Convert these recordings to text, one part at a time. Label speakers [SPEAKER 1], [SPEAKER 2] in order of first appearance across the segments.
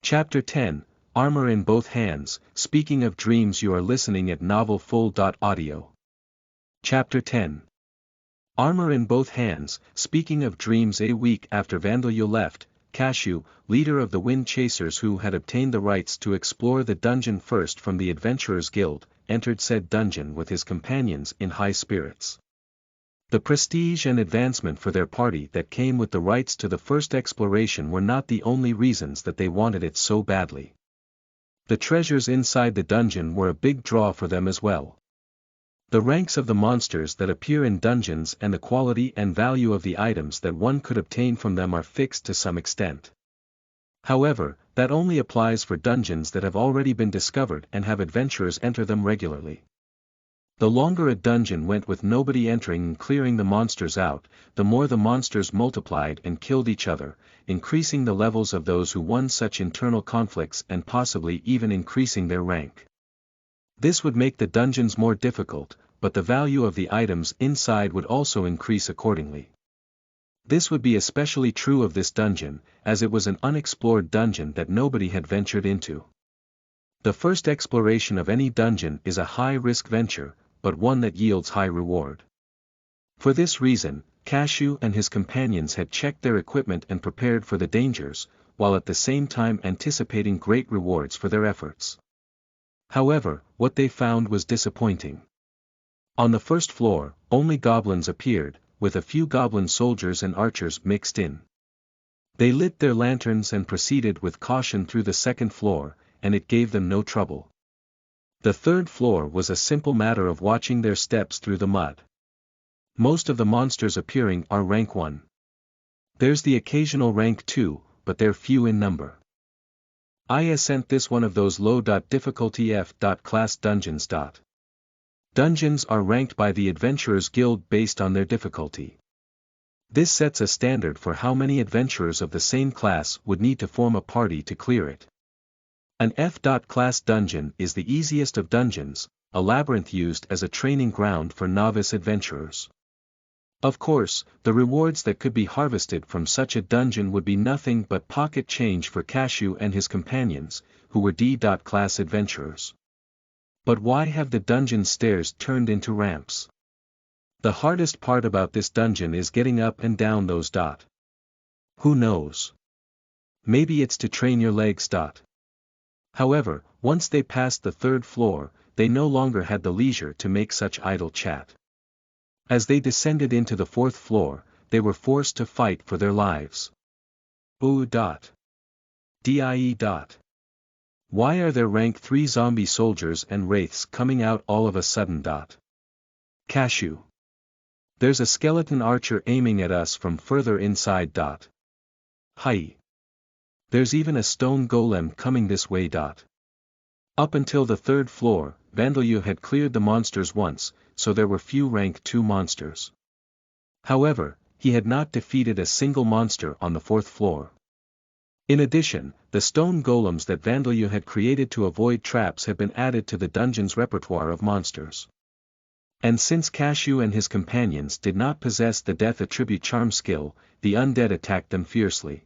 [SPEAKER 1] Chapter 10, Armor in Both Hands. Speaking of dreams, you are listening at Novel Full. Audio. Chapter 10. Armor in Both Hands. Speaking of dreams, a week after Vandalia left, Cashew, leader of the Wind Chasers who had obtained the rights to explore the dungeon first from the Adventurers Guild, entered said dungeon with his companions in high spirits. The prestige and advancement for their party that came with the rights to the first exploration were not the only reasons that they wanted it so badly. The treasures inside the dungeon were a big draw for them as well. The ranks of the monsters that appear in dungeons and the quality and value of the items that one could obtain from them are fixed to some extent. However, that only applies for dungeons that have already been discovered and have adventurers enter them regularly. The longer a dungeon went with nobody entering and clearing the monsters out, the more the monsters multiplied and killed each other, increasing the levels of those who won such internal conflicts and possibly even increasing their rank. This would make the dungeons more difficult, but the value of the items inside would also increase accordingly. This would be especially true of this dungeon, as it was an unexplored dungeon that nobody had ventured into. The first exploration of any dungeon is a high-risk venture, but one that yields high reward. For this reason, Cashew and his companions had checked their equipment and prepared for the dangers, while at the same time anticipating great rewards for their efforts. However, what they found was disappointing. On the first floor, only goblins appeared, with a few goblin soldiers and archers mixed in. They lit their lanterns and proceeded with caution through the second floor, and it gave them no trouble. The third floor was a simple matter of watching their steps through the mud. Most of the monsters appearing are rank 1. There's the occasional rank 2, but they're few in number. I ascent this one of those low difficulty F class dungeons. Dungeons are ranked by the Adventurers Guild based on their difficulty. This sets a standard for how many adventurers of the same class would need to form a party to clear it. An F class dungeon is the easiest of dungeons, a labyrinth used as a training ground for novice adventurers. Of course, the rewards that could be harvested from such a dungeon would be nothing but pocket change for Cashew and his companions, who were D class adventurers. But why have the dungeon stairs turned into ramps? The hardest part about this dungeon is getting up and down those. Who knows? Maybe it's to train your legs. However, once they passed the third floor, they no longer had the leisure to make such idle chat. As they descended into the fourth floor, they were forced to fight for their lives. Die. Why are there rank 3 zombie soldiers and wraiths coming out all of a sudden? Cashew. There's a skeleton archer aiming at us from further inside. Hi. There's even a stone golem coming this way. Up until the third floor, Vandalia had cleared the monsters once, so there were few rank 2 monsters. However, he had not defeated a single monster on the fourth floor. In addition, the stone golems that Vandalia had created to avoid traps had been added to the dungeon's repertoire of monsters. And since Cashew and his companions did not possess the death attribute charm skill, the undead attacked them fiercely.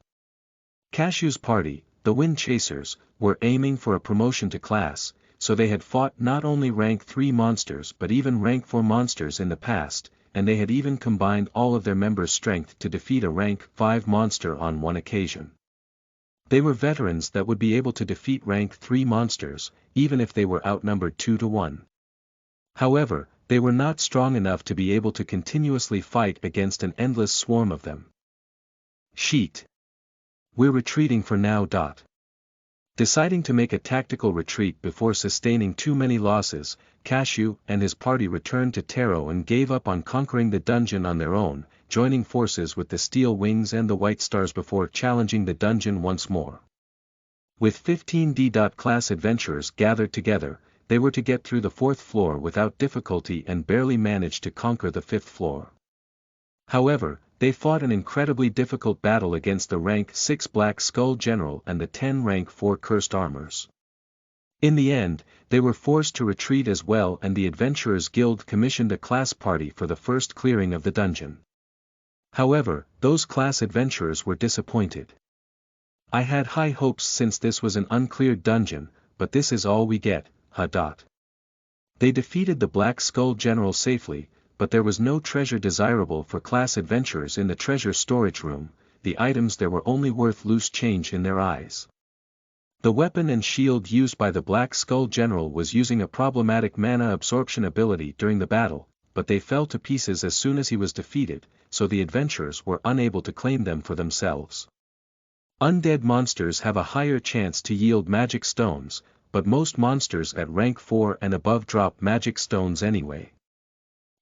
[SPEAKER 1] Cashew's party, the Wind Chasers, were aiming for a promotion to class, so they had fought not only rank 3 monsters but even rank 4 monsters in the past, and they had even combined all of their members' strength to defeat a rank 5 monster on one occasion. They were veterans that would be able to defeat rank 3 monsters, even if they were outnumbered 2 to 1. However, they were not strong enough to be able to continuously fight against an endless swarm of them. Sheet. We're retreating for now. Deciding to make a tactical retreat before sustaining too many losses, Cashew and his party returned to Taro and gave up on conquering the dungeon on their own, joining forces with the Steel Wings and the White Stars before challenging the dungeon once more. With 15 D class adventurers gathered together, they were to get through the fourth floor without difficulty and barely managed to conquer the fifth floor. However, they fought an incredibly difficult battle against the rank 6 Black Skull General and the 10 rank 4 Cursed Armors. In the end, they were forced to retreat as well, and the Adventurers Guild commissioned a class party for the first clearing of the dungeon. However, those class adventurers were disappointed. I had high hopes since this was an uncleared dungeon, but this is all we get, huh. They defeated the Black Skull General safely, but there was no treasure desirable for class adventurers in the treasure storage room. The items there were only worth loose change in their eyes. The weapon and shield used by the Black Skull General was using a problematic mana absorption ability during the battle, but they fell to pieces as soon as he was defeated, so the adventurers were unable to claim them for themselves. Undead monsters have a higher chance to yield magic stones, but most monsters at rank 4 and above drop magic stones anyway.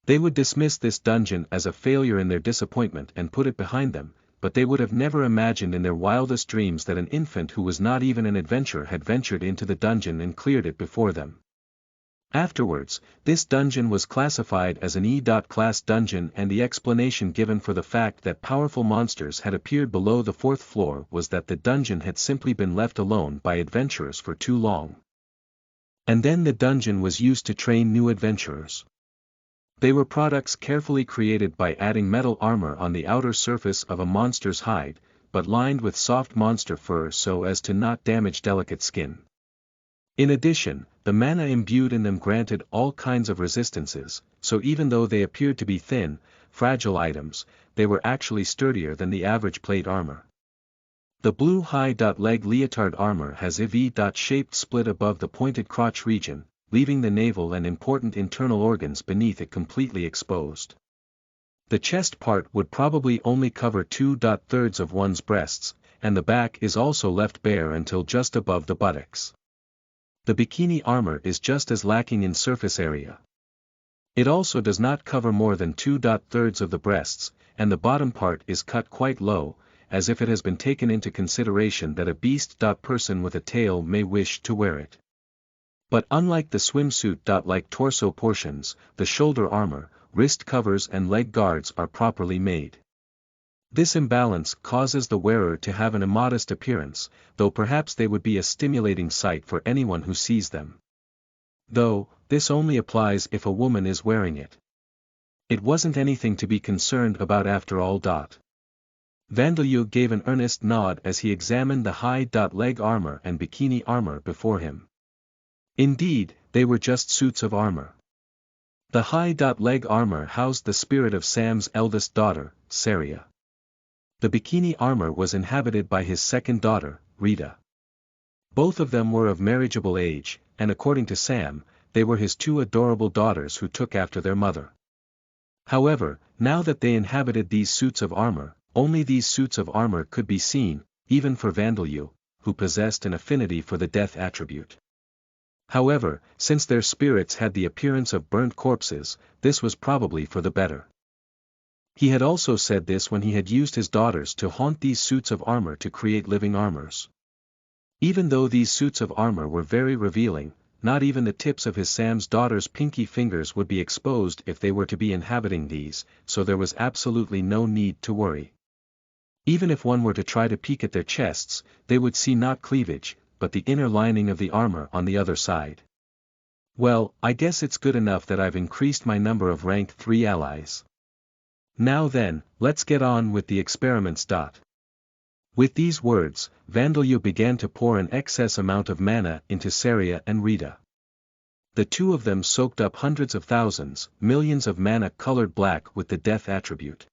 [SPEAKER 1] They would dismiss this dungeon as a failure in their disappointment and put it behind them, but they would have never imagined in their wildest dreams that an infant who was not even an adventurer had ventured into the dungeon and cleared it before them. Afterwards, this dungeon was classified as an E.class dungeon, and the explanation given for the fact that powerful monsters had appeared below the 4th floor was that the dungeon had simply been left alone by adventurers for too long. And then the dungeon was used to train new adventurers. They were products carefully created by adding metal armor on the outer surface of a monster's hide, but lined with soft monster fur so as to not damage delicate skin. In addition, the mana imbued in them granted all kinds of resistances, so even though they appeared to be thin, fragile items, they were actually sturdier than the average plate armor. The blue high-leg leotard armor has a V-shaped split above the pointed crotch region, leaving the navel and important internal organs beneath it completely exposed. The chest part would probably only cover 2/3 of one's breasts, and the back is also left bare until just above the buttocks. The bikini armor is just as lacking in surface area. It also does not cover more than 2/3 of the breasts, and the bottom part is cut quite low, as if it has been taken into consideration that a beast person with a tail may wish to wear it. But unlike the swimsuit-like torso portions, the shoulder armor, wrist covers and leg guards are properly made. This imbalance causes the wearer to have an immodest appearance, though perhaps they would be a stimulating sight for anyone who sees them. Though, this only applies if a woman is wearing it. It wasn't anything to be concerned about after all. Vandeleur gave an earnest nod as he examined the high-leg armor and bikini armor before him. Indeed, they were just suits of armor. The high-leg armor housed the spirit of Sam's eldest daughter, Saria. The bikini armor was inhabited by his second daughter, Rita. Both of them were of marriageable age, and according to Sam, they were his two adorable daughters who took after their mother. However, now that they inhabited these suits of armor, only these suits of armor could be seen, even for Vandeleur, who possessed an affinity for the death attribute. However, since their spirits had the appearance of burnt corpses, this was probably for the better. He had also said this when he had used his daughters to haunt these suits of armor to create living armors. Even though these suits of armor were very revealing, not even the tips of his Sam's daughter's pinky fingers would be exposed if they were to be inhabiting these, so there was absolutely no need to worry. Even if one were to try to peek at their chests, they would see not cleavage, but the inner lining of the armor on the other side. Well, I guess it's good enough that I've increased my number of rank 3 allies. Now then, let's get on with the experiments. With these words, Vandeleur began to pour an excess amount of mana into Saria and Rita. The two of them soaked up hundreds of thousands, millions of mana colored black with the death attribute.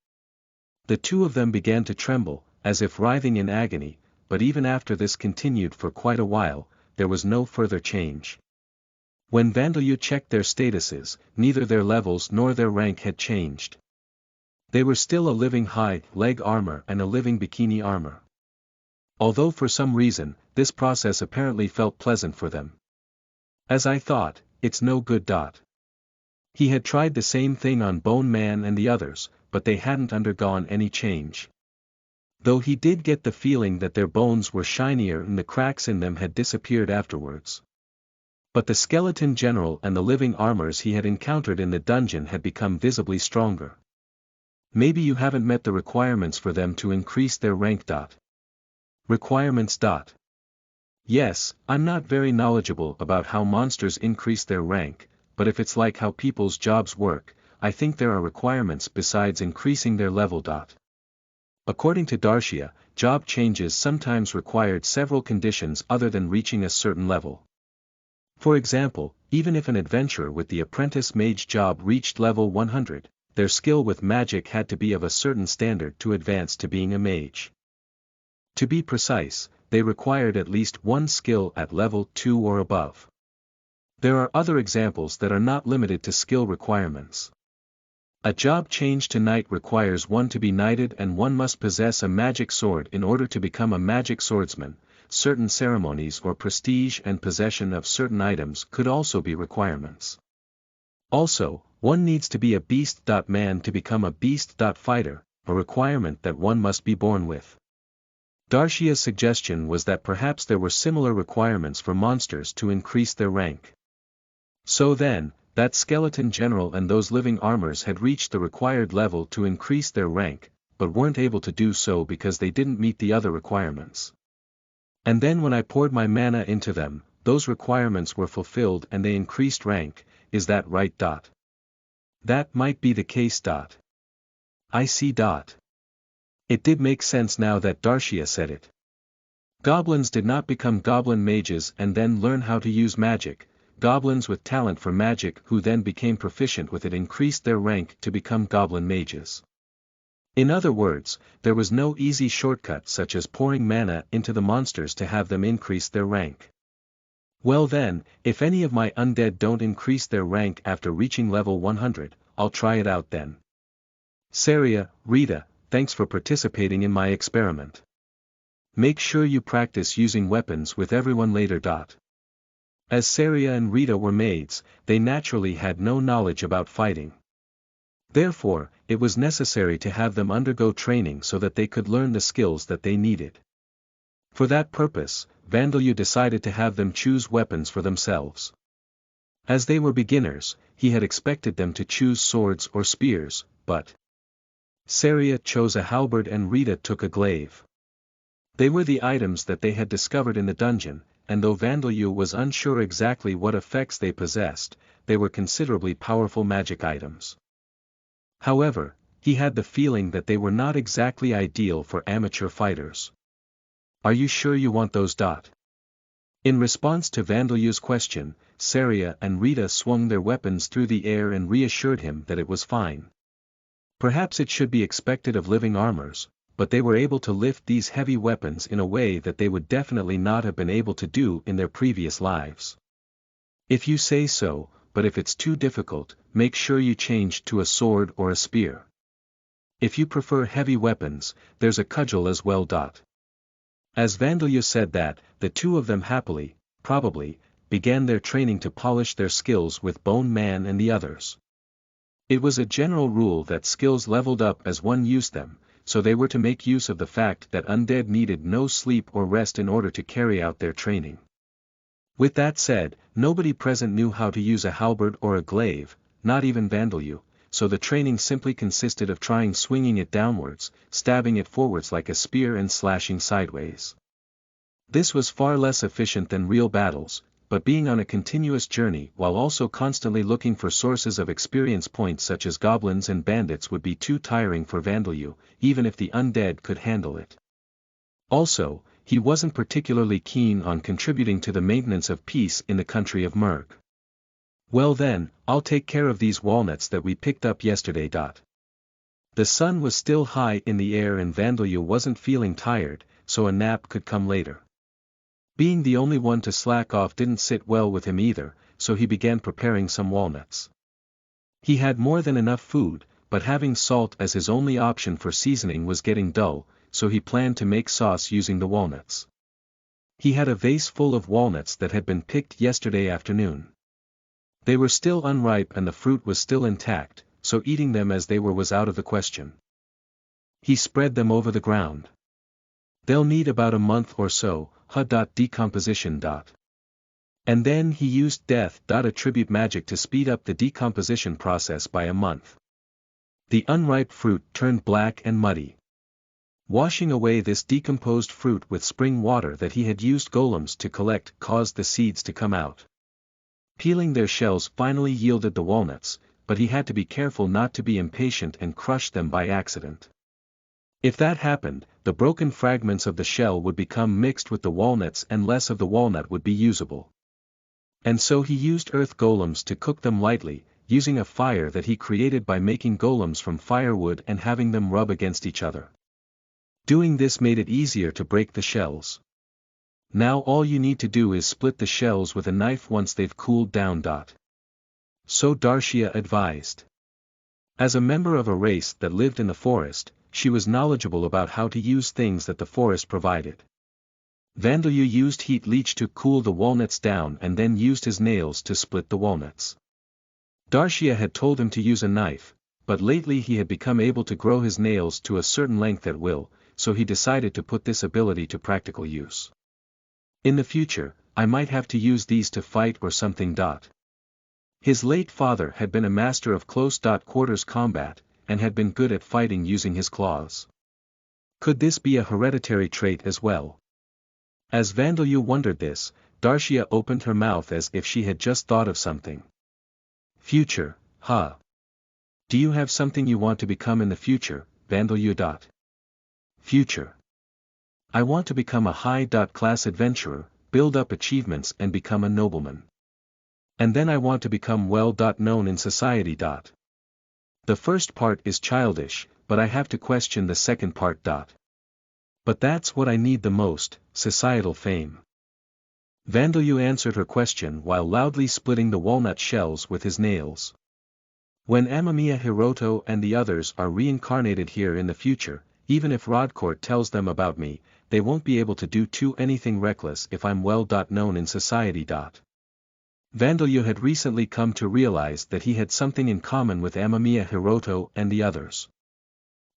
[SPEAKER 1] The two of them began to tremble, as if writhing in agony, but even after this continued for quite a while, there was no further change. When Vandeleur checked their statuses, neither their levels nor their rank had changed. They were still a living high-leg armor and a living bikini armor. Although for some reason, this process apparently felt pleasant for them. As I thought, it's no good. He had tried the same thing on Bone Man and the others, but they hadn't undergone any change. Though he did get the feeling that their bones were shinier and the cracks in them had disappeared afterwards. But the skeleton general and the living armors he had encountered in the dungeon had become visibly stronger. Maybe you haven't met the requirements for them to increase their rank. Requirements. Yes, I'm not very knowledgeable about how monsters increase their rank, but if it's like how people's jobs work, I think there are requirements besides increasing their level. According to Darshia, job changes sometimes required several conditions other than reaching a certain level. For example, even if an adventurer with the apprentice mage job reached level 100, their skill with magic had to be of a certain standard to advance to being a mage. To be precise, they required at least one skill at level 2 or above. There are other examples that are not limited to skill requirements. A job change to knight requires one to be knighted and one must possess a magic sword in order to become a magic swordsman. Certain ceremonies or prestige and possession of certain items could also be requirements. Also, one needs to be a beast.man to become a beast.fighter, a requirement that one must be born with. Darshia's suggestion was that perhaps there were similar requirements for monsters to increase their rank. So then, that skeleton general and those living armors had reached the required level to increase their rank, but weren't able to do so because they didn't meet the other requirements. And then when I poured my mana into them, those requirements were fulfilled and they increased rank. Is that right? That might be the case. I see. It did make sense now that Darshia said it. Goblins did not become goblin mages and then learn how to use magic. Goblins with talent for magic who then became proficient with it increased their rank to become goblin mages. In other words, there was no easy shortcut such as pouring mana into the monsters to have them increase their rank. Well then, if any of my undead don't increase their rank after reaching level 100, I'll try it out then. Saria, Rita, thanks for participating in my experiment. Make sure you practice using weapons with everyone later. As Saria and Rita were maids, they naturally had no knowledge about fighting. Therefore, it was necessary to have them undergo training so that they could learn the skills that they needed. For that purpose, Vandalyu decided to have them choose weapons for themselves. As they were beginners, he had expected them to choose swords or spears, but Saria chose a halberd and Rita took a glaive. They were the items that they had discovered in the dungeon, and though Vandalyu was unsure exactly what effects they possessed, they were considerably powerful magic items. However, he had the feeling that they were not exactly ideal for amateur fighters. Are you sure you want those? In response to Vandalyu's question, Saria and Rita swung their weapons through the air and reassured him that it was fine. Perhaps it should be expected of living armors, but they were able to lift these heavy weapons in a way that they would definitely not have been able to do in their previous lives. If you say so, but if it's too difficult, make sure you change to a sword or a spear. If you prefer heavy weapons, there's a cudgel as well. As Vandalyu said that, the two of them happily, probably, began their training to polish their skills with Bone Man and the others. It was a general rule that skills leveled up as one used them, so they were to make use of the fact that undead needed no sleep or rest in order to carry out their training. With that said, nobody present knew how to use a halberd or a glaive, not even Vandalyu, so the training simply consisted of trying swinging it downwards, stabbing it forwards like a spear and slashing sideways. This was far less efficient than real battles, but being on a continuous journey while also constantly looking for sources of experience points such as goblins and bandits would be too tiring for Vandalyu, even if the undead could handle it. Also, he wasn't particularly keen on contributing to the maintenance of peace in the country of Murg. Well then, I'll take care of these walnuts that we picked up yesterday. The sun was still high in the air and Vandalyu wasn't feeling tired, so a nap could come later. Being the only one to slack off didn't sit well with him either, so he began preparing some walnuts. He had more than enough food, but having salt as his only option for seasoning was getting dull, so he planned to make sauce using the walnuts. He had a vase full of walnuts that had been picked yesterday afternoon. They were still unripe and the fruit was still intact, so eating them as they were was out of the question. He spread them over the ground. They'll need about a month or so. Decomposition. And then he used death. Attribute magic to speed up the decomposition process by a month. The unripe fruit turned black and muddy. Washing away this decomposed fruit with spring water that he had used golems to collect caused the seeds to come out. Peeling their shells finally yielded the walnuts, but he had to be careful not to be impatient and crush them by accident. If that happened, the broken fragments of the shell would become mixed with the walnuts and less of the walnut would be usable. And so he used earth golems to cook them lightly, using a fire that he created by making golems from firewood and having them rub against each other. Doing this made it easier to break the shells. Now all you need to do is split the shells with a knife once they've cooled down. So Darshia advised. As a member of a race that lived in the forest, she was knowledgeable about how to use things that the forest provided. Vandalyu used heat leech to cool the walnuts down and then used his nails to split the walnuts. Darshia had told him to use a knife, but lately he had become able to grow his nails to a certain length at will, so he decided to put this ability to practical use. In the future, I might have to use these to fight or something. His late father had been a master of close-quarters combat, and had been good at fighting using his claws. Could this be a hereditary trait as well? As Vandalyu wondered this, Darshia opened her mouth as if she had just thought of something. Future, huh? Do you have something you want to become in the future, Vandalyu? Future. I want to become a high-class adventurer, build up achievements and become a nobleman. And then I want to become well-known in society. The first part is childish, but I have to question the second part. But that's what I need the most, societal fame. Vandalyu answered her question while loudly splitting the walnut shells with his nails. When Amamiya Hiroto and the others are reincarnated here in the future, even if Rodcourt tells them about me, they won't be able to do anything reckless if I'm well-known in society. Vandalyu had recently come to realize that he had something in common with Amamiya Hiroto and the others.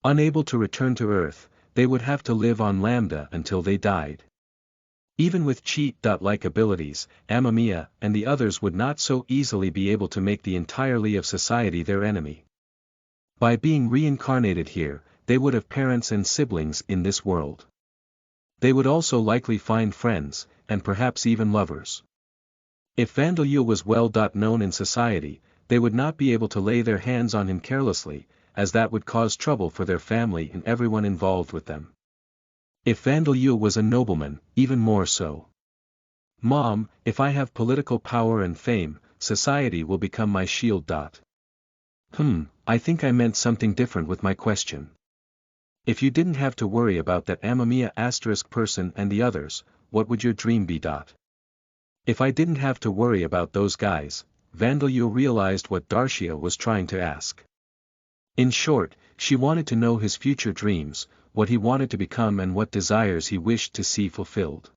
[SPEAKER 1] Unable to return to Earth, they would have to live on Lambda until they died. Even with cheat-like abilities, Amamiya and the others would not so easily be able to make the entirety of society their enemy. By being reincarnated here, they would have parents and siblings in this world. They would also likely find friends, and perhaps even lovers. If Vandalyu was well-known in society, they would not be able to lay their hands on him carelessly, as that would cause trouble for their family and everyone involved with them. If Vandalyu was a nobleman, even more so. Mom, if I have political power and fame, society will become my shield. I think I meant something different with my question. If you didn't have to worry about that Amamiya * person and the others, what would your dream be? If I didn't have to worry about those guys, Vandalyu realized what Darshia was trying to ask. In short, she wanted to know his future dreams, what he wanted to become and what desires he wished to see fulfilled.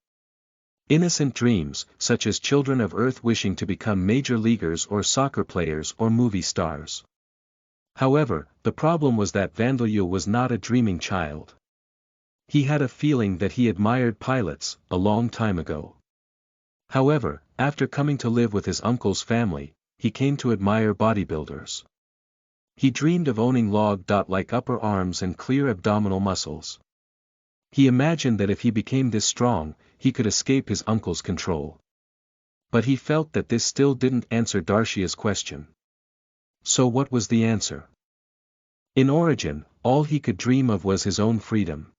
[SPEAKER 1] Innocent dreams, such as children of Earth wishing to become major leaguers or soccer players or movie stars. However, the problem was that Vandalyu was not a dreaming child. He had a feeling that he admired pilots, a long time ago. However, after coming to live with his uncle's family, he came to admire bodybuilders. He dreamed of owning log-like upper arms and clear abdominal muscles. He imagined that if he became this strong, he could escape his uncle's control. But he felt that this still didn't answer Darshia's question. So what was the answer? In origin, all he could dream of was his own freedom.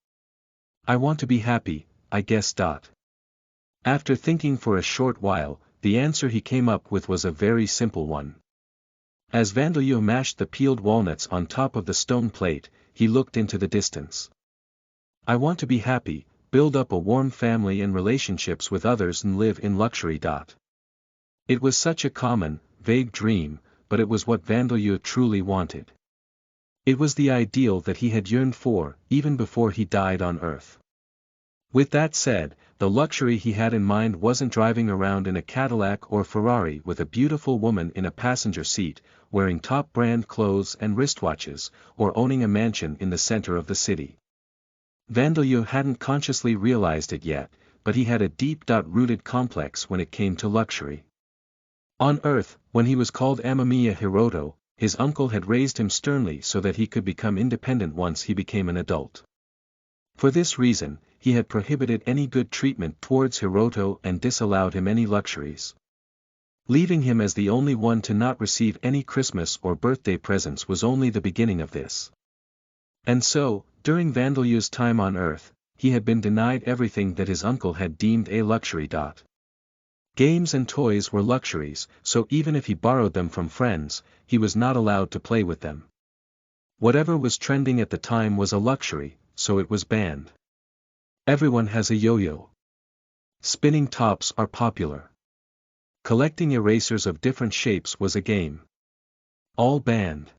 [SPEAKER 1] I want to be happy, I guess. After thinking for a short while, the answer he came up with was a very simple one. As Vandalyu mashed the peeled walnuts on top of the stone plate, he looked into the distance. I want to be happy, build up a warm family and relationships with others and live in luxury. It was such a common, vague dream, but it was what Vandalyu truly wanted. It was the ideal that he had yearned for, even before he died on Earth. With that said, the luxury he had in mind wasn't driving around in a Cadillac or Ferrari with a beautiful woman in a passenger seat, wearing top-brand clothes and wristwatches, or owning a mansion in the center of the city. Vandalyu hadn't consciously realized it yet, but he had a deep-rooted complex when it came to luxury. On Earth, when he was called Amamiya Hiroto, his uncle had raised him sternly so that he could become independent once he became an adult. For this reason, he had prohibited any good treatment towards Hiroto and disallowed him any luxuries. Leaving him as the only one to not receive any Christmas or birthday presents was only the beginning of this. And so, During Vandalyu's time on Earth, he had been denied everything that his uncle had deemed a luxury. Games and toys were luxuries, so even if he borrowed them from friends, he was not allowed to play with them. Whatever was trending at the time was a luxury, so it was banned. Everyone has a yo-yo. Spinning tops are popular. Collecting erasers of different shapes was a game. All banned.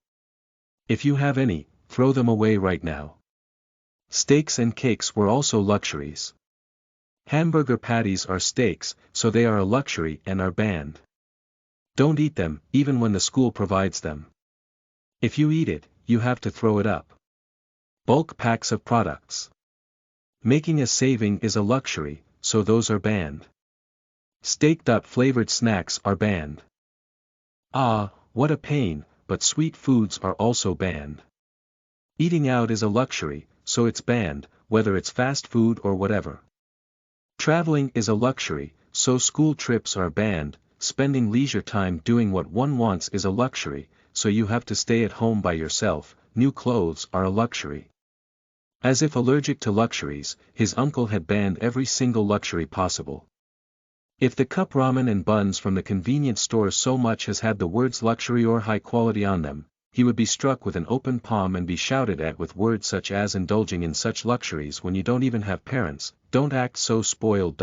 [SPEAKER 1] If you have any, throw them away right now. Steaks and cakes were also luxuries. Hamburger patties are steaks, so they are a luxury and are banned. Don't eat them, even when the school provides them. If you eat it, you have to throw it up. Bulk packs of products. Making a saving is a luxury, so those are banned. Steak-flavored snacks are banned. Ah, what a pain, but sweet foods are also banned. Eating out is a luxury, so it's banned, whether it's fast food or whatever. Traveling is a luxury, so school trips are banned. Spending leisure time doing what one wants is a luxury, so you have to stay at home by yourself. New clothes are a luxury. As if allergic to luxuries, his uncle had banned every single luxury possible. If the cup ramen and buns from the convenience store so much as had the words luxury or high quality on them, he would be struck with an open palm and be shouted at with words such as indulging in such luxuries when you don't even have parents, don't act so spoiled.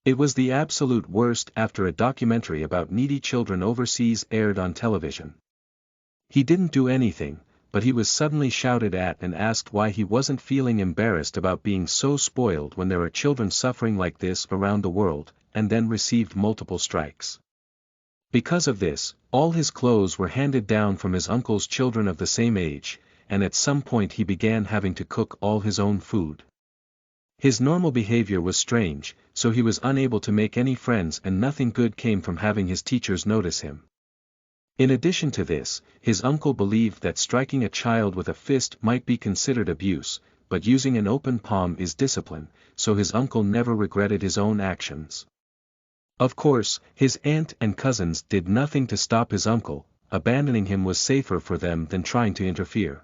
[SPEAKER 1] It was the absolute worst after a documentary about needy children overseas aired on television. He didn't do anything, but he was suddenly shouted at and asked why he wasn't feeling embarrassed about being so spoiled when there are children suffering like this around the world, and then received multiple strikes. Because of this, all his clothes were handed down from his uncle's children of the same age, and at some point he began having to cook all his own food. His normal behavior was strange, so he was unable to make any friends and nothing good came from having his teachers notice him. In addition to this, his uncle believed that striking a child with a fist might be considered abuse, but using an open palm is discipline, so his uncle never regretted his own actions. Of course, his aunt and cousins did nothing to stop his uncle. Abandoning him was safer for them than trying to interfere.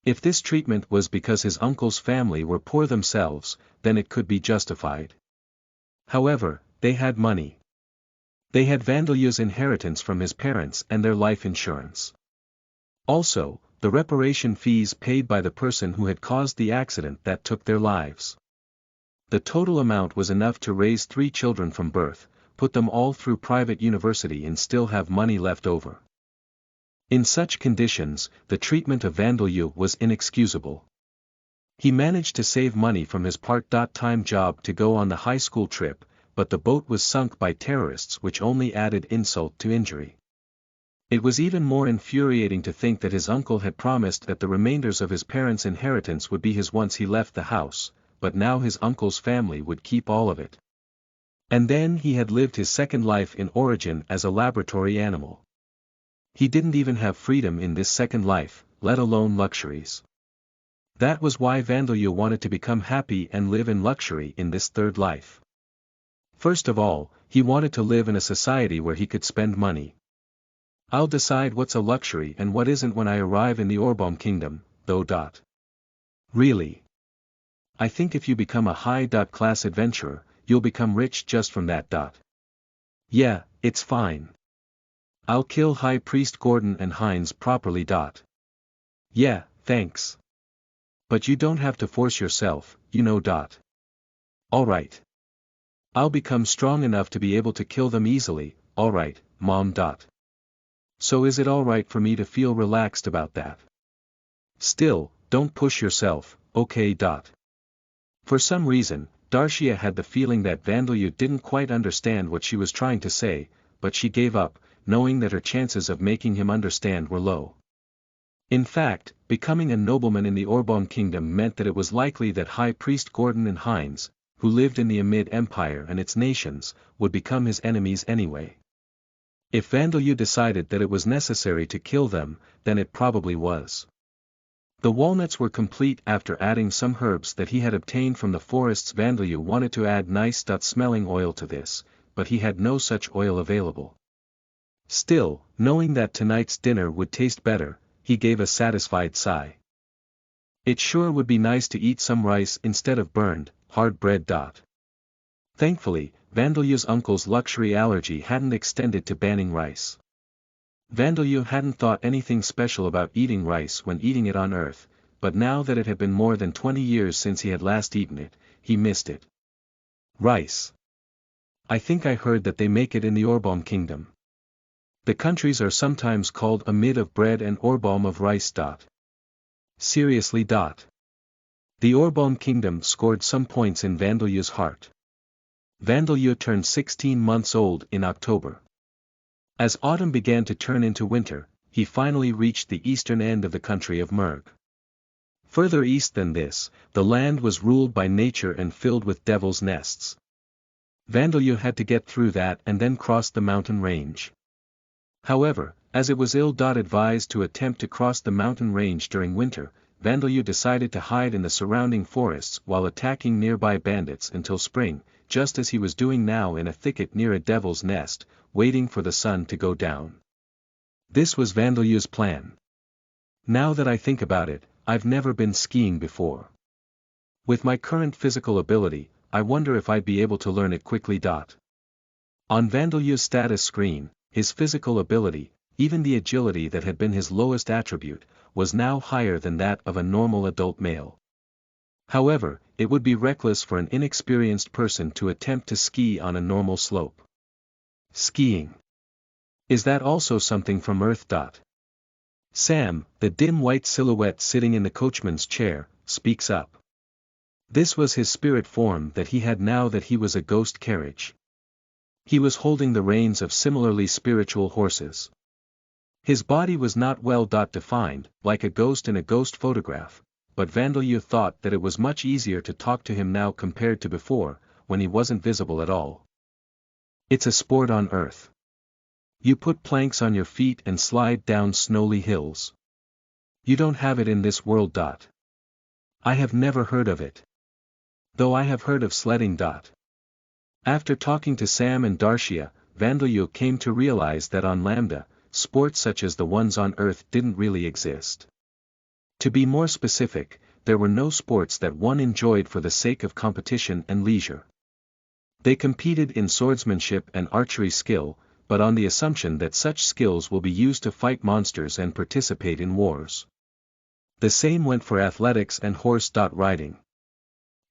[SPEAKER 1] If this treatment was because his uncle's family were poor themselves, then it could be justified. However, they had money. They had Vandalyu's inheritance from his parents and their life insurance. Also, the reparation fees paid by the person who had caused the accident that took their lives. The total amount was enough to raise 3 children from birth, put them all through private university and still have money left over. In such conditions, the treatment of Vandalyu was inexcusable. He managed to save money from his part-time job to go on the high school trip, but the boat was sunk by terrorists, which only added insult to injury. It was even more infuriating to think that his uncle had promised that the remainders of his parents' inheritance would be his once he left the house, but now his uncle's family would keep all of it. And then he had lived his second life in origin as a laboratory animal. He didn't even have freedom in this second life, let alone luxuries. That was why Vandalyu wanted to become happy and live in luxury in this third life. First of all, he wanted to live in a society where he could spend money. I'll decide what's a luxury and what isn't when I arrive in the Orbom Kingdom, though. Really? I think if you become a high-class adventurer, you'll become rich just from that. Yeah, it's fine. I'll kill High Priest Gordon and Hines properly. Yeah, thanks. But you don't have to force yourself, you know. Alright. I'll become strong enough to be able to kill them easily, alright, Mom. So is it alright for me to feel relaxed about that? Still, don't push yourself, okay. For some reason, Darshia had the feeling that Vandalyu didn't quite understand what she was trying to say, but she gave up, knowing that her chances of making him understand were low. In fact, becoming a nobleman in the Orbom Kingdom meant that it was likely that High Priest Gordon and Hines, who lived in the Amid Empire and its nations, would become his enemies anyway. If Vandalyu decided that it was necessary to kill them, then it probably was. The walnuts were complete after adding some herbs that he had obtained from the forests. Vandalyu wanted to add nice smelling oil to this, but he had no such oil available. Still, knowing that tonight's dinner would taste better, he gave a satisfied sigh. It sure would be nice to eat some rice instead of burned, hard bread. Thankfully, Vandelu's uncle's luxury allergy hadn't extended to banning rice. Vandelu hadn't thought anything special about eating rice when eating it on Earth, but now that it had been more than 20 years since he had last eaten it, he missed it. Rice. I think I heard that they make it in the Orbalm Kingdom. The countries are sometimes called a mid of bread and Orbalm of rice. Seriously. The Orbalm Kingdom scored some points in Vandelu's heart. Vandelu turned 16 months old in October. As autumn began to turn into winter, he finally reached the eastern end of the country of Merg. Further east than this, the land was ruled by nature and filled with devil's nests. Vandelu had to get through that and then cross the mountain range. However, as it was ill-advised to attempt to cross the mountain range during winter, Vandelu decided to hide in the surrounding forests while attacking nearby bandits until spring, just as he was doing now in a thicket near a devil's nest, waiting for the sun to go down. This was Vandelu's plan. Now that I think about it, I've never been skiing before. With my current physical ability, I wonder if I'd be able to learn it quickly. On Vandelu's status screen, his physical ability, even the agility that had been his lowest attribute, was now higher than that of a normal adult male. However, it would be reckless for an inexperienced person to attempt to ski on a normal slope. Skiing. Is that also something from Earth? Sam, the dim white silhouette sitting in the coachman's chair, speaks up. This was his spirit form that he had now that he was a ghost carriage. He was holding the reins of similarly spiritual horses. His body was not well defined, like a ghost in a ghost photograph, but Vandelu thought that it was much easier to talk to him now compared to before, when he wasn't visible at all. It's a sport on Earth. You put planks on your feet and slide down snowy hills. You don't have it in this world. I have never heard of it. Though I have heard of sledding. After talking to Sam and Darshia, Vandelu came to realize that on Lambda, sports such as the ones on Earth didn't really exist. To be more specific, there were no sports that one enjoyed for the sake of competition and leisure. They competed in swordsmanship and archery skill, but on the assumption that such skills will be used to fight monsters and participate in wars. The same went for athletics and horse riding.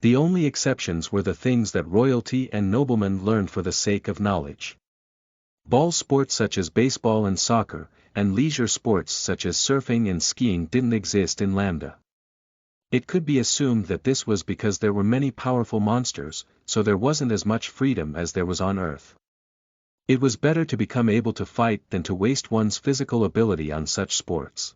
[SPEAKER 1] The only exceptions were the things that royalty and noblemen learned for the sake of knowledge. Ball sports such as baseball and soccer, and leisure sports such as surfing and skiing didn't exist in Lambda. It could be assumed that this was because there were many powerful monsters, so there wasn't as much freedom as there was on Earth. It was better to become able to fight than to waste one's physical ability on such sports.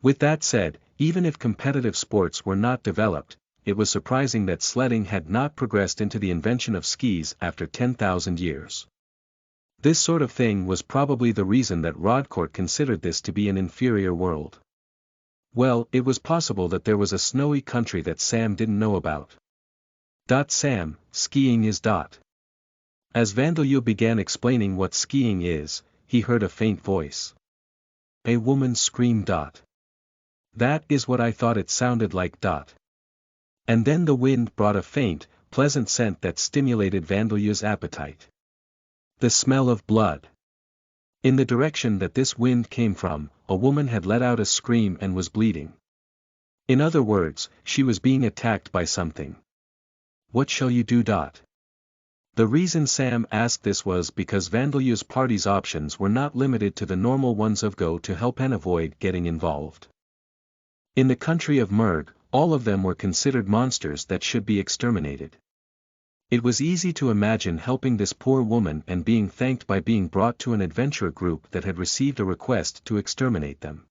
[SPEAKER 1] With that said, even if competitive sports were not developed, it was surprising that sledding had not progressed into the invention of skis after 10,000 years. This sort of thing was probably the reason that Rodcourt considered this to be an inferior world. Well, it was possible that there was a snowy country that Sam didn't know about. Sam, skiing is. As Vandelu began explaining what skiing is, he heard a faint voice. A woman screamed. That is what I thought it sounded like. And then the wind brought a faint, pleasant scent that stimulated Vandelu's appetite. The smell of blood. In the direction that this wind came from, a woman had let out a scream and was bleeding. In other words, she was being attacked by something. What shall you do? The reason Sam asked this was because Vandelu's party's options were not limited to the normal ones of go to help and avoid getting involved. In the country of Merg, all of them were considered monsters that should be exterminated. It was easy to imagine helping this poor woman and being thanked by being brought to an adventurer group that had received a request to exterminate them.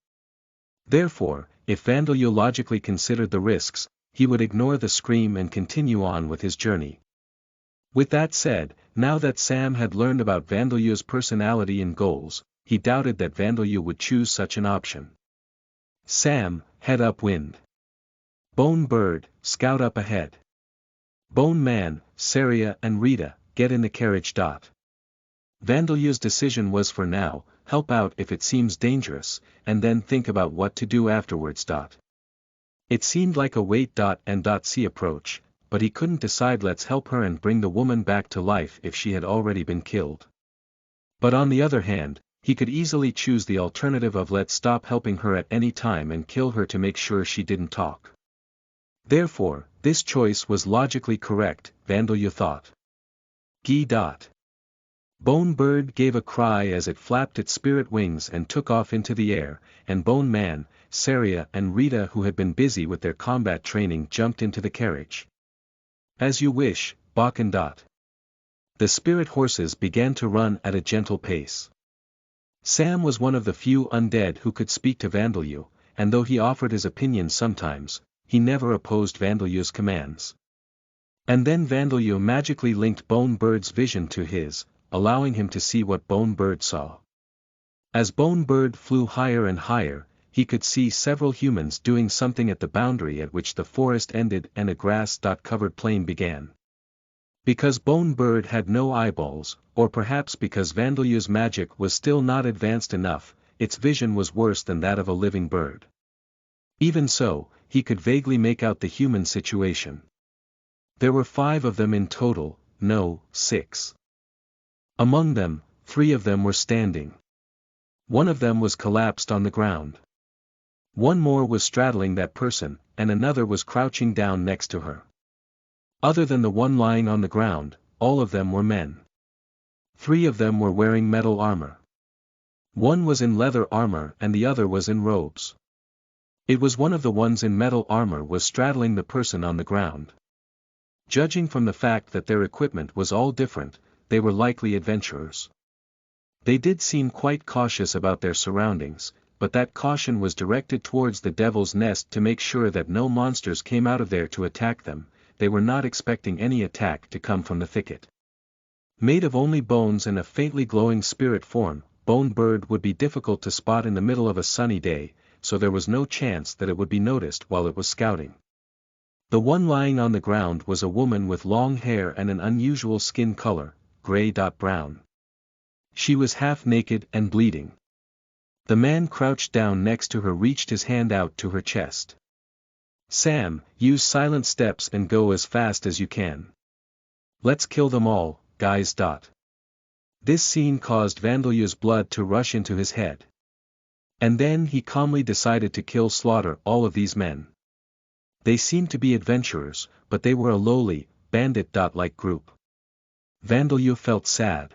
[SPEAKER 1] Therefore, if Vandelu logically considered the risks, he would ignore the scream and continue on with his journey. With that said, now that Sam had learned about Vandelu's personality and goals, he doubted that Vandelu would choose such an option. Sam, head upwind. Bone Bird, scout up ahead. Bone Man, Saria and Rita, get in the carriage. Vandelu's decision was for now, help out if it seems dangerous, and then think about what to do afterwards. It seemed like a wait-and-see approach, but he couldn't decide. Let's help her and bring the woman back to life if she had already been killed. But on the other hand, he could easily choose the alternative of let's stop helping her at any time and kill her to make sure she didn't talk. Therefore, this choice was logically correct, Vandeleur thought. Gee. Bone Bird gave a cry as it flapped its spirit wings and took off into the air, and Bone Man, Saria and Rita, who had been busy with their combat training, jumped into the carriage. As you wish, Bakken. The spirit horses began to run at a gentle pace. Sam was one of the few undead who could speak to Vandeleur, and though he offered his opinion sometimes, he never opposed Vandeleur's commands. And then Vandeleur magically linked Bone Bird's vision to his, allowing him to see what Bone Bird saw. As Bone Bird flew higher and higher, he could see several humans doing something at the boundary at which the forest ended and a grass-covered plain began. Because Bone Bird had no eyeballs, or perhaps because Vandeleur's magic was still not advanced enough, its vision was worse than that of a living bird. Even so, he could vaguely make out the human situation. There were 5 of them in total, no, 6. Among them, 3 of them were standing. One of them was collapsed on the ground. One more was straddling that person, and another was crouching down next to her. Other than the one lying on the ground, all of them were men. 3 of them were wearing metal armor. One was in leather armor and the other was in robes. It was one of the ones in metal armor was straddling the person on the ground. Judging from the fact that their equipment was all different, they were likely adventurers. They did seem quite cautious about their surroundings, but that caution was directed towards the Devil's Nest to make sure that no monsters came out of there to attack them. They were not expecting any attack to come from the thicket. Made of only bones and a faintly glowing spirit form, Bone Bird would be difficult to spot in the middle of a sunny day, so there was no chance that it would be noticed while it was scouting. The one lying on the ground was a woman with long hair and an unusual skin color, gray-brown. She was half naked and bleeding. The man crouched down next to her reached his hand out to her chest. Sam, use silent steps and go as fast as you can. Let's kill them all, guys. This scene caused Vandeleur's blood to rush into his head. And then he calmly decided to slaughter all of these men. They seemed to be adventurers, but they were a lowly, bandit-like group. Vandeleur felt sad.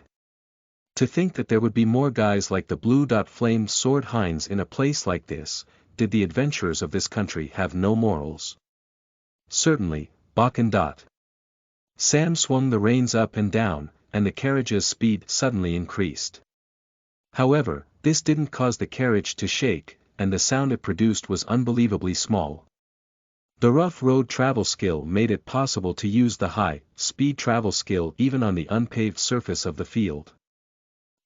[SPEAKER 1] To think that there would be more guys like the blue-flamed sword hinds in a place like this. Did the adventurers of this country have no morals? Certainly, Bakken. Sam swung the reins up and down, and the carriage's speed suddenly increased. However, this didn't cause the carriage to shake, and the sound it produced was unbelievably small. The rough road travel skill made it possible to use the high-speed travel skill even on the unpaved surface of the field.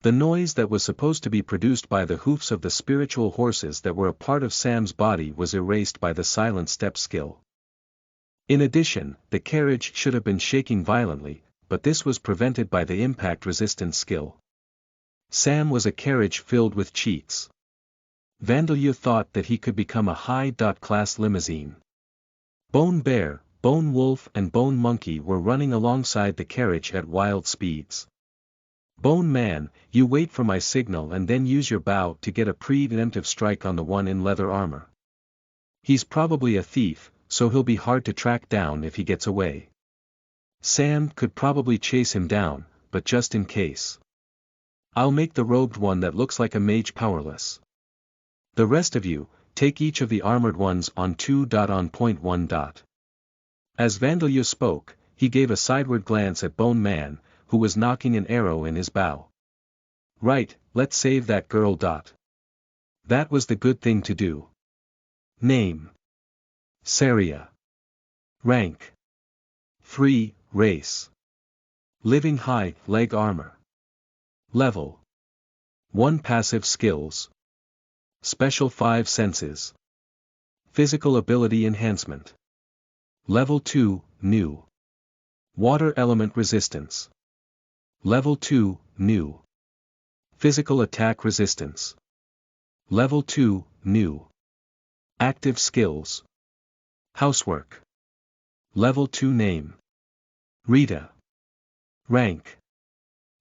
[SPEAKER 1] The noise that was supposed to be produced by the hoofs of the spiritual horses that were a part of Sam's body was erased by the silent step skill. In addition, the carriage should have been shaking violently, but this was prevented by the impact resistance skill. Sam was a carriage filled with cheats. Vandeleur thought that he could become a high-class limousine. Bone Bear, Bone Wolf and Bone Monkey were running alongside the carriage at wild speeds. Bone Man, you wait for my signal and then use your bow to get a preemptive strike on the one in leather armor. He's probably a thief, so he'll be hard to track down if he gets away. Sam could probably chase him down, but just in case. I'll make the robed one that looks like a mage powerless. The rest of you, take each of the armored ones on 2. On point 1. As Vandeleur spoke, he gave a sideward glance at Bone Man, who was knocking an arrow in his bow. Right, let's save that girl. That was the good thing to do. Name: Saria. Rank: 3, race: living high leg armor. Level: 1 passive skills. Special 5 senses. Physical ability enhancement. Level 2, new. Water element resistance. Level 2, new. Physical attack resistance. Level 2, new. Active skills. Housework. Level 2 Name. Rita. Rank.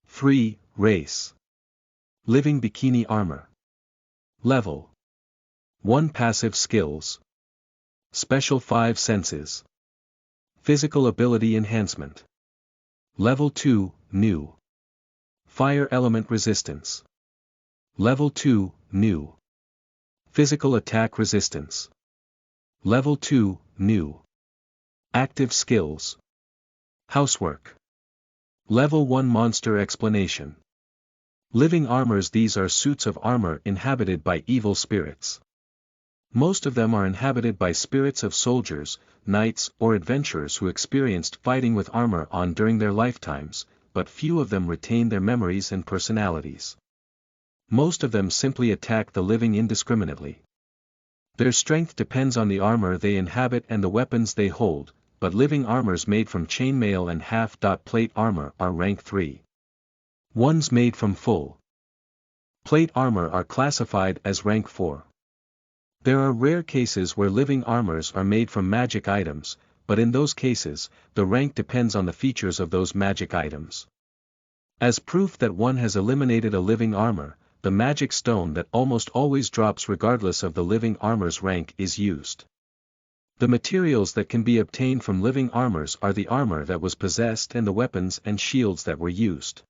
[SPEAKER 1] 3, Race. Living Bikini Armor. Level 1 Passive Skills. Special 5 Senses. Physical Ability Enhancement. Level 2, New. Fire Element Resistance. Level 2, New. Physical Attack Resistance. Level 2, New. Active Skills. Housework. Level 1 Monster Explanation. Living armors. These are suits of armor inhabited by evil spirits. Most of them are inhabited by spirits of soldiers, knights, or adventurers who experienced fighting with armor on during their lifetimes, but few of them retain their memories and personalities. Most of them simply attack the living indiscriminately. Their strength depends on the armor they inhabit and the weapons they hold, but living armors made from chainmail and half-plate armor are rank 3. Ones made from full plate armor are classified as rank 4. There are rare cases where living armors are made from magic items, but in those cases, the rank depends on the features of those magic items. As proof that one has eliminated a living armor, the magic stone that almost always drops regardless of the living armor's rank is used. The materials that can be obtained from living armors are the armor that was possessed and the weapons and shields that were used.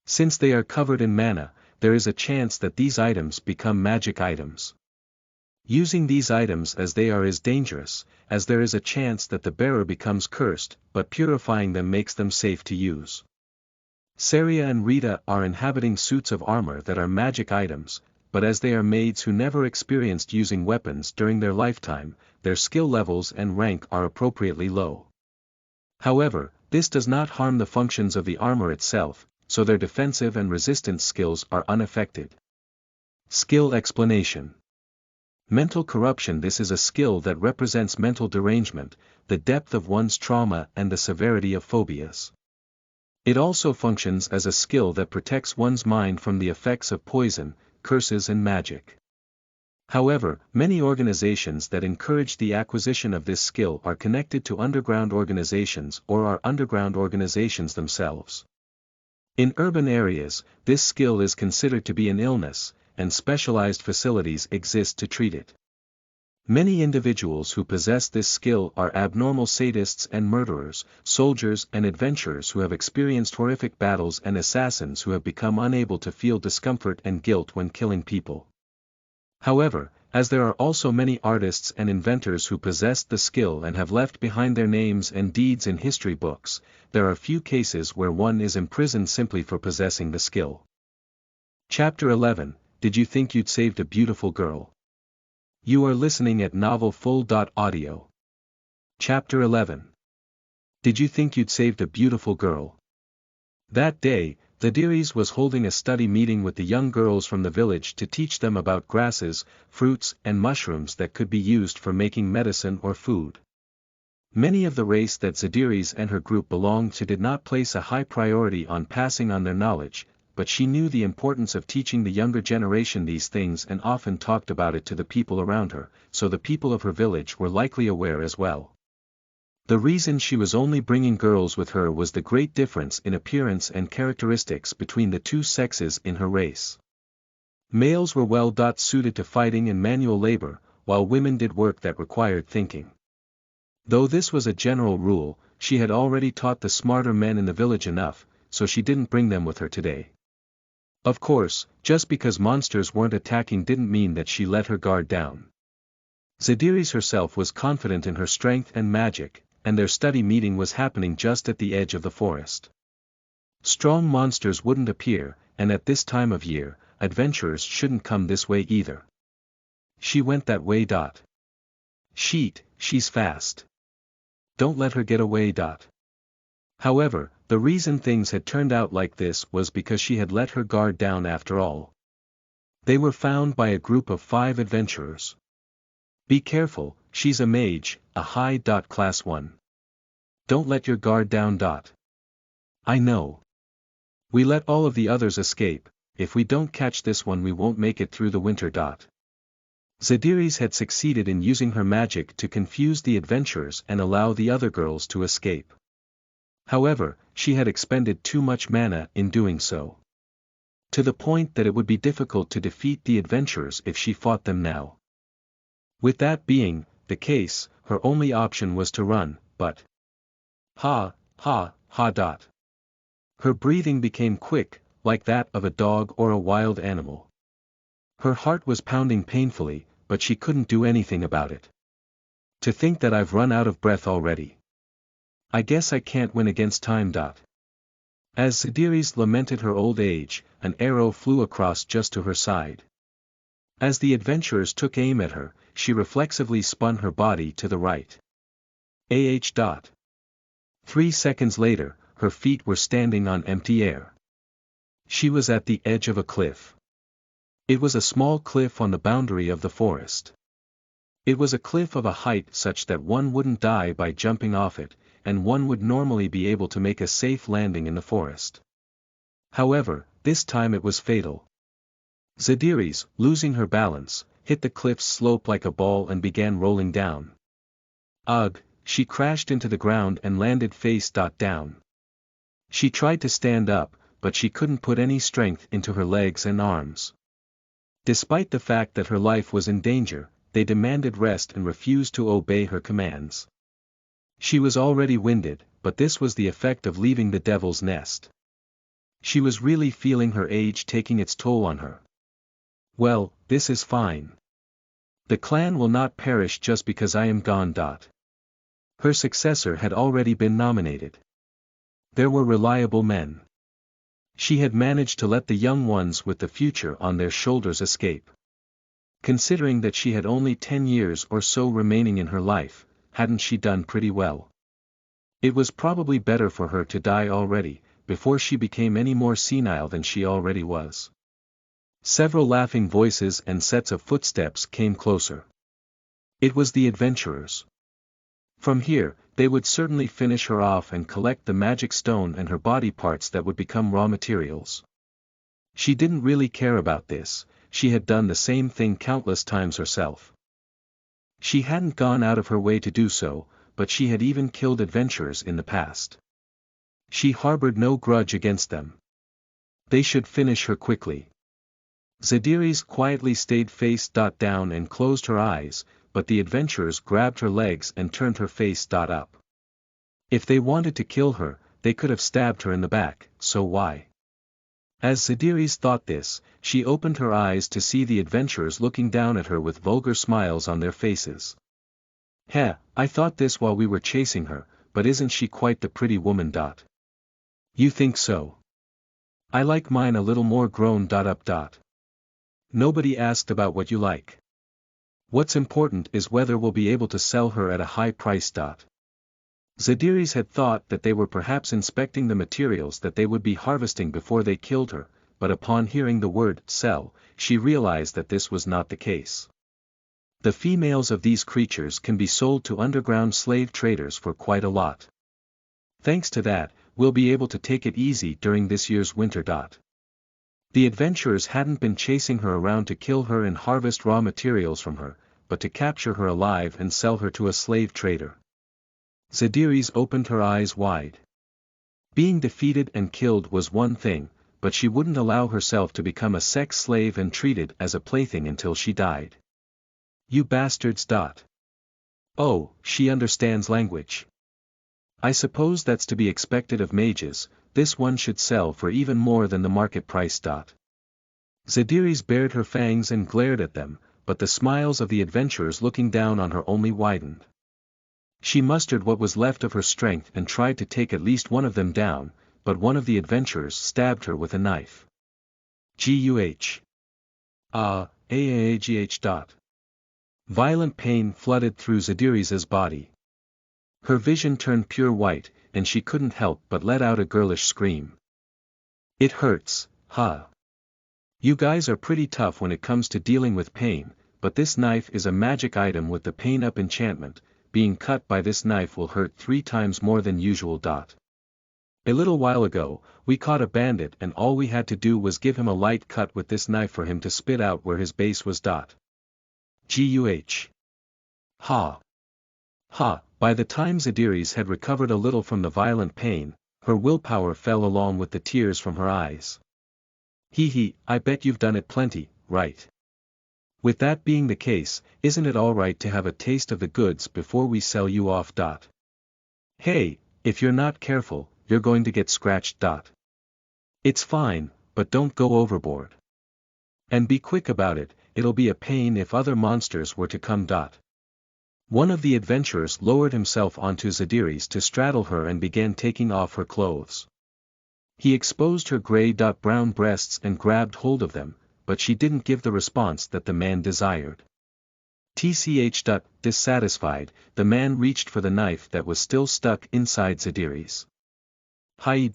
[SPEAKER 1] Since they are covered in mana, there is a chance that these items become magic items. Using these items as they are is dangerous, as there is a chance that the bearer becomes cursed, but purifying them makes them safe to use. Saria and Rita are inhabiting suits of armor that are magic items, but as they are maids who never experienced using weapons during their lifetime, their skill levels and rank are appropriately low. However, this does not harm the functions of the armor itself, so their defensive and resistance skills are unaffected. Skill Explanation. Mental corruption. This is a skill that represents mental derangement, the depth of one's trauma and the severity of phobias. It also functions as a skill that protects one's mind from the effects of poison, curses and magic. However, many organizations that encourage the acquisition of this skill are connected to underground organizations or are underground organizations themselves. In urban areas, this skill is considered to be an illness, and specialized facilities exist to treat it. Many individuals who possess this skill are abnormal sadists and murderers, soldiers and adventurers who have experienced horrific battles and assassins who have become unable to feel discomfort and guilt when killing people. However, as there are also many artists and inventors who possessed the skill and have left behind their names and deeds in history books, there are few cases where one is imprisoned simply for possessing the skill. Chapter 11. Did you think you'd saved a beautiful girl? You are listening at novelfull.audio. Chapter 11. Did you think you'd saved a beautiful girl? That day, Zadiris was holding a study meeting with the young girls from the village to teach them about grasses, fruits and mushrooms that could be used for making medicine or food. Many of the race that Zadiris and her group belonged to did not place a high priority on passing on their knowledge, but she knew the importance of teaching the younger generation these things and often talked about it to the people around her, so the people of her village were likely aware as well. The reason she was only bringing girls with her was the great difference in appearance and characteristics between the two sexes in her race. Males were well suited to fighting and manual labor, while women did work that required thinking. Though this was a general rule, she had already taught the smarter men in the village enough, so she didn't bring them with her today. Of course, just because monsters weren't attacking didn't mean that she let her guard down. Zadiris herself was confident in her strength and magic, and their study meeting was happening just at the edge of the forest. Strong monsters wouldn't appear, and at this time of year, adventurers shouldn't come this way either. She went that way. She's fast. Don't let her get away. However, the reason things had turned out like this was because she had let her guard down after all. They were found by a group of 5 adventurers. Be careful, she's a mage, a high. Class 1. Don't let your guard down. I know. We let all of the others escape, if we don't catch this one we won't make it through the winter. Zadiris had succeeded in using her magic to confuse the adventurers and allow the other girls to escape. However, she had expended too much mana in doing so. To the point that it would be difficult to defeat the adventurers if she fought them now. With that being the case, her only option was to run, but... Ha, ha, ha dot. Her breathing became quick, like that of a dog or a wild animal. Her heart was pounding painfully, but she couldn't do anything about it. To think that I've run out of breath already. I guess I can't win against time. As Zadiris lamented her old age, an arrow flew across just to her side. As the adventurers took aim at her, she reflexively spun her body to the right. 3 seconds later, her feet were standing on empty air. She was at the edge of a cliff. It was a small cliff on the boundary of the forest. It was a cliff of a height such that one wouldn't die by jumping off it, and one would normally be able to make a safe landing in the forest. However, this time it was fatal. Zadiris, losing her balance, hit the cliff's slope like a ball and began rolling down. Ugh, she crashed into the ground and landed face down. She tried to stand up, but she couldn't put any strength into her legs and arms. Despite the fact that her life was in danger, they demanded rest and refused to obey her commands. She was already winded, but this was the effect of leaving the devil's nest. She was really feeling her age taking its toll on her. Well, this is fine. The clan will not perish just because I am gone. Her successor had already been nominated. There were reliable men. She had managed to let the young ones with the future on their shoulders escape. Considering that she had only 10 years or so remaining in her life, hadn't she done pretty well? It was probably better for her to die already, before she became any more senile than she already was. Several laughing voices and sets of footsteps came closer. It was the adventurers. From here, they would certainly finish her off and collect the magic stone and her body parts that would become raw materials. She didn't really care about this, she had done the same thing countless times herself. She hadn't gone out of her way to do so, but she had even killed adventurers in the past. She harbored no grudge against them. They should finish her quickly. Zadiris quietly stayed face down and closed her eyes, but the adventurers grabbed her legs and turned her face up. If they wanted to kill her, they could have stabbed her in the back, so why? As Zadiris thought this, she opened her eyes to see the adventurers looking down at her with vulgar smiles on their faces. Heh, I thought this while we were chasing her, but isn't she quite the pretty woman? You think so? I like mine a little more grown up. Nobody asked about what you like. What's important is whether we'll be able to sell her at a high price. Zadiris had thought that they were perhaps inspecting the materials that they would be harvesting before they killed her, but upon hearing the word sell, she realized that this was not the case. The females of these creatures can be sold to underground slave traders for quite a lot. Thanks to that, we'll be able to take it easy during this year's winter. The adventurers hadn't been chasing her around to kill her and harvest raw materials from her, but to capture her alive and sell her to a slave trader. Zadiris opened her eyes wide. Being defeated and killed was one thing, but she wouldn't allow herself to become a sex slave and treated as a plaything until she died. You bastards. Oh, she understands language. I suppose that's to be expected of mages, this one should sell for even more than the market price. Zadiris bared her fangs and glared at them, but the smiles of the adventurers looking down on her only widened. She mustered what was left of her strength and tried to take at least one of them down, but one of the adventurers stabbed her with a knife. Guh. Aagh. Violent pain flooded through Zadiris's body. Her vision turned pure white, and she couldn't help but let out a girlish scream. It hurts, huh? You guys are pretty tough when it comes to dealing with pain, but this knife is a magic item with the pain up enchantment, being cut by this knife will hurt 3 times more than usual. A little while ago, we caught a bandit and all we had to do was give him a light cut with this knife for him to spit out where his base was. Guh. Ha. Ha. By the time Zadiris had recovered a little from the violent pain, her willpower fell along with the tears from her eyes. Hee, I bet you've done it plenty, right? With that being the case, isn't it alright to have a taste of the goods before we sell you off? Hey, if you're not careful, you're going to get scratched. It's fine, but don't go overboard. And be quick about it, it'll be a pain if other monsters were to come. One of the adventurers lowered himself onto Zadiris to straddle her and began taking off her clothes. He exposed her gray-brown breasts and grabbed hold of them, but she didn't give the response that the man desired. Dissatisfied, the man reached for the knife that was still stuck inside Zadiris. Hi.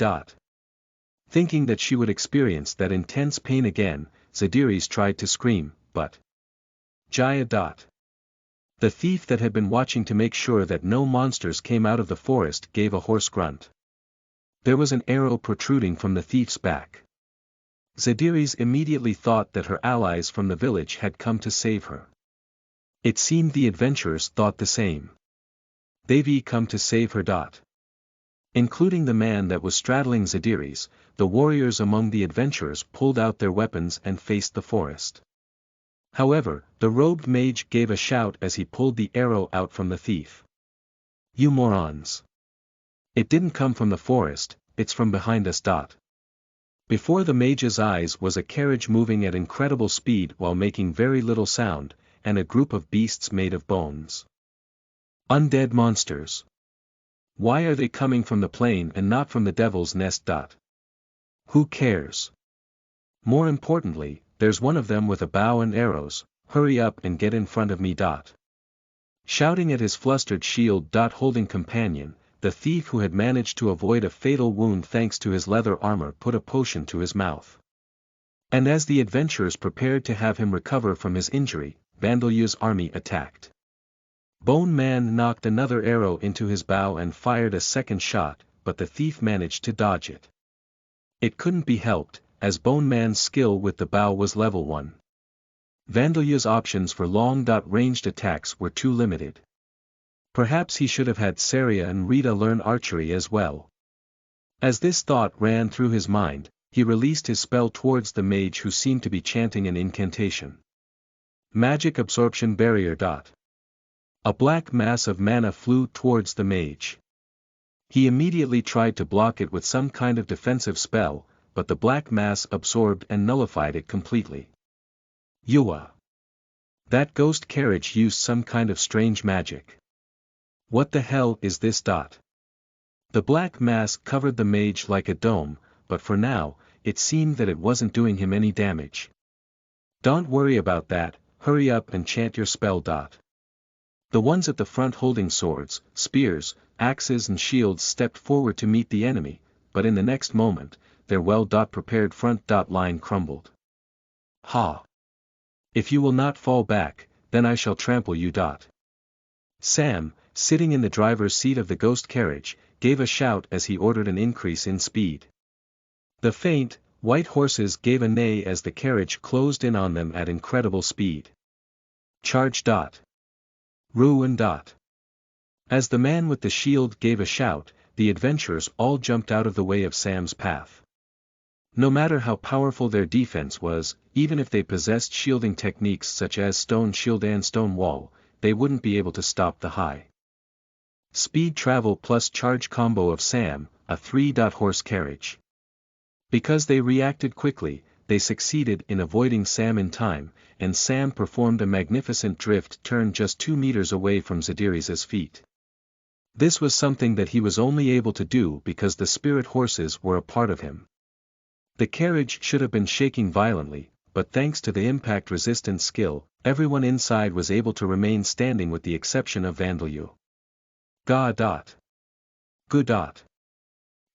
[SPEAKER 1] Thinking that she would experience that intense pain again, Zadiris tried to scream, but Jaya. The thief that had been watching to make sure that no monsters came out of the forest gave a hoarse grunt. There was an arrow protruding from the thief's back. Zadiris immediately thought that her allies from the village had come to save her. It seemed the adventurers thought the same. They've come to save her. Including the man that was straddling Zadiris, the warriors among the adventurers pulled out their weapons and faced the forest. However, the robed mage gave a shout as he pulled the arrow out from the thief. You morons! It didn't come from the forest, it's from behind us. Before the mage's eyes was a carriage moving at incredible speed while making very little sound, and a group of beasts made of bones. Undead monsters. Why are they coming from the plain and not from the devil's nest? Who cares? More importantly, there's one of them with a bow and arrows, hurry up and get in front of me. Shouting at his flustered shield-holding companion, the thief who had managed to avoid a fatal wound thanks to his leather armor put a potion to his mouth. And as the adventurers prepared to have him recover from his injury, Vandalu's army attacked. Bone Man knocked another arrow into his bow and fired a second shot, but the thief managed to dodge it. It couldn't be helped, as Bone Man's skill with the bow was level 1. Vandalu's options for long-ranged attacks were too limited. Perhaps he should have had Saria and Rita learn archery as well. As this thought ran through his mind, he released his spell towards the mage who seemed to be chanting an incantation. Magic Absorption Barrier. A black mass of mana flew towards the mage. He immediately tried to block it with some kind of defensive spell, but the black mass absorbed and nullified it completely. Yua! That ghost carriage used some kind of strange magic. What the hell is this? The black mass covered the mage like a dome, but for now, it seemed that it wasn't doing him any damage. Don't worry about that, hurry up and chant your spell. The ones at the front holding swords, spears, axes and shields stepped forward to meet the enemy, but in the next moment, their well-prepared front line crumbled. Ha! If you will not fall back, then I shall trample you. Sam, sitting in the driver's seat of the ghost carriage, gave a shout as he ordered an increase in speed. The faint, white horses gave a neigh as the carriage closed in on them at incredible speed. Charge. Ruin. As the man with the shield gave a shout, the adventurers all jumped out of the way of Sam's path. No matter how powerful their defense was, even if they possessed shielding techniques such as stone shield and stone wall, they wouldn't be able to stop the high speed travel plus charge combo of Sam, a 3-horse carriage. Because they reacted quickly, they succeeded in avoiding Sam in time, and Sam performed a magnificent drift turn just 2 meters away from Zadiris' feet. This was something that he was only able to do because the spirit horses were a part of him. The carriage should have been shaking violently, but thanks to the impact-resistant skill, everyone inside was able to remain standing with the exception of Vandalu. Good.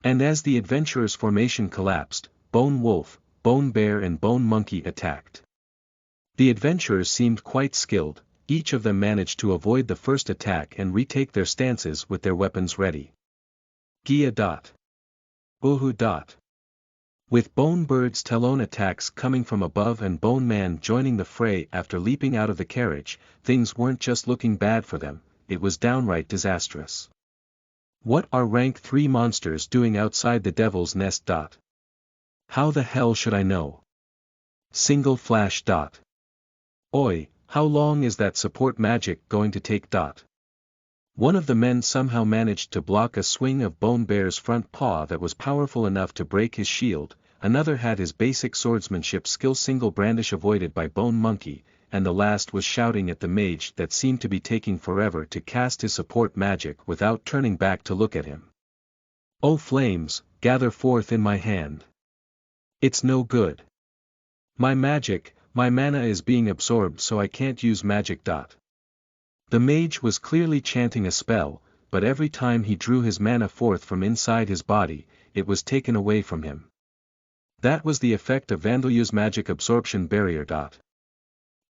[SPEAKER 1] And as the adventurers' formation collapsed, Bone Wolf, Bone Bear and Bone Monkey attacked. The adventurers seemed quite skilled, each of them managed to avoid the first attack and retake their stances with their weapons ready. Gia. Uhu. With Bone Bird's Talon attacks coming from above and Bone Man joining the fray after leaping out of the carriage, things weren't just looking bad for them, it was downright disastrous. What are rank 3 monsters doing outside the Devil's Nest? How the hell should I know? Single flash. Oi, how long is that support magic going to take? One of the men somehow managed to block a swing of Bone Bear's front paw that was powerful enough to break his shield, another had his basic swordsmanship skill single brandish avoided by Bone Monkey, and the last was shouting at the mage that seemed to be taking forever to cast his support magic without turning back to look at him. Oh flames, gather forth in my hand. It's no good. My mana is being absorbed so I can't use magic. The mage was clearly chanting a spell, but every time he drew his mana forth from inside his body, it was taken away from him. That was the effect of Vandalyu's magic absorption barrier.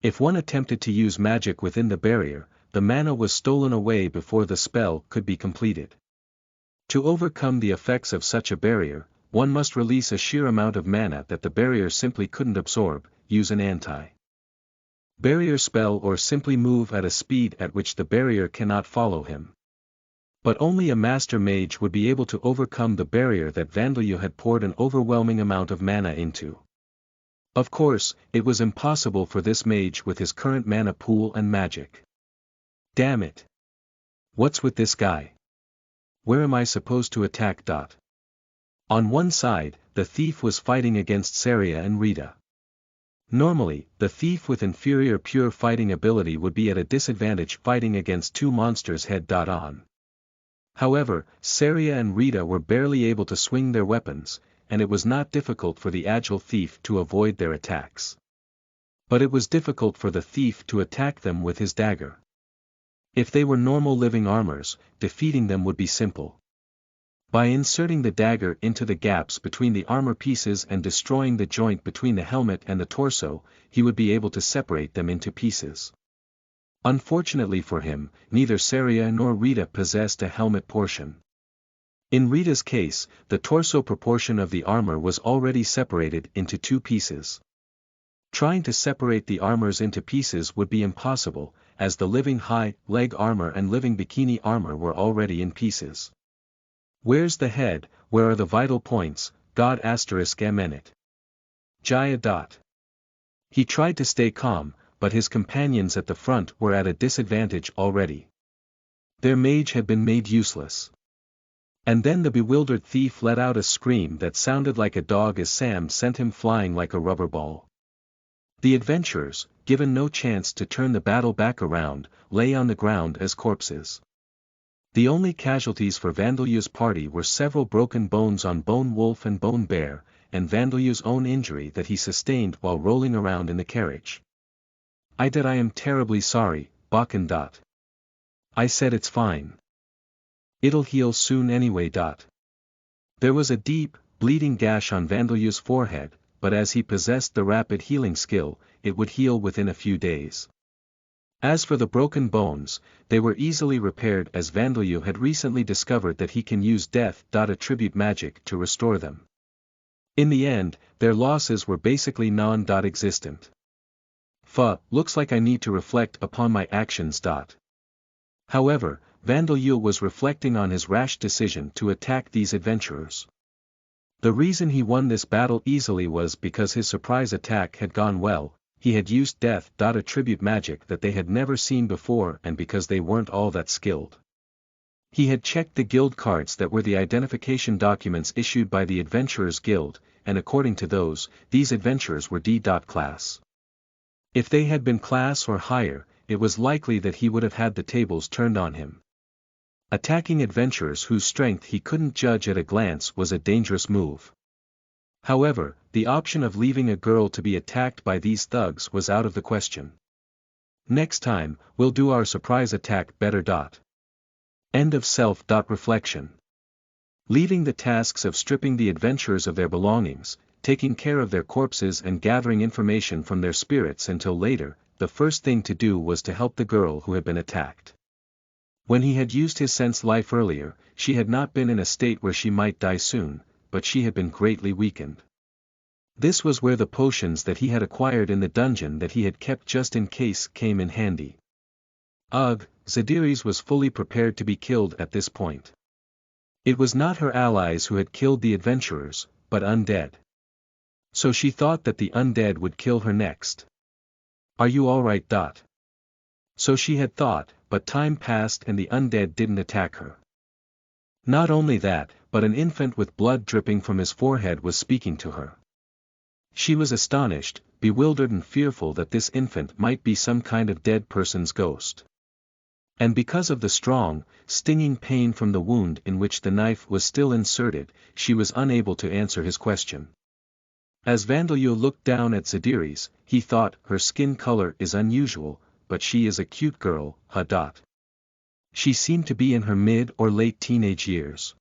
[SPEAKER 1] If one attempted to use magic within the barrier, the mana was stolen away before the spell could be completed. To overcome the effects of such a barrier, one must release a sheer amount of mana that the barrier simply couldn't absorb, use an anti-barrier spell or simply move at a speed at which the barrier cannot follow him. But only a master mage would be able to overcome the barrier that Vandalyu had poured an overwhelming amount of mana into. Of course, it was impossible for this mage with his current mana pool and magic. Damn it. What's with this guy? Where am I supposed to attack? On one side, the thief was fighting against Saria and Rita. Normally, the thief with inferior pure fighting ability would be at a disadvantage fighting against 2 monsters head-on. However, Saria and Rita were barely able to swing their weapons, and it was not difficult for the agile thief to avoid their attacks. But it was difficult for the thief to attack them with his dagger. If they were normal living armors, defeating them would be simple. By inserting the dagger into the gaps between the armor pieces and destroying the joint between the helmet and the torso, he would be able to separate them into pieces. Unfortunately for him, neither Saria nor Rita possessed a helmet portion. In Rita's case, the torso proportion of the armor was already separated into 2 pieces. Trying to separate the armors into pieces would be impossible, as the living high leg armor and living bikini armor were already in pieces. Where's the head, where are the vital points? God *M. Jaya. He tried to stay calm, but his companions at the front were at a disadvantage already. Their mage had been made useless. And then the bewildered thief let out a scream that sounded like a dog as Sam sent him flying like a rubber ball. The adventurers, given no chance to turn the battle back around, lay on the ground as corpses. The only casualties for Vandalyu's party were several broken bones on Bone Wolf and Bone Bear, and Vandalyu's own injury that he sustained while rolling around in the carriage. I am terribly sorry, Bakken. I said it's fine. It'll heal soon anyway. There was a deep, bleeding gash on Vandalyu's forehead, but as he possessed the rapid healing skill, it would heal within a few days. As for the broken bones, they were easily repaired as Vandalyu had recently discovered that he can use death. Attribute magic to restore them. In the end, their losses were basically non-existent. Looks like I need to reflect upon my actions. However, Vandalyu was reflecting on his rash decision to attack these adventurers. The reason he won this battle easily was because his surprise attack had gone well, he had used death. Attribute magic that they had never seen before, and because they weren't all that skilled. He had checked the guild cards that were the identification documents issued by the Adventurers Guild, and according to those, these adventurers were D-class. If they had been class or higher, it was likely that he would have had the tables turned on him. Attacking adventurers whose strength he couldn't judge at a glance was a dangerous move. However, the option of leaving a girl to be attacked by these thugs was out of the question. Next time, we'll do our surprise attack better. End of self-reflection. Leaving the tasks of stripping the adventurers of their belongings, taking care of their corpses and gathering information from their spirits until later, the first thing to do was to help the girl who had been attacked. When he had used his sense life earlier, she had not been in a state where she might die soon, but she had been greatly weakened. This was where the potions that he had acquired in the dungeon that he had kept just in case came in handy. Ugh, Zadiris was fully prepared to be killed at this point. It was not her allies who had killed the adventurers, but undead. So she thought that the undead would kill her next. Are you alright? So she had thought, but time passed and the undead didn't attack her. Not only that, but an infant with blood dripping from his forehead was speaking to her. She was astonished, bewildered and fearful that this infant might be some kind of dead person's ghost. And because of the strong, stinging pain from the wound in which the knife was still inserted, she was unable to answer his question. As Vandalyo looked down at Zadiris, he thought, her skin color is unusual, but she is a cute girl, huh? She seemed to be in her mid or late teenage years.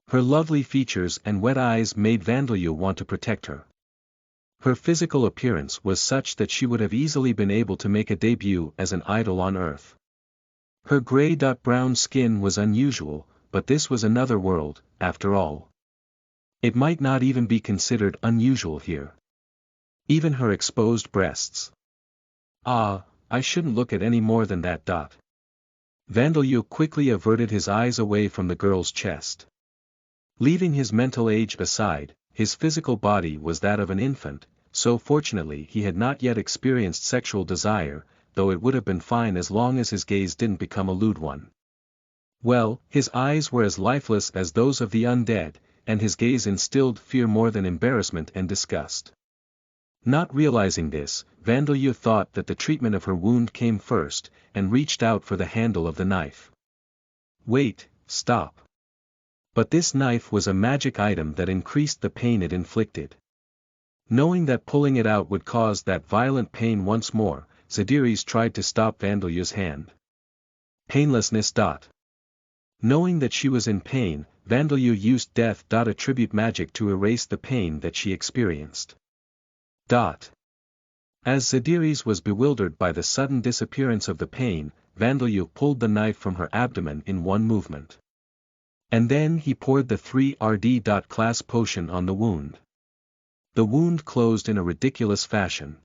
[SPEAKER 1] Her lovely features and wet eyes made Vandalyo want to protect her. Her physical appearance was such that she would have easily been able to make a debut as an idol on Earth. Her gray-brown skin was unusual, but this was another world, after all. It might not even be considered unusual here. Even her exposed breasts. Ah, I shouldn't look at any more than that. Vandalyo quickly averted his eyes away from the girl's chest. Leaving his mental age aside, his physical body was that of an infant, so fortunately he had not yet experienced sexual desire, though it would have been fine as long as his gaze didn't become a lewd one. Well, his eyes were as lifeless as those of the undead, and his gaze instilled fear more than embarrassment and disgust. Not realizing this, Vandalyo thought that the treatment of her wound came first, and reached out for the handle of the knife. Wait, stop. But this knife was a magic item that increased the pain it inflicted. Knowing that pulling it out would cause that violent pain once more, Zadiris tried to stop Vandalyo's hand. Painlessness. Knowing that she was in pain, Vandalyo used death. Attribute magic to erase the pain that she experienced. As Zadiris was bewildered by the sudden disappearance of the pain, Vandalyo pulled the knife from her abdomen in one movement. And then he poured the 3rd class potion on the wound. The wound closed in a ridiculous fashion.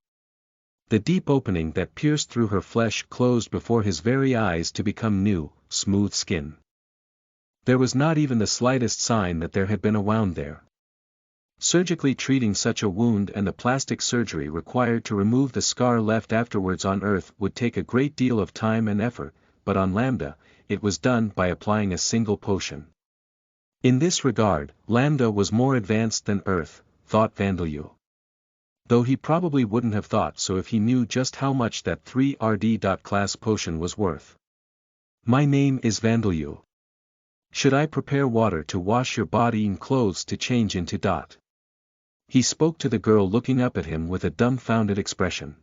[SPEAKER 1] The deep opening that pierced through her flesh closed before his very eyes to become new, smooth skin. There was not even the slightest sign that there had been a wound there. Surgically treating such a wound and the plastic surgery required to remove the scar left afterwards on Earth would take a great deal of time and effort, but on Lambda, it was done by applying a single potion. In this regard, Lambda was more advanced than Earth, thought Vandalyo. Though he probably wouldn't have thought so if he knew just how much that 3rd class potion was worth. My name is Vandalyo. Should I prepare water to wash your body and clothes to change into? He spoke to the girl looking up at him with a dumbfounded expression.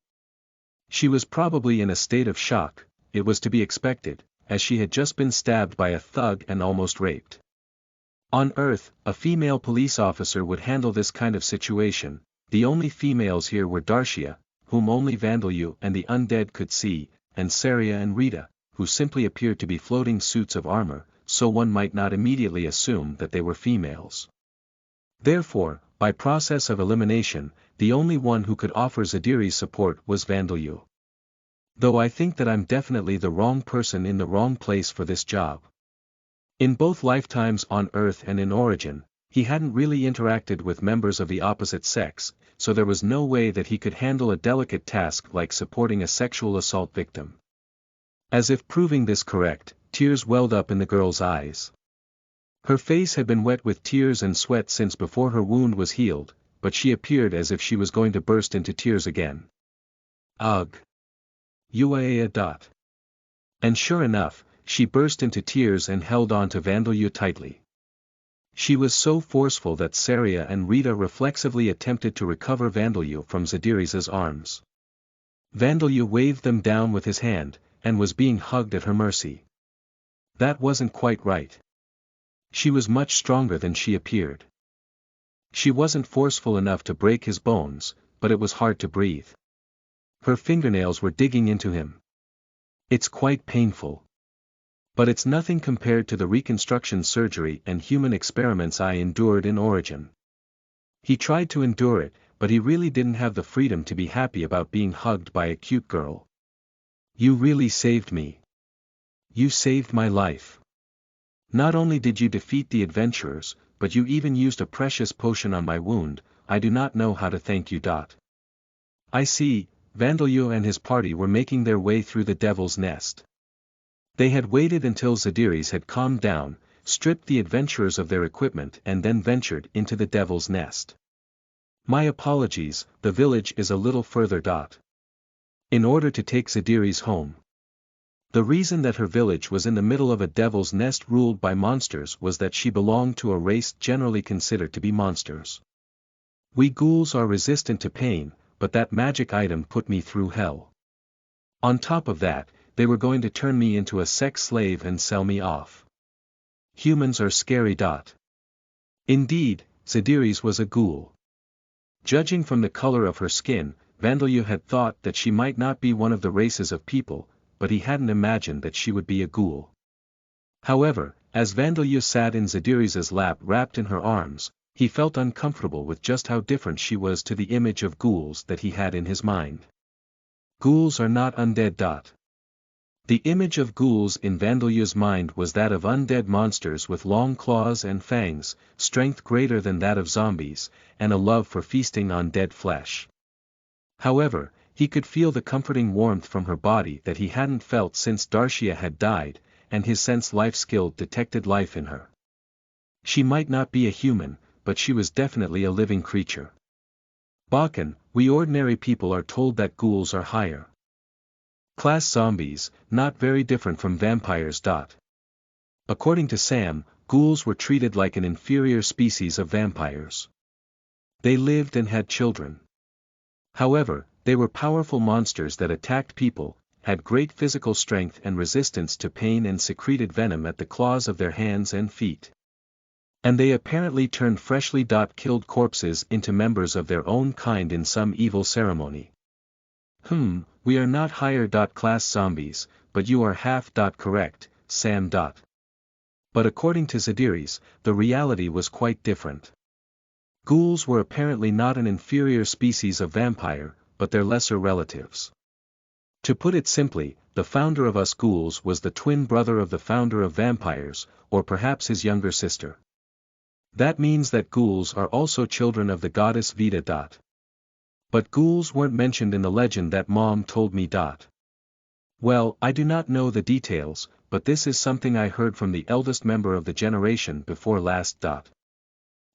[SPEAKER 1] She was probably in a state of shock, it was to be expected, as she had just been stabbed by a thug and almost raped. On Earth, a female police officer would handle this kind of situation. The only females here were Darcia, whom only Vandalyo and the undead could see, and Saria and Rita, who simply appeared to be floating suits of armor, so one might not immediately assume that they were females. Therefore, by process of elimination, the only one who could offer Zadiris support was Vandalyo. Though I think that I'm definitely the wrong person in the wrong place for this job. In both lifetimes on Earth and in Origin, he hadn't really interacted with members of the opposite sex, so there was no way that he could handle a delicate task like supporting a sexual assault victim. As if proving this correct, tears welled up in the girl's eyes. Her face had been wet with tears and sweat since before her wound was healed, but she appeared as if she was going to burst into tears again. Ugh! Uaa. And sure enough, she burst into tears and held on to Vandalyo tightly. She was so forceful that Saria and Rita reflexively attempted to recover Vandalyo from Zadiris' arms. Vandalyo waved them down with his hand, and was being hugged at her mercy. That wasn't quite right. She was much stronger than she appeared. She wasn't forceful enough to break his bones, but it was hard to breathe. Her fingernails were digging into him. It's quite painful. But it's nothing compared to the reconstruction surgery and human experiments I endured in Origin. He tried to endure it, but he really didn't have the freedom to be happy about being hugged by a cute girl. You really saved me. You saved my life. Not only did you defeat the adventurers, but you even used a precious potion on my wound. I do not know how to thank you. I see. Vandalyo and his party were making their way through the Devil's Nest. They had waited until Zadiris had calmed down, stripped the adventurers of their equipment and then ventured into the Devil's Nest. My apologies, the village is a little further. In order to take Zadiris home. The reason that her village was in the middle of a devil's nest ruled by monsters was that she belonged to a race generally considered to be monsters. We ghouls are resistant to pain, but that magic item put me through hell. On top of that, they were going to turn me into a sex slave and sell me off. Humans are scary. Indeed, Zadiris was a ghoul. Judging from the color of her skin, Vandalyo had thought that she might not be one of the races of people, but he hadn't imagined that she would be a ghoul. However, as Vandalyo sat in Zadiris's lap wrapped in her arms, he felt uncomfortable with just how different she was to the image of ghouls that he had in his mind. Ghouls are not undead. The image of ghouls in Vandalyo's mind was that of undead monsters with long claws and fangs, strength greater than that of zombies, and a love for feasting on dead flesh. However, he could feel the comforting warmth from her body that he hadn't felt since Darshia had died, and his sense life skill detected life in her. She might not be a human, but she was definitely a living creature. Bakken, we ordinary people are told that ghouls are higher class zombies, not very different from vampires. According to Sam, ghouls were treated like an inferior species of vampires. They lived and had children. However, they were powerful monsters that attacked people, had great physical strength and resistance to pain and secreted venom at the claws of their hands and feet. And they apparently turned freshly killed corpses into members of their own kind in some evil ceremony. We are not higher class zombies, but you are half correct, Sam. But according to Zadiris, the reality was quite different. Ghouls were apparently not an inferior species of vampire, but their lesser relatives. To put it simply, the founder of us ghouls was the twin brother of the founder of vampires, or perhaps his younger sister. That means that ghouls are also children of the goddess Vita. But ghouls weren't mentioned in the legend that Mom told me. Well, I do not know the details, but this is something I heard from the eldest member of the generation before last.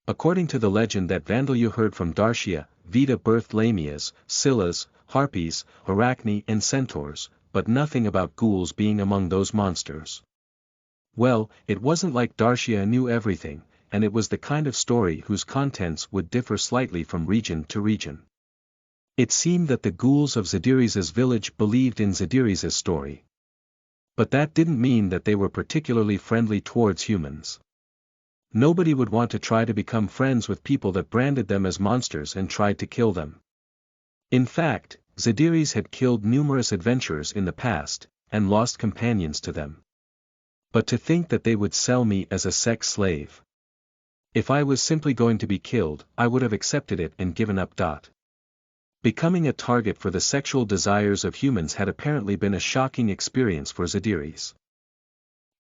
[SPEAKER 1] According to the legend that Vandalyo heard from Darshia, Vita birthed Lamias, Scyllas, Harpies, Arachne and Centaurs, but nothing about ghouls being among those monsters. Well, it wasn't like Darshia knew everything, and it was the kind of story whose contents would differ slightly from region to region. It seemed that the ghouls of Zadiris's village believed in Zadiris's story. But that didn't mean that they were particularly friendly towards humans. Nobody would want to try to become friends with people that branded them as monsters and tried to kill them. In fact, Zadiris had killed numerous adventurers in the past, and lost companions to them. But to think that they would sell me as a sex slave. If I was simply going to be killed, I would have accepted it and given up. Becoming a target for the sexual desires of humans had apparently been a shocking experience for Zadiris.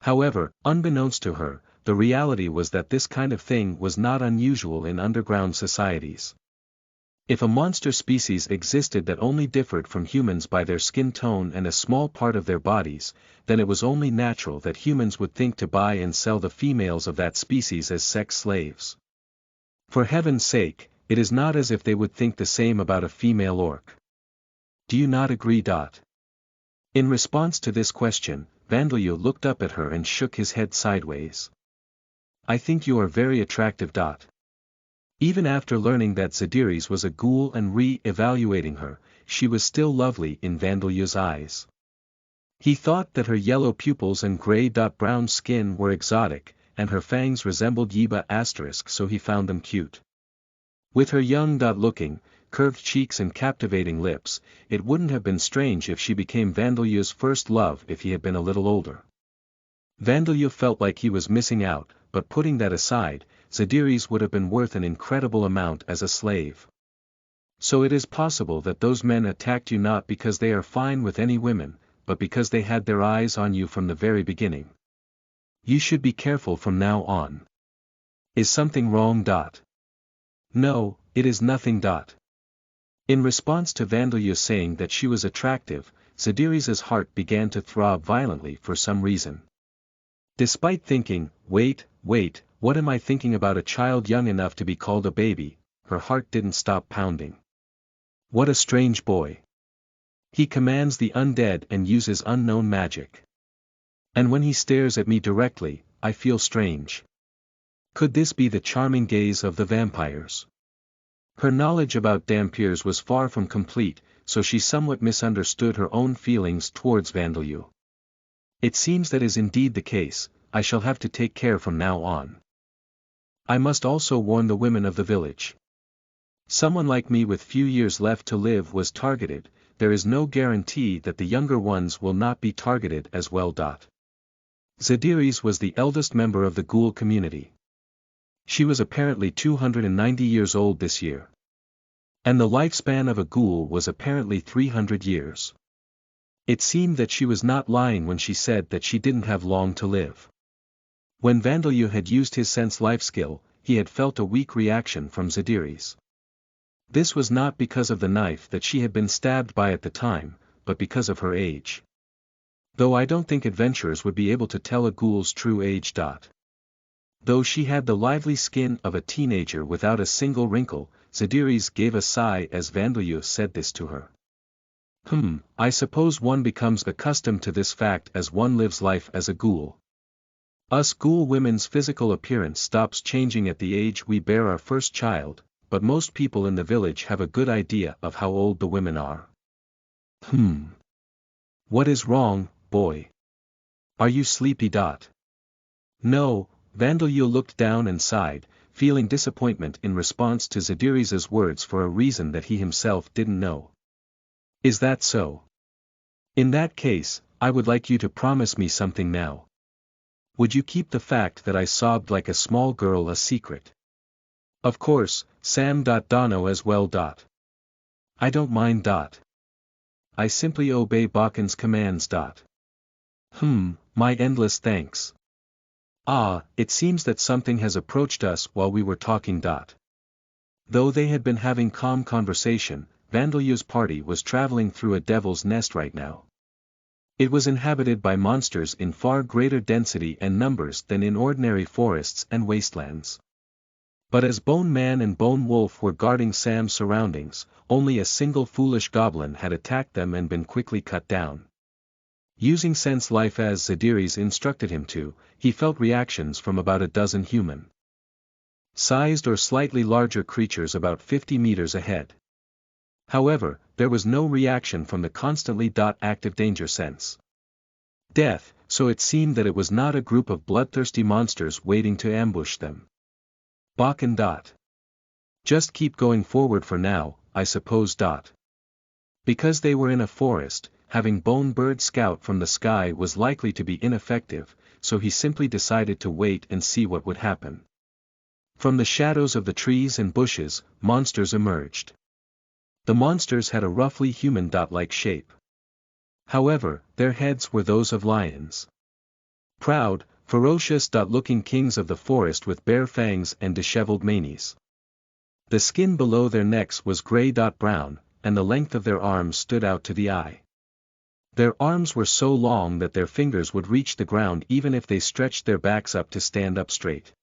[SPEAKER 1] However, unbeknownst to her, the reality was that this kind of thing was not unusual in underground societies. If a monster species existed that only differed from humans by their skin tone and a small part of their bodies, then it was only natural that humans would think to buy and sell the females of that species as sex slaves. For heaven's sake, it is not as if they would think the same about a female orc. Do you not agree? In response to this question, Vandalyo looked up at her and shook his head sideways. I think you are very attractive. Even after learning that Zadiris was a ghoul and re-evaluating her, she was still lovely in Vandalyo's eyes. He thought that her yellow pupils and gray-brown skin were exotic, and her fangs resembled Yiba *, so he found them cute. With her young-looking, curved cheeks and captivating lips, it wouldn't have been strange if she became Vandalyo's first love if he had been a little older. Vandalyo felt like he was missing out, but putting that aside, Zadiris would have been worth an incredible amount as a slave. So it is possible that those men attacked you not because they are fine with any women, but because they had their eyes on you from the very beginning. You should be careful from now on. Is something wrong? No, it is nothing. In response to Vandeleur saying that she was attractive, Zadiris's heart began to throb violently for some reason. Despite thinking, wait, what am I thinking about a child young enough to be called a baby, her heart didn't stop pounding. What a strange boy. He commands the undead and uses unknown magic. And when he stares at me directly, I feel strange. Could this be the charming gaze of the vampires? Her knowledge about vampires was far from complete, so she somewhat misunderstood her own feelings towards Vandeleur. It seems that is indeed the case. I shall have to take care from now on. I must also warn the women of the village. Someone like me with few years left to live was targeted. There is no guarantee that the younger ones will not be targeted as well. Zadiris was the eldest member of the ghoul community. She was apparently 290 years old this year. And the lifespan of a ghoul was apparently 300 years. It seemed that she was not lying when she said that she didn't have long to live. When Vandeleur had used his sense life skill, he had felt a weak reaction from Zadiris. This was not because of the knife that she had been stabbed by at the time, but because of her age. Though I don't think adventurers would be able to tell a ghoul's true age. Though she had the lively skin of a teenager without a single wrinkle, Zadiris gave a sigh as Vandeleur said this to her. I suppose one becomes accustomed to this fact as one lives life as a ghoul. Us ghoul women's physical appearance stops changing at the age we bear our first child, but most people in the village have a good idea of how old the women are. What is wrong, boy? Are you sleepy? No, Vandeleur looked down and sighed, feeling disappointment in response to Zadiris's words for a reason that he himself didn't know. Is that so? In that case, I would like you to promise me something now. Would you keep the fact that I sobbed like a small girl a secret? Of course, Sam. Dono as well. I don't mind. I simply obey Bakken's commands. My endless thanks. It seems that something has approached us while we were talking. Though they had been having calm conversation, Vandeleur's party was traveling through a devil's nest right now. It was inhabited by monsters in far greater density and numbers than in ordinary forests and wastelands. But as Bone Man and Bone Wolf were guarding Sam's surroundings, only a single foolish goblin had attacked them and been quickly cut down. Using sense life as Zadiris instructed him to, he felt reactions from about a dozen human-sized or slightly larger creatures about 50 meters ahead. However, there was no reaction from the constantly active danger sense. Death, so it seemed that it was not a group of bloodthirsty monsters waiting to ambush them. Bakken. Just keep going forward for now, I suppose. Because they were in a forest, having Bone Bird scout from the sky was likely to be ineffective, so he simply decided to wait and see what would happen. From the shadows of the trees and bushes, monsters emerged. The monsters had a roughly human-like shape. However, their heads were those of lions. Proud, ferocious-looking kings of the forest with bare fangs and disheveled manes. The skin below their necks was gray-brown, and the length of their arms stood out to the eye. Their arms were so long that their fingers would reach the ground even if they stretched their backs up to stand up straight.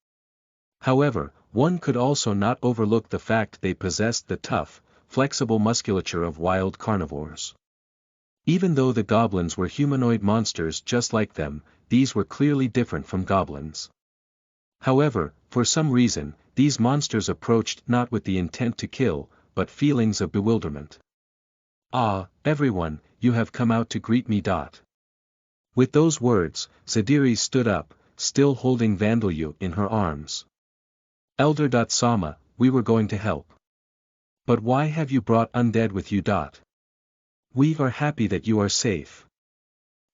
[SPEAKER 1] However, one could also not overlook the fact they possessed the tough, flexible musculature of wild carnivores. Even though the goblins were humanoid monsters just like them, these were clearly different from goblins. However, for some reason, these monsters approached not with the intent to kill, but feelings of bewilderment. Everyone, you have come out to greet me. With those words, Zadiris stood up, still holding Vandeleur in her arms. Elder. Sama, we were going to help. But why have you brought undead with you? We are happy that you are safe.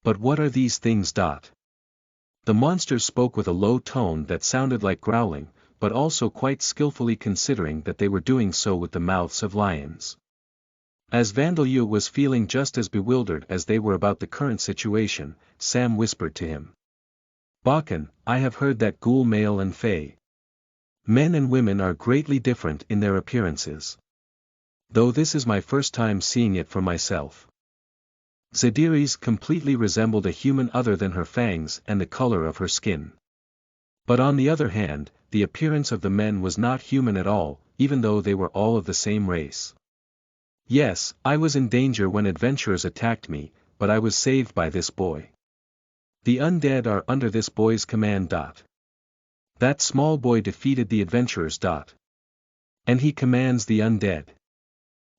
[SPEAKER 1] But what are these things? The monsters spoke with a low tone that sounded like growling, but also quite skillfully considering that they were doing so with the mouths of lions. As Vandeleur was feeling just as bewildered as they were about the current situation, Sam whispered to him. Bakken, I have heard that ghoul male and fey men and women are greatly different in their appearances. Though this is my first time seeing it for myself. Zediris completely resembled a human other than her fangs and the color of her skin. But on the other hand, the appearance of the men was not human at all, even though they were all of the same race. Yes, I was in danger when adventurers attacked me, but I was saved by this boy. The undead are under this boy's command. That small boy defeated the adventurers. And he commands the undead.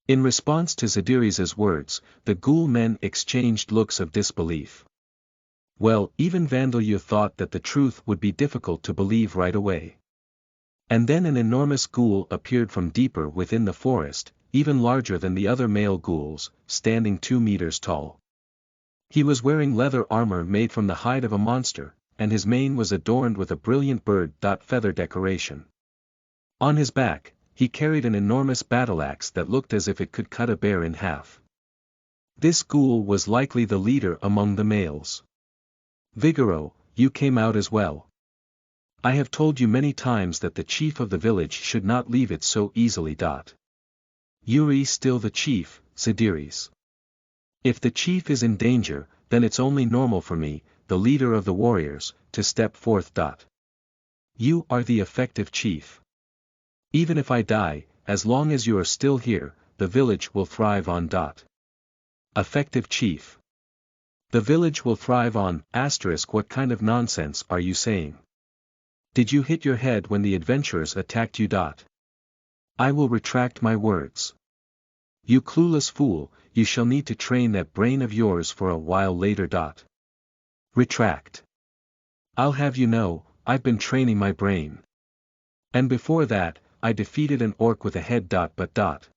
[SPEAKER 1] In response to Zediris' words, the ghoul men exchanged looks of disbelief. Well, even Vandeleur thought that the truth would be difficult to believe right away. And then an enormous ghoul appeared from deeper within the forest, even larger than the other male ghouls, standing 2 meters tall. He was wearing leather armor made from the hide of a monster, and his mane was adorned with a brilliant bird. Feather decoration. On his back, he carried an enormous battle-axe that looked as if it could cut a bear in half. This ghoul was likely the leader among the males. Vigoro, you came out as well. I have told you many times that the chief of the village should not leave it so easily. Yuri still the chief, Zediris. If the chief is in danger, then it's only normal for me, the leader of the warriors, to step forth. You are the effective chief. Even if I die, as long as you are still here, the village will thrive on. Effective chief. The village will thrive on, what kind of nonsense are you saying? Did you hit your head when the adventurers attacked you? I will retract my words. You clueless fool, you shall need to train that brain of yours for a while later. Retract. I'll have you know, I've been training my brain. And before that, I defeated an orc with a head. But.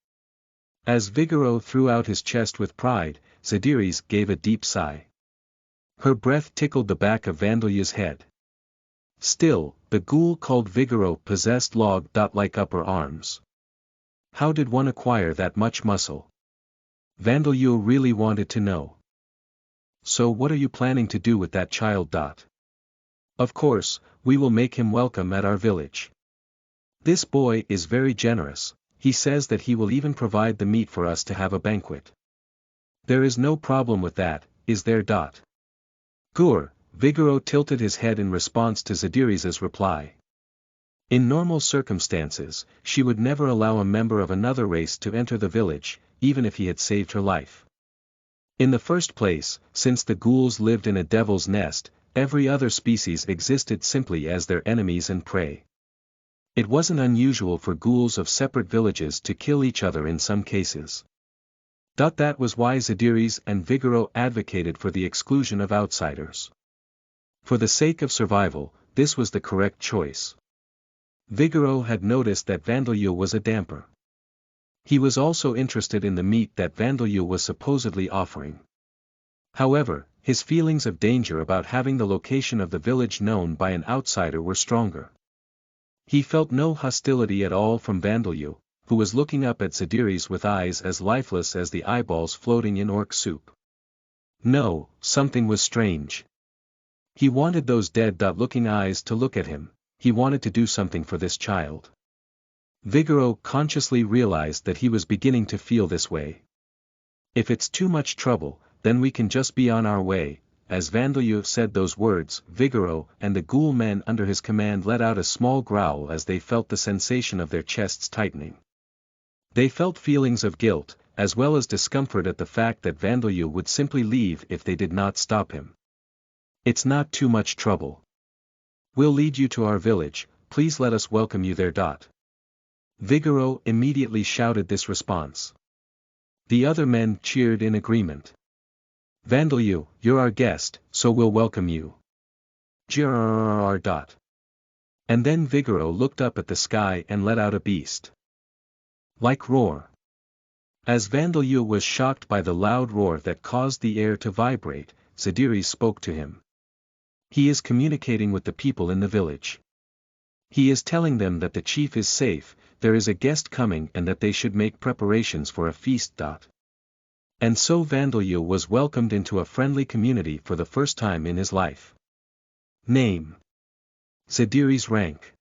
[SPEAKER 1] As Vigoro threw out his chest with pride, Zediris gave a deep sigh. Her breath tickled the back of Vandeleur's head. Still, the ghoul called Vigoro possessed log-like upper arms. How did one acquire that much muscle? Vandeleur really wanted to know. So what are you planning to do with that child? Of course, we will make him welcome at our village. This boy is very generous, he says that he will even provide the meat for us to have a banquet. There is no problem with that, is there? Gur, Vigoro tilted his head in response to Zediris' reply. In normal circumstances, she would never allow a member of another race to enter the village, even if he had saved her life. In the first place, since the ghouls lived in a devil's nest, every other species existed simply as their enemies and prey. It wasn't unusual for ghouls of separate villages to kill each other in some cases. That was why Zediris and Vigoro advocated for the exclusion of outsiders. For the sake of survival, this was the correct choice. Vigoro had noticed that Vandeleur was a damper. He was also interested in the meat that Vandeleur was supposedly offering. However, his feelings of danger about having the location of the village known by an outsider were stronger. He felt no hostility at all from Vandeleur, who was looking up at Zediris with eyes as lifeless as the eyeballs floating in orc soup. No, something was strange. He wanted those dead-looking eyes to look at him, he wanted to do something for this child. Vigoro consciously realized that he was beginning to feel this way. If it's too much trouble, then we can just be on our way. As Vandeleur said those words, Vigoro and the ghoul men under his command let out a small growl as they felt the sensation of their chests tightening. They felt feelings of guilt, as well as discomfort at the fact that Vandeleur would simply leave if they did not stop him. It's not too much trouble. We'll lead you to our village, please let us welcome you there. Vigoro immediately shouted this response. The other men cheered in agreement. Vandeleur, you're our guest, so we'll welcome you. Grrrr. And then Vigoro looked up at the sky and let out a beast like roar. As Vandeleur was shocked by the loud roar that caused the air to vibrate, Zediris spoke to him. He is communicating with the people in the village. He is telling them that the chief is safe, there is a guest coming and that they should make preparations for a feast. And so Vandeleur was welcomed into a friendly community for the first time in his life. Name. Zediri's rank.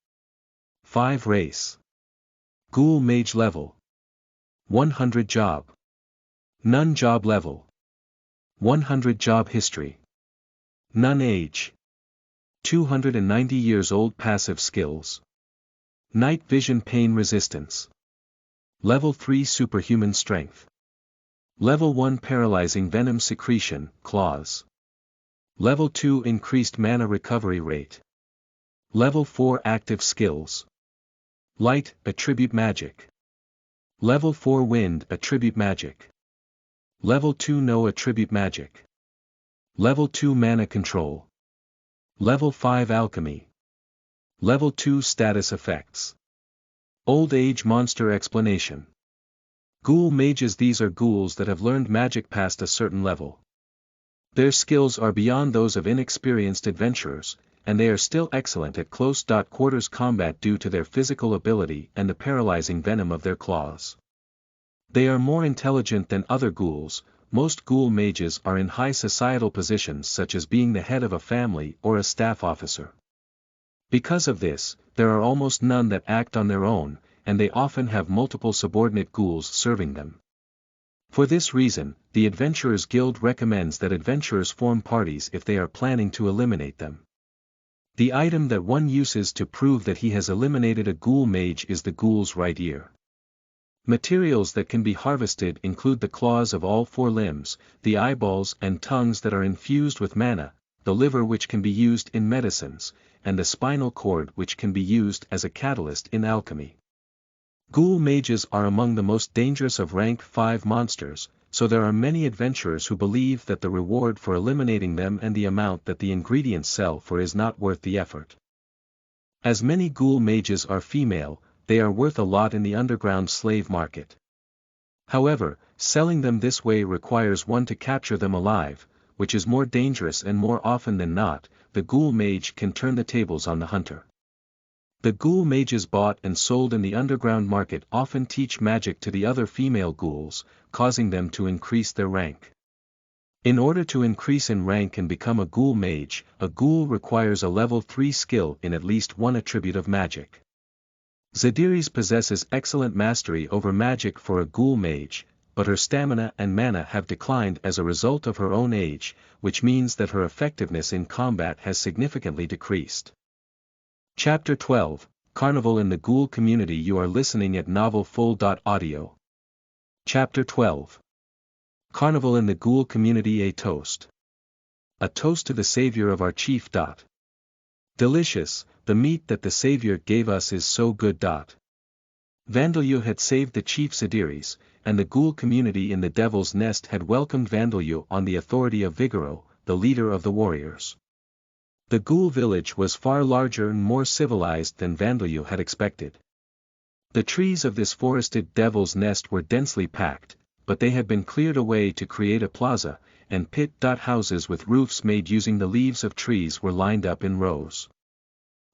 [SPEAKER 1] 5 race. Ghoul Mage level. 100 job. None job level. 100 job history. None age. 290 years old. Passive skills. Night vision, pain resistance. Level 3 superhuman strength. Level 1 paralyzing venom secretion, claws. Level 2 increased mana recovery rate. Level 4 active skills. Light, attribute magic. Level 4 wind, attribute magic. Level 2 no attribute magic. Level 2 mana control. Level 5 alchemy. Level 2 status effects. Old age monster explanation. Ghoul mages. These are ghouls that have learned magic past a certain level. Their skills are beyond those of inexperienced adventurers, and they are still excellent at close-quarters combat due to their physical ability and the paralyzing venom of their claws. They are more intelligent than other ghouls. Most ghoul mages are in high societal positions such as being the head of a family or a staff officer. Because of this, there are almost none that act on their own, and they often have multiple subordinate ghouls serving them. For this reason, the Adventurers Guild recommends that adventurers form parties if they are planning to eliminate them. The item that one uses to prove that he has eliminated a ghoul mage is the ghoul's right ear. Materials that can be harvested include the claws of all 4 limbs, the eyeballs and tongues that are infused with mana, the liver which can be used in medicines, and the spinal cord which can be used as a catalyst in alchemy. Ghoul mages are among the most dangerous of rank 5 monsters, so there are many adventurers who believe that the reward for eliminating them and the amount that the ingredients sell for is not worth the effort. As many ghoul mages are female, they are worth a lot in the underground slave market. However, selling them this way requires one to capture them alive, which is more dangerous, and more often than not, the ghoul mage can turn the tables on the hunter. The ghoul mages bought and sold in the underground market often teach magic to the other female ghouls, causing them to increase their rank. In order to increase in rank and become a ghoul mage, a ghoul requires a level 3 skill in at least one attribute of magic. Zediri's possesses excellent mastery over magic for a ghoul mage, but her stamina and mana have declined as a result of her own age, which means that her effectiveness in combat has significantly decreased. Chapter 12, Carnival in the Ghoul Community. You are listening at novelfull.audio. Chapter 12. Carnival in the Ghoul Community. A toast. A toast to the savior of our chief. Delicious, the meat that the savior gave us is so good. Vandeleur had saved the chief Zediris, and the ghoul community in the Devil's Nest had welcomed Vandeleur on the authority of Vigoro, the leader of the warriors. The ghoul village was far larger and more civilized than Vandeleur had expected. The trees of this forested Devil's Nest were densely packed, but they had been cleared away to create a plaza, and pit. Houses with roofs made using the leaves of trees were lined up in rows.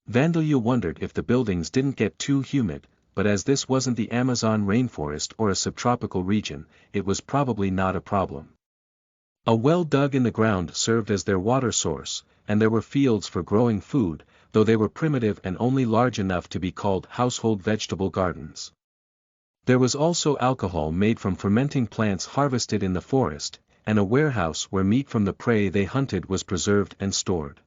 [SPEAKER 1] Vandeleur wondered if the buildings didn't get too humid, but as this wasn't the Amazon rainforest or a subtropical region, it was probably not a problem. A well dug in the ground served as their water source, and there were fields for growing food, though they were primitive and only large enough to be called household vegetable gardens. There was also alcohol made from fermenting plants harvested in the forest, and a warehouse where meat from the prey they hunted was preserved and stored.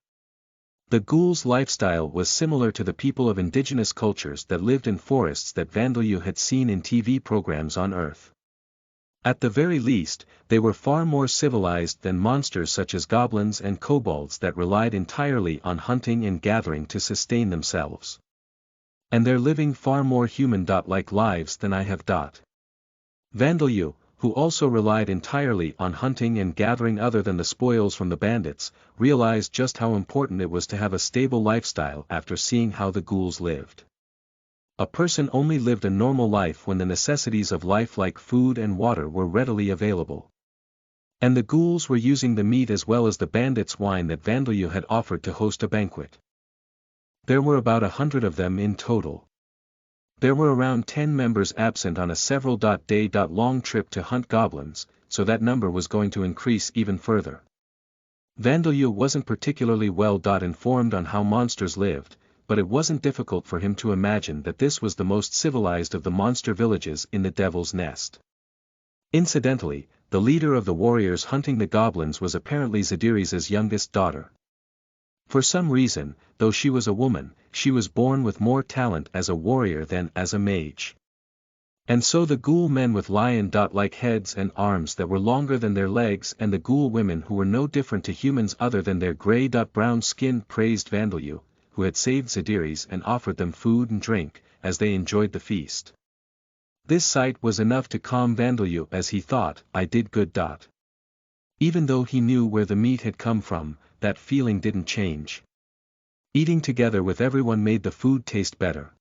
[SPEAKER 1] The ghouls' lifestyle was similar to the people of indigenous cultures that lived in forests that Vandeleur had seen in TV programs on Earth. At the very least, they were far more civilized than monsters such as goblins and kobolds that relied entirely on hunting and gathering to sustain themselves. And they're living far more human-like lives than I have. Vandeleur, who also relied entirely on hunting and gathering other than the spoils from the bandits, realized just how important it was to have a stable lifestyle after seeing how the ghouls lived. A person only lived a normal life when the necessities of life like food and water were readily available. And the ghouls were using the meat as well as the bandits' wine that Vandeleur had offered to host a banquet. There were about 100 of them in total. There were around 10 members absent on a several-day-long trip to hunt goblins, so that number was going to increase even further. Vandeleur wasn't particularly well informed on how monsters lived, but it wasn't difficult for him to imagine that this was the most civilized of the monster villages in the Devil's Nest. Incidentally, the leader of the warriors hunting the goblins was apparently Zadiris' youngest daughter. For some reason, though she was a woman, she was born with more talent as a warrior than as a mage. And so the ghoul men with lion-like heads and arms that were longer than their legs and the ghoul women who were no different to humans other than their grey-brown skin praised Vandeleur, who had saved Zadiris and offered them food and drink, as they enjoyed the feast. This sight was enough to calm Vandeleur as he thought, I did good. Even though he knew where the meat had come from, that feeling didn't change. Eating together with everyone made the food taste better.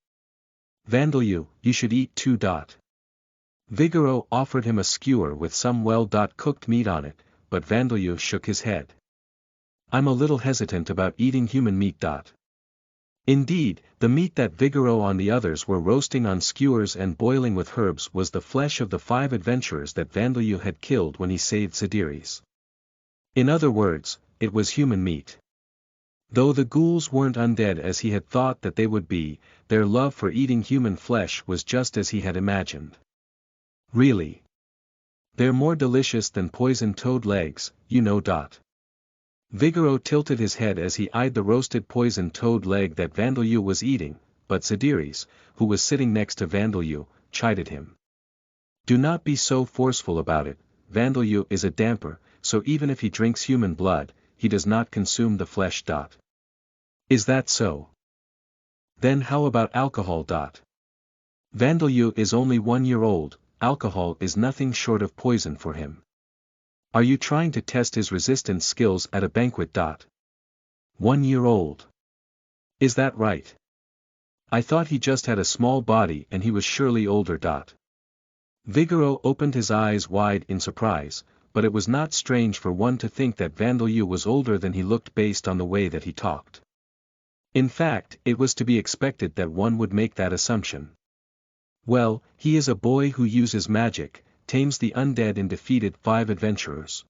[SPEAKER 1] Vandeleur, you should eat too. Vigoro offered him a skewer with some well-cooked meat on it, but Vandeleur shook his head. I'm a little hesitant about eating human meat. Indeed, the meat that Vigoro and the others were roasting on skewers and boiling with herbs was the flesh of the 5 adventurers that Vandeleur had killed when he saved Zadiris. In other words, it was human meat. Though the ghouls weren't undead as he had thought that they would be, their love for eating human flesh was just as he had imagined. Really? They're more delicious than poisoned toad legs, you know. Vigoro tilted his head as he eyed the roasted poisoned toad leg that Vandeleur was eating, but Zadiris, who was sitting next to Vandeleur, chided him. Do not be so forceful about it, Vandeleur is a damper, so even if he drinks human blood, he does not consume the flesh. Is that so? Then how about alcohol? Vandeleur is only 1 year old, alcohol is nothing short of poison for him. Are you trying to test his resistance skills at a banquet? 1 year old. Is that right? I thought he just had a small body and he was surely older. Vigoro opened his eyes wide in surprise, but it was not strange for one to think that Vandeleur was older than he looked based on the way that he talked. In fact, it was to be expected that one would make that assumption. Well, he is a boy who uses magic, tames the undead and defeated 5 adventurers.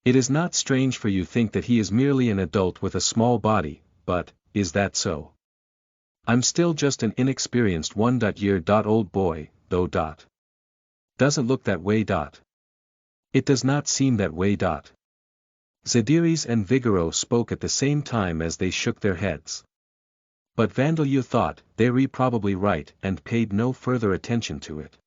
[SPEAKER 1] It is not strange for you think that he is merely an adult with a small body, but, is that so? I'm still just an inexperienced 1-year-old boy, though. Doesn't look that way. It does not seem that way. Zadiris and Vigoro spoke at the same time as they shook their heads. But Vandeleur thought, they were probably right and paid no further attention to it.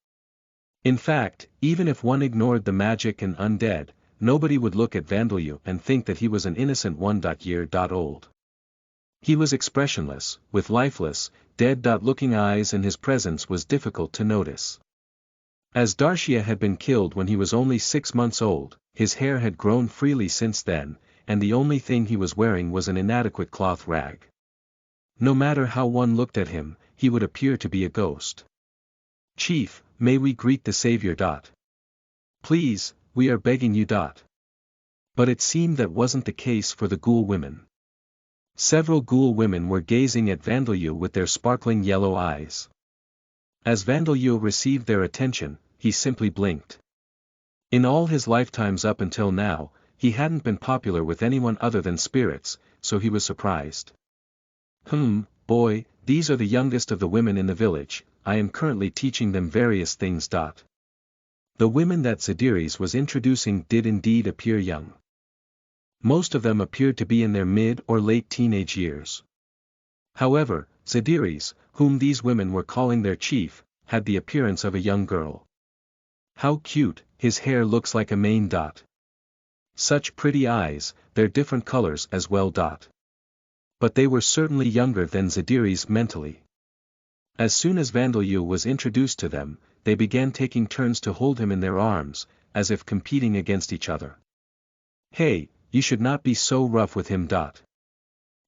[SPEAKER 1] In fact, even if one ignored the magic and undead, nobody would look at Vandeleur and think that he was an innocent 1-year-old. He was expressionless, with lifeless, dead-looking eyes and his presence was difficult to notice. As Darshia had been killed when he was only 6 months old, his hair had grown freely since then, and the only thing he was wearing was an inadequate cloth rag. No matter how one looked at him, he would appear to be a ghost. Chief, may we greet the savior. Please, we are begging you. But it seemed that wasn't the case for the ghoul women. Several ghoul women were gazing at Vandeleur with their sparkling yellow eyes. As Vandeleur received their attention, he simply blinked. In all his lifetimes up until now, he hadn't been popular with anyone other than spirits, so he was surprised. Boy, these are the youngest of the women in the village, I am currently teaching them various things. The women that Zadiris was introducing did indeed appear young. Most of them appeared to be in their mid or late teenage years. However, Zadiris, whom these women were calling their chief, had the appearance of a young girl. How cute, his hair looks like a mane. Such pretty eyes, their different colors as well. But they were certainly younger than Zadiris mentally. As soon as Vandeleur was introduced to them, they began taking turns to hold him in their arms, as if competing against each other. Hey, you should not be so rough with him.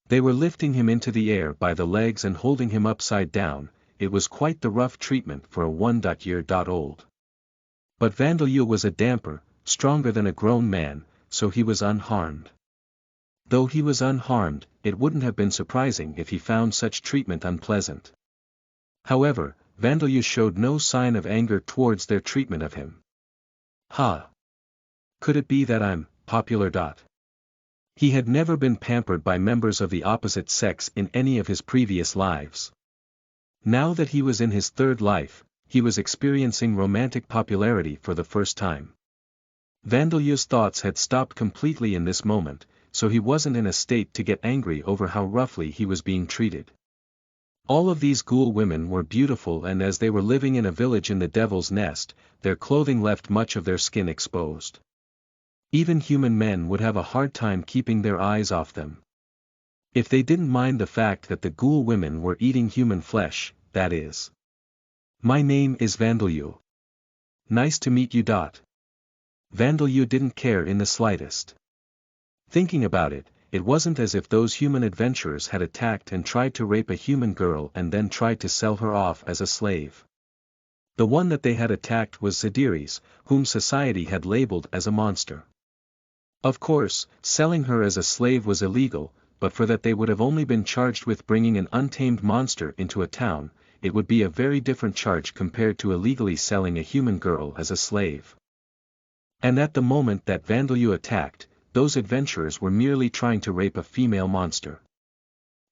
[SPEAKER 1] They were lifting him into the air by the legs and holding him upside down, it was quite the rough treatment for a 1-year-old. But Vandeleur was a damper, stronger than a grown man, so he was unharmed. Though he was unharmed, it wouldn't have been surprising if he found such treatment unpleasant. However, Vandeleur showed no sign of anger towards their treatment of him. Ha! Could it be that I'm popular? He had never been pampered by members of the opposite sex in any of his previous lives. Now that he was in his third life, he was experiencing romantic popularity for the first time. Vandeleur's thoughts had stopped completely in this moment, so he wasn't in a state to get angry over how roughly he was being treated. All of these ghoul women were beautiful, and as they were living in a village in the Devil's Nest, their clothing left much of their skin exposed. Even human men would have a hard time keeping their eyes off them. If they didn't mind the fact that the ghoul women were eating human flesh, that is. My name is Vandeleur. Nice to meet you. Vandeleur didn't care in the slightest. Thinking about it, it wasn't as if those human adventurers had attacked and tried to rape a human girl and then tried to sell her off as a slave. The one that they had attacked was Zediris, whom society had labeled as a monster. Of course, selling her as a slave was illegal, but for that they would have only been charged with bringing an untamed monster into a town. It would be a very different charge compared to illegally selling a human girl as a slave. And at the moment that Vandeleur attacked, those adventurers were merely trying to rape a female monster.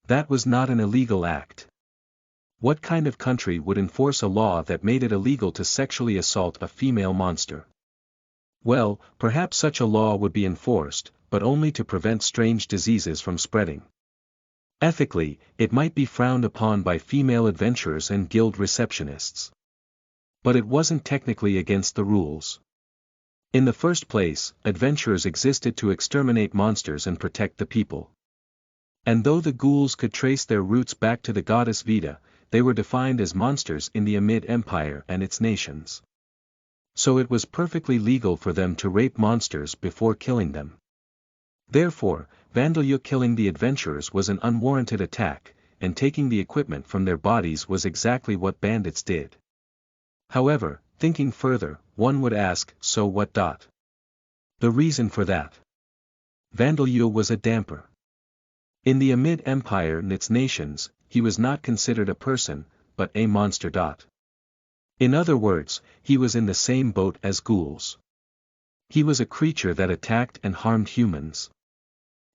[SPEAKER 1] That was not an illegal act. What kind of country would enforce a law that made it illegal to sexually assault a female monster? Well, perhaps such a law would be enforced, but only to prevent strange diseases from spreading. Ethically, it might be frowned upon by female adventurers and guild receptionists. But it wasn't technically against the rules. In the first place, adventurers existed to exterminate monsters and protect the people. And though the ghouls could trace their roots back to the goddess Vita, they were defined as monsters in the Amid Empire and its nations. So it was perfectly legal for them to rape monsters before killing them. Therefore, Vandeleur killing the adventurers was an unwarranted attack, and taking the equipment from their bodies was exactly what bandits did. However, thinking further, one would ask, so what? The reason for that. Vandeleur was a damper. In the Amid Empire and its nations, he was not considered a person, but a monster. In other words, he was in the same boat as ghouls. He was a creature that attacked and harmed humans.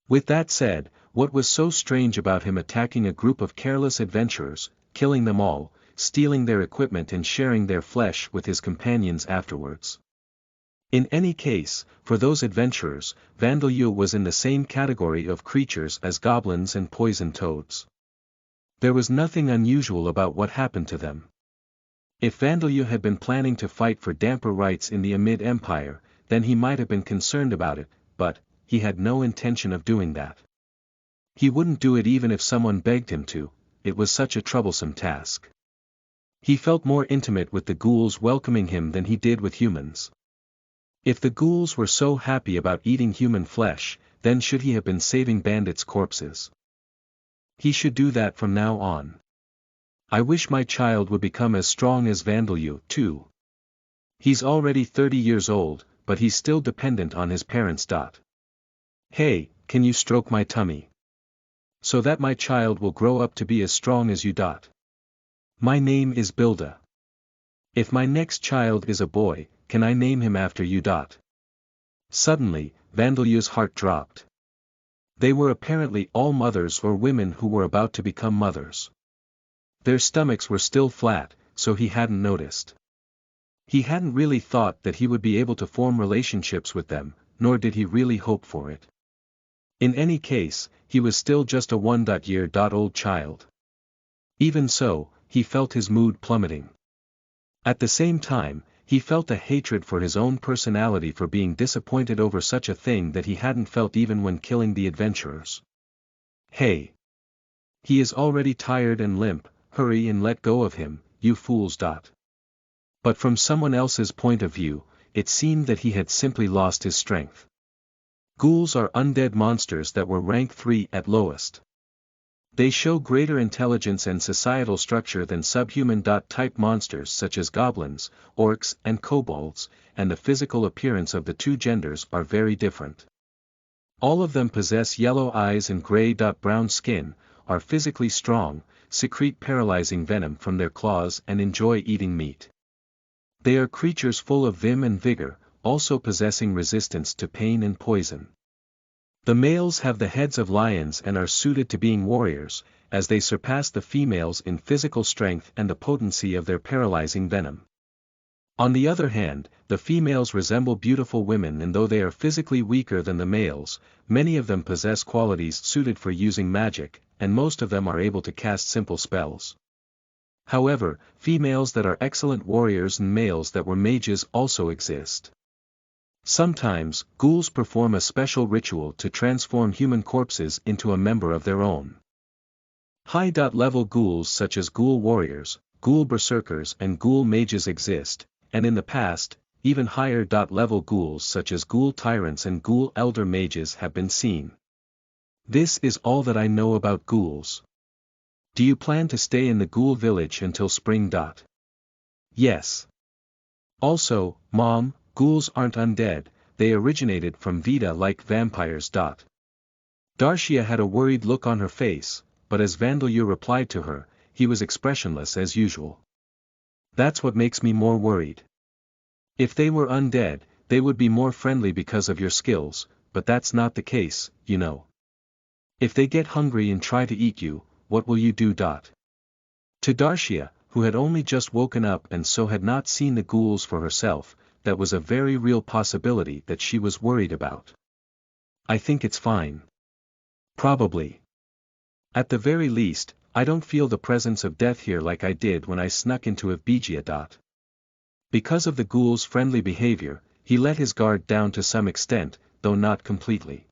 [SPEAKER 1] With that said, what was so strange about him attacking a group of careless adventurers, killing them all, stealing their equipment and sharing their flesh with his companions afterwards? In any case, for those adventurers, Vandeleur was in the same category of creatures as goblins and poison toads. There was nothing unusual about what happened to them. If Vandeleur had been planning to fight for damper rights in the Amid Empire, then he might have been concerned about it, but he had no intention of doing that. He wouldn't do it even if someone begged him to. It was such a troublesome task. He felt more intimate with the ghouls welcoming him than he did with humans. If the ghouls were so happy about eating human flesh, then should he have been saving bandits' corpses? He should do that from now on. I wish my child would become as strong as Vandeleur, too. He's already 30 years old, but he's still dependent on his parents. Hey, can you stroke my tummy? So that my child will grow up to be as strong as you. My name is Bilda. If my next child is a boy, can I name him after you? Suddenly, Vandeleur's heart dropped. They were apparently all mothers or women who were about to become mothers. Their stomachs were still flat, so he hadn't noticed. He hadn't really thought that he would be able to form relationships with them, nor did he really hope for it. In any case, he was still just a 1-year-old child. Even so, he felt his mood plummeting. At the same time, he felt a hatred for his own personality for being disappointed over such a thing that he hadn't felt even when killing the adventurers. Hey! He is already tired and limp, hurry and let go of him, you fools. But from someone else's point of view, it seemed that he had simply lost his strength. Ghouls are undead monsters that were rank 3 at lowest. They show greater intelligence and societal structure than subhuman-type monsters such as goblins, orcs, and kobolds, and the physical appearance of the two genders are very different. All of them possess yellow eyes and gray-brown skin, are physically strong, secrete paralyzing venom from their claws and enjoy eating meat. They are creatures full of vim and vigor, also possessing resistance to pain and poison. The males have the heads of lions and are suited to being warriors, as they surpass the females in physical strength and the potency of their paralyzing venom. On the other hand, the females resemble beautiful women, and though they are physically weaker than the males, many of them possess qualities suited for using magic, and most of them are able to cast simple spells. However, females that are excellent warriors and males that were mages also exist. Sometimes, ghouls perform a special ritual to transform human corpses into a member of their own. High-level ghouls such as ghoul warriors, ghoul berserkers and ghoul mages exist, and in the past, even higher-level ghouls such as ghoul tyrants and ghoul elder mages have been seen. This is all that I know about ghouls. Do you plan to stay in the ghoul village until spring? Yes. Also, Mom, ghouls aren't undead, they originated from Vita like vampires. Darcia had a worried look on her face, but as Vandeleur replied to her, he was expressionless as usual. That's what makes me more worried. If they were undead, they would be more friendly because of your skills, but that's not the case, you know. If they get hungry and try to eat you, what will you do? To Darcia, who had only just woken up and so had not seen the ghouls for herself, that was a very real possibility that she was worried about. I think it's fine. Probably. At the very least, I don't feel the presence of death here like I did when I snuck into Evbegia. Because of the ghoul's friendly behavior, he let his guard down to some extent, though not completely.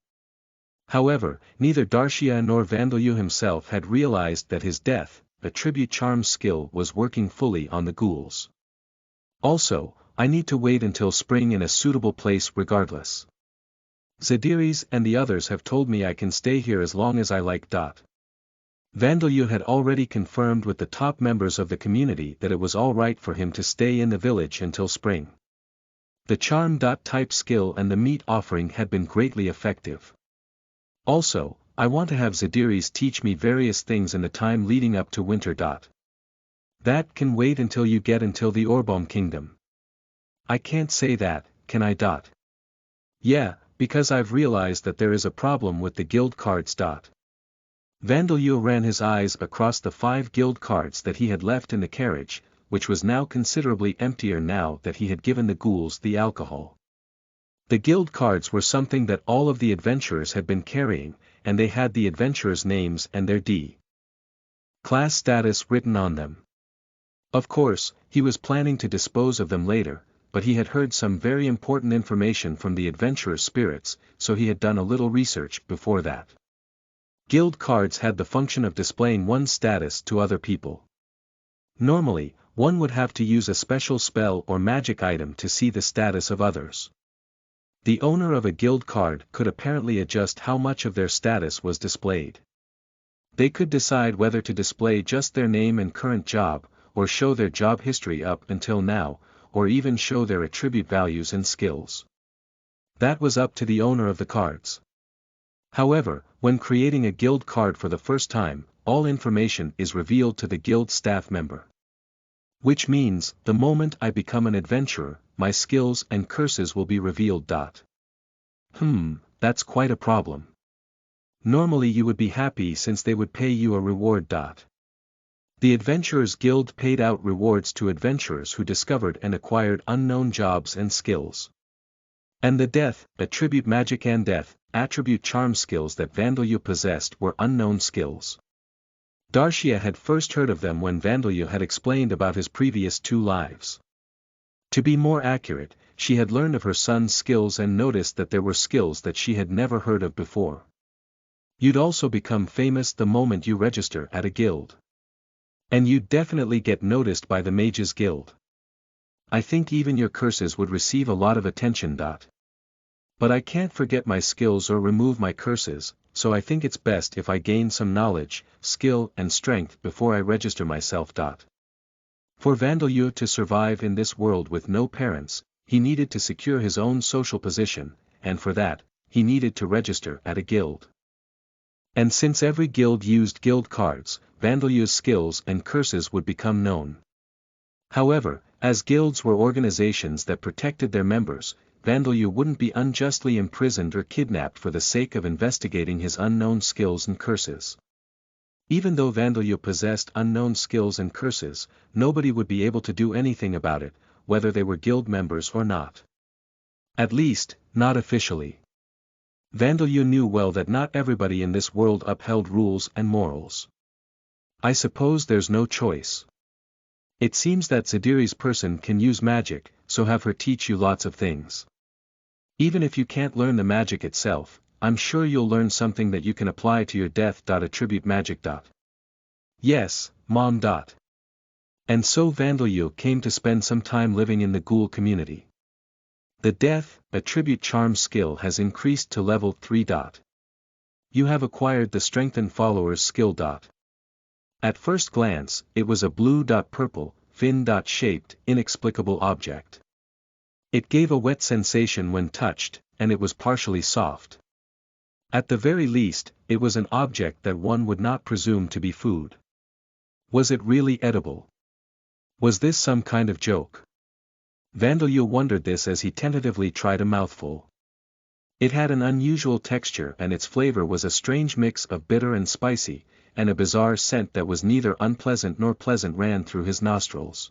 [SPEAKER 1] However, neither Darcia nor Vandeleur himself had realized that his death, attribute charm skill was working fully on the ghouls. Also, I need to wait until spring in a suitable place regardless. Zadiris and the others have told me I can stay here as long as I like. Vandeleur had already confirmed with the top members of the community that it was alright for him to stay in the village until spring. The charm type skill and the meat offering had been greatly effective. Also, I want to have Zadiris teach me various things in the time leading up to winter. That can wait until you get until the Orbaum Kingdom. I can't say that, can I? Yeah, because I've realized that there is a problem with the guild cards. Vandeleur ran his eyes across the 5 guild cards that he had left in the carriage, which was now considerably emptier now that he had given the ghouls the alcohol. The guild cards were something that all of the adventurers had been carrying, and they had the adventurers' names and their class status written on them. Of course, he was planning to dispose of them later, but he had heard some very important information from the adventurer spirits, so he had done a little research before that. Guild cards had the function of displaying one's status to other people. Normally, one would have to use a special spell or magic item to see the status of others. The owner of a guild card could apparently adjust how much of their status was displayed. They could decide whether to display just their name and current job, or show their job history up until now, or even show their attribute values and skills. That was up to the owner of the cards. However, when creating a guild card for the first time, all information is revealed to the guild staff member. Which means, the moment I become an adventurer, my skills and curses will be revealed. That's quite a problem. Normally you would be happy since they would pay you a reward. The Adventurers Guild paid out rewards to adventurers who discovered and acquired unknown jobs and skills. And the death, attribute magic and death, attribute charm skills that Vandeleur possessed were unknown skills. Darcia had first heard of them when Vandeleur had explained about his previous 2 lives. To be more accurate, she had learned of her son's skills and noticed that there were skills that she had never heard of before. You'd also become famous the moment you register at a guild. And you'd definitely get noticed by the Mages Guild. I think even your curses would receive a lot of attention. But I can't forget my skills or remove my curses, so I think it's best if I gain some knowledge, skill and strength before I register myself. For Vandeleur to survive in this world with no parents, he needed to secure his own social position, and for that, he needed to register at a guild. And since every guild used guild cards, Vandalu's skills and curses would become known. However, as guilds were organizations that protected their members, Vandalu wouldn't be unjustly imprisoned or kidnapped for the sake of investigating his unknown skills and curses. Even though Vandalu possessed unknown skills and curses, nobody would be able to do anything about it, whether they were guild members or not. At least, not officially. Vandalu knew well that not everybody in this world upheld rules and morals. I suppose there's no choice. It seems that Zadiri's person can use magic, so have her teach you lots of things. Even if you can't learn the magic itself, I'm sure you'll learn something that you can apply to your death. Attribute magic. Yes, Mom. And so Vandalu came to spend some time living in the ghoul community. The death attribute charm skill has increased to level 3. You have acquired the strengthened followers skill. At first glance, it was a blue-purple, fin-shaped, inexplicable object. It gave a wet sensation when touched, and it was partially soft. At the very least, it was an object that one would not presume to be food. Was it really edible? Was this some kind of joke? Vandalu wondered this as he tentatively tried a mouthful. It had an unusual texture and its flavor was a strange mix of bitter and spicy, and a bizarre scent that was neither unpleasant nor pleasant ran through his nostrils.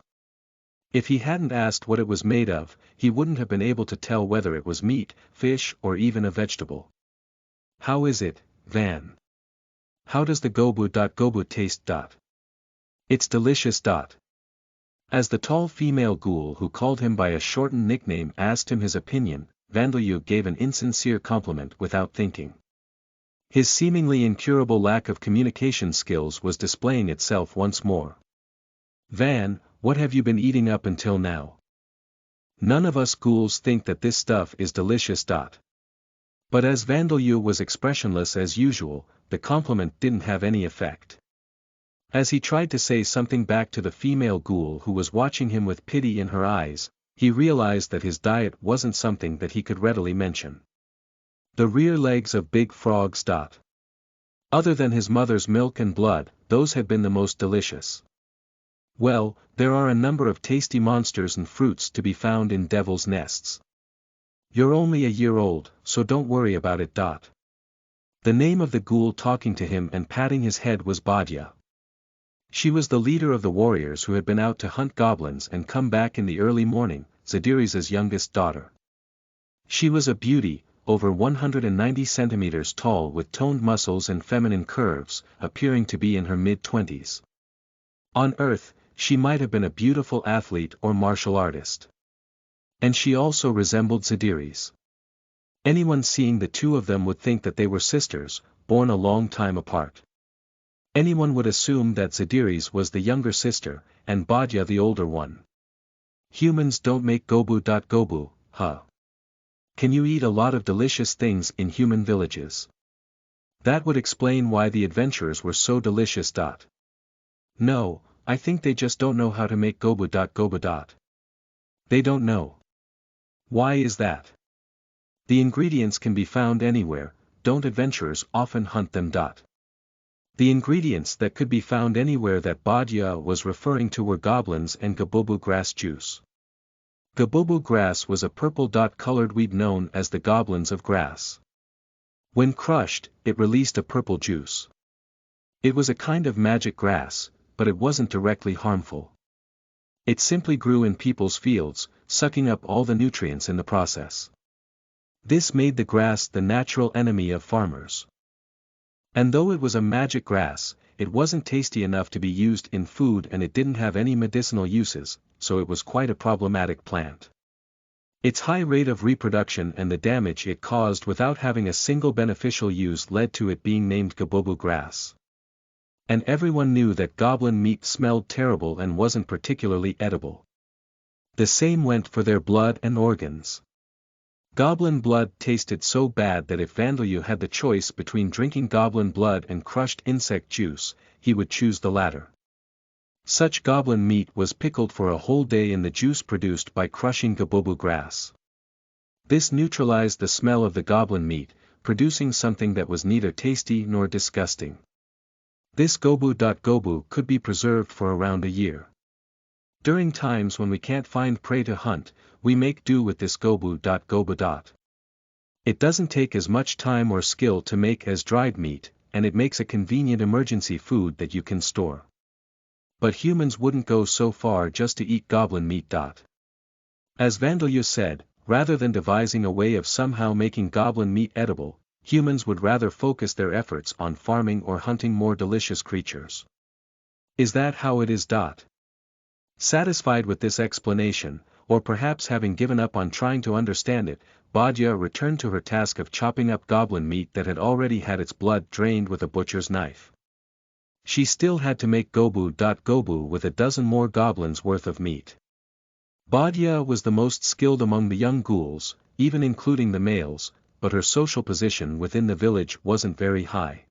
[SPEAKER 1] If he hadn't asked what it was made of, he wouldn't have been able to tell whether it was meat, fish or even a vegetable. How is it, Van? How does the gobu taste? It's delicious. As the tall female ghoul who called him by a shortened nickname asked him his opinion, Vandalu gave an insincere compliment without thinking. His seemingly incurable lack of communication skills was displaying itself once more. Van, what have you been eating up until now? None of us ghouls think that this stuff is delicious. But as Vandalu was expressionless as usual, the compliment didn't have any effect. As he tried to say something back to the female ghoul who was watching him with pity in her eyes, he realized that his diet wasn't something that he could readily mention. The rear legs of big frogs. Other than his mother's milk and blood, those had been the most delicious. Well, there are a number of tasty monsters and fruits to be found in devil's nests. You're only a year old, so don't worry about it. The name of the ghoul talking to him and patting his head was Badya. She was the leader of the warriors who had been out to hunt goblins and come back in the early morning, Zadiri's youngest daughter. She was a beauty, over 190 centimeters tall with toned muscles and feminine curves, appearing to be in her mid-20s. On Earth, she might have been a beautiful athlete or martial artist. And she also resembled Zadiri's. Anyone seeing the two of them would think that they were sisters, born a long time apart. Anyone would assume that Zadiri's was the younger sister, and Badya the older one. Humans don't make gobu. Huh? Can you eat a lot of delicious things in human villages? That would explain why the adventurers were so delicious. No, I think they just don't know how to make gobu. They don't know. Why is that? The ingredients can be found anywhere, don't adventurers often hunt them? The ingredients that could be found anywhere that Badya was referring to were goblins and gabobu grass juice. Gabobu grass was a purple-colored weed known as the goblins of grass. When crushed, it released a purple juice. It was a kind of magic grass, but it wasn't directly harmful. It simply grew in people's fields, sucking up all the nutrients in the process. This made the grass the natural enemy of farmers. And though it was a magic grass, it wasn't tasty enough to be used in food and it didn't have any medicinal uses, so it was quite a problematic plant. Its high rate of reproduction and the damage it caused without having a single beneficial use led to it being named gabobu grass. And everyone knew that goblin meat smelled terrible and wasn't particularly edible. The same went for their blood and organs. Goblin blood tasted so bad that if Vandalu had the choice between drinking goblin blood and crushed insect juice, he would choose the latter. Such goblin meat was pickled for a whole day in the juice produced by crushing gabobu grass. This neutralized the smell of the goblin meat, producing something that was neither tasty nor disgusting. This gobu could be preserved for around a year. During times when we can't find prey to hunt, we make do with this gobu. It doesn't take as much time or skill to make as dried meat, and it makes a convenient emergency food that you can store. But humans wouldn't go so far just to eat goblin meat. As Vandalya said, rather than devising a way of somehow making goblin meat edible, humans would rather focus their efforts on farming or hunting more delicious creatures. Is that how it is? Satisfied with this explanation, or perhaps having given up on trying to understand it, Badya returned to her task of chopping up goblin meat that had already had its blood drained with a butcher's knife. She still had to make gobu with a dozen more goblins worth of meat. Badya was the most skilled among the young ghouls, even including the males, but her social position within the village wasn't very high.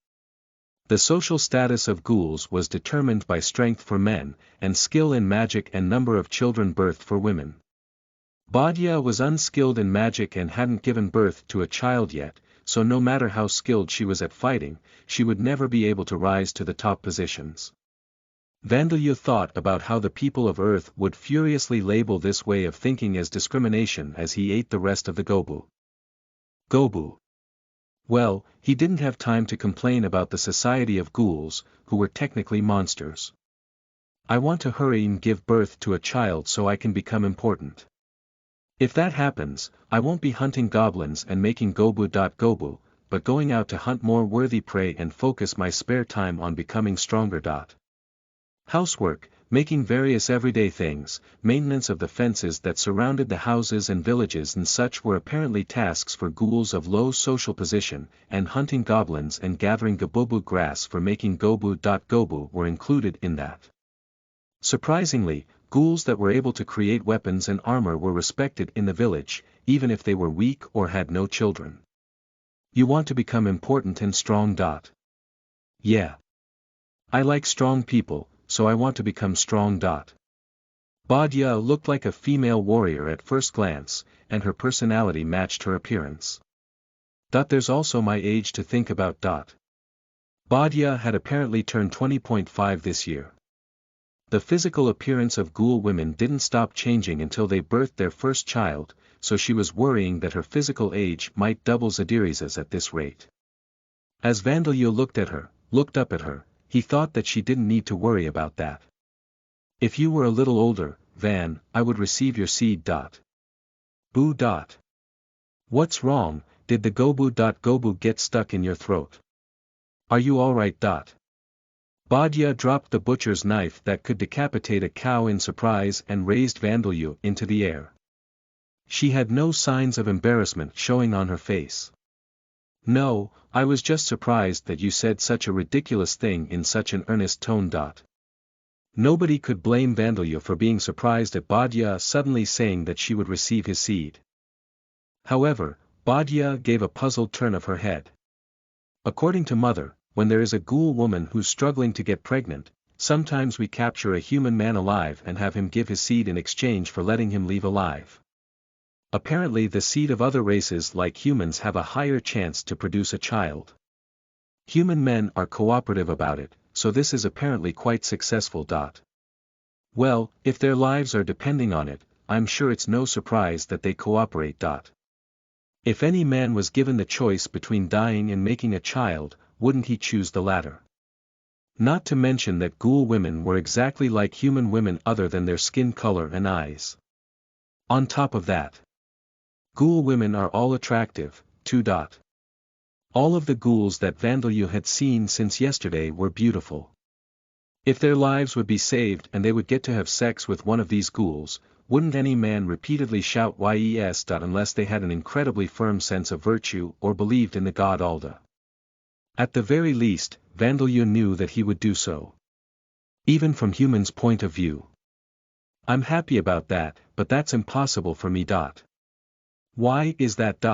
[SPEAKER 1] The social status of ghouls was determined by strength for men, and skill in magic and number of children birthed for women. Badya was unskilled in magic and hadn't given birth to a child yet, so no matter how skilled she was at fighting, she would never be able to rise to the top positions. Vandalya thought about how the people of Earth would furiously label this way of thinking as discrimination as he ate the rest of the gobu. Well, he didn't have time to complain about the society of ghouls, who were technically monsters. I want to hurry and give birth to a child so I can become important. If that happens, I won't be hunting goblins and making gobu, but going out to hunt more worthy prey and focus my spare time on becoming stronger. Housework, making various everyday things, maintenance of the fences that surrounded the houses and villages and such were apparently tasks for ghouls of low social position, and hunting goblins and gathering gabobu grass for making gobu were included in that. Surprisingly, ghouls that were able to create weapons and armor were respected in the village, even if they were weak or had no children. You want to become important and strong. Yeah. I like strong people, so I want to become strong. Badya looked like a female warrior at first glance, and her personality matched her appearance. There's also my age to think about. Badya had apparently turned 20.5 this year. The physical appearance of ghoul women didn't stop changing until they birthed their first child, so she was worrying that her physical age might double Zadiri's at this rate. As Vandalya looked up at her, he thought that she didn't need to worry about that. If you were a little older, Van, I would receive your seed. Boo. What's wrong? Did the gobu get stuck in your throat? Are you alright? Badya dropped the butcher's knife that could decapitate a cow in surprise and raised Vandalya into the air. She had no signs of embarrassment showing on her face. No, I was just surprised that you said such a ridiculous thing in such an earnest tone. Nobody could blame Vandalya for being surprised at Badya suddenly saying that she would receive his seed. However, Badya gave a puzzled turn of her head. According to Mother, when there is a ghoul woman who's struggling to get pregnant, sometimes we capture a human man alive and have him give his seed in exchange for letting him leave alive. Apparently the seed of other races like humans have a higher chance to produce a child. Human men are cooperative about it, so this is apparently quite successful. Well, if their lives are depending on it, I'm sure it's no surprise that they cooperate. If any man was given the choice between dying and making a child, wouldn't he choose the latter? Not to mention that ghoul women were exactly like human women other than their skin color and eyes. On top of that, ghoul women are all attractive, too. All of the ghouls that Vandalya had seen since yesterday were beautiful. If their lives would be saved and they would get to have sex with one of these ghouls, wouldn't any man repeatedly shout yes? Unless they had an incredibly firm sense of virtue or believed in the god Alda. At the very least, Vandalya knew that he would do so. Even from humans' point of view. I'm happy about that, but that's impossible for me. Why is that?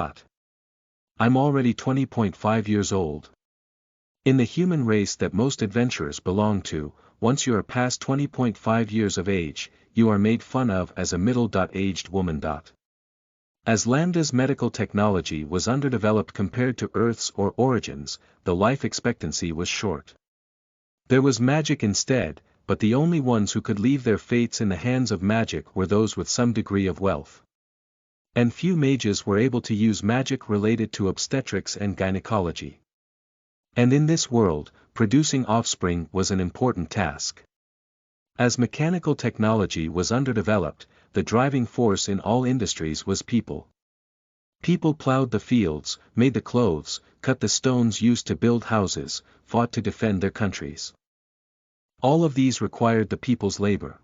[SPEAKER 1] I'm already 20.5 years old. In the human race that most adventurers belong to, once you are past 20.5 years of age, you are made fun of as a middle-aged woman. As Lambda's medical technology was underdeveloped compared to Earth's or Origin's, the life expectancy was short. There was magic instead, but the only ones who could leave their fates in the hands of magic were those with some degree of wealth. And few mages were able to use magic related to obstetrics and gynecology. And in this world, producing offspring was an important task. As mechanical technology was underdeveloped, the driving force in all industries was people. People plowed the fields, made the clothes, cut the stones used to build houses, fought to defend their countries. All of these required the people's labor.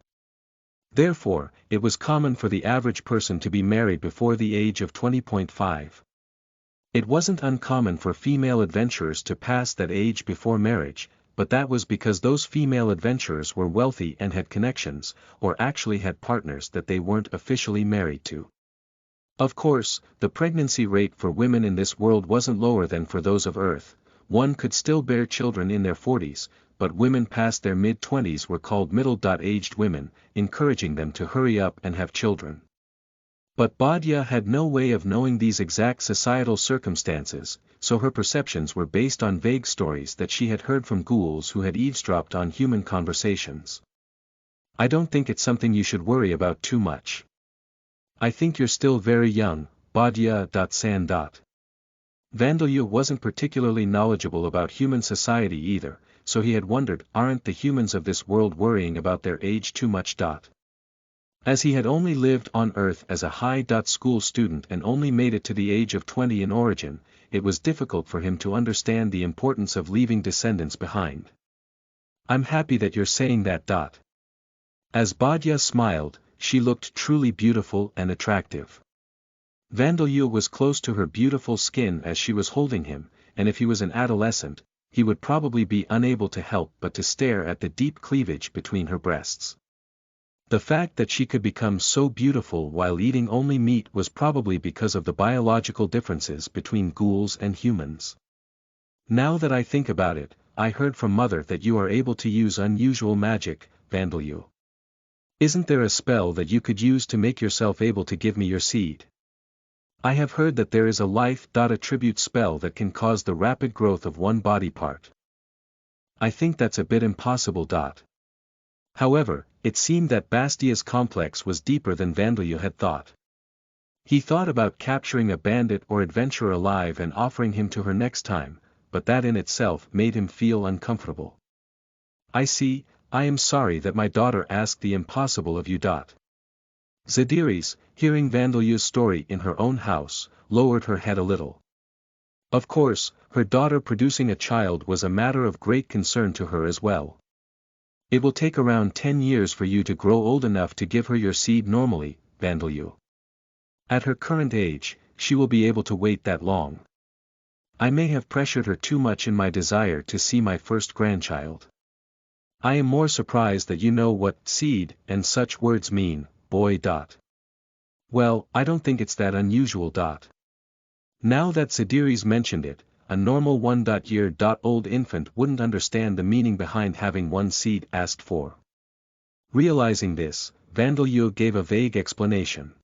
[SPEAKER 1] Therefore, it was common for the average person to be married before the age of 20.5. It wasn't uncommon for female adventurers to pass that age before marriage, but that was because those female adventurers were wealthy and had connections, or actually had partners that they weren't officially married to. Of course, the pregnancy rate for women in this world wasn't lower than for those of Earth. One could still bear children in their 40s, but women past their mid-20s were called middle-aged women, encouraging them to hurry up and have children. But Badia had no way of knowing these exact societal circumstances, so her perceptions were based on vague stories that she had heard from ghouls who had eavesdropped on human conversations. I don't think it's something you should worry about too much. I think you're still very young, Badia.san. Vandeleur wasn't particularly knowledgeable about human society either, so he had wondered, aren't the humans of this world worrying about their age too much? As he had only lived on Earth as a high-school student and only made it to the age of 20 in Origin, it was difficult for him to understand the importance of leaving descendants behind. I'm happy that you're saying that. As Badia smiled, she looked truly beautiful and attractive. Vandeleur was close to her beautiful skin as she was holding him, and if he was an adolescent, he would probably be unable to help but to stare at the deep cleavage between her breasts. The fact that she could become so beautiful while eating only meat was probably because of the biological differences between ghouls and humans. Now that I think about it, I heard from Mother that you are able to use unusual magic, Vandeleur. Isn't there a spell that you could use to make yourself able to give me your seed? I have heard that there is a life-attribute spell that can cause the rapid growth of one body part. I think that's a bit impossible. However, it seemed that Bastia's complex was deeper than Vandeleur had thought. He thought about capturing a bandit or adventurer alive and offering him to her next time, but that in itself made him feel uncomfortable. I see, I am sorry that my daughter asked the impossible of you. Zadiris, hearing Vandeleur's story in her own house, lowered her head a little. Of course, her daughter producing a child was a matter of great concern to her as well. It will take around 10 years for you to grow old enough to give her your seed normally, Vandeleur. At her current age, she will be able to wait that long. I may have pressured her too much in my desire to see my first grandchild. I am more surprised that you know what seed and such words mean, boy. Well, I don't think it's that unusual. Now that Zadiris mentioned it, a normal 1-year-old infant wouldn't understand the meaning behind having one seed asked for. Realizing this, Vandeleur gave a vague explanation.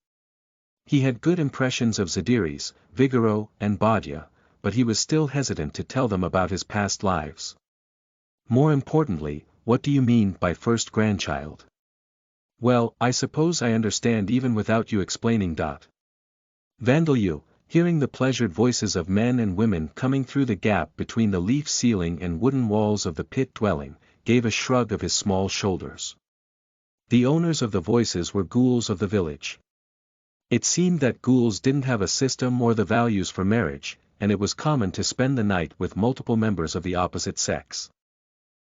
[SPEAKER 1] He had good impressions of Zadiris, Vigoro, and Badia, but he was still hesitant to tell them about his past lives. More importantly, what do you mean by first grandchild? Well, I suppose I understand even without you explaining. Vandeleur, hearing the pleasured voices of men and women coming through the gap between the leaf ceiling and wooden walls of the pit dwelling, gave a shrug of his small shoulders. The owners of the voices were ghouls of the village. It seemed that ghouls didn't have a system or the values for marriage, and it was common to spend the night with multiple members of the opposite sex.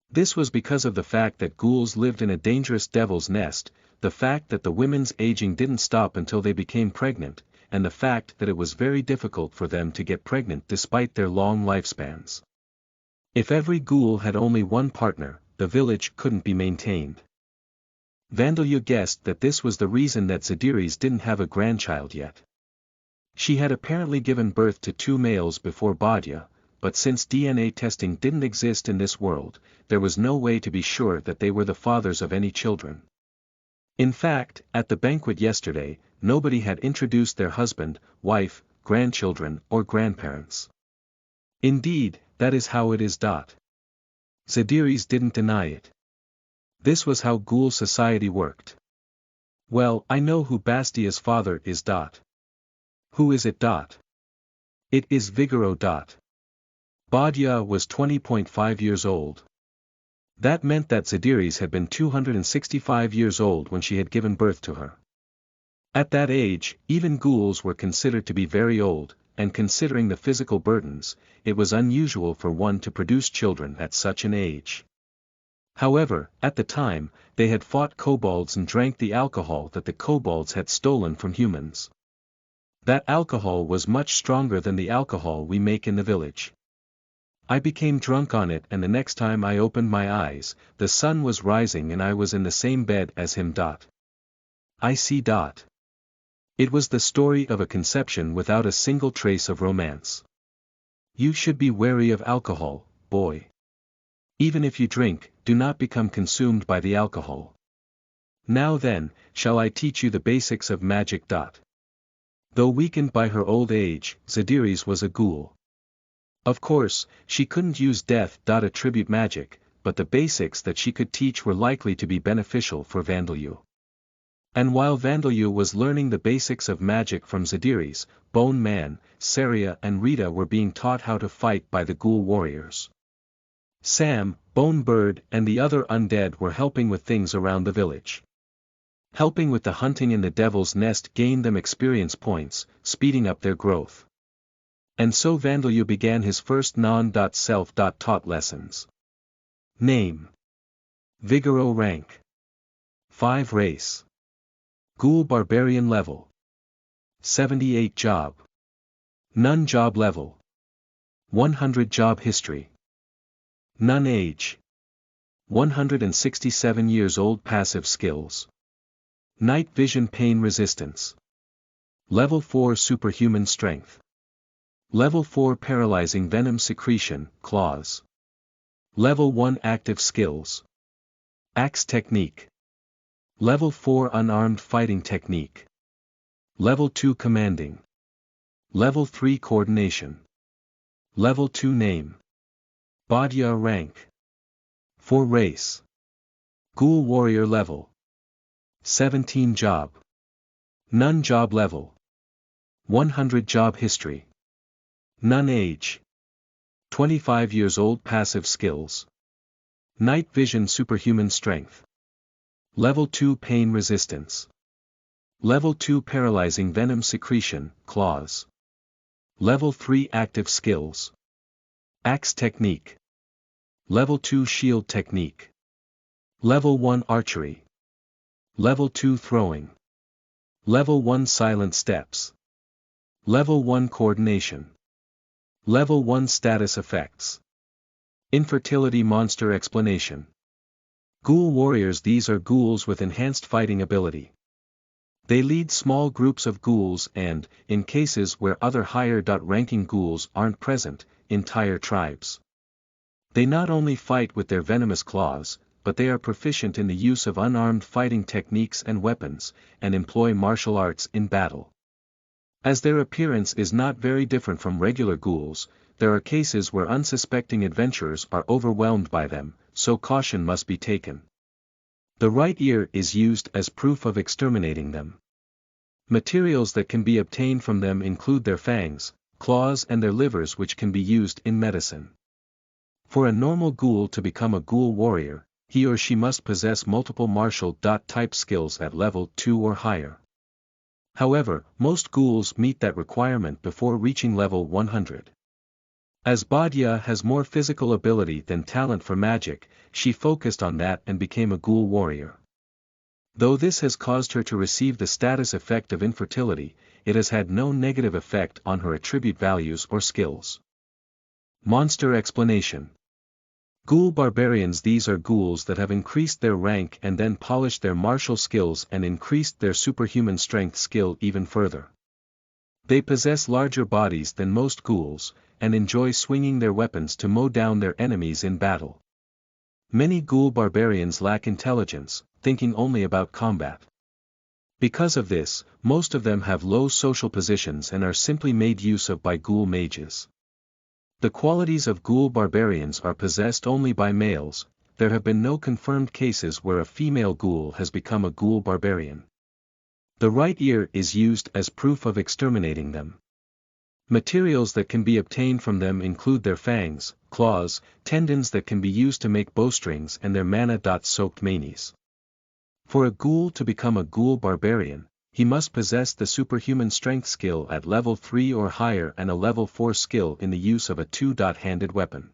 [SPEAKER 1] This was because of the fact that ghouls lived in a dangerous devil's nest, the fact that the women's aging didn't stop until they became pregnant, and the fact that it was very difficult for them to get pregnant despite their long lifespans. If every ghoul had only one partner, the village couldn't be maintained. Vandeleur guessed that this was the reason that Zadiris didn't have a grandchild yet. She had apparently given birth to 2 males before Badia, but since DNA testing didn't exist in this world, there was no way to be sure that they were the fathers of any children. In fact, at the banquet yesterday, nobody had introduced their husband, wife, grandchildren, or grandparents. Indeed, that is how it is. Zadiris didn't deny it. This was how ghoul society worked. Well, I know who Bastia's father is. Who is it? It is Vigoro. Badia was 20.5 years old. That meant that Zadiris had been 265 years old when she had given birth to her. At that age, even ghouls were considered to be very old, and considering the physical burdens, it was unusual for one to produce children at such an age. However, at the time, they had fought kobolds and drank the alcohol that the kobolds had stolen from humans. That alcohol was much stronger than the alcohol we make in the village. I became drunk on it, and the next time I opened my eyes, the sun was rising and I was in the same bed as him. I see. It was the story of a conception without a single trace of romance. You should be wary of alcohol, boy. Even if you drink, do not become consumed by the alcohol. Now then, shall I teach you the basics of magic. Though weakened by her old age, Zadiris was a ghoul. Of course, she couldn't use death. Attribute magic, but the basics that she could teach were likely to be beneficial for Vandalyu. And while Vandalyu was learning the basics of magic from Zadiris, Bone Man, Saria and Rita were being taught how to fight by the ghoul warriors. Sam, Bone Bird and the other undead were helping with things around the village. Helping with the hunting in the Devil's Nest gained them experience points, speeding up their growth. And so Vandalyu began his first non-self-taught lessons. Name. Vigoro rank. 5 race. Ghoul barbarian level. 78 job. None job level. 100 job history. None age. 167 years old. Passive skills. Night vision. Pain resistance. Level 4 superhuman strength. Level 4 paralyzing venom secretion, claws. Level 1 active skills. Axe technique. Level 4 unarmed fighting technique. Level 2 commanding. Level 3 coordination. Level 2 name. Badia rank. 4 race. Ghoul warrior level. 17 job. None job level. 100 job history. None age. 25 years old. Passive skills. Night vision superhuman strength. Level 2 pain resistance. Level 2 paralyzing venom secretion, claws. Level 3 active skills. Axe technique. Level 2 shield technique. Level 1 archery. Level 2 throwing. Level 1 silent steps. Level 1 coordination. Level 1 status effects. Infertility monster explanation. Ghoul warriors. These are ghouls with enhanced fighting ability. They lead small groups of ghouls and, in cases where other higher-ranking ghouls aren't present, entire tribes. They not only fight with their venomous claws, but they are proficient in the use of unarmed fighting techniques and weapons, and employ martial arts in battle. As their appearance is not very different from regular ghouls, there are cases where unsuspecting adventurers are overwhelmed by them, so caution must be taken. The right ear is used as proof of exterminating them. Materials that can be obtained from them include their fangs, claws and their livers, which can be used in medicine. For a normal ghoul to become a ghoul warrior, he or she must possess multiple martial-type skills at level 2 or higher. However, most ghouls meet that requirement before reaching level 100. As Badia has more physical ability than talent for magic, she focused on that and became a ghoul warrior. Though this has caused her to receive the status effect of infertility, it has had no negative effect on her attribute values or skills. Monster explanation. Ghoul barbarians. These are ghouls that have increased their rank and then polished their martial skills and increased their superhuman strength skill even further. They possess larger bodies than most ghouls, and enjoy swinging their weapons to mow down their enemies in battle. Many ghoul barbarians lack intelligence, thinking only about combat. Because of this, most of them have low social positions and are simply made use of by ghoul mages. The qualities of ghoul barbarians are possessed only by males. There have been no confirmed cases where a female ghoul has become a ghoul barbarian. The right ear is used as proof of exterminating them. Materials that can be obtained from them include their fangs, claws, tendons that can be used to make bowstrings and their mana-soaked manes. For a ghoul to become a ghoul barbarian, he must possess the superhuman strength skill at level 3 or higher and a level 4 skill in the use of a two-handed weapon.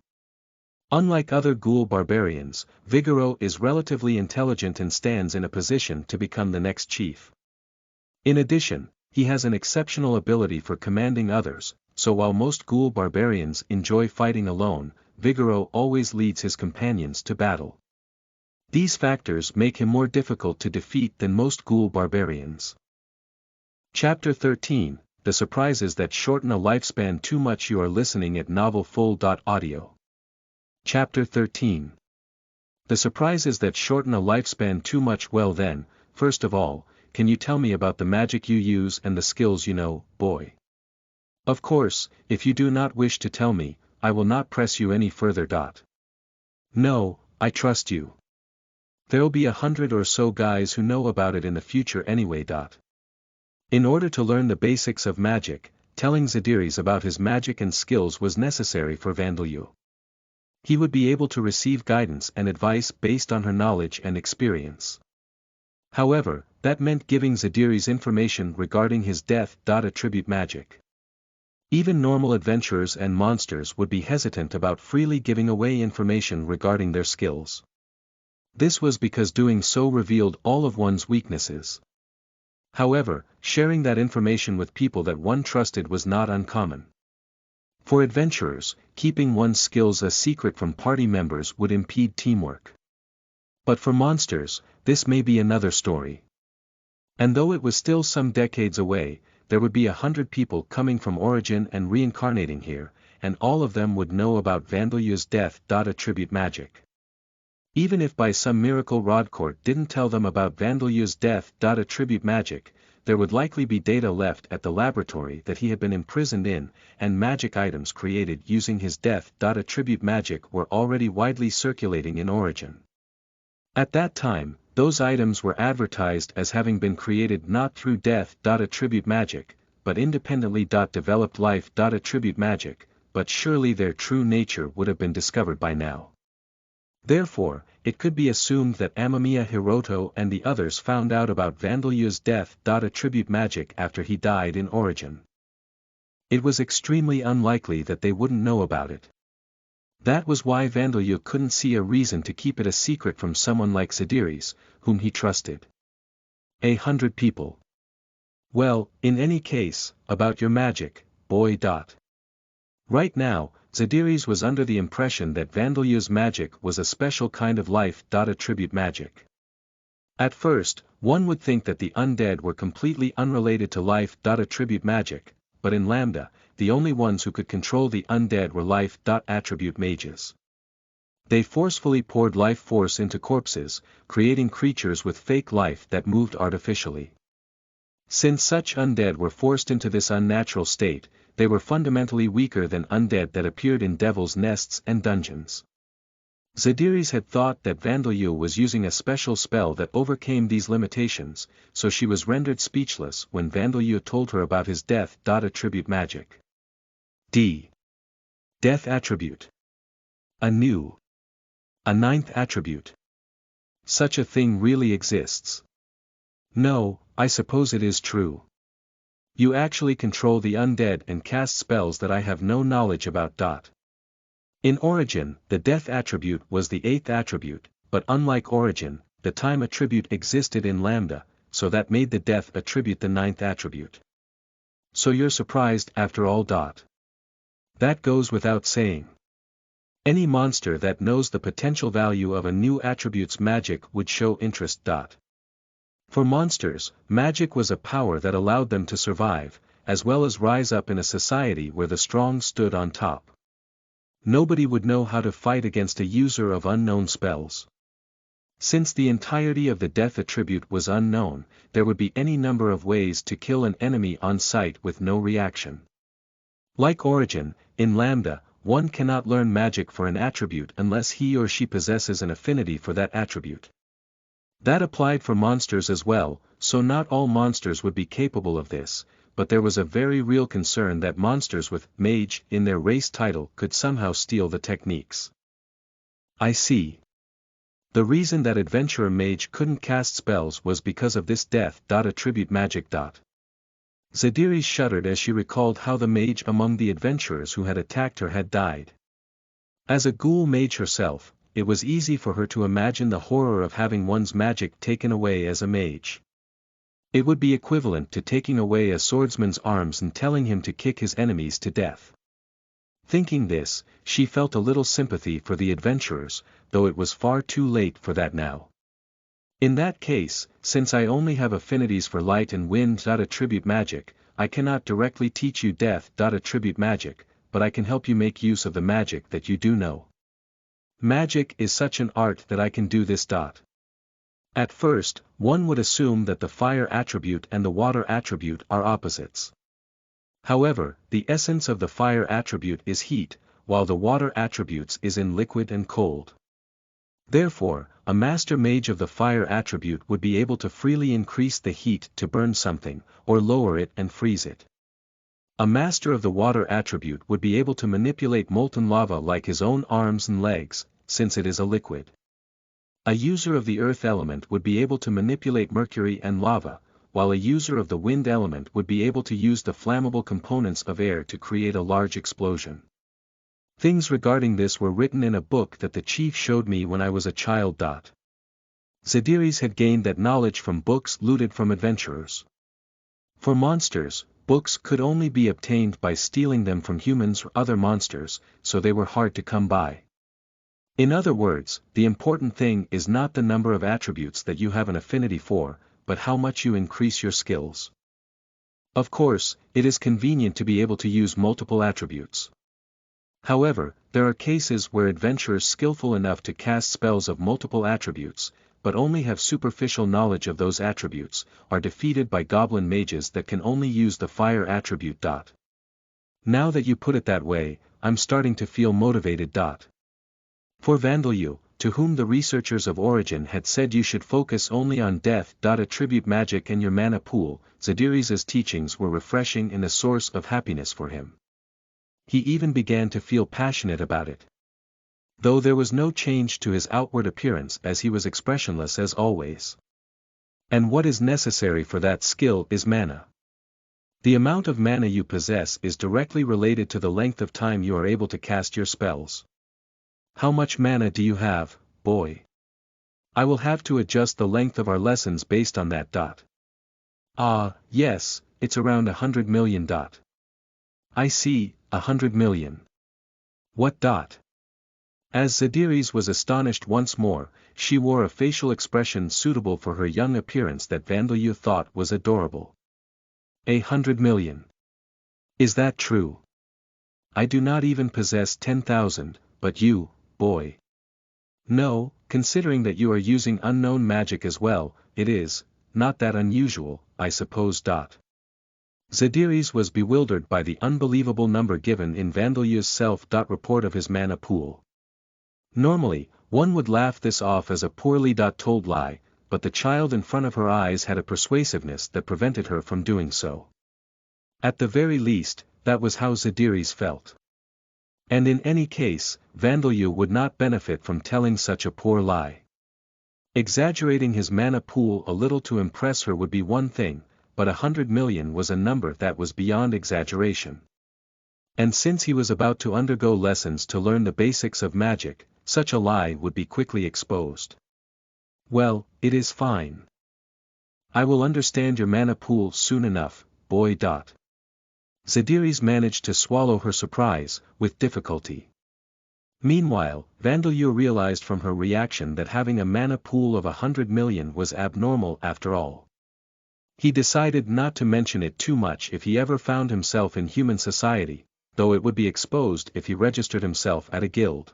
[SPEAKER 1] Unlike other ghoul barbarians, Vigoro is relatively intelligent and stands in a position to become the next chief. In addition, he has an exceptional ability for commanding others, so while most ghoul barbarians enjoy fighting alone, Vigoro always leads his companions to battle. These factors make him more difficult to defeat than most ghoul barbarians. Chapter 13, The Surprises That Shorten a Lifespan Too Much. You are listening at novelfull.audio. Chapter 13. The surprises that shorten a lifespan too much. Well then, first of all, can you tell me about the magic you use and the skills you know, boy? Of course, if you do not wish to tell me, I will not press you any further. No, I trust you. There'll be 100 or so guys who know about it in the future anyway. In order to learn the basics of magic, telling Zadiris about his magic and skills was necessary for Vandalyu. He would be able to receive guidance and advice based on her knowledge and experience. However, that meant giving Zadiris information regarding his death. Attribute magic. Even normal adventurers and monsters would be hesitant about freely giving away information regarding their skills. This was because doing so revealed all of one's weaknesses. However, sharing that information with people that one trusted was not uncommon. For adventurers, keeping one's skills a secret from party members would impede teamwork. But for monsters, this may be another story. And though it was still some decades away, there would be 100 people coming from origin and reincarnating here, and all of them would know about Vandalyu's death. Attribute magic. Even if by some miracle Rodcourt didn't tell them about Vandalyu's death. Attribute magic, there would likely be data left at the laboratory that he had been imprisoned in, and magic items created using his death. Attribute magic were already widely circulating in origin. At that time, those items were advertised as having been created not through death. Attribute magic, but independently. Developed life. Attribute magic, but surely their true nature would have been discovered by now. Therefore, it could be assumed that Amamiya Hiroto and the others found out about Vandalyu's death. Attribute magic after he died in origin. It was extremely unlikely that they wouldn't know about it. That was why Vandalyu couldn't see a reason to keep it a secret from someone like Zadiris, whom he trusted. 100 people. Well, in any case, about your magic, boy. Right now, Zadiris was under the impression that Vandalyu's magic was a special kind of life. Attribute magic. At first, one would think that the undead were completely unrelated to life. Attribute magic, but in Lambda, the only ones who could control the undead were life. Attribute mages. They forcefully poured life force into corpses, creating creatures with fake life that moved artificially. Since such undead were forced into this unnatural state, they were fundamentally weaker than undead that appeared in devil's nests and dungeons. Zadiris had thought that Vandalyu was using a special spell that overcame these limitations, so she was rendered speechless when Vandalyu told her about his death. Attribute magic. Death attribute. A 9th attribute. Such a thing really exists. No, I suppose it is true. You actually control the undead and cast spells that I have no knowledge about. In Origin, the death attribute was the 8th attribute, but unlike Origin, the time attribute existed in Lambda, so that made the death attribute the 9th attribute. So you're surprised after all. That goes without saying. Any monster that knows the potential value of a new attribute's magic would show interest. For monsters, magic was a power that allowed them to survive, as well as rise up in a society where the strong stood on top. nobody would know how to fight against a user of unknown spells. Since the entirety of the death attribute was unknown, there would be any number of ways to kill an enemy on sight with no reaction. Like Origin, in Lambda, one cannot learn magic for an attribute unless he or she possesses an affinity for that attribute. That applied for monsters as well, so not all monsters would be capable of this, but there was a very real concern that monsters with Mage in their race title could somehow steal the techniques. I see. The reason that Adventurer Mage couldn't cast spells was because of this death. Attribute magic. Zadiri shuddered as she recalled how the mage among the adventurers who had attacked her had died. As a ghoul mage herself, it was easy for her to imagine the horror of having one's magic taken away as a mage. It would be equivalent to taking away a swordsman's arms and telling him to kick his enemies to death. Thinking this, she felt a little sympathy for the adventurers, though it was far too late for that now. In that case, since I only have affinities for light and wind. Attribute magic, I cannot directly teach you death. Attribute magic, but I can help you make use of the magic that you do know. Magic is such an art that I can do this. At first, one would assume that the fire attribute and the water attribute are opposites. However, the essence of the fire attribute is heat, while the water attributes is in liquid and cold. Therefore, a master mage of the fire attribute would be able to freely increase the heat to burn something, or lower it and freeze it. A master of the water attribute would be able to manipulate molten lava like his own arms and legs, since it is a liquid. A user of the earth element would be able to manipulate mercury and lava, while a user of the wind element would be able to use the flammable components of air to create a large explosion. Things regarding this were written in a book that the chief showed me when I was a child. Zadiris had gained that knowledge from books looted from adventurers. For monsters, books could only be obtained by stealing them from humans or other monsters, so they were hard to come by. In other words, the important thing is not the number of attributes that you have an affinity for, but how much you increase your skills. Of course, it is convenient to be able to use multiple attributes. However, there are cases where adventurers skillful enough to cast spells of multiple attributes, but only have superficial knowledge of those attributes, are defeated by goblin mages that can only use the fire attribute. Now that you put it that way, I'm starting to feel motivated. For Vandelyu, to whom the researchers of Origin had said you should focus only on death. Attribute magic and your mana pool, Zadiris's teachings were refreshing and a source of happiness for him. He even began to feel passionate about it. Though there was no change to his outward appearance as he was expressionless as always. And what is necessary for that skill is mana. The amount of mana you possess is directly related to the length of time you are able to cast your spells. How much mana do you have, boy? I will have to adjust the length of our lessons based on that. Yes, it's around 100 million. I see, 100 million. What? As Zadiris was astonished once more, she wore a facial expression suitable for her young appearance that Vandelyu thought was adorable. 100 million. Is that true? I do not even possess 10,000, but you, boy. No, considering that you are using unknown magic as well, it is not that unusual, I suppose. Zadiris was bewildered by the unbelievable number given in Vandelyu's self-report of his mana pool. Normally, one would laugh this off as a poorly told lie, but the child in front of her eyes had a persuasiveness that prevented her from doing so. At the very least, that was how Zadiris felt. And in any case, Vandelyu would not benefit from telling such a poor lie. Exaggerating his mana pool a little to impress her would be one thing, but 100 million was a number that was beyond exaggeration. And since he was about to undergo lessons to learn the basics of magic, such a lie would be quickly exposed. Well, it is fine. I will understand your mana pool soon enough, boy. Zadiris managed to swallow her surprise, with difficulty. Meanwhile, Vandelyu realized from her reaction that having a mana pool of 100 million was abnormal after all. He decided not to mention it too much if he ever found himself in human society, though it would be exposed if he registered himself at a guild.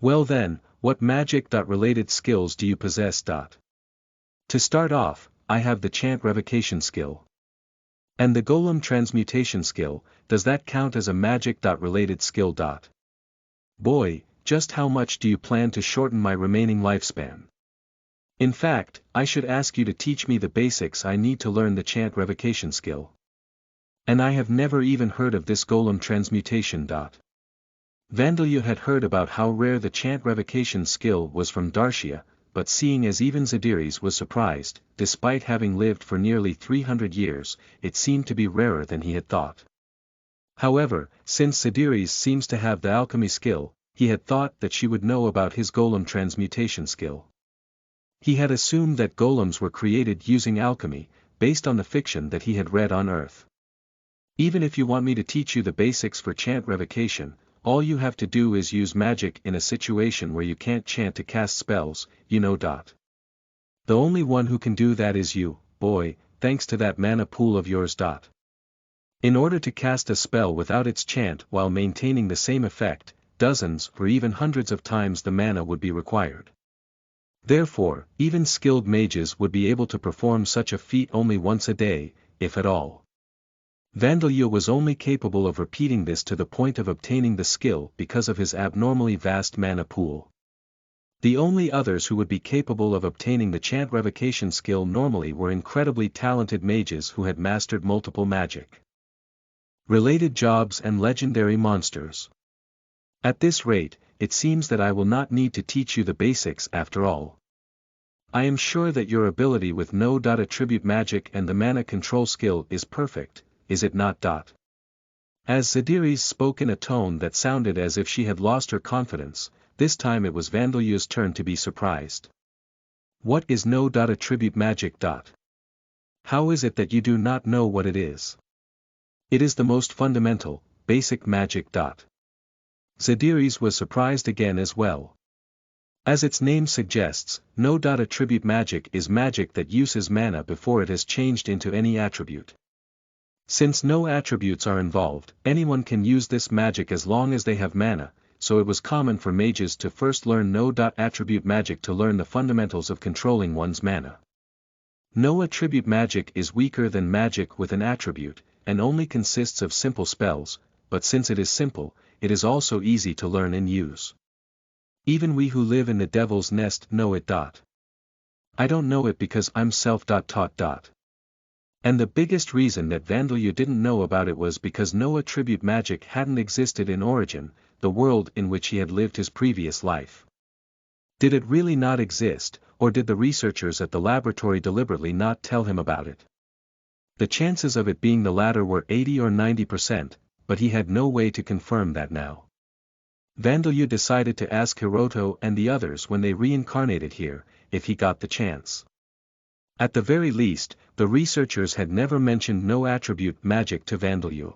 [SPEAKER 1] Well then, what magic-related skills do you possess? To start off, I have the chant revocation skill. And the golem transmutation skill, does that count as a magic-related skill? Boy, just how much do you plan to shorten my remaining lifespan? In fact, I should ask you to teach me the basics I need to learn the chant revocation skill. And I have never even heard of this golem transmutation. Vandeleur had heard about how rare the chant revocation skill was from Darcia, but seeing as even Zadiris was surprised, despite having lived for nearly 300 years, it seemed to be rarer than he had thought. However, since Zadiris seems to have the alchemy skill, he had thought that she would know about his golem transmutation skill. He had assumed that golems were created using alchemy, based on the fiction that he had read on Earth. Even if you want me to teach you the basics for chant revocation, all you have to do is use magic in a situation where you can't chant to cast spells, you know. The only one who can do that is you, boy, thanks to that mana pool of yours. In order to cast a spell without its chant while maintaining the same effect, dozens or even hundreds of times the mana would be required. Therefore, even skilled mages would be able to perform such a feat only once a day, if at all. Vandeleur was only capable of repeating this to the point of obtaining the skill because of his abnormally vast mana pool. The only others who would be capable of obtaining the chant revocation skill normally were incredibly talented mages who had mastered multiple magic related jobs and legendary monsters. At this rate, it seems that I will not need to teach you the basics after all. I am sure that your ability with no attribute magic and the mana control skill is perfect, is it not? As Zadiris spoke in a tone that sounded as if she had lost her confidence, this time it was Vandeleur's turn to be surprised. What is no attribute magic? How is it that you do not know what it is? It is the most fundamental, basic magic. Zadiris was surprised again as well. As its name suggests, no attribute magic is magic that uses mana before it has changed into any attribute. Since no attributes are involved, anyone can use this magic as long as they have mana, so it was common for mages to first learn no attribute magic to learn the fundamentals of controlling one's mana. No attribute magic is weaker than magic with an attribute, and only consists of simple spells, but since it is simple, it is also easy to learn and use. Even we who live in the Devil's Nest know it. I don't know it because I'm self-taught. And the biggest reason that Vandeleur didn't know about it was because no attribute magic hadn't existed in Origin, the world in which he had lived his previous life. Did it really not exist, or did the researchers at the laboratory deliberately not tell him about it? The chances of it being the latter were 80 or 90%, but he had no way to confirm that now. Vandeleur decided to ask Hiroto and the others when they reincarnated here, if he got the chance. At the very least, the researchers had never mentioned no attribute magic to Vandeleur.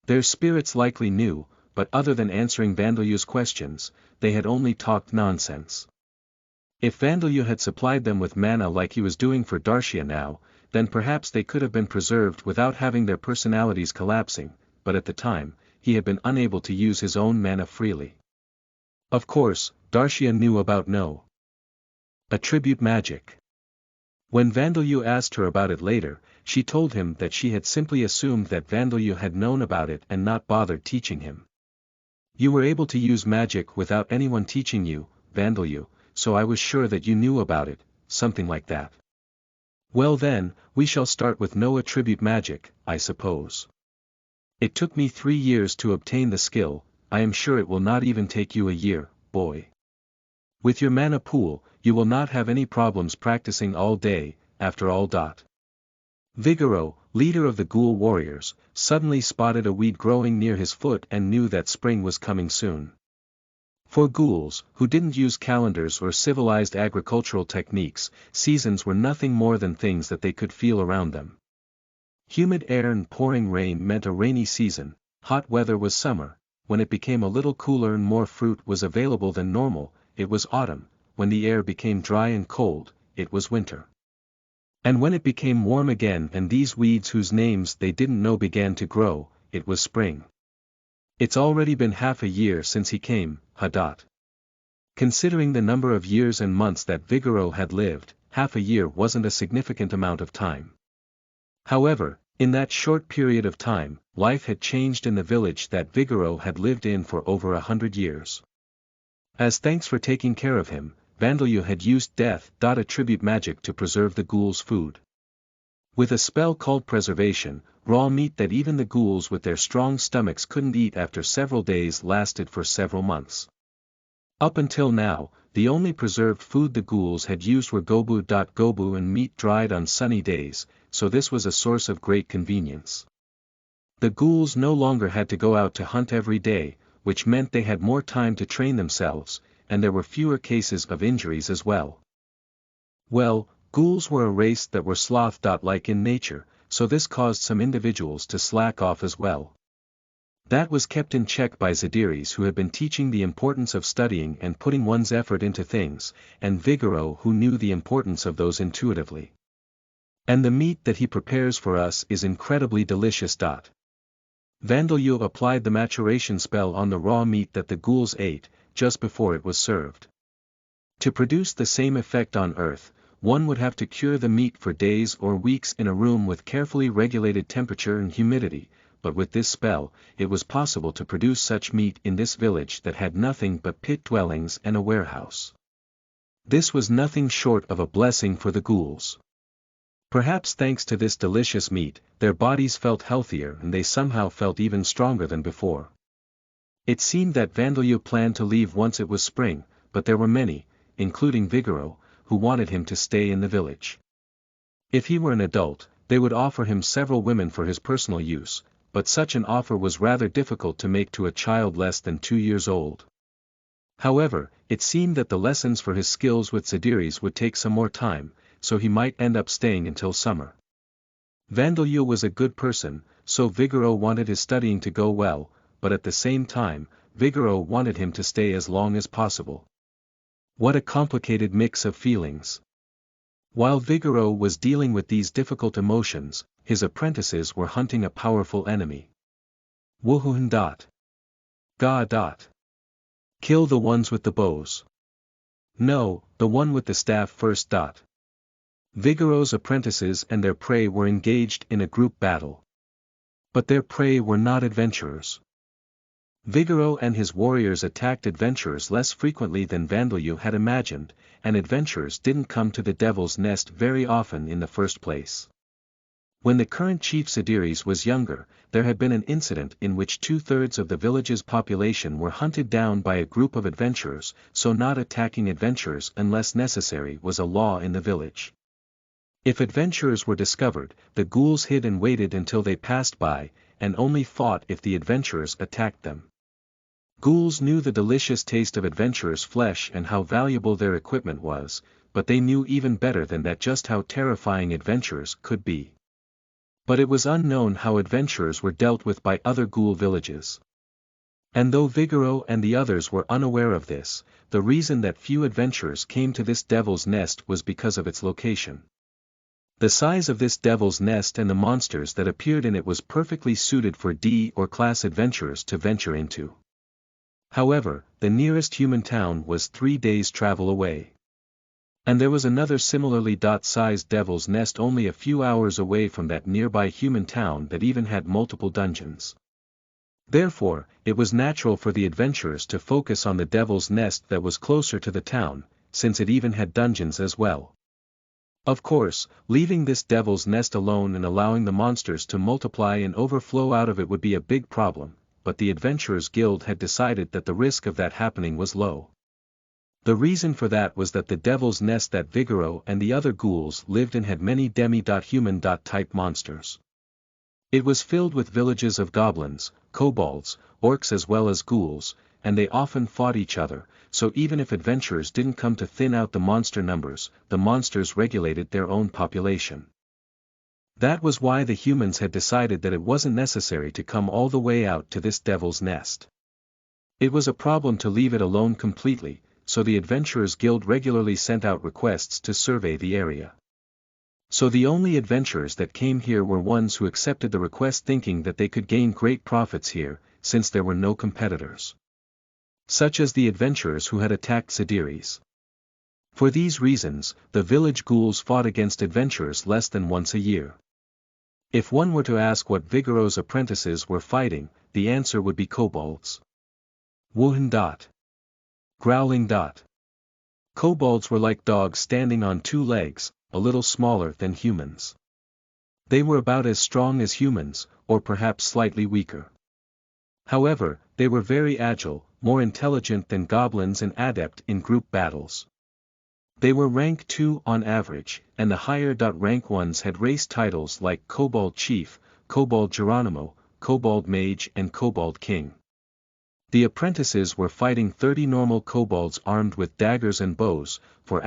[SPEAKER 1] Their spirits likely knew, but other than answering Vandeleur's questions, they had only talked nonsense. If Vandeleur had supplied them with mana like he was doing for Darcia now, then perhaps they could have been preserved without having their personalities collapsing, but at the time, he had been unable to use his own mana freely. Of course, Darcia knew about no attribute magic. When Vandeleur asked her about it later, she told him that she had simply assumed that Vandeleur had known about it and not bothered teaching him. You were able to use magic without anyone teaching you, Vandeleur, so I was sure that you knew about it, something like that. Well then, we shall start with no attribute magic, I suppose. It took me 3 years to obtain the skill, I am sure it will not even take you a year, boy. With your mana pool, you will not have any problems practicing all day, after all. Vigoro, leader of the ghoul warriors, suddenly spotted a weed growing near his foot and knew that spring was coming soon. For ghouls, who didn't use calendars or civilized agricultural techniques, seasons were nothing more than things that they could feel around them. Humid air and pouring rain meant a rainy season, hot weather was summer, when it became a little cooler and more fruit was available than normal, it was autumn, when the air became dry and cold, it was winter. And when it became warm again and these weeds whose names they didn't know began to grow, it was spring. It's already been half a year since he came, Hadot. Considering the number of years and months that Vigoro had lived, half a year wasn't a significant amount of time. However, in that short period of time, life had changed in the village that Vigoro had lived in for over 100 years. As thanks for taking care of him, Vandalyu had used death attribute magic to preserve the ghouls' food. With a spell called preservation, raw meat that even the ghouls with their strong stomachs couldn't eat after several days lasted for several months. Up until now, the only preserved food the ghouls had used were gobu and meat dried on sunny days, so this was a source of great convenience. The ghouls no longer had to go out to hunt every day, which meant they had more time to train themselves, and there were fewer cases of injuries as well. Well, ghouls were a race that were sloth-like in nature, so this caused some individuals to slack off as well. That was kept in check by Zadiris who had been teaching the importance of studying and putting one's effort into things, and Vigoro who knew the importance of those intuitively. And the meat that he prepares for us is incredibly delicious. Vandalyu applied the maturation spell on the raw meat that the ghouls ate, just before it was served. To produce the same effect on Earth, one would have to cure the meat for days or weeks in a room with carefully regulated temperature and humidity, but with this spell, it was possible to produce such meat in this village that had nothing but pit dwellings and a warehouse. This was nothing short of a blessing for the ghouls. Perhaps thanks to this delicious meat, their bodies felt healthier and they somehow felt even stronger than before. It seemed that Vandalyu planned to leave once it was spring, but there were many, including Vigoro, who wanted him to stay in the village. If he were an adult, they would offer him several women for his personal use, but such an offer was rather difficult to make to a child less than 2 years old. However, it seemed that the lessons for his skills with Zadiris would take some more time, so he might end up staying until summer. Vandalyu was a good person, so Vigoro wanted his studying to go well, but at the same time, Vigoro wanted him to stay as long as possible. What a complicated mix of feelings. While Vigoro was dealing with these difficult emotions, his apprentices were hunting a powerful enemy. Woohoohan. Ga. Kill the ones with the bows. No, the one with the staff first. Vigoro's apprentices and their prey were engaged in a group battle. But their prey were not adventurers. Vigoro and his warriors attacked adventurers less frequently than Vandalyu had imagined, and adventurers didn't come to the Devil's Nest very often in the first place. When the current chief Zadiris was younger, there had been an incident in which 2/3 of the village's population were hunted down by a group of adventurers, so not attacking adventurers unless necessary was a law in the village. If adventurers were discovered, the ghouls hid and waited until they passed by, and only fought if the adventurers attacked them. Ghouls knew the delicious taste of adventurers' flesh and how valuable their equipment was, but they knew even better than that just how terrifying adventurers could be. But it was unknown how adventurers were dealt with by other ghoul villages. And though Vigoro and the others were unaware of this, the reason that few adventurers came to this Devil's Nest was because of its location. The size of this Devil's Nest and the monsters that appeared in it was perfectly suited for D or class adventurers to venture into. However, the nearest human town was 3 days' travel away. And there was another similarly sized Devil's Nest only a few hours away from that nearby human town that even had multiple dungeons. Therefore, it was natural for the adventurers to focus on the Devil's Nest that was closer to the town, since it even had dungeons as well. Of course, leaving this Devil's Nest alone and allowing the monsters to multiply and overflow out of it would be a big problem, but the Adventurers Guild had decided that the risk of that happening was low. The reason for that was that the Devil's Nest that Vigoro and the other ghouls lived in had many demi-human type monsters. It was filled with villages of goblins, kobolds, orcs as well as ghouls, and they often fought each other, so even if adventurers didn't come to thin out the monster numbers, the monsters regulated their own population. That was why the humans had decided that it wasn't necessary to come all the way out to this Devil's Nest. It was a problem to leave it alone completely, so the Adventurers Guild regularly sent out requests to survey the area. So the only adventurers that came here were ones who accepted the request thinking that they could gain great profits here, since there were no competitors, such as the adventurers who had attacked Sidiris. For these reasons, the village ghouls fought against adventurers less than once a year. If one were to ask what Vigoreau's apprentices were fighting, the answer would be kobolds. Wooden. Growling. Kobolds were like dogs standing on two legs, a little smaller than humans. They were about as strong as humans, or perhaps slightly weaker. However, they were very agile, more intelligent than goblins and adept in group battles. They were rank 2 on average, and the higher rank ones had race titles like Kobold Chief, Kobold Geronimo, Kobold Mage and Kobold King. The apprentices were fighting 30 normal kobolds armed with daggers and bows, for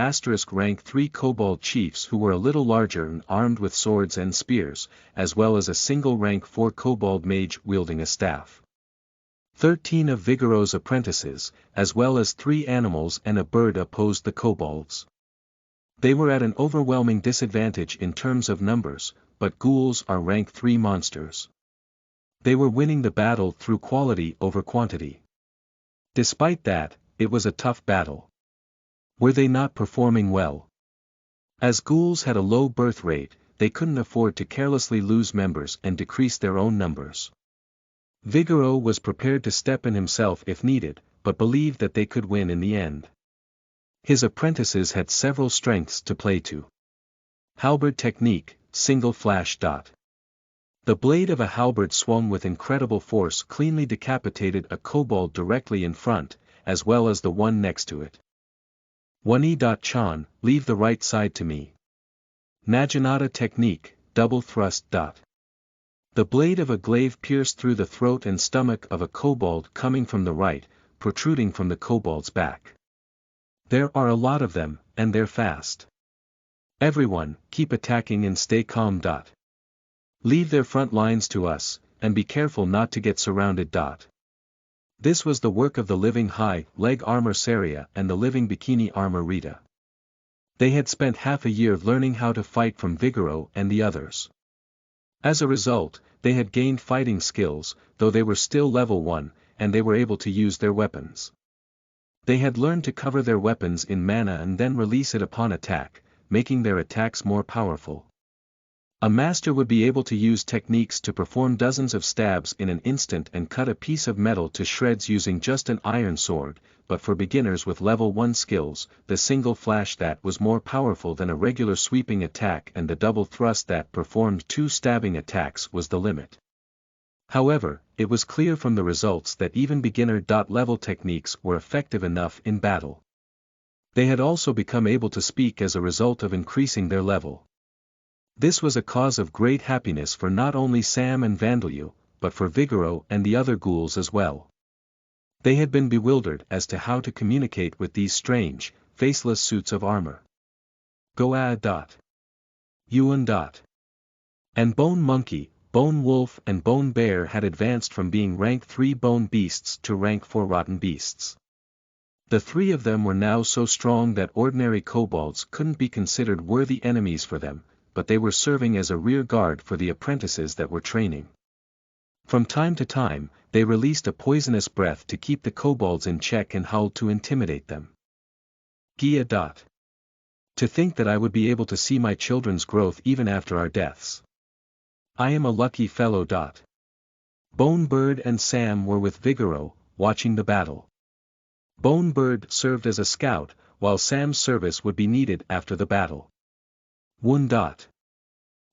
[SPEAKER 1] rank 3 kobold chiefs who were a little larger and armed with swords and spears, as well as a single rank 4 kobold mage wielding a staff. 13 of Vigoreau's apprentices, as well as 3 animals and a bird opposed the kobolds. They were at an overwhelming disadvantage in terms of numbers, but ghouls are rank 3 monsters. They were winning the battle through quality over quantity. Despite that, it was a tough battle. Were they not performing well? As ghouls had a low birth rate, they couldn't afford to carelessly lose members and decrease their own numbers. Vigoreau was prepared to step in himself if needed, but believed that they could win in the end. His apprentices had several strengths to play to. Halberd technique, single flash. The blade of a halberd swung with incredible force cleanly decapitated a kobold directly in front, as well as the one next to it. 1e. Chan, leave the right side to me. Naginata technique, double thrust. The blade of a glaive pierced through the throat and stomach of a kobold coming from the right, protruding from the kobold's back. There are a lot of them, and they're fast. Everyone, keep attacking and stay calm. Leave their front lines to us, and be careful not to get surrounded. This was the work of the living high-leg armor Saria and the living bikini armor Rita. They had spent half a year learning how to fight from Vigoreau and the others. As a result, they had gained fighting skills, though they were still level 1, and they were able to use their weapons. They had learned to cover their weapons in mana and then release it upon attack, making their attacks more powerful. A master would be able to use techniques to perform dozens of stabs in an instant and cut a piece of metal to shreds using just an iron sword, but for beginners with level 1 skills, the single flash that was more powerful than a regular sweeping attack and the double thrust that performed 2 stabbing attacks was the limit. However, it was clear from the results that even beginner-level techniques were effective enough in battle. They had also become able to speak as a result of increasing their level. This was a cause of great happiness for not only Sam and Vandalio, but for Vigoreau and the other ghouls as well. They had been bewildered as to how to communicate with these strange, faceless suits of armor. Goa. Yuan. And Bone Monkey, Bone Wolf and Bone Bear had advanced from being rank 3 bone beasts to rank 4 rotten beasts. The 3 of them were now so strong that ordinary kobolds couldn't be considered worthy enemies for them, but they were serving as a rear guard for the apprentices that were training. From time to time, they released a poisonous breath to keep the kobolds in check and howled to intimidate them. Gia. To think that I would be able to see my children's growth even after our deaths. I am a lucky fellow. Bone Bird and Sam were with Vigoreau, watching the battle. Bone Bird served as a scout, while Sam's service would be needed after the battle. Woon.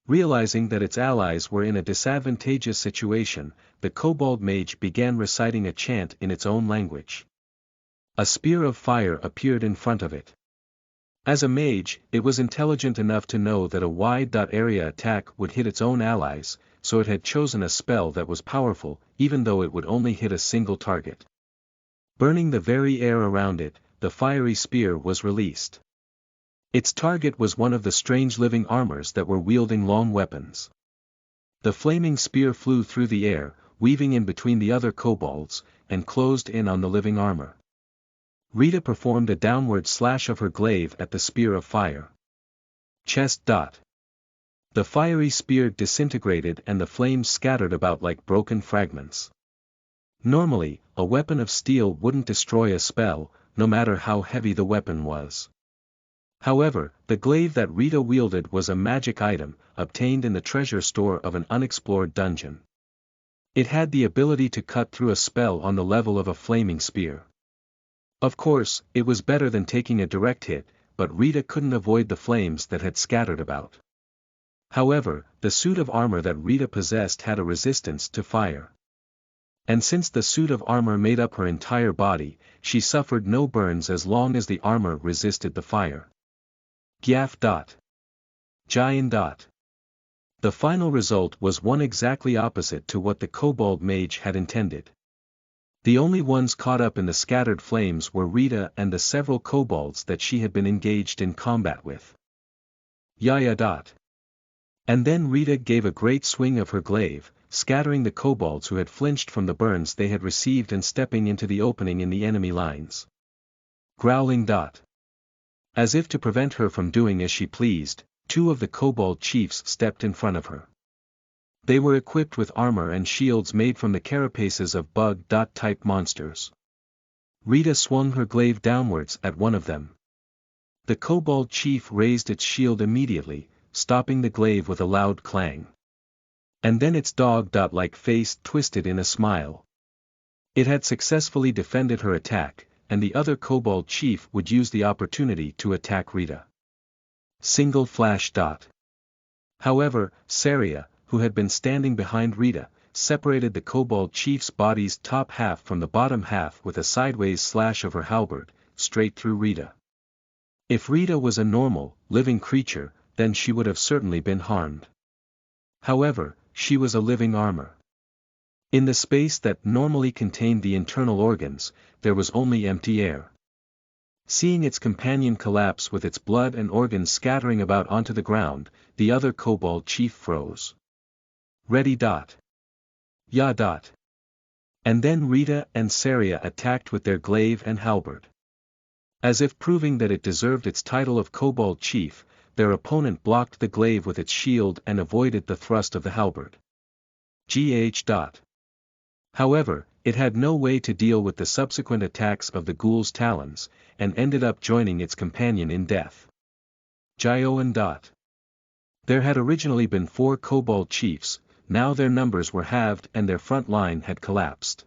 [SPEAKER 1] Realizing that its allies were in a disadvantageous situation, the kobold mage began reciting a chant in its own language. A spear of fire appeared in front of it. As a mage, it was intelligent enough to know that a wide-area attack would hit its own allies, so it had chosen a spell that was powerful, even though it would only hit a single target. Burning the very air around it, the fiery spear was released. Its target was one of the strange living armors that were wielding long weapons. The flaming spear flew through the air, weaving in between the other kobolds, and closed in on the living armor. Rita performed a downward slash of her glaive at the spear of fire. Chest. The fiery spear disintegrated and the flames scattered about like broken fragments. Normally, a weapon of steel wouldn't destroy a spell, no matter how heavy the weapon was. However, the glaive that Rita wielded was a magic item, obtained in the treasure store of an unexplored dungeon. It had the ability to cut through a spell on the level of a flaming spear. Of course, it was better than taking a direct hit, but Rita couldn't avoid the flames that had scattered about. However, the suit of armor that Rita possessed had a resistance to fire. And since the suit of armor made up her entire body, she suffered no burns as long as the armor resisted the fire. Gyaf. Giant. The final result was one exactly opposite to what the kobold mage had intended. The only ones caught up in the scattered flames were Rita and the several kobolds that she had been engaged in combat with. Yaya. And then Rita gave a great swing of her glaive, scattering the kobolds who had flinched from the burns they had received and stepping into the opening in the enemy lines. Growling. As if to prevent her from doing as she pleased, two of the kobold chiefs stepped in front of her. They were equipped with armor and shields made from the carapaces of bug-type monsters. Rita swung her glaive downwards at one of them. The kobold chief raised its shield immediately, stopping the glaive with a loud clang. And then its dog-like face twisted in a smile. It had successfully defended her attack, and the other kobold chief would use the opportunity to attack Rita. Single flash. However, Saria, who had been standing behind Rita, separated the kobold chief's body's top half from the bottom half with a sideways slash of her halberd, straight through Rita. If Rita was a normal, living creature, then she would have certainly been harmed. However, she was a living armor. In the space that normally contained the internal organs, there was only empty air. Seeing its companion collapse with its blood and organs scattering about onto the ground, the other kobold chief froze. Ready. Ya. And then Rita and Saria attacked with their glaive and halberd. As if proving that it deserved its title of kobold chief, their opponent blocked the glaive with its shield and avoided the thrust of the halberd. Gh. However, it had no way to deal with the subsequent attacks of the ghoul's talons, and ended up joining its companion in death. Gioan. There had originally been 4 kobold chiefs, now their numbers were halved and their front line had collapsed.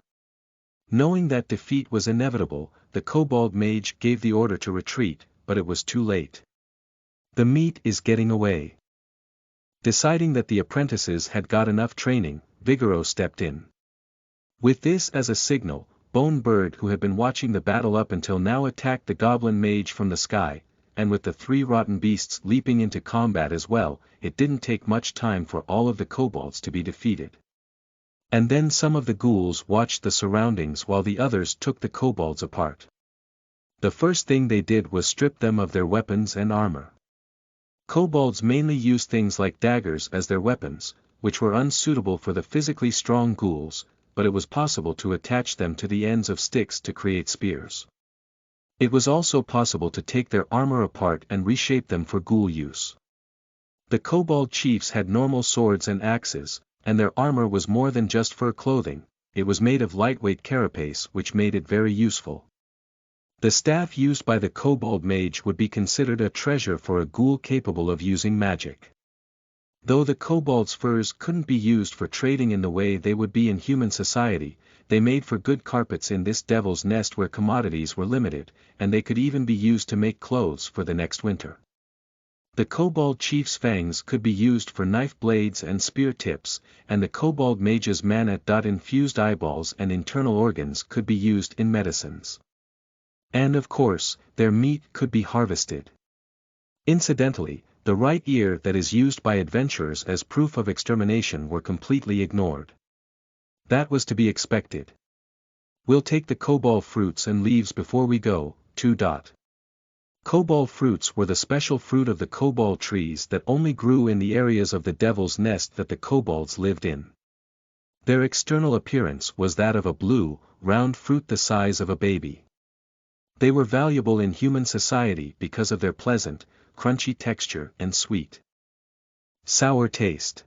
[SPEAKER 1] Knowing that defeat was inevitable, the kobold mage gave the order to retreat, but it was too late. The meat is getting away. Deciding that the apprentices had got enough training, Vigoro stepped in. With this as a signal, Bone Bird, who had been watching the battle up until now, attacked the goblin mage from the sky, and with the 3 rotten beasts leaping into combat as well, it didn't take much time for all of the kobolds to be defeated. And then some of the ghouls watched the surroundings while the others took the kobolds apart. The first thing they did was strip them of their weapons and armor. Kobolds mainly used things like daggers as their weapons, which were unsuitable for the physically strong ghouls, but it was possible to attach them to the ends of sticks to create spears. It was also possible to take their armor apart and reshape them for ghoul use. The kobold chiefs had normal swords and axes, and their armor was more than just fur clothing, it was made of lightweight carapace which made it very useful. The staff used by the kobold mage would be considered a treasure for a ghoul capable of using magic. Though the kobold's furs couldn't be used for trading in the way they would be in human society, they made for good carpets in this devil's nest where commodities were limited, and they could even be used to make clothes for the next winter. The kobold chief's fangs could be used for knife blades and spear tips, and the kobold mage's mana-infused eyeballs and internal organs could be used in medicines. And of course, their meat could be harvested. Incidentally, the right ear that is used by adventurers as proof of extermination were completely ignored. That was to be expected. We'll take the kobold fruits and leaves before we go, 2. Kobold fruits were the special fruit of the kobold trees that only grew in the areas of the devil's nest that the kobolds lived in. Their external appearance was that of a blue, round fruit the size of a baby. They were valuable in human society because of their pleasant, crunchy texture and sweet, sour taste.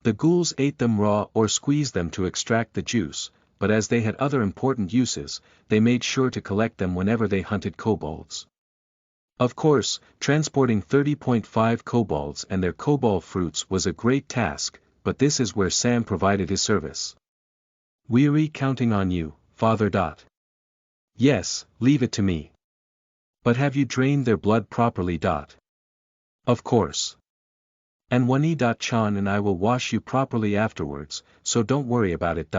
[SPEAKER 1] The ghouls ate them raw or squeezed them to extract the juice, but as they had other important uses, they made sure to collect them whenever they hunted kobolds. Of course, transporting 30.5 kobolds and their kobold fruits was a great task, but this is where Sam provided his service. Weary counting on you, Father. Yes, leave it to me. But have you drained their blood properly? Of course. And Wani-chan and I will wash you properly afterwards, so don't worry about it.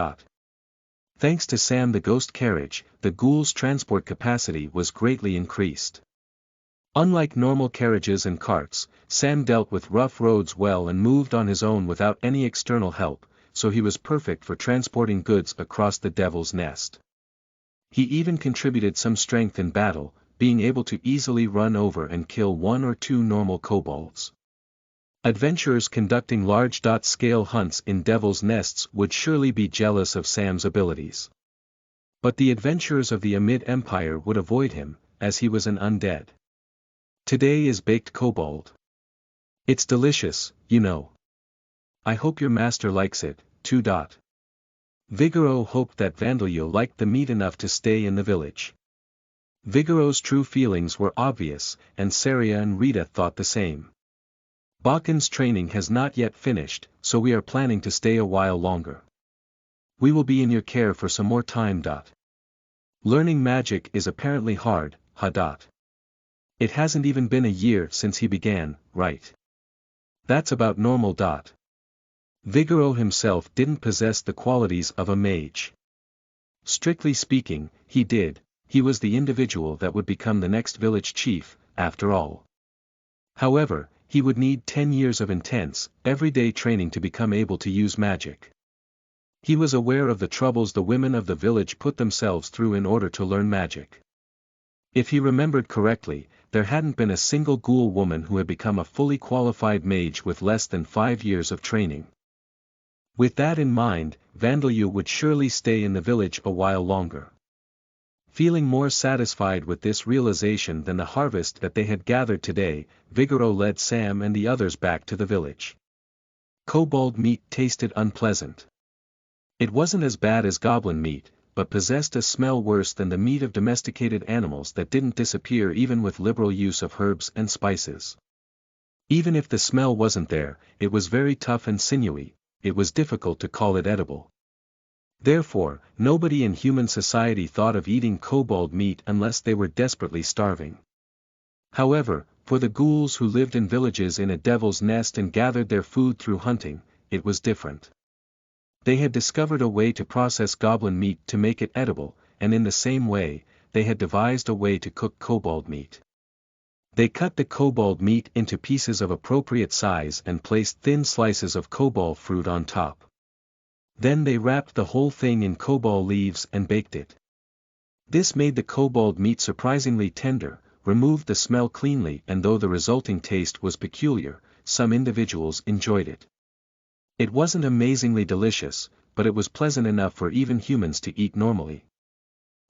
[SPEAKER 1] Thanks to Sam the ghost carriage, the ghouls' transport capacity was greatly increased. Unlike normal carriages and carts, Sam dealt with rough roads well and moved on his own without any external help, so he was perfect for transporting goods across the Devil's Nest. He even contributed some strength in battle, being able to easily run over and kill 1 or 2 normal kobolds. Adventurers conducting large-scale hunts in Devil's Nests would surely be jealous of Sam's abilities. But the adventurers of the Amid Empire would avoid him, as he was an undead. Today is baked kobold. It's delicious, you know. I hope your master likes it, too. Vigoro hoped that Vandalyo liked the meat enough to stay in the village. Vigoro's true feelings were obvious, and Saria and Rita thought the same. Bakan's training has not yet finished, so we are planning to stay a while longer. We will be in your care for some more time. Learning magic is apparently hard, It hasn't even been a year since he began, right? That's about normal. Vigoro himself didn't possess the qualities of a mage. Strictly speaking, he did. He was the individual that would become the next village chief, after all. However, he would need 10 years of intense, everyday training to become able to use magic. He was aware of the troubles the women of the village put themselves through in order to learn magic. If he remembered correctly, there hadn't been a single ghoul woman who had become a fully qualified mage with less than 5 years of training. With that in mind, Vandalyo would surely stay in the village a while longer. Feeling more satisfied with this realization than the harvest that they had gathered today, Vigoro led Sam and the others back to the village. Kobold meat tasted unpleasant. It wasn't as bad as goblin meat, but possessed a smell worse than the meat of domesticated animals that didn't disappear even with liberal use of herbs and spices. Even if the smell wasn't there, it was very tough and sinewy. It was difficult to call it edible. Therefore, nobody in human society thought of eating kobold meat unless they were desperately starving. However, for the ghouls who lived in villages in a devil's nest and gathered their food through hunting, it was different. They had discovered a way to process goblin meat to make it edible, and in the same way, they had devised a way to cook kobold meat. They cut the kobold meat into pieces of appropriate size and placed thin slices of kobold fruit on top. Then they wrapped the whole thing in kobold leaves and baked it. This made the kobold meat surprisingly tender, removed the smell cleanly, and though the resulting taste was peculiar, some individuals enjoyed it. It wasn't amazingly delicious, but it was pleasant enough for even humans to eat normally.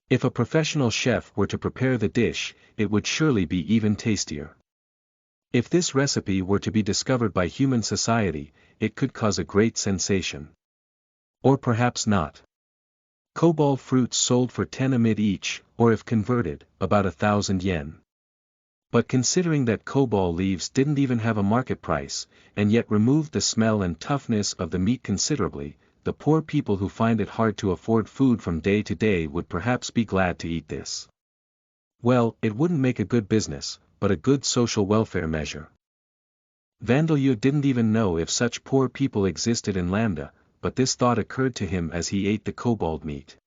[SPEAKER 1] If a professional chef were to prepare the dish, it would surely be even tastier. If this recipe were to be discovered by human society, it could cause a great sensation. Or perhaps not. Kobold fruits sold for 10 amid each, or if converted, about 1,000 yen. But considering that kobold leaves didn't even have a market price, and yet removed the smell and toughness of the meat considerably, the poor people who find it hard to afford food from day to day would perhaps be glad to eat this. Well, it wouldn't make a good business, but a good social welfare measure. Vandalyo didn't even know if such poor people existed in Lambda, but this thought occurred to him as he ate the kobold meat.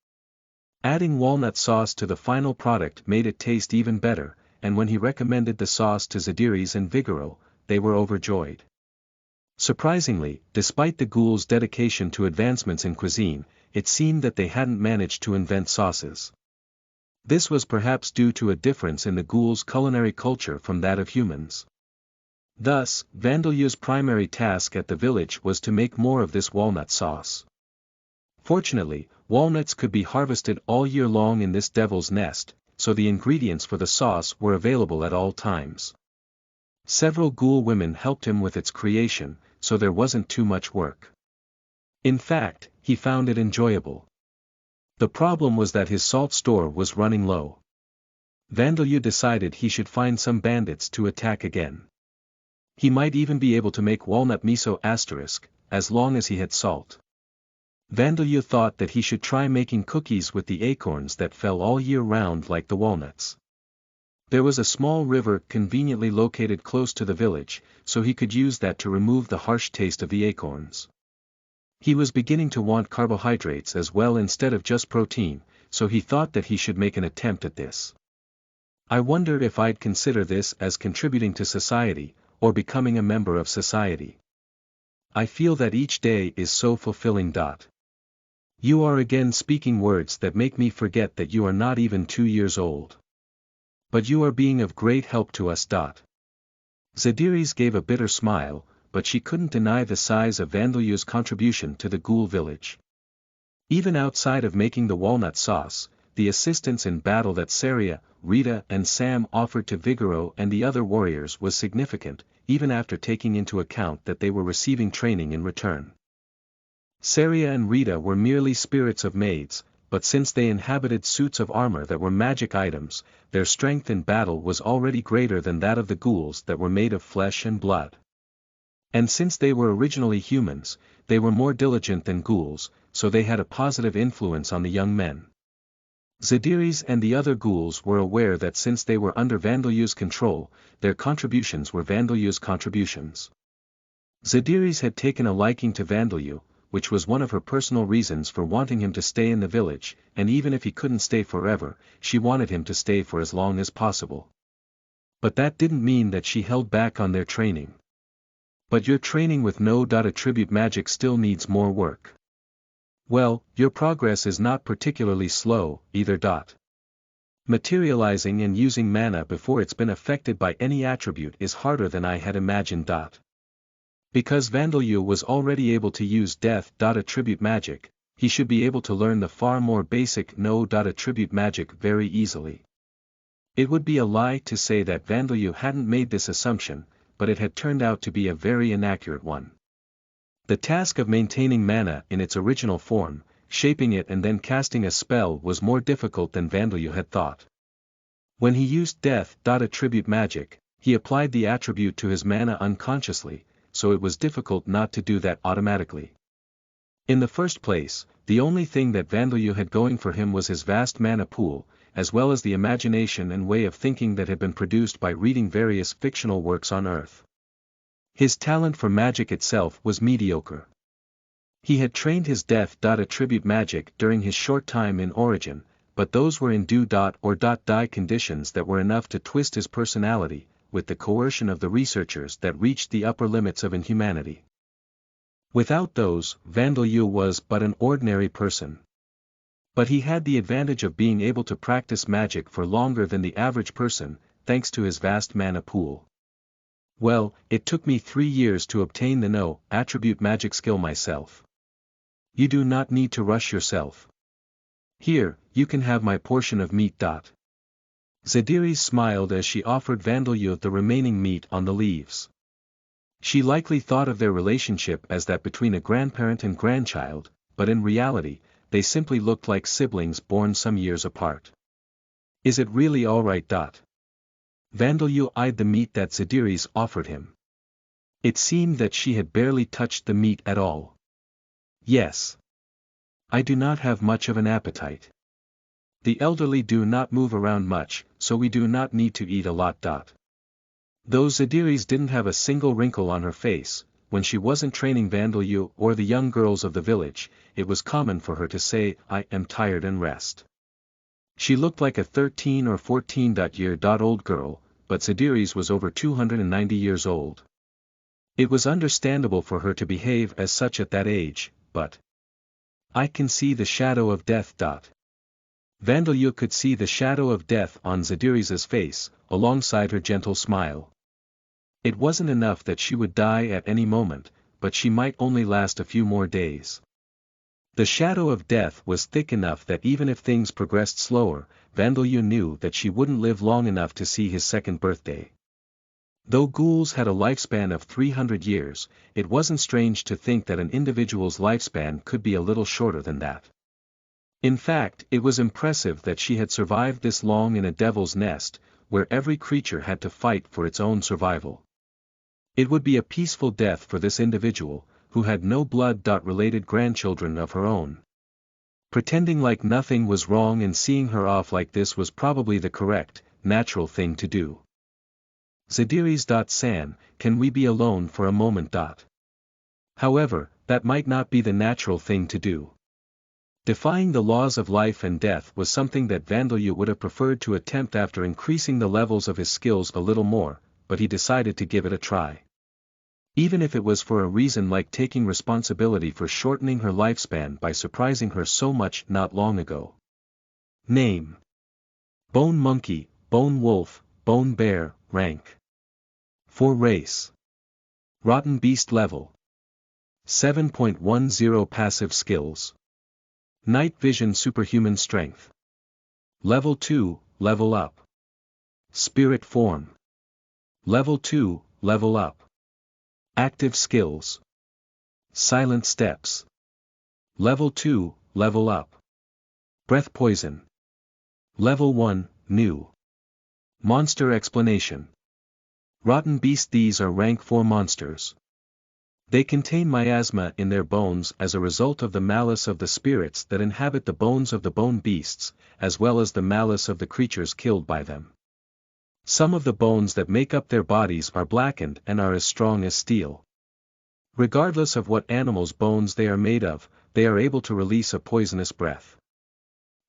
[SPEAKER 1] Adding walnut sauce to the final product made it taste even better, and when he recommended the sauce to Zadiris and Vigoro, they were overjoyed. Surprisingly, despite the ghouls' dedication to advancements in cuisine, it seemed that they hadn't managed to invent sauces. This was perhaps due to a difference in the ghouls' culinary culture from that of humans. Thus, Vandalyo's primary task at the village was to make more of this walnut sauce. Fortunately, walnuts could be harvested all year long in this devil's nest, so the ingredients for the sauce were available at all times. Several ghoul women helped him with its creation, so there wasn't too much work. In fact, he found it enjoyable. The problem was that his salt store was running low. Vandalyu decided he should find some bandits to attack again. He might even be able to make walnut miso asterisk, as long as he had salt. Vandalyu thought that he should try making cookies with the acorns that fell all year round like the walnuts. There was a small river conveniently located close to the village, so he could use that to remove the harsh taste of the acorns. He was beginning to want carbohydrates as well instead of just protein, so he thought that he should make an attempt at this. I wondered if I'd consider this as contributing to society, or becoming a member of society. I feel that each day is so fulfilling. You are again speaking words that make me forget that you are not even 2 years old. But you are being of great help to us. Zadiris gave a bitter smile, but she couldn't deny the size of Vandalyu's contribution to the ghoul village. Even outside of making the walnut sauce, the assistance in battle that Saria, Rita and Sam offered to Vigoro and the other warriors was significant, even after taking into account that they were receiving training in return. Saria and Rita were merely spirits of maids, but since they inhabited suits of armor that were magic items, their strength in battle was already greater than that of the ghouls that were made of flesh and blood. And since they were originally humans, they were more diligent than ghouls, so they had a positive influence on the young men. Zadiris and the other ghouls were aware that since they were under Vandalyu's control, their contributions were Vandalyu's contributions. Zadiris had taken a liking to Vandalyu, which was one of her personal reasons for wanting him to stay in the village, and even if he couldn't stay forever, she wanted him to stay for as long as possible. But that didn't mean that she held back on their training. But your training with no attribute magic still needs more work. Well, your progress is not particularly slow, either. Materializing and using mana before it's been affected by any attribute is harder than I had imagined. Because Vandalyu was already able to use death attribute magic, he should be able to learn the far more basic no attribute magic very easily. It would be a lie to say that Vandalyu hadn't made this assumption, but it had turned out to be a very inaccurate one. The task of maintaining mana in its original form, shaping it and then casting a spell was more difficult than Vandalyu had thought. When he used death attribute magic, he applied the attribute to his mana unconsciously, so it was difficult not to do that automatically. In the first place, the only thing that Vandalyu had going for him was his vast mana pool, as well as the imagination and way of thinking that had been produced by reading various fictional works on Earth. His talent for magic itself was mediocre. He had trained his death attribute magic during his short time in Origin, but those were in do or die conditions that were enough to twist his personality, with the coercion of the researchers that reached the upper limits of inhumanity. Without those, Vandalyu was but an ordinary person. But he had the advantage of being able to practice magic for longer than the average person, thanks to his vast mana pool. Well, it took me 3 years to obtain the no attribute magic skill myself. You do not need to rush yourself. Here, you can have my portion of meat. Zadiris smiled as she offered Vandalyu the remaining meat on the leaves. She likely thought of their relationship as that between a grandparent and grandchild, but in reality, they simply looked like siblings born some years apart. Is it really all right? Vandalyu eyed the meat that Zadiris offered him. It seemed that she had barely touched the meat at all. Yes. I do not have much of an appetite. The elderly do not move around much, so we do not need to eat a lot. Though Zadiris didn't have a single wrinkle on her face, when she wasn't training Vandalyu or the young girls of the village, it was common for her to say, "I am tired and rest." She looked like a 13 or 14-year-old girl, but Zadiris was over 290 years old. It was understandable for her to behave as such at that age, but I can see the shadow of death. Vandalyu could see the shadow of death on Zadiris's face, alongside her gentle smile. It wasn't enough that she would die at any moment, but she might only last a few more days. The shadow of death was thick enough that even if things progressed slower, Vandalyu knew that she wouldn't live long enough to see his second birthday. Though ghouls had a lifespan of 300 years, it wasn't strange to think that an individual's lifespan could be a little shorter than that. In fact, it was impressive that she had survived this long in a devil's nest, where every creature had to fight for its own survival. It would be a peaceful death for this individual, who had no blood-related grandchildren of her own. Pretending like nothing was wrong and seeing her off like this was probably the correct, natural thing to do. Zadiris.san, can we be alone for a moment? However, that might not be the natural thing to do. Defying the laws of life and death was something that Vandeleur would have preferred to attempt after increasing the levels of his skills a little more, but he decided to give it a try. Even if it was for a reason like taking responsibility for shortening her lifespan by surprising her so much not long ago. Name: Bone Monkey, Bone Wolf, Bone Bear, Rank 4 Race. Rotten Beast Level 7.10 Passive Skills. Night Vision Superhuman Strength. Level 2, Level Up. Spirit Form. Level 2, Level Up. Active Skills. Silent Steps. Level 2, Level Up. Breath Poison. Level 1, New. Monster Explanation. Rotten Beast. These are rank 4 monsters. They contain miasma in their bones as a result of the malice of the spirits that inhabit the bones of the bone beasts, as well as the malice of the creatures killed by them. Some of the bones that make up their bodies are blackened and are as strong as steel. Regardless of what animal's bones they are made of, they are able to release a poisonous breath.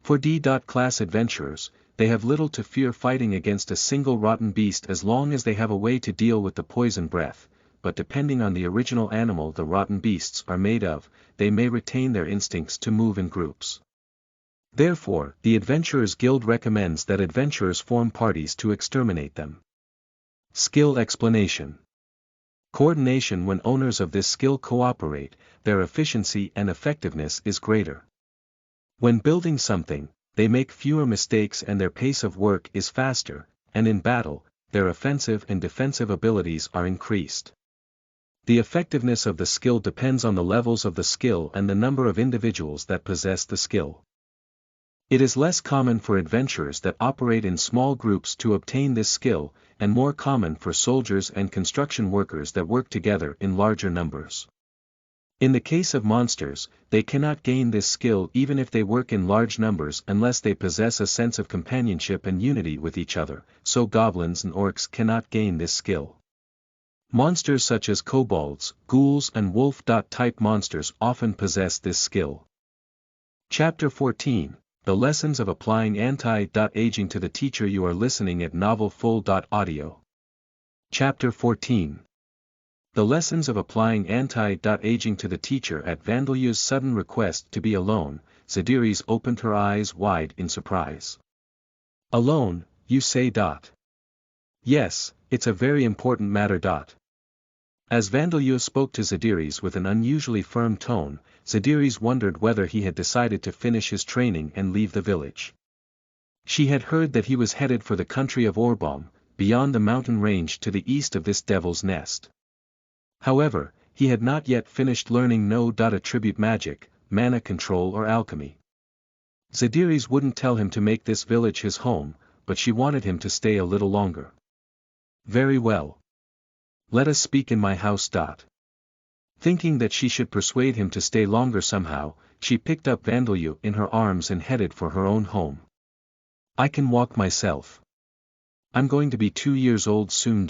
[SPEAKER 1] For D-class adventurers, they have little to fear fighting against a single rotten beast as long as they have a way to deal with the poison breath, but depending on the original animal the rotten beasts are made of, they may retain their instincts to move in groups. Therefore, the Adventurers Guild recommends that adventurers form parties to exterminate them. Skill Explanation. Coordination. When owners of this skill cooperate, their efficiency and effectiveness is greater. When building something, they make fewer mistakes and their pace of work is faster, and in battle, their offensive and defensive abilities are increased. The effectiveness of the skill depends on the levels of the skill and the number of individuals that possess the skill. It is less common for adventurers that operate in small groups to obtain this skill, and more common for soldiers and construction workers that work together in larger numbers. In the case of monsters, they cannot gain this skill even if they work in large numbers unless they possess a sense of companionship and unity with each other, so goblins and orcs cannot gain this skill. Monsters such as kobolds, ghouls and wolf-type monsters often possess this skill. Chapter 14. The Lessons of Applying Anti-Aging to the Teacher. You are listening at novelfull.audio. Chapter 14. The Lessons of Applying Anti-Aging to the Teacher. At Vandeleur's sudden request to be alone, Zadiris opened her eyes wide in surprise. Alone, you say? Yes, it's a very important matter. As Vandeleur spoke to Zadiris with an unusually firm tone, Zadiris wondered whether he had decided to finish his training and leave the village. She had heard that he was headed for the country of Orbaum, beyond the mountain range to the east of this devil's nest. However, he had not yet finished learning no-attribute magic, mana control or alchemy. Zadiris wouldn't tell him to make this village his home, but she wanted him to stay a little longer. Very well. Let us speak in my house. Thinking that she should persuade him to stay longer somehow, she picked up Vandeleur in her arms and headed for her own home. I can walk myself. I'm going to be 2 years old soon.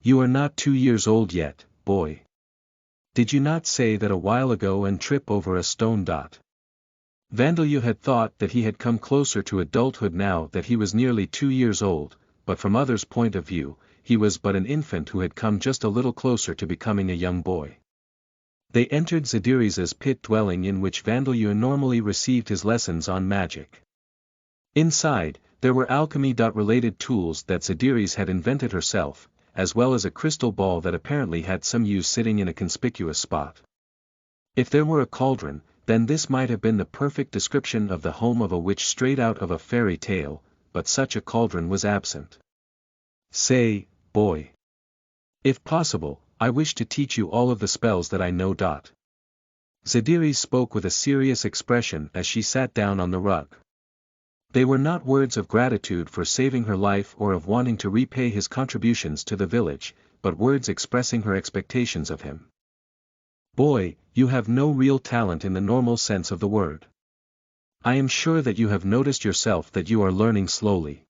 [SPEAKER 1] You are not 2 years old yet, boy. Did you not say that a while ago and trip over a stone? Vandeleur had thought that he had come closer to adulthood now that he was nearly 2 years old, but from others' point of view, he was but an infant who had come just a little closer to becoming a young boy. They entered Zadiris's pit dwelling in which Vandeleur normally received his lessons on magic. Inside, there were alchemy-related tools that Zadiris had invented herself, as well as a crystal ball that apparently had some use sitting in a conspicuous spot. If there were a cauldron, then this might have been the perfect description of the home of a witch straight out of a fairy tale, but such a cauldron was absent. Say, boy. If possible, I wish to teach you all of the spells that I know. Zadiri spoke with a serious expression as she sat down on the rug. They were not words of gratitude for saving her life or of wanting to repay his contributions to the village, but words expressing her expectations of him. Boy, you have no real talent in the normal sense of the word. I am sure that you have noticed yourself that you are learning slowly.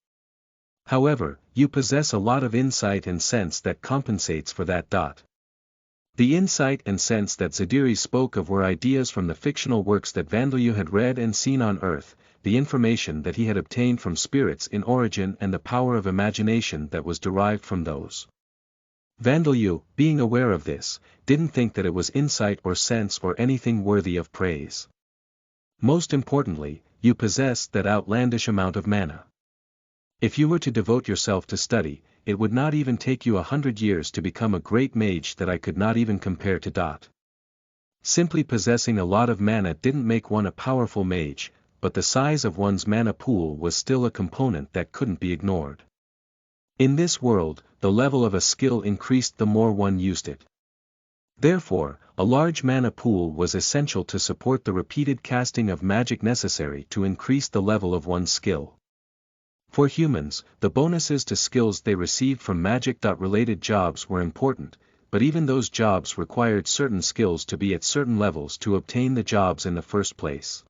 [SPEAKER 1] However, you possess a lot of insight and sense that compensates for that. The insight and sense that Zadiri spoke of were ideas from the fictional works that Vandalyu had read and seen on Earth, the information that he had obtained from spirits in origin and the power of imagination that was derived from those. Vandalyu, being aware of this, didn't think that it was insight or sense or anything worthy of praise. Most importantly, you possess that outlandish amount of mana. If you were to devote yourself to study, it would not even take you 100 years to become a great mage that I could not even compare to. Simply possessing a lot of mana didn't make one a powerful mage, but the size of one's mana pool was still a component that couldn't be ignored. In this world, the level of a skill increased the more one used it. Therefore, a large mana pool was essential to support the repeated casting of magic necessary to increase the level of one's skill. For humans, the bonuses to skills they received from magic-related jobs were important, but even those jobs required certain skills to be at certain levels to obtain the jobs in the first place.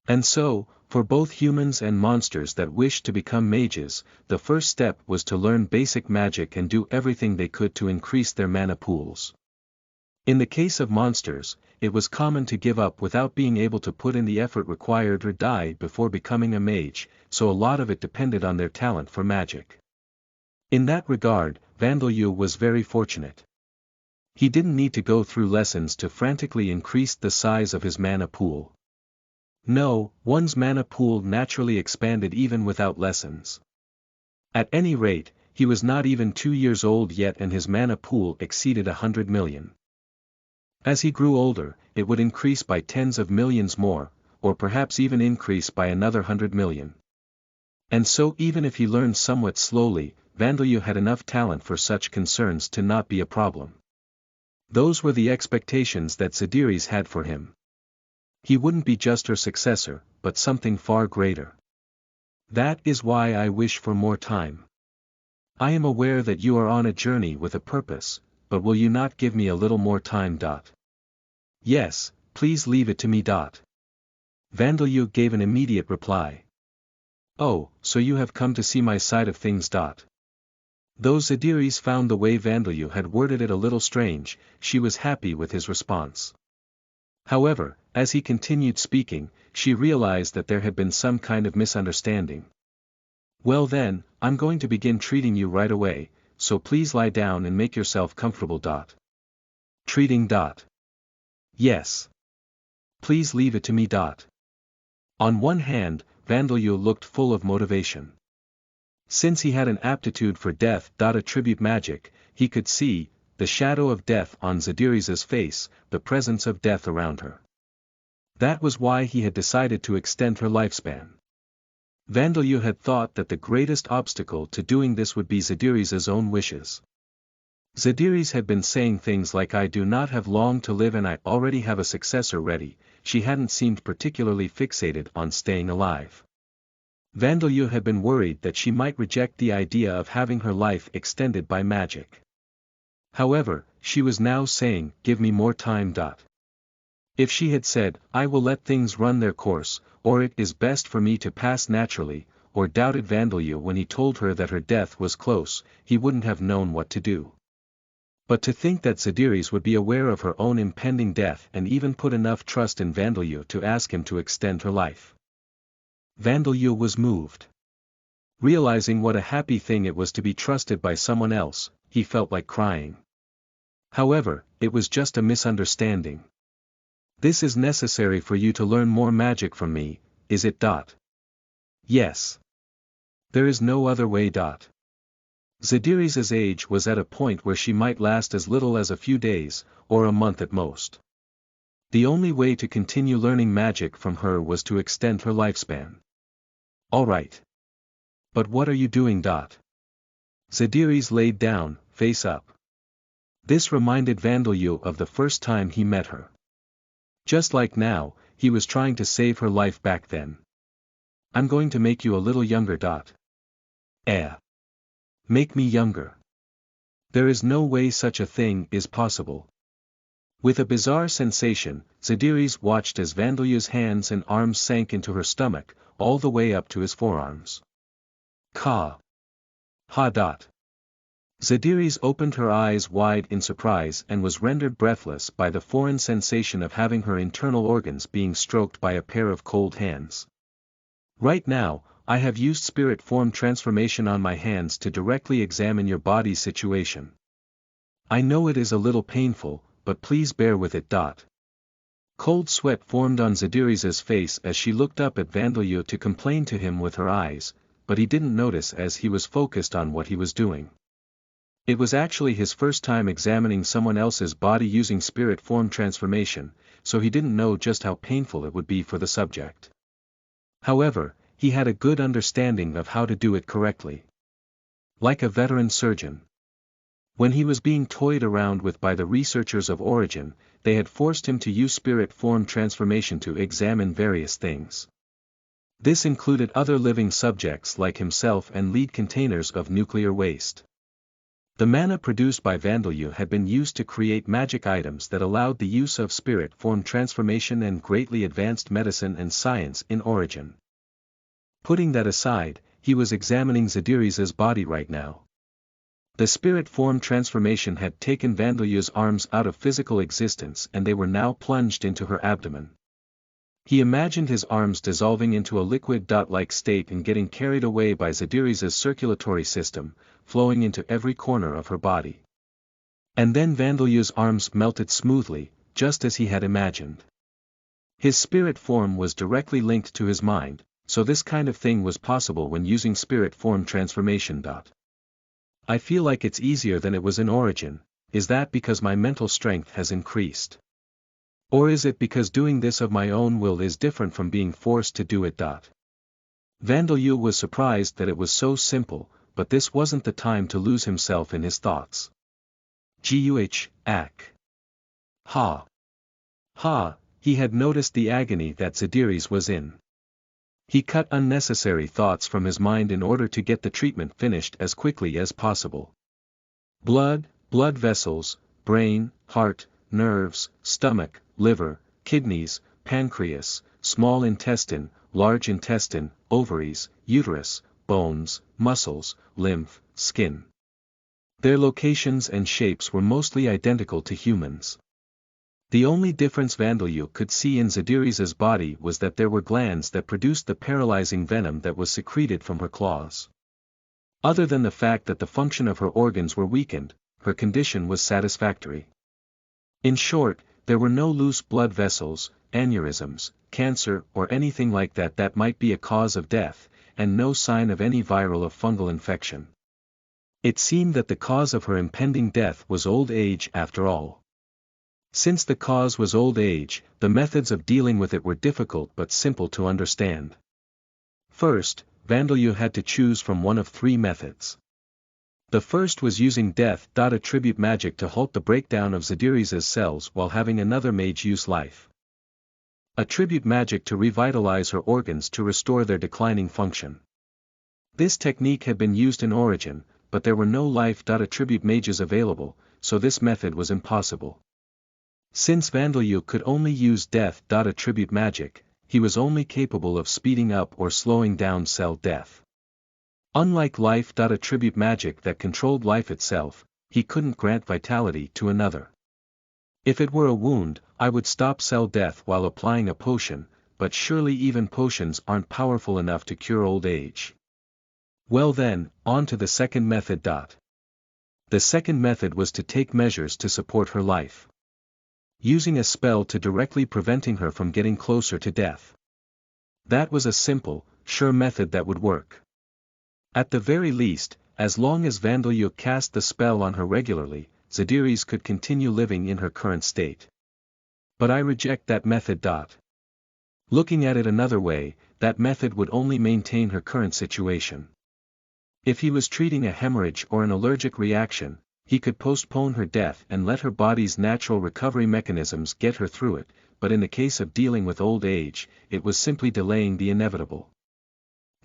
[SPEAKER 1] And so, for both humans and monsters that wished to become mages, the first step was to learn basic magic and do everything they could to increase their mana pools. In the case of monsters, it was common to give up without being able to put in the effort required or die before becoming a mage, so a lot of it depended on their talent for magic. In that regard, Vandalyu was very fortunate. He didn't need to go through lessons to frantically increase the size of his mana pool. No, one's mana pool naturally expanded even without lessons. At any rate, he was not even 2 years old yet and his mana pool exceeded 100 million. As he grew older, it would increase by tens of millions more, or perhaps even increase by another 100 million. And so even if he learned somewhat slowly, Vandalyu had enough talent for such concerns to not be a problem. Those were the expectations that Zadiri's had for him. He wouldn't be just her successor, but something far greater. That is why I wish for more time. I am aware that you are on a journey with a purpose, but will you not give me a little more time? Yes, please leave it to me. Vandalyu gave an immediate reply. Oh, so you have come to see my side of things. Though Zadiri's found the way Vandalyu had worded it a little strange, she was happy with his response. However, as he continued speaking, she realized that there had been some kind of misunderstanding. Well then, I'm going to begin treating you right away, so please lie down and make yourself comfortable. Treating. Yes. Please leave it to me. On one hand, Vandalyu looked full of motivation. Since he had an aptitude for death. Attribute magic, he could see the shadow of death on Zadiri's face, the presence of death around her. That was why he had decided to extend her lifespan. Vandalyu had thought that the greatest obstacle to doing this would be Zadiri's own wishes. Zadiri's had been saying things like I do not have long to live and I already have a successor ready. She hadn't seemed particularly fixated on staying alive. Vandalyu had been worried that she might reject the idea of having her life extended by magic. However, she was now saying, give me more time. If she had said, I will let things run their course, or it is best for me to pass naturally, or doubted Vandalyu when he told her that her death was close, he wouldn't have known what to do. But to think that Zadiri's would be aware of her own impending death and even put enough trust in Vandalyu to ask him to extend her life. Vandalyu was moved. Realizing what a happy thing it was to be trusted by someone else, he felt like crying. However, it was just a misunderstanding. This is necessary for you to learn more magic from me, is it? Yes. There is no other way. Zadiri's age was at a point where she might last as little as a few days, or a month at most. The only way to continue learning magic from her was to extend her lifespan. Alright. But what are you doing? Zadiri's laid down, face up. This reminded Vandalyu of the first time he met her. Just like now, he was trying to save her life back then. I'm going to make you a little younger. Make me younger. There is no way such a thing is possible. With a bizarre sensation, Zadiris watched as Vandalyu's hands and arms sank into her stomach, all the way up to his forearms. Ha! Zadiris opened her eyes wide in surprise and was rendered breathless by the foreign sensation of having her internal organs being stroked by a pair of cold hands. Right now, I have used spirit form transformation on my hands to directly examine your body's situation. I know it is a little painful, but please bear with it. Cold sweat formed on Zadiris's face as she looked up at Vandalyu to complain to him with her eyes, but he didn't notice as he was focused on what he was doing. It was actually his first time examining someone else's body using spirit form transformation, so he didn't know just how painful it would be for the subject. However, he had a good understanding of how to do it correctly. Like a veteran surgeon. When he was being toyed around with by the researchers of Origin, they had forced him to use spirit form transformation to examine various things. This included other living subjects like himself and lead containers of nuclear waste. The mana produced by Vandalyu had been used to create magic items that allowed the use of spirit form transformation and greatly advanced medicine and science in Origin. Putting that aside, he was examining Zadiris's body right now. The spirit form transformation had taken Vandalyu's arms out of physical existence and they were now plunged into her abdomen. He imagined his arms dissolving into a liquid-like state and getting carried away by Zadiris's circulatory system, flowing into every corner of her body. And then Vandalyu's arms melted smoothly, just as he had imagined. His spirit form was directly linked to his mind, so this kind of thing was possible when using spirit form transformation. I feel like it's easier than it was in Origin. Is that because my mental strength has increased? Or is it because doing this of my own will is different from being forced to do it? Vandalyu was surprised that it was so simple, but this wasn't the time to lose himself in his thoughts. He had noticed the agony that Zadiris was in. He cut unnecessary thoughts from his mind in order to get the treatment finished as quickly as possible. Blood vessels, brain, heart, nerves, stomach, liver, kidneys, pancreas, small intestine, large intestine, ovaries, uterus, bones, muscles, lymph, skin. Their locations and shapes were mostly identical to humans. The only difference Vandalyu could see in Zadiris's body was that there were glands that produced the paralyzing venom that was secreted from her claws. Other than the fact that the function of her organs were weakened, her condition was satisfactory. In short, there were no loose blood vessels, aneurysms, cancer or anything like that that might be a cause of death, and no sign of any viral or fungal infection. It seemed that the cause of her impending death was old age after all. Since the cause was old age, the methods of dealing with it were difficult but simple to understand. First, Vandalyu had to choose from one of three methods. The first was using death attribute magic to halt the breakdown of Zadiris's cells while having another mage use life attribute magic to revitalize her organs to restore their declining function. This technique had been used in Origin, but there were no life attribute mages available, so this method was impossible. Since Vandalyu could only use death attribute magic, he was only capable of speeding up or slowing down cell death. Unlike life attribute magic that controlled life itself, he couldn't grant vitality to another. If it were a wound, I would stop cell death while applying a potion, but surely even potions aren't powerful enough to cure old age. Well then, on to the second method. The second method was to take measures to support her life. Using a spell to directly preventing her from getting closer to death. That was a simple, sure method that would work. At the very least, as long as Vandalyu cast the spell on her regularly, Zadiris could continue living in her current state. But I reject that method. Looking at it another way, that method would only maintain her current situation. If he was treating a hemorrhage or an allergic reaction, he could postpone her death and let her body's natural recovery mechanisms get her through it, but in the case of dealing with old age, it was simply delaying the inevitable.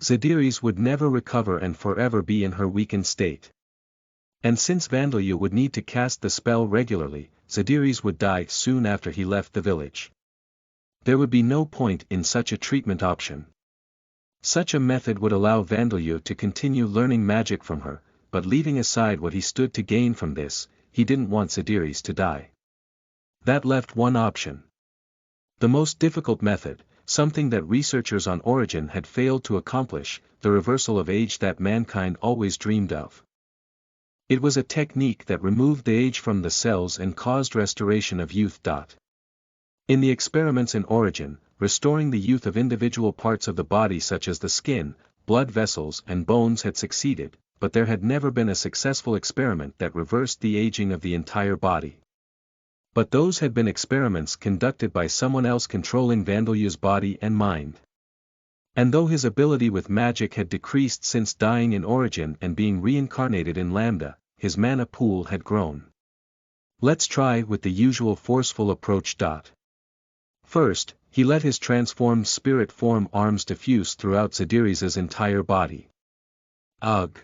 [SPEAKER 1] Zadiris would never recover and forever be in her weakened state. And since Vandalya would need to cast the spell regularly, Zadiris would die soon after he left the village. There would be no point in such a treatment option. Such a method would allow Vandalya to continue learning magic from her, but leaving aside what he stood to gain from this, he didn't want Zadiris to die. That left one option. The most difficult method, something that researchers on Origin had failed to accomplish, the reversal of age that mankind always dreamed of. It was a technique that removed the age from the cells and caused restoration of youth. In the experiments in Origin, restoring the youth of individual parts of the body such as the skin, blood vessels and bones had succeeded, but there had never been a successful experiment that reversed the aging of the entire body. But those had been experiments conducted by someone else controlling Vandalya's body and mind. And though his ability with magic had decreased since dying in Origin and being reincarnated in Lambda, his mana pool had grown. Let's try with the usual forceful approach. First, he let his transformed spirit form arms diffuse throughout Zadiris' entire body. Ugh!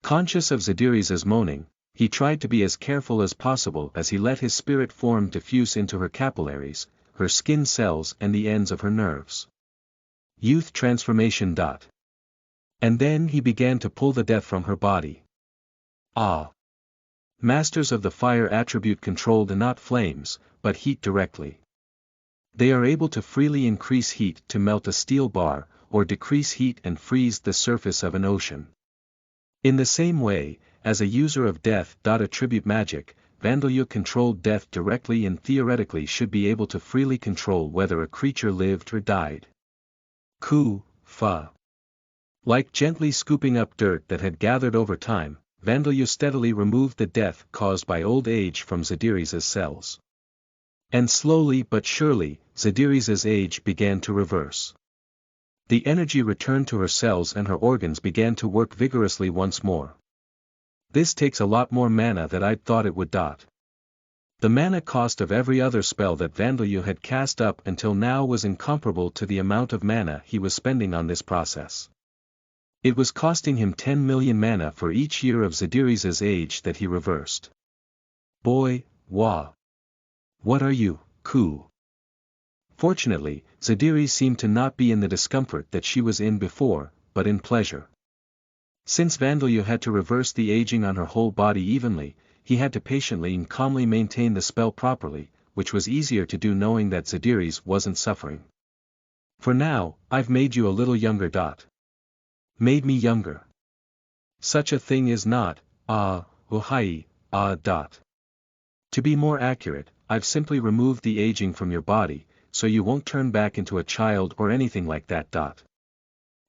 [SPEAKER 1] Conscious of Zadiris' moaning, he tried to be as careful as possible as he let his spirit form diffuse into her capillaries, her skin cells and the ends of her nerves. Youth transformation. And then he began to pull the death from her body. Ah! Masters of the fire attribute controlled not flames, but heat directly. They are able to freely increase heat to melt a steel bar, or decrease heat and freeze the surface of an ocean. In the same way, as a user of death. Attribute magic, Vandalya controlled death directly and theoretically should be able to freely control whether a creature lived or died. Fa. Like gently scooping up dirt that had gathered over time, Vandalya steadily removed the death caused by old age from Zadiris' cells. And slowly but surely, Zadiris' age began to reverse. The energy returned to her cells and her organs began to work vigorously once more. This takes a lot more mana than I'd thought it would. The mana cost of every other spell that Vandalya had cast up until now was incomparable to the amount of mana he was spending on this process. It was costing him 10 million mana for each year of Zadiris' age that he reversed. Boy, wah! What are you, Ku? Fortunately, Zadiris seemed to not be in the discomfort that she was in before, but in pleasure. Since Vandalya had to reverse the aging on her whole body evenly, he had to patiently and calmly maintain the spell properly, which was easier to do knowing that Zadiris wasn't suffering. For now, I've made you a little younger. Made me younger. Such a thing is not, uhai, To be more accurate, I've simply removed the aging from your body, so you won't turn back into a child or anything like that.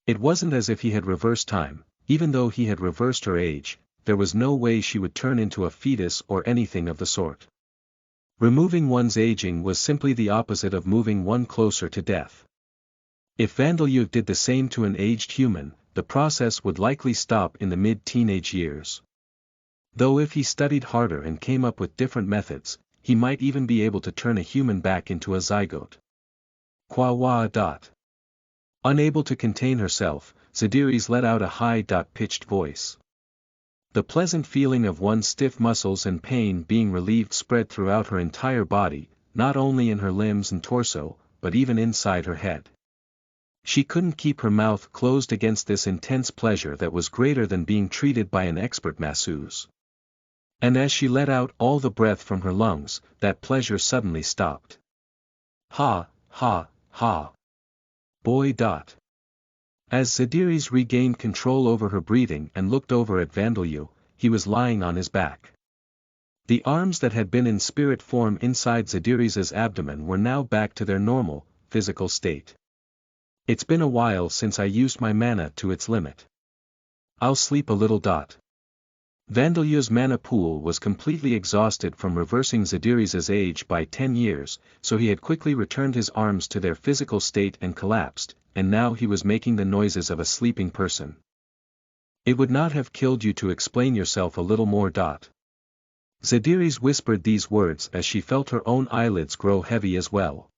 [SPEAKER 1] It wasn't as if he had reversed time. Even though he had reversed her age, there was no way she would turn into a fetus or anything of the sort. Removing one's aging was simply the opposite of moving one closer to death. If Vandalya did the same to an aged human, the process would likely stop in the mid-teenage years. Though if he studied harder and came up with different methods, he might even be able to turn a human back into a zygote. Unable to contain herself, Zadiris let out a high-pitched voice. The pleasant feeling of one's stiff muscles and pain being relieved spread throughout her entire body, not only in her limbs and torso, but even inside her head. She couldn't keep her mouth closed against this intense pleasure that was greater than being treated by an expert masseuse. And as she let out all the breath from her lungs, that pleasure suddenly stopped. Ha. Boy. As Zadiris regained control over her breathing and looked over at Vandalya, he was lying on his back. The arms that had been in spirit form inside Zadiris' abdomen were now back to their normal, physical state. It's been a while since I used my mana to its limit. I'll sleep a little. Vandalya's mana pool was completely exhausted from reversing Zadiris' age by 10 years, so he had quickly returned his arms to their physical state and collapsed, and now he was making the noises of a sleeping person. It would not have killed you to explain yourself a little more. Zadiris whispered these words as she felt her own eyelids grow heavy as well.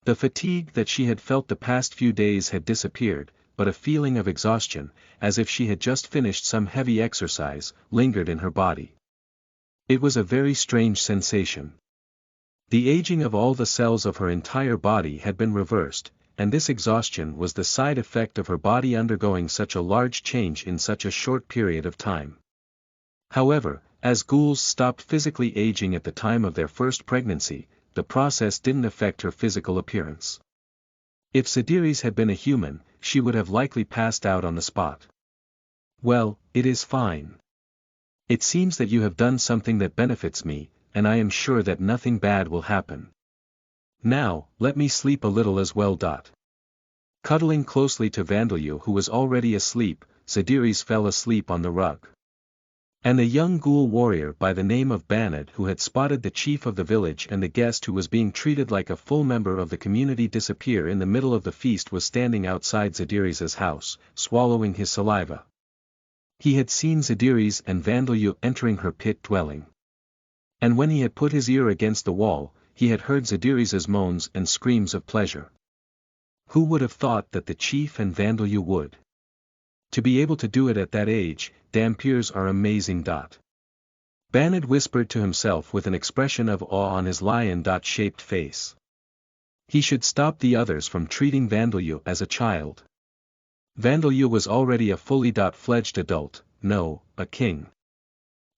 [SPEAKER 1] The fatigue that she had felt the past few days had disappeared, but a feeling of exhaustion, as if she had just finished some heavy exercise, lingered in her body. It was a very strange sensation. The aging of all the cells of her entire body had been reversed, and this exhaustion was the side effect of her body undergoing such a large change in such a short period of time. However, as ghouls stopped physically aging at the time of their first pregnancy, the process didn't affect her physical appearance. If Zadiris had been a human, she would have likely passed out on the spot. Well, it is fine. It seems that you have done something that benefits me, and I am sure that nothing bad will happen. Now, let me sleep a little as well. Cuddling closely to Vandalyu, who was already asleep, Zadiris fell asleep on the rug. And a young ghoul warrior by the name of Banad, who had spotted the chief of the village and the guest who was being treated like a full member of the community disappear in the middle of the feast, was standing outside Zadiris' house, swallowing his saliva. He had seen Zadiris and Vandalyu entering her pit dwelling. And when he had put his ear against the wall, he had heard Zadiris' moans and screams of pleasure. Who would have thought that the chief and Vandalyu would? To be able to do it at that age, Dampiers are amazing. Banad whispered to himself with an expression of awe on his lion-shaped face. He should stop the others from treating Vandalyu as a child. Vandalyu was already a fully fledged adult, no, a king.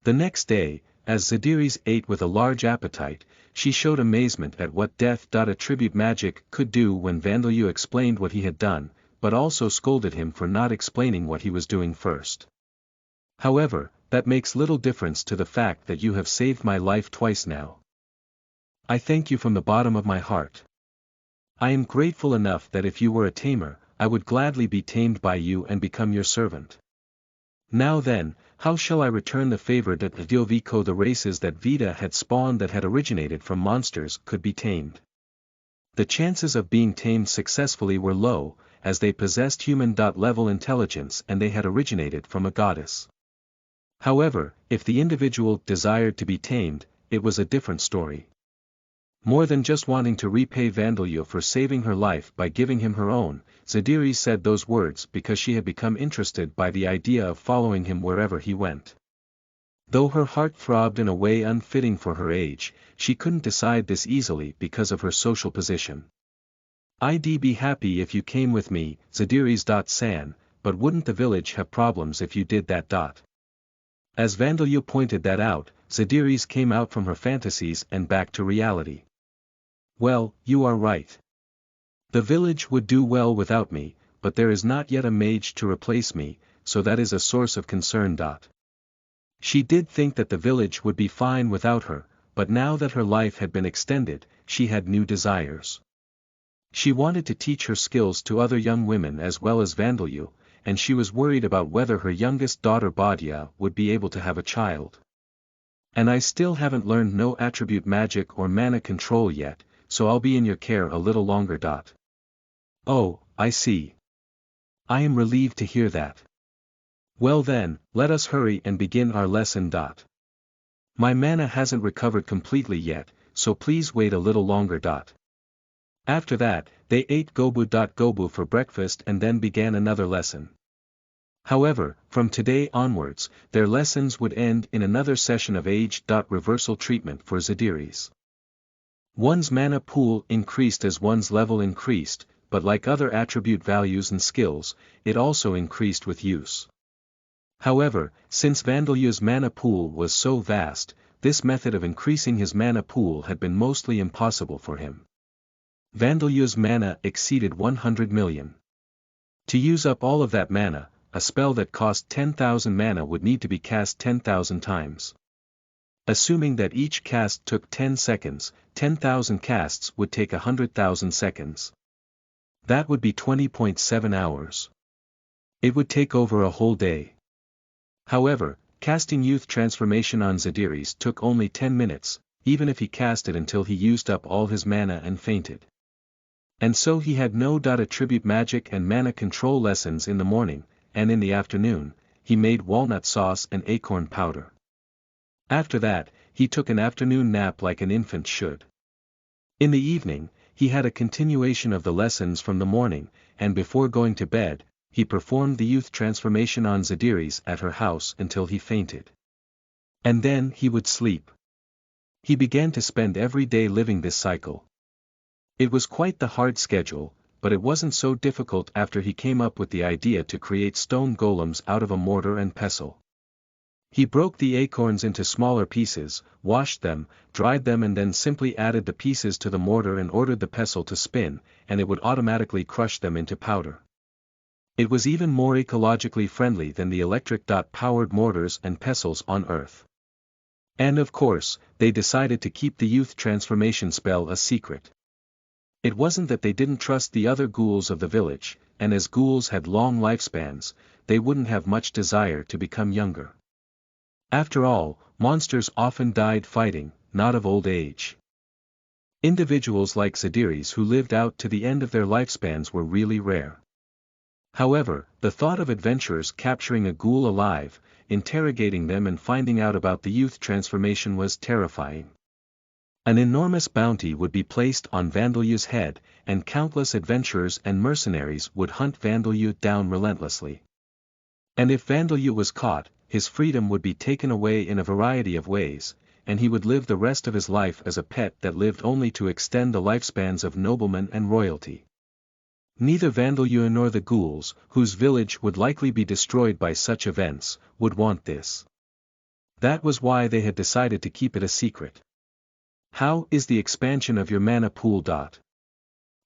[SPEAKER 1] The next day, as Zadiris ate with a large appetite, she showed amazement at what death attribute magic could do when Vandalyu explained what he had done, but also scolded him for not explaining what he was doing first. However, that makes little difference to the fact that you have saved my life twice now. I thank you from the bottom of my heart. I am grateful enough that if you were a tamer, I would gladly be tamed by you and become your servant. Now then, how shall I return the favor that Ludovico? The races that Vita had spawned that had originated from monsters could be tamed. The chances of being tamed successfully were low, as they possessed human-level intelligence and they had originated from a goddess. However, if the individual desired to be tamed, it was a different story. More than just wanting to repay Vandalyu for saving her life by giving him her own, Zadiris said those words because she had become interested by the idea of following him wherever he went. Though her heart throbbed in a way unfitting for her age, she couldn't decide this easily because of her social position. I'd be happy if you came with me, Zadiris. But wouldn't the village have problems if you did that? As Vandalyu pointed that out, Zadiris came out from her fantasies and back to reality. Well, you are right. The village would do well without me, but there is not yet a mage to replace me, so that is a source of concern. She did think that the village would be fine without her, but now that her life had been extended, she had new desires. She wanted to teach her skills to other young women as well as Vandalyu, and she was worried about whether her youngest daughter Badia would be able to have a child. And I still haven't learned no attribute magic or mana control yet, so I'll be in your care a little longer. Oh, I see. I am relieved to hear that. Well then, let us hurry and begin our lesson. My mana hasn't recovered completely yet, so please wait a little longer. After that, they ate gobu for breakfast and then began another lesson. However, from today onwards, their lessons would end in another session of age. Reversal treatment for Zadiris. One's mana pool increased as one's level increased, but like other attribute values and skills, it also increased with use. However, since Vandalyu's mana pool was so vast, this method of increasing his mana pool had been mostly impossible for him. Vandalyu's mana exceeded 100 million. To use up all of that mana, a spell that cost 10,000 mana would need to be cast 10,000 times. Assuming that each cast took 10 seconds, 10,000 casts would take 100,000 seconds. That would be 20.7 hours. It would take over a whole day. However, casting Youth Transformation on Zadiris took only 10 minutes, even if he cast it until he used up all his mana and fainted. And so he had no attribute magic and mana control lessons in the morning, and in the afternoon, he made walnut sauce and acorn powder. After that, he took an afternoon nap like an infant should. In the evening, he had a continuation of the lessons from the morning, and before going to bed, he performed the youth transformation on Zadiris at her house until he fainted. And then he would sleep. He began to spend every day living this cycle. It was quite the hard schedule, but it wasn't so difficult after he came up with the idea to create stone golems out of a mortar and pestle. He broke the acorns into smaller pieces, washed them, dried them and then simply added the pieces to the mortar and ordered the pestle to spin, and it would automatically crush them into powder. It was even more ecologically friendly than the electric-powered mortars and pestles on Earth. And of course, they decided to keep the youth transformation spell a secret. It wasn't that they didn't trust the other ghouls of the village, and as ghouls had long lifespans, they wouldn't have much desire to become younger. After all, monsters often died fighting, not of old age. Individuals like Zadiris who lived out to the end of their lifespans were really rare. However, the thought of adventurers capturing a ghoul alive, interrogating them and finding out about the youth transformation was terrifying. An enormous bounty would be placed on Vandalyu's head, and countless adventurers and mercenaries would hunt Vandalyu down relentlessly. And if Vandalyu was caught, his freedom would be taken away in a variety of ways, and he would live the rest of his life as a pet that lived only to extend the lifespans of noblemen and royalty. Neither Vandalyu nor the ghouls, whose village would likely be destroyed by such events, would want this. That was why they had decided to keep it a secret. How is the expansion of your mana pool?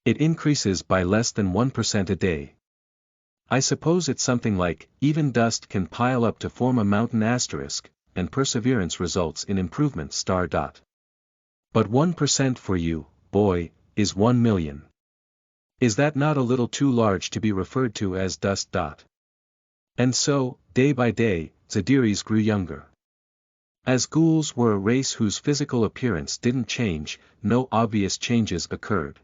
[SPEAKER 1] It increases by less than 1% a day. I suppose it's something like, even dust can pile up to form a mountain asterisk, and perseverance results in improvement *. But 1% for you, boy, is 1 million. Is that not a little too large to be referred to as dust? And so, day by day, Zadiris grew younger. As ghouls were a race whose physical appearance didn't change, no obvious changes occurred.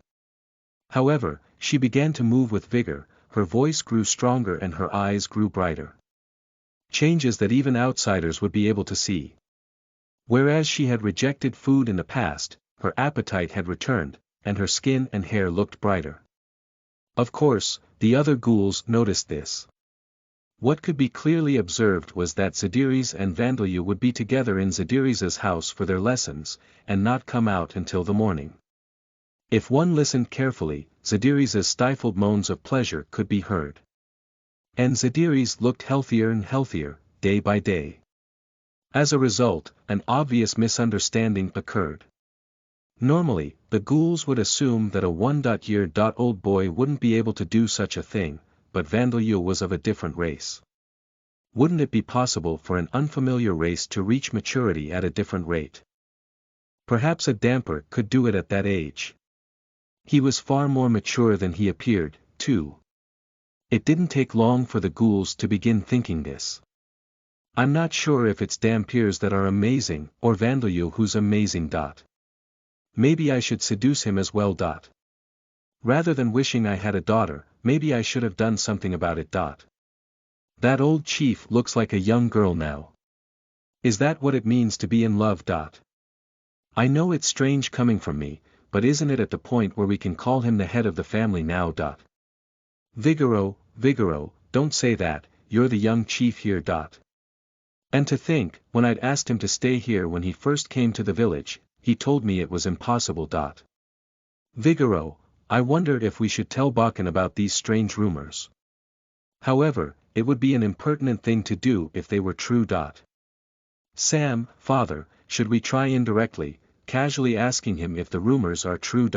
[SPEAKER 1] However, she began to move with vigor, her voice grew stronger and her eyes grew brighter. Changes that even outsiders would be able to see. Whereas she had rejected food in the past, her appetite had returned, and her skin and hair looked brighter. Of course, the other ghouls noticed this. What could be clearly observed was that Zadiris and Vandalyu would be together in Zadiris's house for their lessons, and not come out until the morning. If one listened carefully, Zadiris's stifled moans of pleasure could be heard. And Zadiris looked healthier and healthier, day by day. As a result, an obvious misunderstanding occurred. Normally, the ghouls would assume that a 1-year-old boy wouldn't be able to do such a thing, but Vandalyu was of a different race. Wouldn't it be possible for an unfamiliar race to reach maturity at a different rate? Perhaps a damper could do it at that age. He was far more mature than he appeared, too. It didn't take long for the ghouls to begin thinking this. I'm not sure if it's Dampiers that are amazing, or Vandalyu who's amazing. Maybe I should seduce him as well. Rather than wishing I had a daughter, maybe I should have done something about it. That old chief looks like a young girl now. Is that what it means to be in love? I know it's strange coming from me, but isn't it at the point where we can call him the head of the family now? Vigoro, don't say that, you're the young chief here. And to think, when I'd asked him to stay here when he first came to the village, he told me it was impossible. Vigoro, I wonder if we should tell Bakken about these strange rumors. However, it would be an impertinent thing to do if they were true. Sam, father, should we try indirectly, casually asking him if the rumors are true?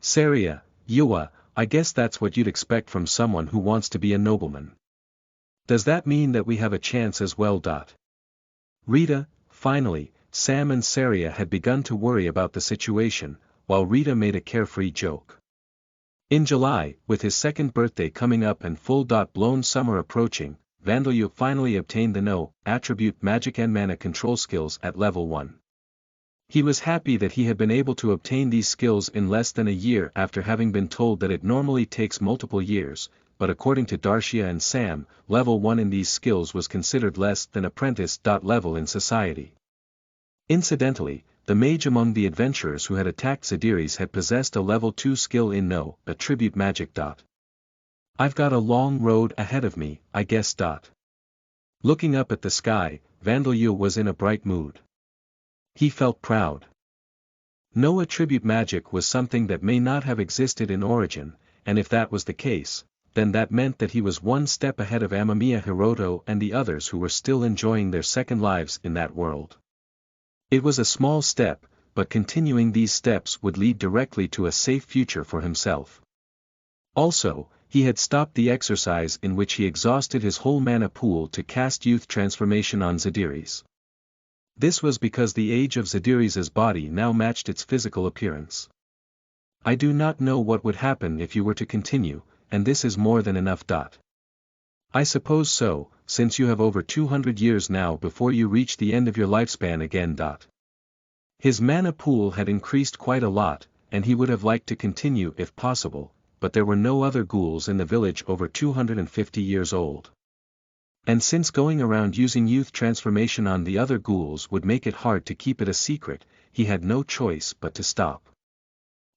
[SPEAKER 1] Saria, Yuwa, I guess that's what you'd expect from someone who wants to be a nobleman. Does that mean that we have a chance as well? Rita, finally, Sam and Saria had begun to worry about the situation, while Rita made a carefree joke. In July, with his second birthday coming up and full-blown summer approaching, Vandalyu finally obtained the No attribute magic and mana control skills at level 1. He was happy that he had been able to obtain these skills in less than a year after having been told that it normally takes multiple years, but according to Darshia and Sam, level 1 in these skills was considered less than apprentice level in society. Incidentally, the mage among the adventurers who had attacked Zadiris had possessed a level 2 skill in no attribute magic. I've got a long road ahead of me, I guess. Looking up at the sky, Vandeleur was in a bright mood. He felt proud. No attribute magic was something that may not have existed in origin, and if that was the case, then that meant that he was one step ahead of Amamiya Hiroto and the others who were still enjoying their second lives in that world. It was a small step, but continuing these steps would lead directly to a safe future for himself. Also, he had stopped the exercise in which he exhausted his whole mana pool to cast youth transformation on Zadiris. This was because the age of Zadiris' body now matched its physical appearance. I do not know what would happen if you were to continue, and this is more than enough. I suppose so, since you have over 200 years now before you reach the end of your lifespan again. His mana pool had increased quite a lot, and he would have liked to continue if possible, but there were no other ghouls in the village over 250 years old. And since going around using youth transformation on the other ghouls would make it hard to keep it a secret, he had no choice but to stop.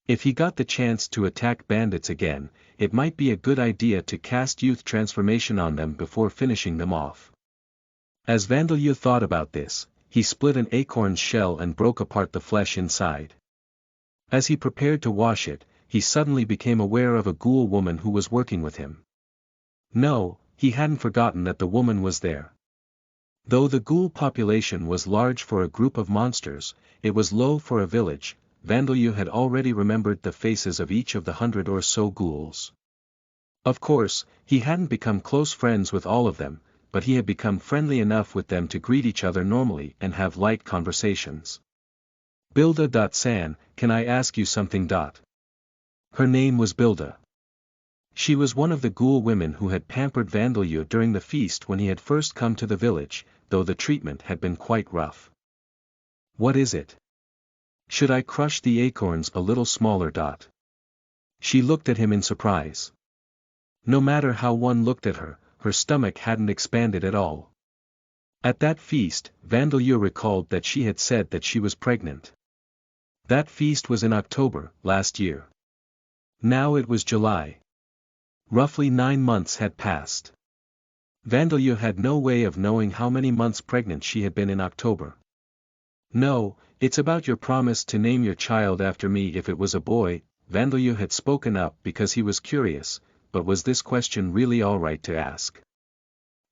[SPEAKER 1] If he got the chance to attack bandits again, it might be a good idea to cast youth transformation on them before finishing them off. As Vandeleur thought about this, he split an acorn's shell and broke apart the flesh inside. As he prepared to wash it, he suddenly became aware of a ghoul woman who was working with him. No, he hadn't forgotten that the woman was there. Though the ghoul population was large for a group of monsters, it was low for a village. Vandeleur had already remembered the faces of each of the 100 or so ghouls. Of course, he hadn't become close friends with all of them, but he had become friendly enough with them to greet each other normally and have light conversations. Bilda.san, can I ask you something? Her name was Bilda. She was one of the ghoul women who had pampered Vandeleur during the feast when he had first come to the village, though the treatment had been quite rough. What is it? Should I crush the acorns a little smaller? She looked at him in surprise. No matter how one looked at her, her stomach hadn't expanded at all. At that feast, Vandeleur recalled that she had said that she was pregnant. That feast was in October, last year. Now it was July. Roughly 9 months had passed. Vandeleur had no way of knowing how many months pregnant she had been in October. No, it's about your promise to name your child after me if it was a boy. Vandeleur had spoken up because he was curious, but was this question really all right to ask?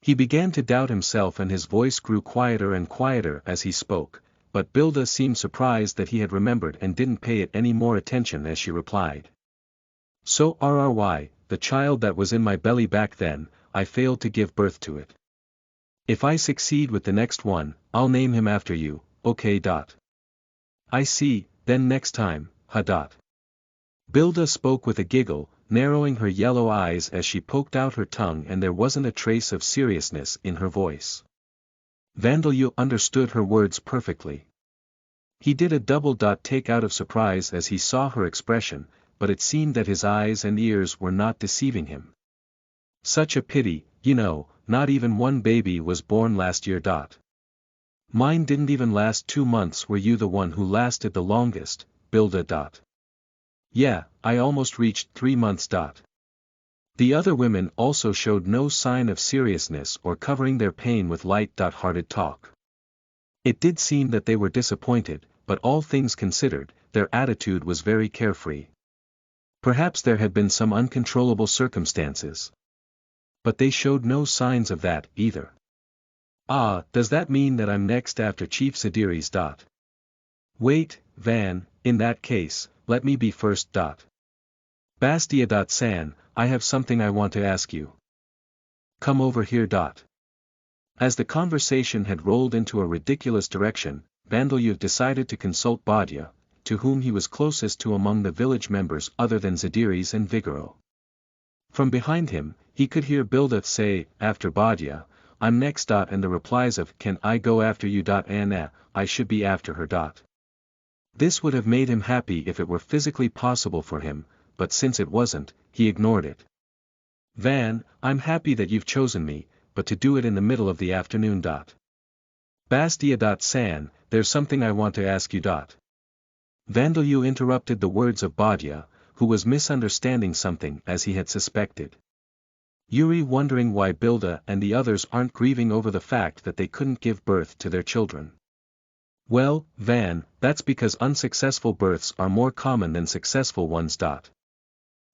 [SPEAKER 1] He began to doubt himself and his voice grew quieter and quieter as he spoke, but Bilda seemed surprised that he had remembered and didn't pay it any more attention as she replied. So RRY, the child that was in my belly back then, I failed to give birth to it. If I succeed with the next one, I'll name him after you, okay? I see, then next time, ha. Bilda spoke with a giggle, narrowing her yellow eyes as she poked out her tongue and there wasn't a trace of seriousness in her voice. Vandeleur understood her words perfectly. He did a double take out of surprise as he saw her expression, but it seemed that his eyes and ears were not deceiving him. Such a pity, not even one baby was born last year. Mine didn't even last 2 months. Were you the one who lasted the longest, Bilda? Yeah, I almost reached 3 months. The other women also showed no sign of seriousness or covering their pain with light-hearted talk. It did seem that they were disappointed, but all things considered, their attitude was very carefree. Perhaps there had been some uncontrollable circumstances. But they showed no signs of that, either. Ah, does that mean that I'm next after Chief Zadiris? Wait, Van, in that case, let me be first. Bastia.san, I have something I want to ask you. Come over here. As the conversation had rolled into a ridiculous direction, Vandeleur decided to consult Badia, to whom he was closest to among the village members other than Zadiris and Vigoro. From behind him, he could hear Bilda say, after Badia, I'm next. And the replies of, can I go after you? And I should be after her. This would have made him happy if it were physically possible for him, but since it wasn't, he ignored it. Van, I'm happy that you've chosen me, but to do it in the middle of the afternoon. Bastia. There's something I want to ask you. Vandalyu interrupted the words of Badya, who was misunderstanding something as he had suspected. Yuri wondering why Bilda and the others aren't grieving over the fact that they couldn't give birth to their children. Well, Van, that's because unsuccessful births are more common than successful ones.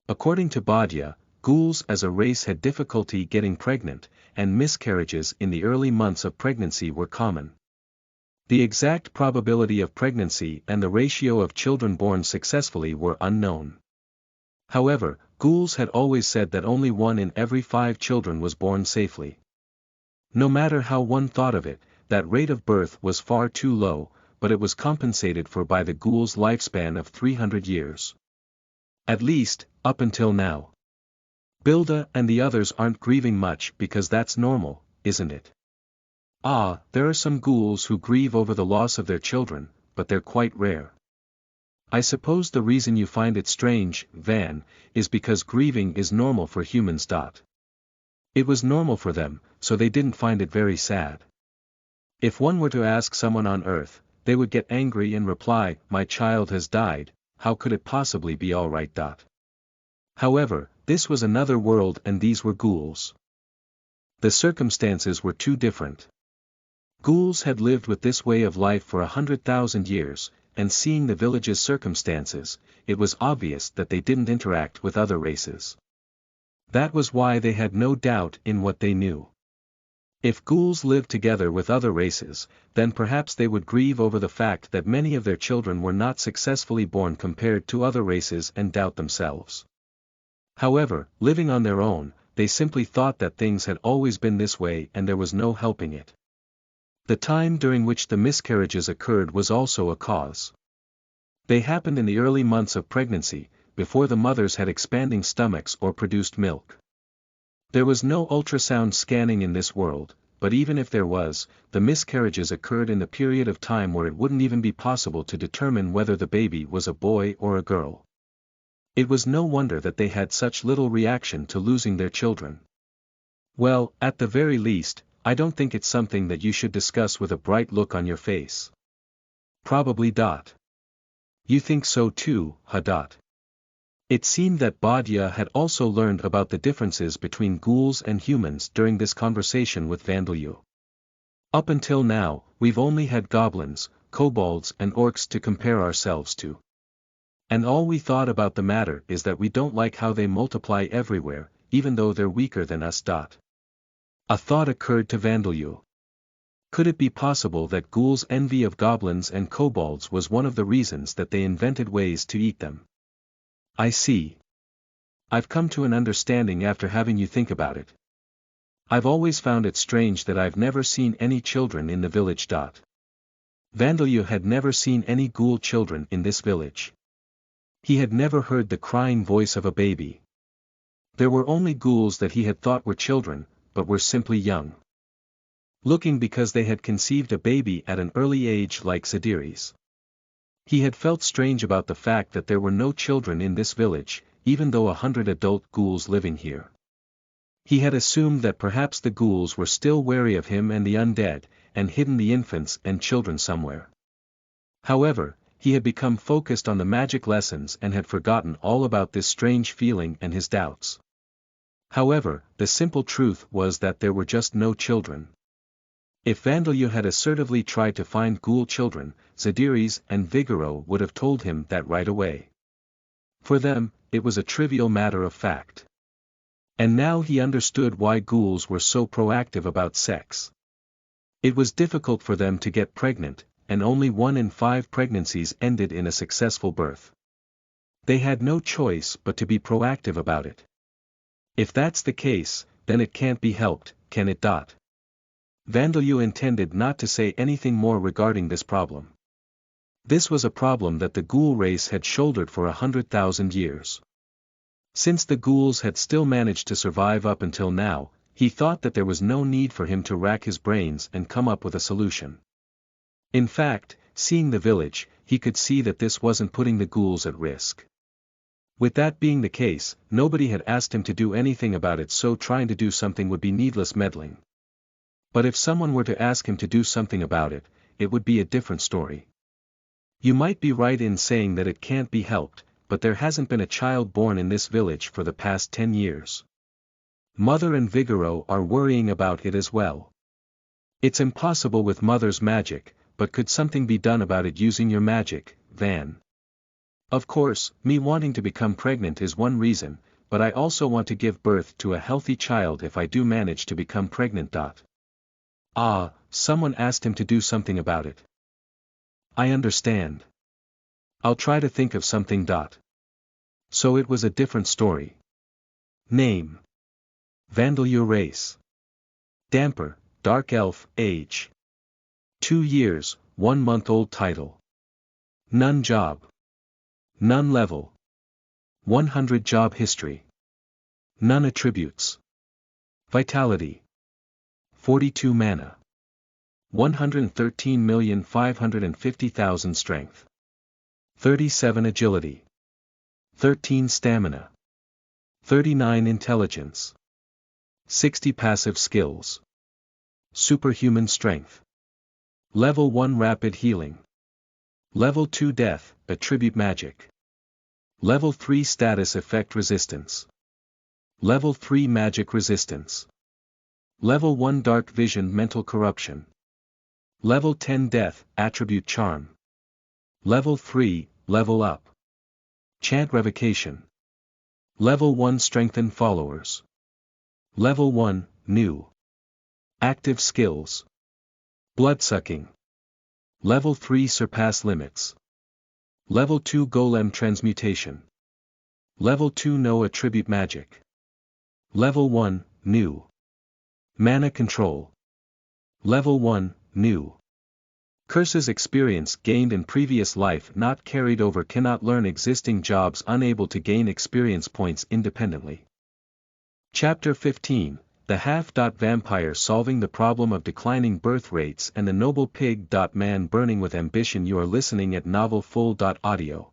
[SPEAKER 1] According to Badya, ghouls as a race had difficulty getting pregnant, and miscarriages in the early months of pregnancy were common. The exact probability of pregnancy and the ratio of children born successfully were unknown. However, ghouls had always said that only 1 in every 5 children was born safely. No matter how one thought of it, that rate of birth was far too low, but it was compensated for by the ghoul's lifespan of 300 years. At least, up until now. Bilda and the others aren't grieving much because that's normal, isn't it? Ah, there are some ghouls who grieve over the loss of their children, but they're quite rare. I suppose the reason you find it strange, Van, is because grieving is normal for humans. It was normal for them, so they didn't find it very sad. If one were to ask someone on Earth, they would get angry and reply, "My child has died, how could it possibly be all right?" However, this was another world and these were ghouls. The circumstances were too different. Ghouls had lived with this way of life for 100,000 years, and seeing the village's circumstances, it was obvious that they didn't interact with other races. That was why they had no doubt in what they knew. If ghouls lived together with other races, then perhaps they would grieve over the fact that many of their children were not successfully born compared to other races and doubt themselves. However, living on their own, they simply thought that things had always been this way and there was no helping it. The time during which the miscarriages occurred was also a cause. They happened in the early months of pregnancy, before the mothers had expanding stomachs or produced milk. There was no ultrasound scanning in this world, but even if there was, the miscarriages occurred in the period of time where it wouldn't even be possible to determine whether the baby was a boy or a girl. It was no wonder that they had such little reaction to losing their children. Well, at the very least, I don't think it's something that you should discuss with a bright look on your face. Probably. You think so too, huh? It seemed that Badya had also learned about the differences between ghouls and humans during this conversation with Vandalyu. Up until now, we've only had goblins, kobolds and orcs to compare ourselves to. And all we thought about the matter is that we don't like how they multiply everywhere, even though they're weaker than us. A thought occurred to Vandalyu. Could it be possible that ghouls' envy of goblins and kobolds was one of the reasons that they invented ways to eat them? I see. I've come to an understanding after having you think about it. I've always found it strange that I've never seen any children in the village. Vandalyu had never seen any ghoul children in this village. He had never heard the crying voice of a baby. There were only ghouls that he had thought were children, but were simply young looking because they had conceived a baby at an early age like Zadiris. He had felt strange about the fact that there were no children in this village, even though 100 adult ghouls living here. He had assumed that perhaps the ghouls were still wary of him and the undead, and hidden the infants and children somewhere. However, he had become focused on the magic lessons and had forgotten all about this strange feeling and his doubts. However, the simple truth was that there were just no children. If Vandalyu had assertively tried to find ghoul children, Zadiris and Vigoro would have told him that right away. For them, it was a trivial matter of fact. And now he understood why ghouls were so proactive about sex. It was difficult for them to get pregnant, and only 1 in 5 pregnancies ended in a successful birth. They had no choice but to be proactive about it. If that's the case, then it can't be helped, can it? Vandalyu intended not to say anything more regarding this problem. This was a problem that the ghoul race had shouldered for 100,000 years. Since the ghouls had still managed to survive up until now, he thought that there was no need for him to rack his brains and come up with a solution. In fact, seeing the village, he could see that this wasn't putting the ghouls at risk. With that being the case, nobody had asked him to do anything about it, so trying to do something would be needless meddling. But if someone were to ask him to do something about it, it would be a different story. You might be right in saying that it can't be helped, but there hasn't been a child born in this village for the past 10 years. Mother and Vigoro are worrying about it as well. It's impossible with Mother's magic, but could something be done about it using your magic, Van? Of course, me wanting to become pregnant is one reason, but I also want to give birth to a healthy child if I do manage to become pregnant. Ah, someone asked him to do something about it. I understand. I'll try to think of something. So it was a different story. Name. Vandalur race. Damper, dark elf, age. 2 years, 1 month old. Title. None job. None level. 100 job history. None attributes. Vitality. 42 mana. 113,550,000 strength. 37 agility. 13 stamina. 39 intelligence. 60 passive skills. Superhuman strength. Level 1 rapid healing. Level 2 death, attribute magic. Level 3 status effect resistance. Level 3 magic resistance. Level 1 dark vision mental corruption. Level 10 death, attribute charm. Level 3, level up. Chant revocation. Level 1 strengthen followers. Level 1, new. Active skills. Bloodsucking. Level 3 surpass limits. Level 2 golem transmutation. Level 2 no attribute magic. Level 1, new. Mana control. Level 1, new. Curses experience gained in previous life not carried over cannot learn existing jobs unable to gain experience points independently. Chapter 15, The Half-Vampire Solving the Problem of Declining Birth Rates and the Noble Pig. Man burning with ambition. You are listening at novelfull.audio.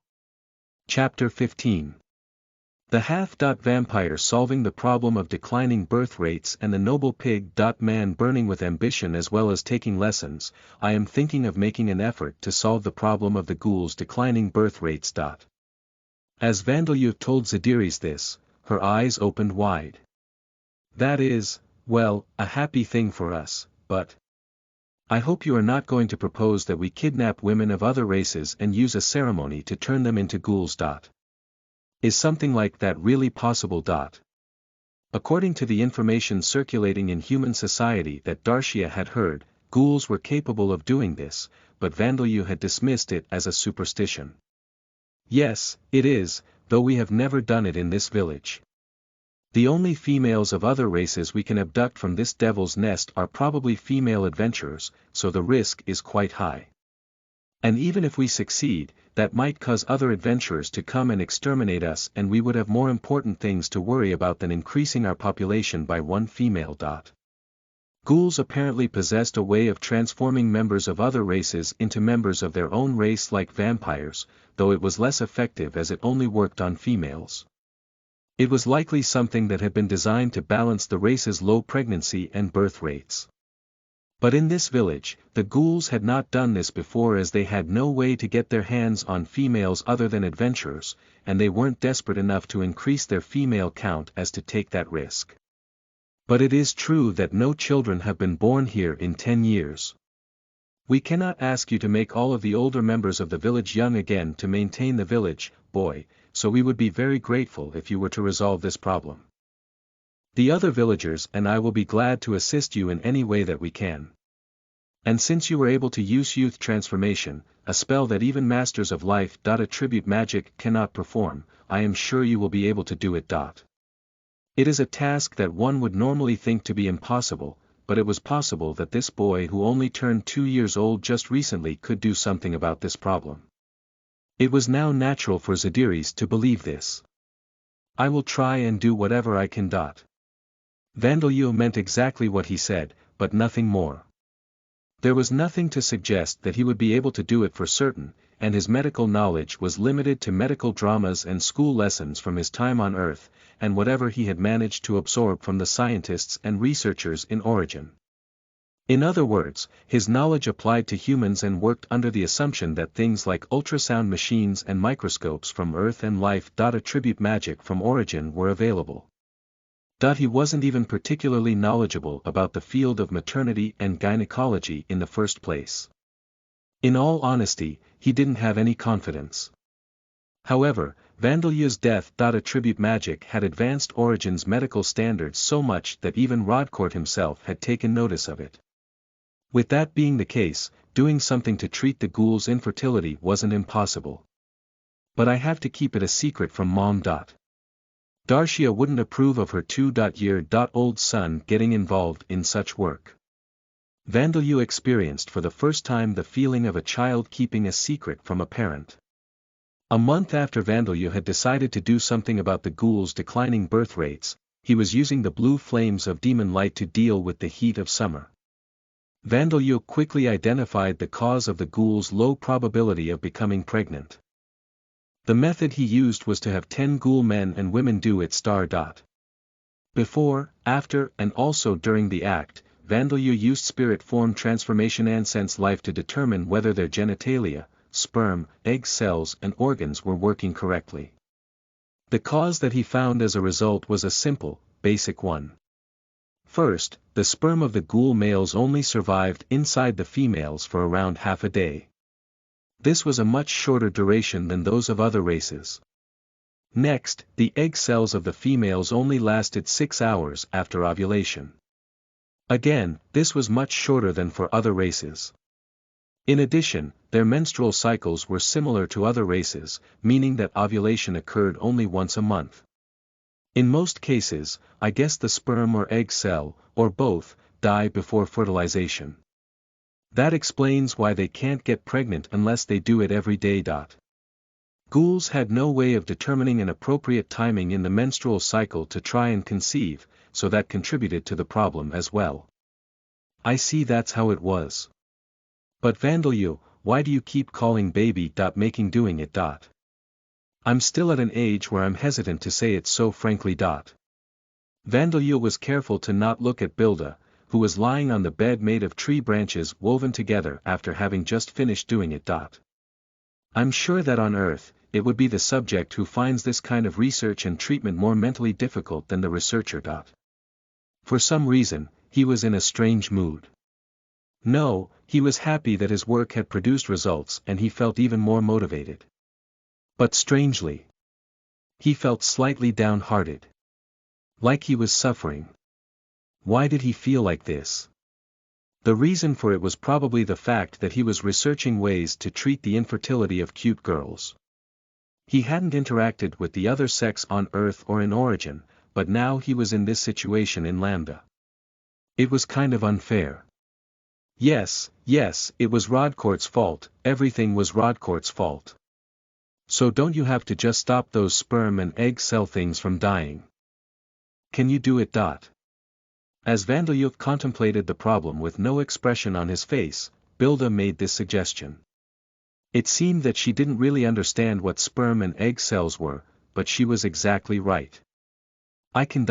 [SPEAKER 1] Chapter 15. The Half-Vampire Solving the Problem of Declining Birth Rates and the Noble Pig. Man burning with ambition. As well as taking lessons, I am thinking of making an effort to solve the problem of the ghouls' declining birth rates. As Vandalur told Zadiris this, her eyes opened wide. That is, well, a happy thing for us, but I hope you are not going to propose that we kidnap women of other races and use a ceremony to turn them into ghouls. Is something like that really possible? According to the information circulating in human society that Darshia had heard, ghouls were capable of doing this, but Vandalur had dismissed it as a superstition. Yes, it is, though we have never done it in this village. The only females of other races we can abduct from this devil's nest are probably female adventurers, so the risk is quite high. And even if we succeed, that might cause other adventurers to come and exterminate us, and we would have more important things to worry about than increasing our population by 1 female. Ghouls apparently possessed a way of transforming members of other races into members of their own race like vampires, though it was less effective as it only worked on females. It was likely something that had been designed to balance the race's low pregnancy and birth rates. But in this village, the ghouls had not done this before as they had no way to get their hands on females other than adventurers, and they weren't desperate enough to increase their female count as to take that risk. But it is true that no children have been born here in 10 years. We cannot ask you to make all of the older members of the village young again to maintain the village, boy, so we would be very grateful if you were to resolve this problem. The other villagers and I will be glad to assist you in any way that we can. And since you were able to use youth transformation, a spell that even masters of life. Attribute magic cannot perform, I am sure you will be able to do it. It is a task that one would normally think to be impossible, but it was possible that this boy who only turned 2 years old just recently could do something about this problem. It was now natural for Zadiris to believe this. I will try and do whatever I can. Vandalur meant exactly what he said, but nothing more. There was nothing to suggest that he would be able to do it for certain, and his medical knowledge was limited to medical dramas and school lessons from his time on Earth, and whatever he had managed to absorb from the scientists and researchers in Origin. In other words, his knowledge applied to humans and worked under the assumption that things like ultrasound machines and microscopes from Earth and life. Attribute magic from origin were available. He wasn't even particularly knowledgeable about the field of maternity and gynecology in the first place. In all honesty, he didn't have any confidence. However, Vandalyu's death. Attribute magic had advanced Origin's medical standards so much that even Rodcourt himself had taken notice of it. With that being the case, doing something to treat the ghoul's infertility wasn't impossible. But I have to keep it a secret from Mom. Darshia wouldn't approve of her 2-year-old son getting involved in such work. Vandalyu experienced for the first time the feeling of a child keeping a secret from a parent. A month after Vandalyu had decided to do something about the ghoul's declining birth rates, he was using the blue flames of demon light to deal with the heat of summer. Vandalyu quickly identified the cause of the ghoul's low probability of becoming pregnant. The method he used was to have 10 ghoul men and women do it. Before, after, and also during the act, Vandalyu used spirit form transformation and sense life to determine whether their genitalia, sperm, egg cells and organs were working correctly. The cause that he found as a result was a simple, basic one. First, the sperm of the ghoul males only survived inside the females for around half a day. This was a much shorter duration than those of other races. Next, the egg cells of the females only lasted 6 hours after ovulation. Again, this was much shorter than for other races. In addition, their menstrual cycles were similar to other races, meaning that ovulation occurred only once a month. In most cases, I guess the sperm or egg cell, or both, die before fertilization. That explains why they can't get pregnant unless they do it every day. Ghouls had no way of determining an appropriate timing in the menstrual cycle to try and conceive, so that contributed to the problem as well. I see, that's how it was. But Vandalyu, why do you keep calling baby. Making doing it. I'm still at an age where I'm hesitant to say it so frankly. Vandalyu was careful to not look at Bilda, who was lying on the bed made of tree branches woven together after having just finished doing it. I'm sure that on Earth, it would be the subject who finds this kind of research and treatment more mentally difficult than the researcher. For some reason, he was in a strange mood. No, he was happy that his work had produced results and he felt even more motivated. But strangely, he felt slightly downhearted. Like he was suffering. Why did he feel like this? The reason for it was probably the fact that he was researching ways to treat the infertility of cute girls. He hadn't interacted with the other sex on Earth or in Origin, but now he was in this situation in Lambda. It was kind of unfair. Yes, it was Rodcourt's fault, everything was Rodcourt's fault. So don't you have to just stop those sperm and egg cell things from dying? Can you do it? As Vandalyu contemplated the problem with no expression on his face, Bilda made this suggestion. It seemed that she didn't really understand what sperm and egg cells were, but she was exactly right. I can.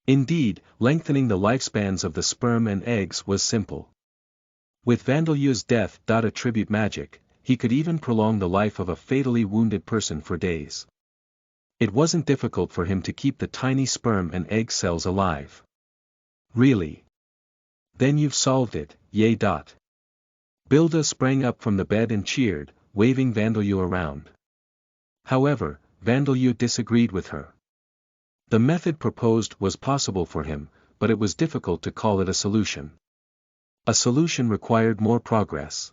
[SPEAKER 1] Indeed, lengthening the lifespans of the sperm and eggs was simple. With Vandalyu's death. Attribute magic, he could even prolong the life of a fatally wounded person for days. It wasn't difficult for him to keep the tiny sperm and egg cells alive. Really? Then you've solved it, yay. Bilda sprang up from the bed and cheered, waving Vandalyu around. However, Vandalyu disagreed with her. The method proposed was possible for him, but it was difficult to call it a solution. A solution required more progress.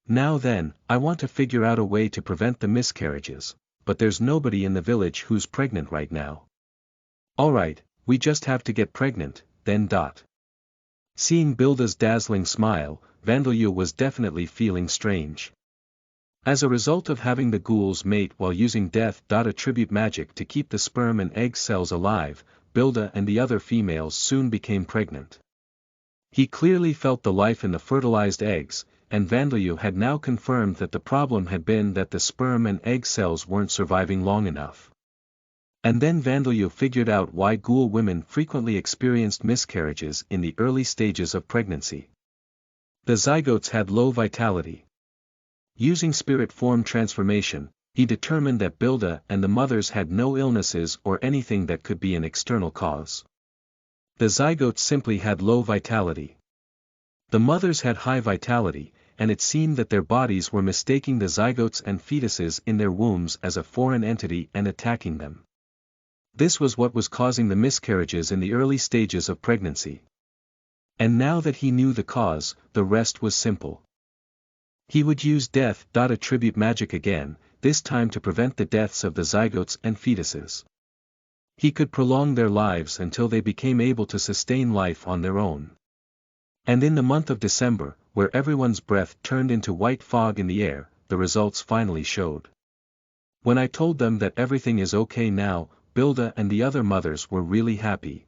[SPEAKER 1] Now then, I want to figure out a way to prevent the miscarriages, but there's nobody in the village who's pregnant right now. Alright, we just have to get pregnant, then. Seeing Bilda's dazzling smile, Vandalyu was definitely feeling strange. As a result of having the ghouls mate while using death. Attribute magic to keep the sperm and egg cells alive, Bilda and the other females soon became pregnant. He clearly felt the life in the fertilized eggs, and Vandalyu had now confirmed that the problem had been that the sperm and egg cells weren't surviving long enough. And then Vandalyu figured out why ghoul women frequently experienced miscarriages in the early stages of pregnancy. The zygotes had low vitality. Using spirit form transformation, he determined that Bilda and the mothers had no illnesses or anything that could be an external cause. The zygotes simply had low vitality. The mothers had high vitality, and it seemed that their bodies were mistaking the zygotes and fetuses in their wombs as a foreign entity and attacking them. This was what was causing the miscarriages in the early stages of pregnancy. And now that he knew the cause, the rest was simple. He would use death. Attribute magic again, this time to prevent the deaths of the zygotes and fetuses. He could prolong their lives until they became able to sustain life on their own. And in the month of December, where everyone's breath turned into white fog in the air, the results finally showed. When I told them that everything is okay now, Bilda and the other mothers were really happy.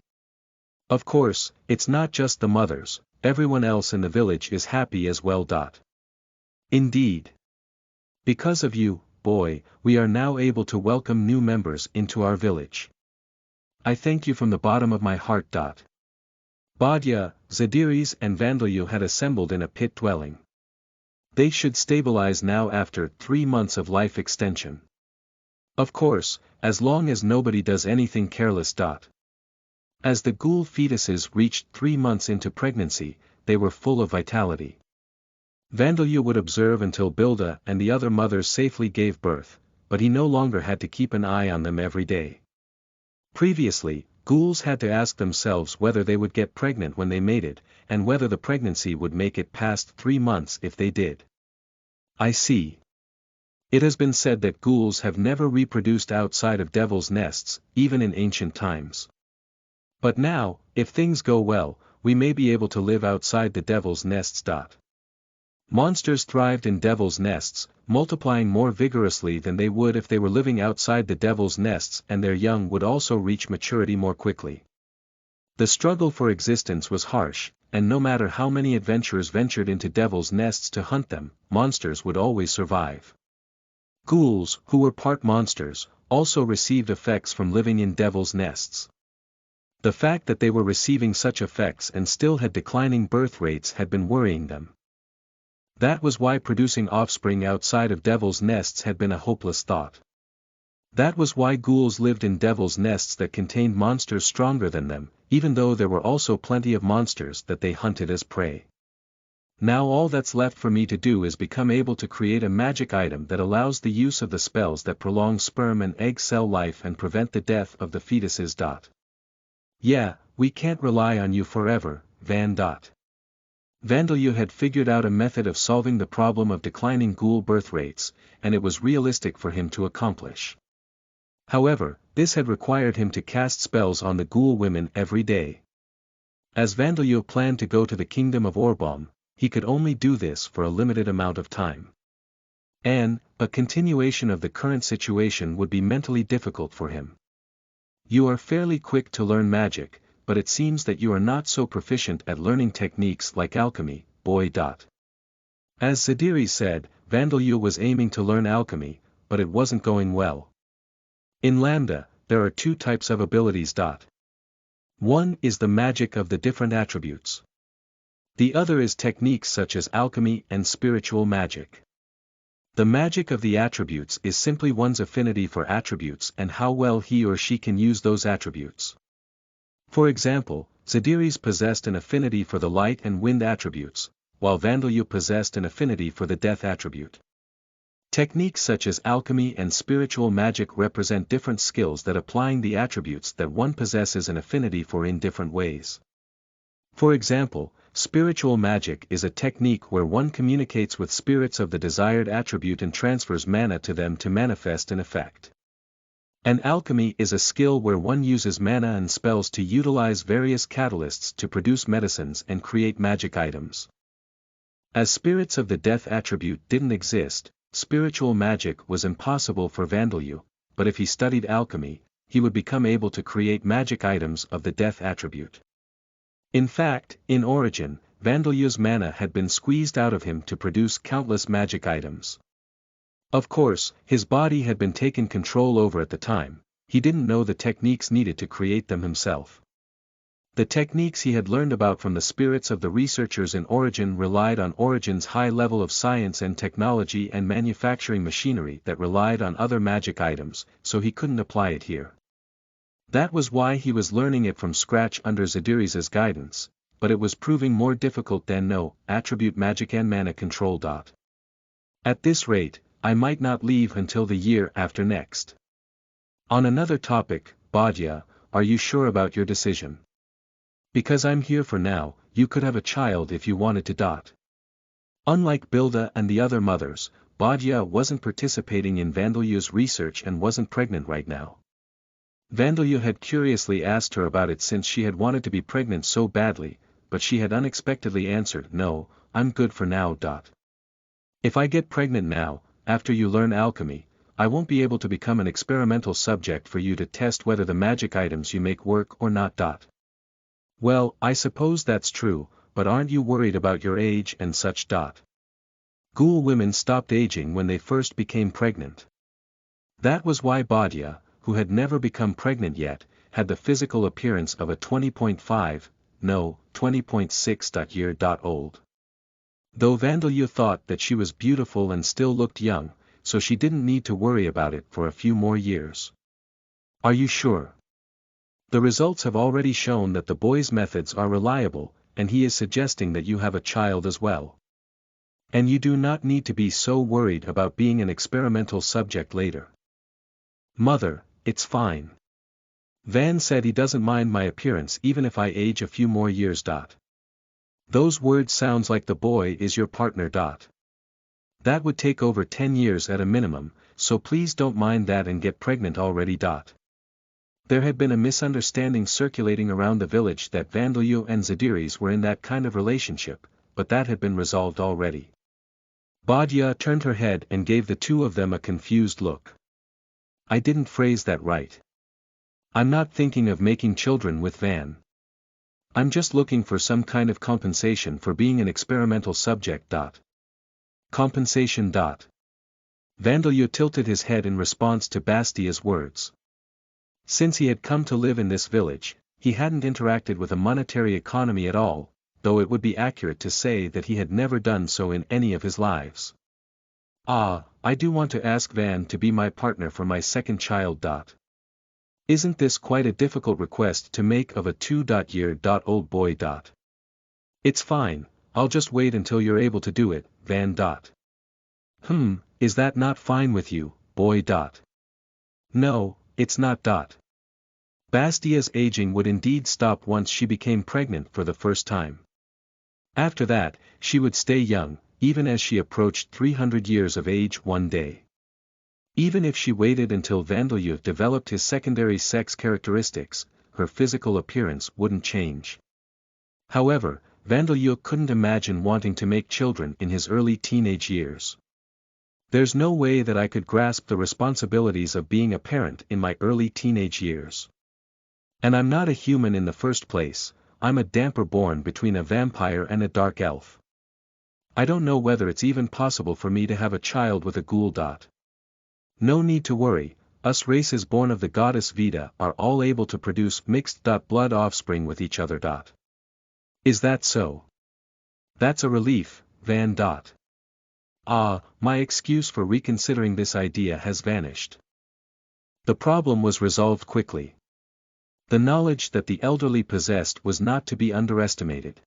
[SPEAKER 1] Of course, it's not just the mothers, everyone else in the village is happy as well. Indeed. Because of you, boy, we are now able to welcome new members into our village. I thank you from the bottom of my heart. Badya, Zadiris and Vandalyu had assembled in a pit dwelling. They should stabilize now after 3 months of life extension. Of course, as long as nobody does anything careless. As the ghoul fetuses reached 3 months into pregnancy, they were full of vitality. Vandalyu would observe until Bilda and the other mothers safely gave birth, but he no longer had to keep an eye on them every day. Previously, ghouls had to ask themselves whether they would get pregnant when they mated, and whether the pregnancy would make it past 3 months if they did. I see. It has been said that ghouls have never reproduced outside of devil's nests, even in ancient times. But now, if things go well, we may be able to live outside the devil's nests. Monsters thrived in devil's nests, multiplying more vigorously than they would if they were living outside the devil's nests, and their young would also reach maturity more quickly. The struggle for existence was harsh, and no matter how many adventurers ventured into devil's nests to hunt them, monsters would always survive. Ghouls, who were part monsters, also received effects from living in devil's nests. The fact that they were receiving such effects and still had declining birth rates had been worrying them. That was why producing offspring outside of devil's nests had been a hopeless thought. That was why ghouls lived in devil's nests that contained monsters stronger than them, even though there were also plenty of monsters that they hunted as prey. Now all that's left for me to do is become able to create a magic item that allows the use of the spells that prolong sperm and egg cell life and prevent the death of the fetuses. Yeah, we can't rely on you forever, Van. Vandalyu had figured out a method of solving the problem of declining ghoul birth rates, and it was realistic for him to accomplish. However, this had required him to cast spells on the ghoul women every day. As Vandalyu planned to go to the kingdom of Orbaum, he could only do this for a limited amount of time. And, a continuation of the current situation would be mentally difficult for him. You are fairly quick to learn magic, but it seems that you are not so proficient at learning techniques like alchemy, boy. As Zadiri said, Vandalyu was aiming to learn alchemy, but it wasn't going well. In Lambda, there are 2 types of abilities. One is the magic of the different attributes. The other is techniques such as alchemy and spiritual magic. The magic of the attributes is simply one's affinity for attributes and how well he or she can use those attributes. For example, Zadiris possessed an affinity for the light and wind attributes, while Vandalyu possessed an affinity for the death attribute. Techniques such as alchemy and spiritual magic represent different skills that applying the attributes that one possesses an affinity for in different ways. For example, spiritual magic is a technique where one communicates with spirits of the desired attribute and transfers mana to them to manifest an effect. And alchemy is a skill where one uses mana and spells to utilize various catalysts to produce medicines and create magic items. As spirits of the death attribute didn't exist, spiritual magic was impossible for Vandalyu, but if he studied alchemy, he would become able to create magic items of the death attribute. In fact, in origin, Vandalyu's mana had been squeezed out of him to produce countless magic items. Of course, his body had been taken control over at the time, he didn't know the techniques needed to create them himself. The techniques he had learned about from the spirits of the researchers in Origin relied on Origin's high level of science and technology and manufacturing machinery that relied on other magic items, so he couldn't apply it here. That was why he was learning it from scratch under Zadiri's guidance, but it was proving more difficult than no attribute magic and mana control. At this rate, I might not leave until the year after next. On another topic, Badia, are you sure about your decision? Because I'm here for now, you could have a child if you wanted to. Unlike Bilda and the other mothers, Badia wasn't participating in Vandalyu's research and wasn't pregnant right now. Vandalyu had curiously asked her about it since she had wanted to be pregnant so badly, but she had unexpectedly answered, no, I'm good for now. If I get pregnant now, after you learn alchemy, I won't be able to become an experimental subject for you to test whether the magic items you make work or not. Well, I suppose that's true, but aren't you worried about your age and such? Ghoul women stopped aging when they first became pregnant. That was why Badia, who had never become pregnant yet, had the physical appearance of a 20.5, no, 20.6 year old. Though Vandalyu thought that she was beautiful and still looked young, so she didn't need to worry about it for a few more years. Are you sure? The results have already shown that the boy's methods are reliable, and he is suggesting that you have a child as well. And you do not need to be so worried about being an experimental subject later. Mother, it's fine. Van said he doesn't mind my appearance even if I age a few more years. Those words sounds like the boy is your partner. That would take over 10 years at a minimum, so please don't mind that and get pregnant already. There had been a misunderstanding circulating around the village that Vandalyu and Zadiri's were in that kind of relationship, but that had been resolved already. Badia turned her head and gave the two of them a confused look. I didn't phrase that right. I'm not thinking of making children with Van. I'm just looking for some kind of compensation for being an experimental subject. Compensation. Vandalyu tilted his head in response to Bastia's words. Since he had come to live in this village, he hadn't interacted with a monetary economy at all, though it would be accurate to say that he had never done so in any of his lives. I do want to ask Van to be my partner for my second child. Isn't this quite a difficult request to make of a 2-year-old boy? It's fine, I'll just wait until you're able to do it, Van. Is that not fine with you, boy? No, it's not. Bastia's aging would indeed stop once she became pregnant for the first time. After that, she would stay young, even as she approached 300 years of age one day. Even if she waited until Vandalyu developed his secondary sex characteristics, her physical appearance wouldn't change. However, Vandalyu couldn't imagine wanting to make children in his early teenage years. There's no way that I could grasp the responsibilities of being a parent in my early teenage years. And I'm not a human in the first place, I'm a damper born between a vampire and a dark elf. I don't know whether it's even possible for me to have a child with a ghoul. No need to worry, us races born of the goddess Vita are all able to produce mixed blood offspring with each other. Is that so? That's a relief, Van. My excuse for reconsidering this idea has vanished. The problem was resolved quickly. The knowledge that the elderly possessed was not to be underestimated.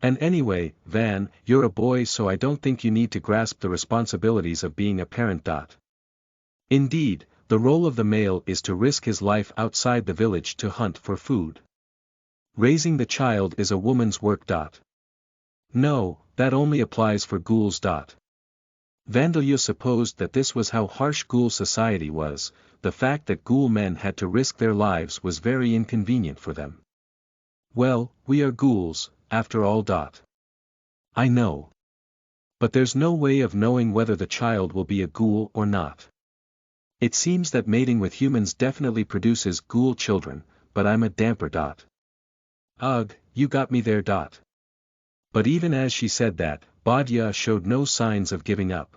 [SPEAKER 1] And anyway, Van, you're a boy, so I don't think you need to grasp the responsibilities of being a parent. Indeed, the role of the male is to risk his life outside the village to hunt for food. Raising the child is a woman's work. No, that only applies for ghouls. Vandalyu supposed that this was how harsh ghoul society was. The fact that ghoul men had to risk their lives was very inconvenient for them. Well, we are ghouls, after all. I know. But there's no way of knowing whether the child will be a ghoul or not. It seems that mating with humans definitely produces ghoul children, but I'm a damper. Ugh, you got me there. But even as she said that, Badia showed no signs of giving up.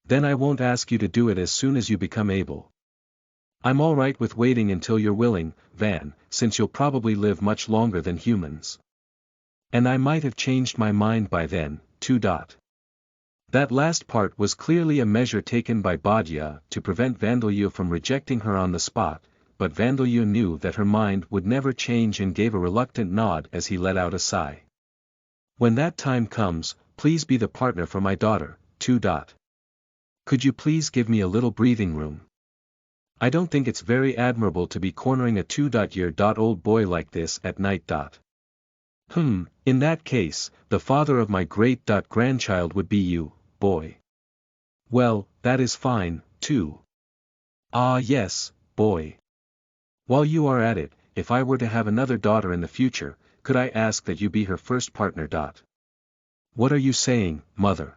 [SPEAKER 1] Then I won't ask you to do it as soon as you become able. I'm alright with waiting until you're willing, Van, since you'll probably live much longer than humans. And I might have changed my mind by then, too. That last part was clearly a measure taken by Badia to prevent Vandeleur from rejecting her on the spot, but Vandeleur knew that her mind would never change and gave a reluctant nod as he let out a sigh. When that time comes, please be the partner for my daughter, too. Could you please give me a little breathing room? I don't think it's very admirable to be cornering a 2-year-old boy like this at night. In that case, the father of my great-grandchild would be you, boy. Well, that is fine, too. Ah yes, boy. While you are at it, if I were to have another daughter in the future, could I ask that you be her first partner? What are you saying, mother?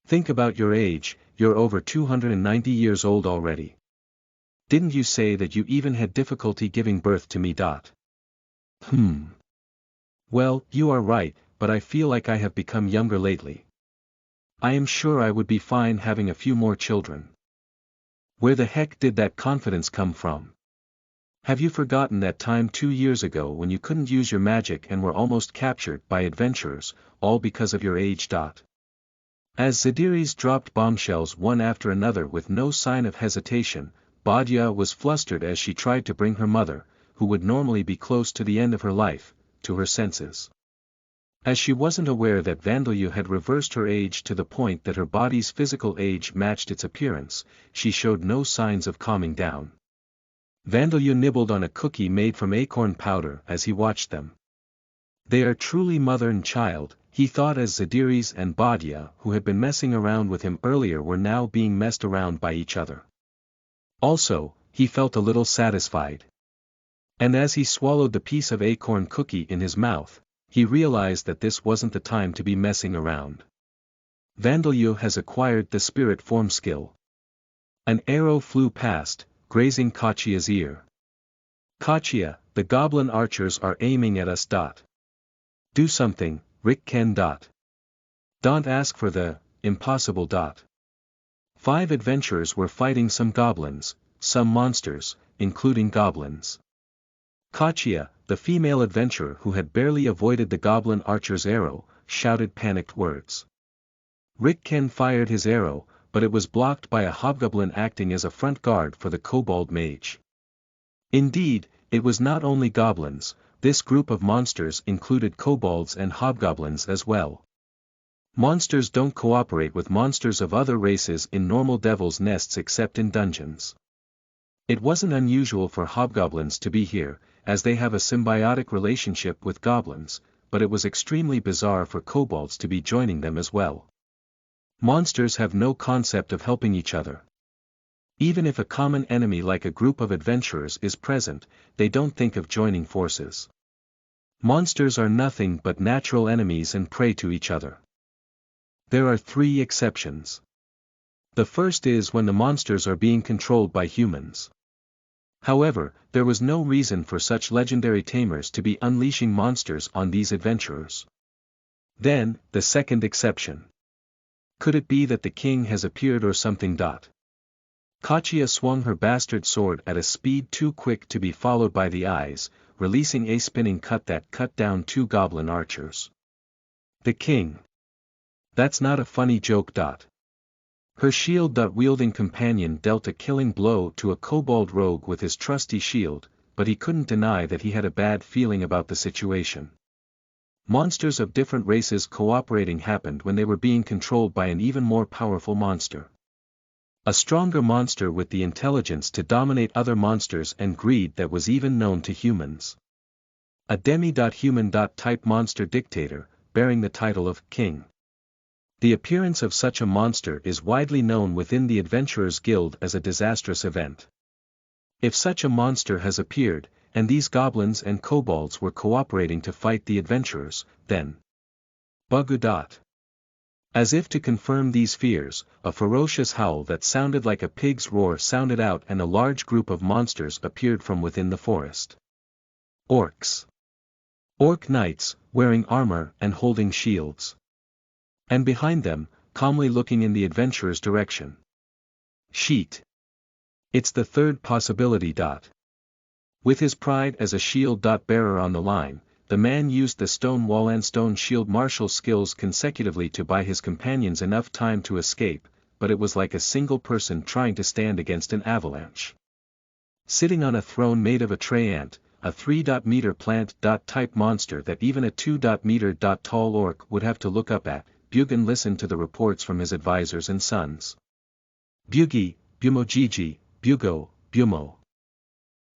[SPEAKER 1] Think about your age, you're over 290 years old already. Didn't you say that you even had difficulty giving birth to me? Well, you are right, but I feel like I have become younger lately. I am sure I would be fine having a few more children. Where the heck did that confidence come from? Have you forgotten that time 2 years ago when you couldn't use your magic and were almost captured by adventurers, all because of your age? As Zadiris dropped bombshells one after another with no sign of hesitation, Badia was flustered as she tried to bring her mother, who would normally be close to the end of her life, to her senses. As she wasn't aware that Vandeleur had reversed her age to the point that her body's physical age matched its appearance, she showed no signs of calming down. Vandeleur nibbled on a cookie made from acorn powder as he watched them. They are truly mother and child, he thought as Zadiris and Badia, who had been messing around with him earlier, were now being messed around by each other. Also, he felt a little satisfied. And as he swallowed the piece of acorn cookie in his mouth, he realized that this wasn't the time to be messing around. Vandeleur has acquired the spirit form skill. An arrow flew past, grazing Kachia's ear. Kachia, the goblin archers are aiming at us. Do something, Rick Ken. Don't ask for the impossible. 5 adventurers were fighting some goblins, some monsters, including goblins. Kachia, the female adventurer who had barely avoided the goblin archer's arrow, shouted panicked words. Rick Ken fired his arrow, but it was blocked by a hobgoblin acting as a front guard for the kobold mage. Indeed, it was not only goblins, this group of monsters included kobolds and hobgoblins as well. Monsters don't cooperate with monsters of other races in normal devil's nests except in dungeons. It wasn't unusual for hobgoblins to be here, as they have a symbiotic relationship with goblins, but it was extremely bizarre for kobolds to be joining them as well. Monsters have no concept of helping each other. Even if a common enemy like a group of adventurers is present, they don't think of joining forces. Monsters are nothing but natural enemies and prey to each other. There are 3 exceptions. The first is when the monsters are being controlled by humans. However, there was no reason for such legendary tamers to be unleashing monsters on these adventurers. Then, the second exception. Could it be that the king has appeared or something? Kachia swung her bastard sword at a speed too quick to be followed by the eyes, releasing a spinning cut that cut down 2 goblin archers. The king. That's not a funny joke. Her shield-wielding companion dealt a killing blow to a kobold rogue with his trusty shield, but he couldn't deny that he had a bad feeling about the situation. Monsters of different races cooperating happened when they were being controlled by an even more powerful monster. A stronger monster with the intelligence to dominate other monsters and greed that was even known to humans. A demi-human type monster dictator, bearing the title of king. The appearance of such a monster is widely known within the Adventurers Guild as a disastrous event. If such a monster has appeared, and these goblins and kobolds were cooperating to fight the adventurers, then Bugu. As if to confirm these fears, a ferocious howl that sounded like a pig's roar sounded out and a large group of monsters appeared from within the forest. Orcs. Orc knights, wearing armor and holding shields. And behind them, calmly looking in the adventurers' direction. Sheet. It's the third possibility. With his pride as a shield bearer on the line, the man used the stone wall and stone shield martial skills consecutively to buy his companions enough time to escape, but it was like a single person trying to stand against an avalanche. Sitting on a throne made of a tray ant, a 3-meter plant type monster that even a 2-meter tall orc would have to look up at, Bugin listened to the reports from his advisors and sons. Bugi, Bumojiji, Bugo, Bumo.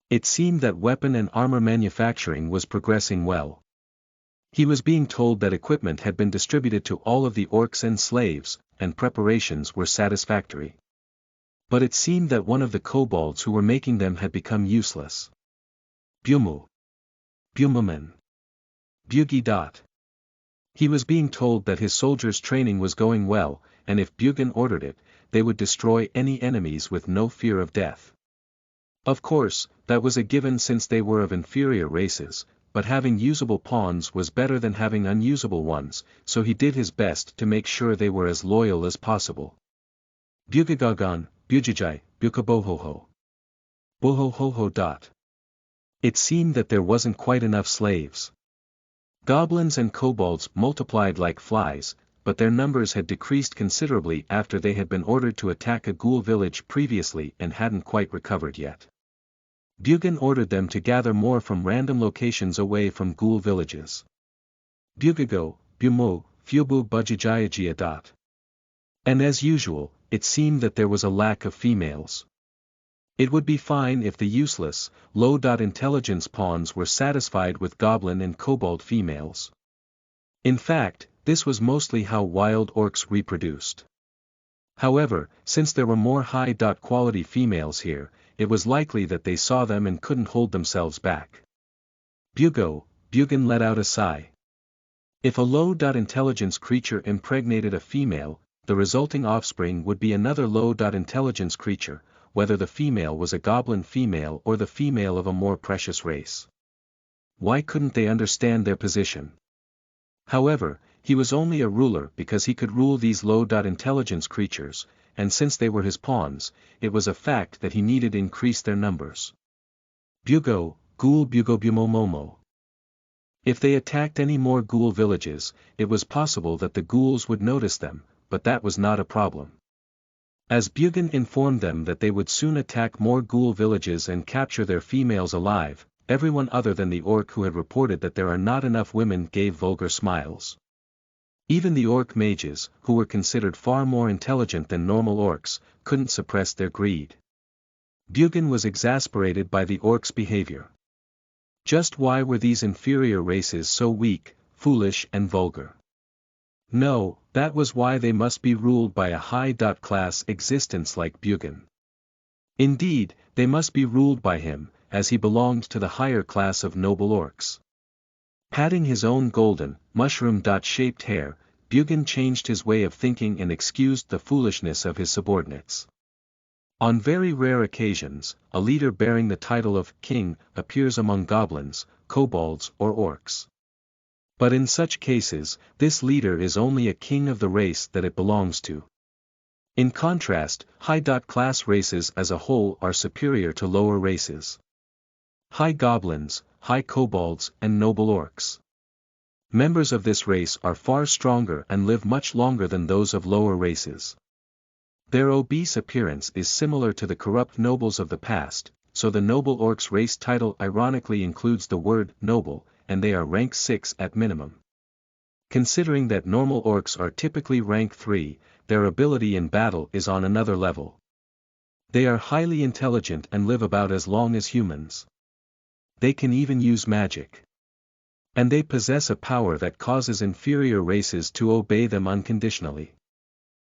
[SPEAKER 1] It seemed that weapon and armor manufacturing was progressing well. He was being told that equipment had been distributed to all of the orcs and slaves, and preparations were satisfactory. But it seemed that one of the kobolds who were making them had become useless. Bumu. Bumuman. Bugi. He was being told that his soldiers' training was going well, and if Bugin ordered it, they would destroy any enemies with no fear of death. Of course, that was a given since they were of inferior races, but having usable pawns was better than having unusable ones, so he did his best to make sure they were as loyal as possible. Bugagagan, Bujijai, Bukabohoho. Bohohoho. It seemed that there wasn't quite enough slaves. Goblins and kobolds multiplied like flies, but their numbers had decreased considerably after they had been ordered to attack a ghoul village previously and hadn't quite recovered yet. Bugin ordered them to gather more from random locations away from ghoul villages. Bugago, Bumo, Fubu Bujijayagia. And as usual, it seemed that there was a lack of females. It would be fine if the useless, low intelligence pawns were satisfied with goblin and kobold females. In fact, this was mostly how wild orcs reproduced. However, since there were more high-quality females here, it was likely that they saw them and couldn't hold themselves back. Bugin let out a sigh. If a low-intelligence creature impregnated a female, the resulting offspring would be another low-intelligence creature, whether the female was a goblin female or the female of a more precious race. Why couldn't they understand their position? However, he was only a ruler because he could rule these low-intelligence creatures, and since they were his pawns, it was a fact that he needed to increase their numbers. Ghoul Bumomomo. If they attacked any more ghoul villages, it was possible that the ghouls would notice them, but that was not a problem. As Bugin informed them that they would soon attack more ghoul villages and capture their females alive, everyone other than the orc who had reported that there are not enough women gave vulgar smiles. Even the orc mages, who were considered far more intelligent than normal orcs, couldn't suppress their greed. Bugin was exasperated by the orcs' behavior. Just why were these inferior races so weak, foolish and vulgar? No, that was why they must be ruled by a high-class existence like Bugin. Indeed, they must be ruled by him, as he belonged to the higher class of noble orcs. Patting his own golden, mushroom-shaped hair, Bugin changed his way of thinking and excused the foolishness of his subordinates. On very rare occasions, a leader bearing the title of king appears among goblins, kobolds or orcs. But in such cases, this leader is only a king of the race that it belongs to. In contrast, high-class races as a whole are superior to lower races. High goblins, high kobolds and noble orcs. Members of this race are far stronger and live much longer than those of lower races. Their obese appearance is similar to the corrupt nobles of the past, so the noble orcs race title ironically includes the word noble, and they are rank 6 at minimum. Considering that normal orcs are typically rank 3, their ability in battle is on another level. They are highly intelligent and live about as long as humans. They can even use magic. And they possess a power that causes inferior races to obey them unconditionally.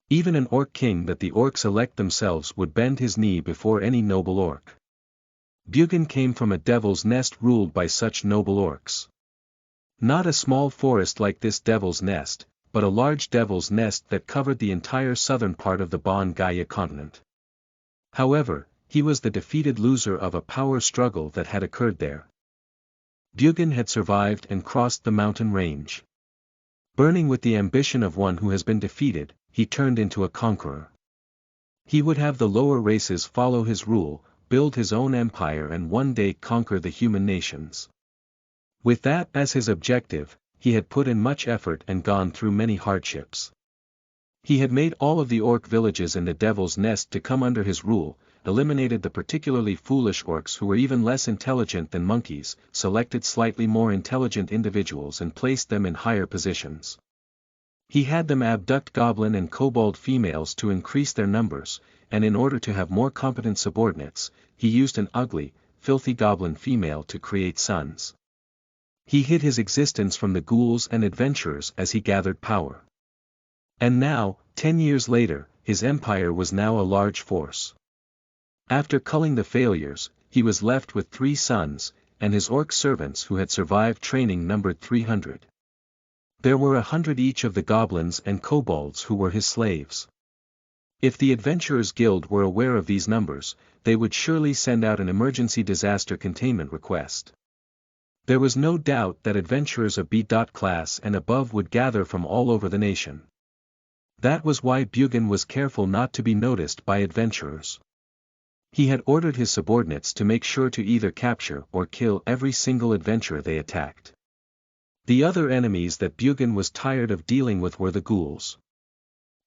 [SPEAKER 1] Even an orc king that the orcs elect themselves would bend his knee before any noble orc. Bugin came from a devil's nest ruled by such noble orcs. Not a small forest like this devil's nest, but a large devil's nest that covered the entire southern part of the Bon Gaia continent. However, he was the defeated loser of a power struggle that had occurred there. Bugin had survived and crossed the mountain range. Burning with the ambition of one who has been defeated, he turned into a conqueror. He would have the lower races follow his rule, build his own empire and one day conquer the human nations. With that as his objective, he had put in much effort and gone through many hardships. He had made all of the orc villages in the Devil's Nest to come under his rule, eliminated the particularly foolish orcs who were even less intelligent than monkeys, selected slightly more intelligent individuals and placed them in higher positions. He had them abduct goblin and kobold females to increase their numbers, and in order to have more competent subordinates, he used an ugly, filthy goblin female to create sons. He hid his existence from the ghouls and adventurers as he gathered power. And now, 10 years later, his empire was now a large force. After culling the failures, he was left with 3 sons, and his orc servants who had survived training numbered 300. There were 100 each of the goblins and kobolds who were his slaves. If the Adventurers Guild were aware of these numbers, they would surely send out an emergency disaster containment request. There was no doubt that adventurers of B. class and above would gather from all over the nation. That was why Bugin was careful not to be noticed by adventurers. He had ordered his subordinates to make sure to either capture or kill every single adventurer they attacked. The other enemies that Bugin was tired of dealing with were the ghouls.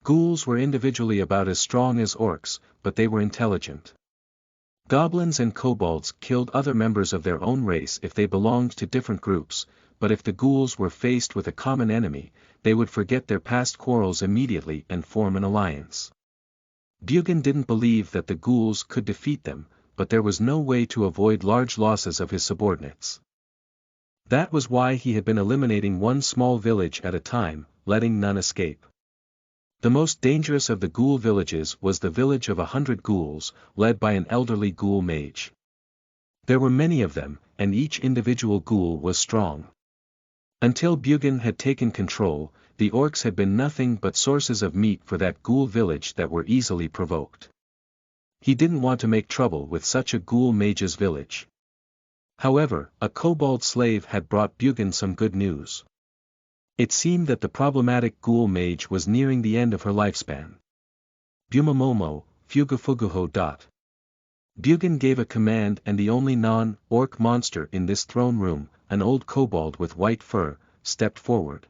[SPEAKER 1] Ghouls were individually about as strong as orcs, but they were intelligent. Goblins and kobolds killed other members of their own race if they belonged to different groups, but if the ghouls were faced with a common enemy, they would forget their past quarrels immediately and form an alliance. Bugin didn't believe that the ghouls could defeat them, but there was no way to avoid large losses of his subordinates. That was why he had been eliminating one small village at a time, letting none escape. The most dangerous of the ghoul villages was the village of 100 ghouls, led by an elderly ghoul mage. There were many of them, and each individual ghoul was strong. Until Bugin had taken control, the orcs had been nothing but sources of meat for that ghoul village that were easily provoked. He didn't want to make trouble with such a ghoul mage's village. However, a kobold slave had brought Bugin some good news. It seemed that the problematic ghoul mage was nearing the end of her lifespan. Bumamomo, fugufuguho. Bugin gave a command and the only non-orc monster in this throne room, an old kobold with white fur, stepped forward.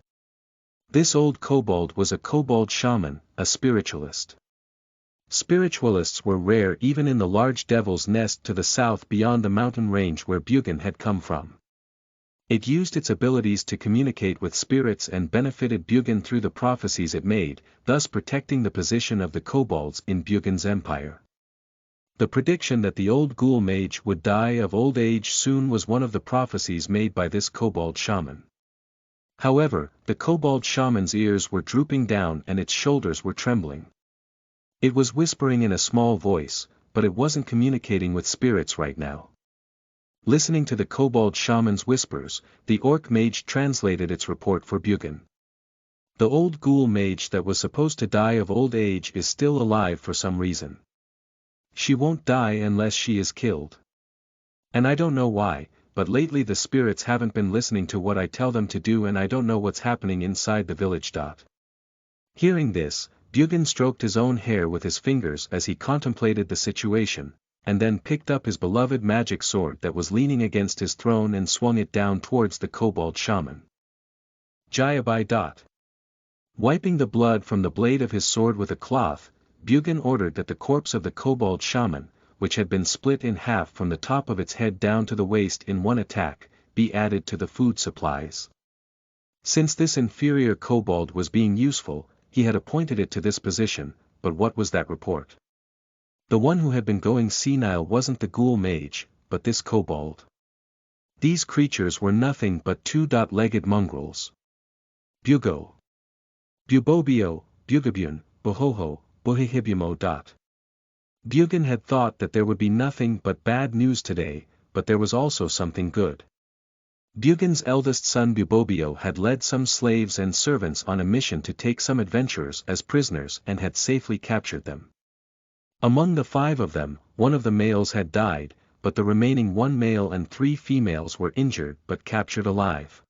[SPEAKER 1] This old kobold was a kobold shaman, a spiritualist. Spiritualists were rare even in the large Devil's Nest to the south beyond the mountain range where Bugin had come from. It used its abilities to communicate with spirits and benefited Bugin through the prophecies it made, thus protecting the position of the kobolds in Bugin's empire. The prediction that the old ghoul mage would die of old age soon was one of the prophecies made by this kobold shaman. However, the kobold shaman's ears were drooping down and its shoulders were trembling. It was whispering in a small voice, but it wasn't communicating with spirits right now. Listening to the kobold shaman's whispers, the orc mage translated its report for Bugin. The old ghoul mage that was supposed to die of old age is still alive for some reason. She won't die unless she is killed. And I don't know why, but lately the spirits haven't been listening to what I tell them to do and I don't know what's happening inside the village. Hearing this, Bugin stroked his own hair with his fingers as he contemplated the situation, and then picked up his beloved magic sword that was leaning against his throne and swung it down towards the kobold shaman. Jayabai. Wiping the blood from the blade of his sword with a cloth, Bugin ordered that the corpse of the kobold shaman, which had been split in half from the top of its head down to the waist in one attack, be added to the food supplies. Since this inferior kobold was being useful, he had appointed it to this position, but what was that report? The one who had been going senile wasn't the ghoul mage, but this kobold. These creatures were nothing but two-legged mongrels. Bugo. Bubobio, Bugabun, Bohoho, Bohihibumo. Bugin had thought that there would be nothing but bad news today, but there was also something good. Bugin's eldest son Bubobio had led some slaves and servants on a mission to take some adventurers as prisoners and had safely captured them. Among the 5 of them, one of the males had died, but the remaining 1 male and 3 females were injured but captured alive.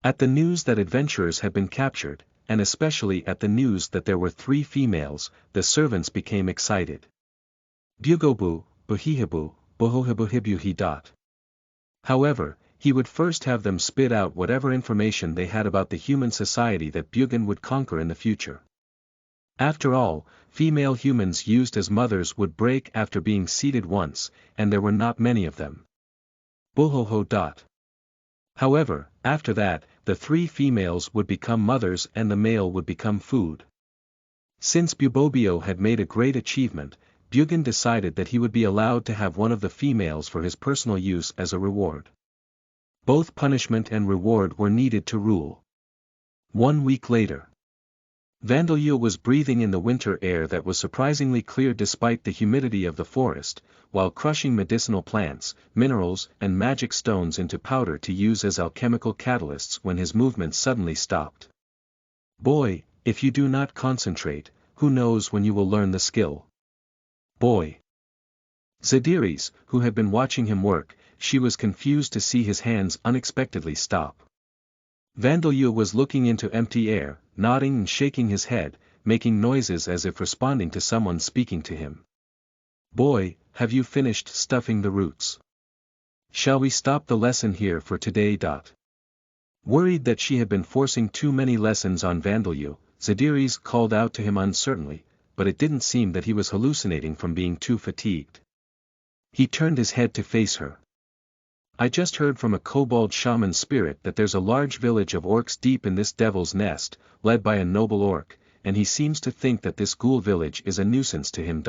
[SPEAKER 1] At the news that adventurers had been captured, and especially at the news that there were 3 females, the servants became excited. Bugobu, buhihibu, bohohibuhibuhi. However, he would first have them spit out whatever information they had about the human society that Bugin would conquer in the future. After all, female humans used as mothers would break after being seeded once, and there were not many of them. Bohoho. However, after that, the 3 females would become mothers and the male would become food. Since Bubobio had made a great achievement, Bugin decided that he would be allowed to have one of the females for his personal use as a reward. Both punishment and reward were needed to rule. 1 week later. Vandalyo was breathing in the winter air that was surprisingly clear despite the humidity of the forest, while crushing medicinal plants, minerals and magic stones into powder to use as alchemical catalysts when his movements suddenly stopped. Boy, if you do not concentrate, who knows when you will learn the skill. Boy. Zadiris, who had been watching him work, she was confused to see his hands unexpectedly stop. Vandalyo was looking into empty air, nodding and shaking his head, making noises as if responding to someone speaking to him. Boy, have you finished stuffing the roots? Shall we stop the lesson here for today? Worried that she had been forcing too many lessons on Vandalyo, Zadiris called out to him uncertainly, but it didn't seem that he was hallucinating from being too fatigued. He turned his head to face her. I just heard from a kobold shaman spirit that there's a large village of orcs deep in this devil's nest, led by a noble orc, and he seems to think that this ghoul village is a nuisance to him.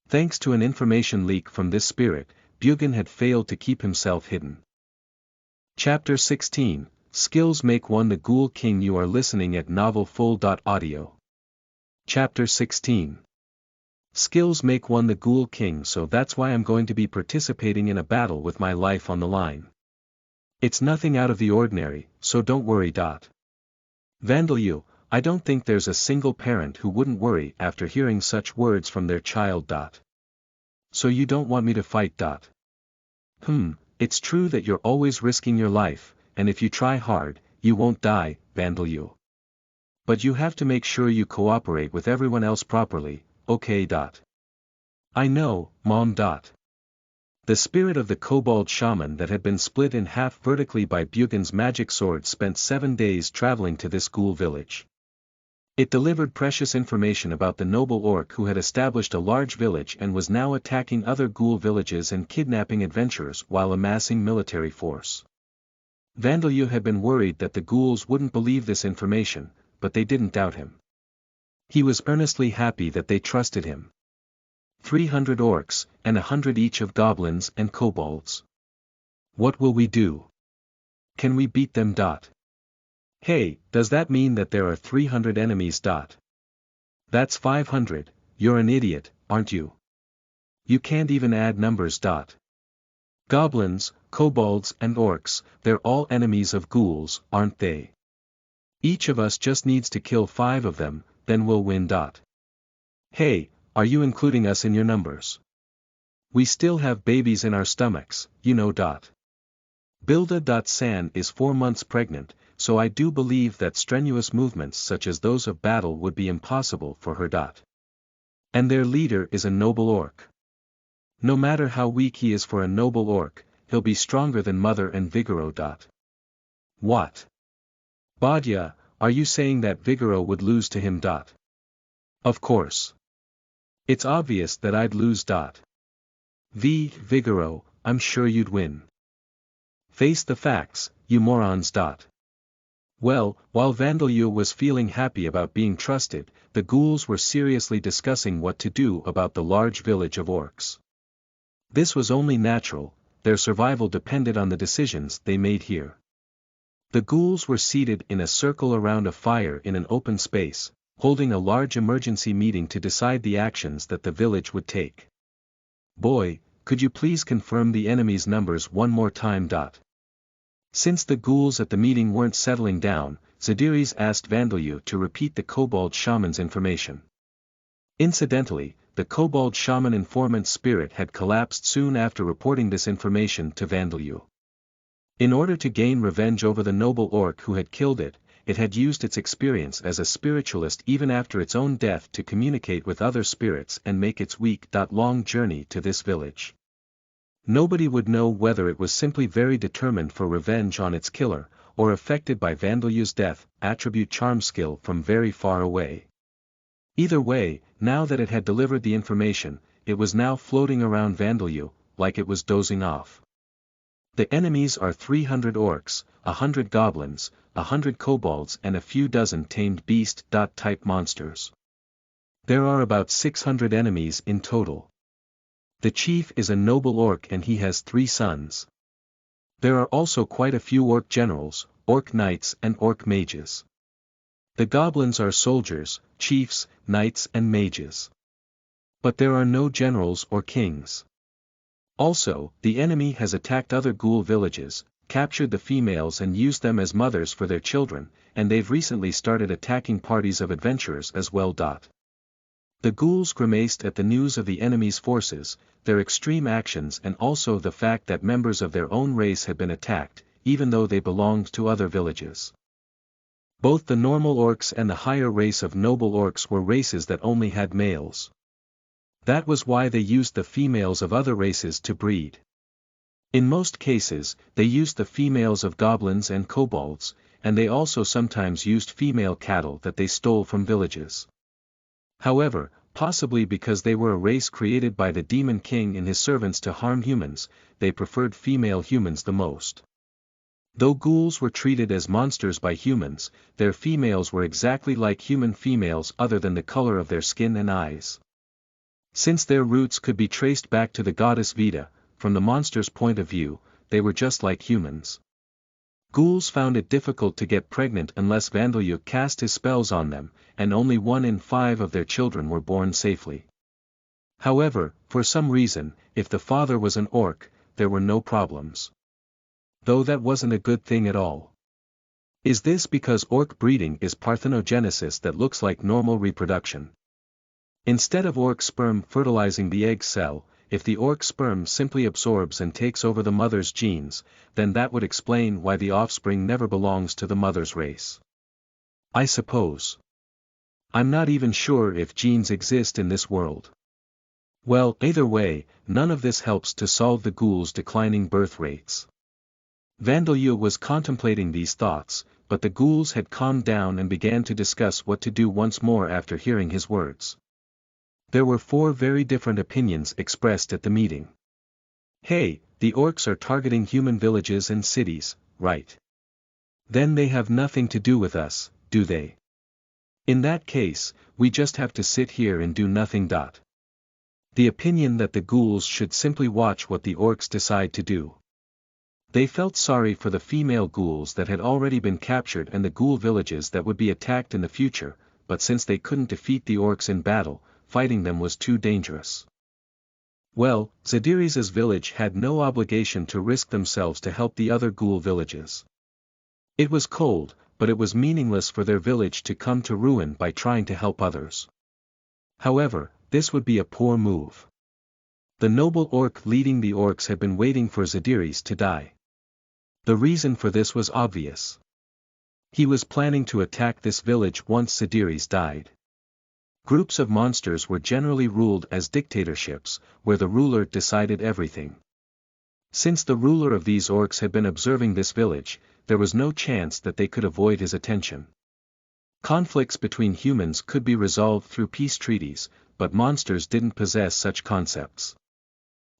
[SPEAKER 1] Thanks to an information leak from this spirit, Bugin had failed to keep himself hidden. Chapter 16, Skills Make One the Ghoul King. You are listening at novelfull.audio. Chapter 16. Skills make one the Ghoul King, so that's why I'm going to be participating in a battle with my life on the line. It's nothing out of the ordinary, so don't worry. Vandalyo, I don't think there's a single parent who wouldn't worry after hearing such words from their child. So you don't want me to fight. It's true that you're always risking your life, and if you try hard, you won't die, Vandalyo. But you have to make sure you cooperate with everyone else properly. Okay. I know, Mom. The spirit of the kobold shaman that had been split in half vertically by Bugin's magic sword spent 7 days traveling to this ghoul village. It delivered precious information about the noble orc who had established a large village and was now attacking other ghoul villages and kidnapping adventurers while amassing military force. Vandalyo had been worried that the ghouls wouldn't believe this information, but they didn't doubt him. He was earnestly happy that they trusted him. 300 orcs, and 100 each of goblins and kobolds. What will we do? Can we beat them? Hey, does that mean that there are 300 enemies? That's 500, you're an idiot, aren't you? You can't even add numbers. Goblins, kobolds and orcs, they're all enemies of ghouls, aren't they? Each of us just needs to kill 5 of them, then we'll win. Hey, are you including us in your numbers? We still have babies in our stomachs, you know. Bilda.San is 4 months pregnant, so I do believe that strenuous movements such as those of battle would be impossible for her. And their leader is a noble orc. No matter how weak he is for a noble orc, he'll be stronger than Mother and Vigoro. What? Badya, are you saying that Vigoro would lose to him? Of course. It's obvious that I'd lose. Vigoro, I'm sure you'd win. Face the facts, you morons. Well, while Vandalyo was feeling happy about being trusted, the ghouls were seriously discussing what to do about the large village of orcs. This was only natural, their survival depended on the decisions they made here. The ghouls were seated in a circle around a fire in an open space, holding a large emergency meeting to decide the actions that the village would take. Boy, could you please confirm the enemy's numbers one more time? Since the ghouls at the meeting weren't settling down, Zadiris asked Vandalyo to repeat the kobold shaman's information. Incidentally, the kobold shaman informant spirit had collapsed soon after reporting this information to Vandalyo. In order to gain revenge over the noble orc who had killed it, it had used its experience as a spiritualist even after its own death to communicate with other spirits and make its week-long journey to this village. Nobody would know whether it was simply very determined for revenge on its killer, or affected by Vandalu's death, attribute charm skill from very far away. Either way, now that it had delivered the information, it was now floating around Vandalu, like it was dozing off. The enemies are 300 orcs, 100 goblins, 100 kobolds and a few dozen tamed beast-type monsters. There are about 600 enemies in total. The chief is a noble orc and he has 3 sons. There are also quite a few orc generals, orc knights and orc mages. The goblins are soldiers, chiefs, knights and mages. But there are no generals or kings. Also, the enemy has attacked other ghoul villages, captured the females and used them as mothers for their children, and they've recently started attacking parties of adventurers as well. The ghouls grimaced at the news of the enemy's forces, their extreme actions and also the fact that members of their own race had been attacked, even though they belonged to other villages. Both the normal orcs and the higher race of noble orcs were races that only had males. That was why they used the females of other races to breed. In most cases, they used the females of goblins and kobolds, and they also sometimes used female cattle that they stole from villages. However, possibly because they were a race created by the Demon King and his servants to harm humans, they preferred female humans the most. Though ghouls were treated as monsters by humans, their females were exactly like human females other than the color of their skin and eyes. Since their roots could be traced back to the goddess Veda, from the monster's point of view, they were just like humans. Ghouls found it difficult to get pregnant unless Vandalu cast his spells on them, and only 1 in 5 of their children were born safely. However, for some reason, if the father was an orc, there were no problems. Though that wasn't a good thing at all. Is this because orc breeding is parthenogenesis that looks like normal reproduction? Instead of orc sperm fertilizing the egg cell, if the orc sperm simply absorbs and takes over the mother's genes, then that would explain why the offspring never belongs to the mother's race. I suppose. I'm not even sure if genes exist in this world. Well, either way, none of this helps to solve the ghouls' declining birth rates. Vandalu was contemplating these thoughts, but the ghouls had calmed down and began to discuss what to do once more after hearing his words. There were 4 very different opinions expressed at the meeting. Hey, the orcs are targeting human villages and cities, right? Then they have nothing to do with us, do they? In that case, we just have to sit here and do nothing. The opinion that the ghouls should simply watch what the orcs decide to do. They felt sorry for the female ghouls that had already been captured and the ghoul villages that would be attacked in the future, but since they couldn't defeat the orcs in battle, fighting them was too dangerous. Well, Zadiris's village had no obligation to risk themselves to help the other ghoul villages. It was cold, but it was meaningless for their village to come to ruin by trying to help others. However, this would be a poor move. The noble orc leading the orcs had been waiting for Zadiris to die. The reason for this was obvious. He was planning to attack this village once Zadiris died. Groups of monsters were generally ruled as dictatorships, where the ruler decided everything. Since the ruler of these orcs had been observing this village, there was no chance that they could avoid his attention. Conflicts between humans could be resolved through peace treaties, but monsters didn't possess such concepts.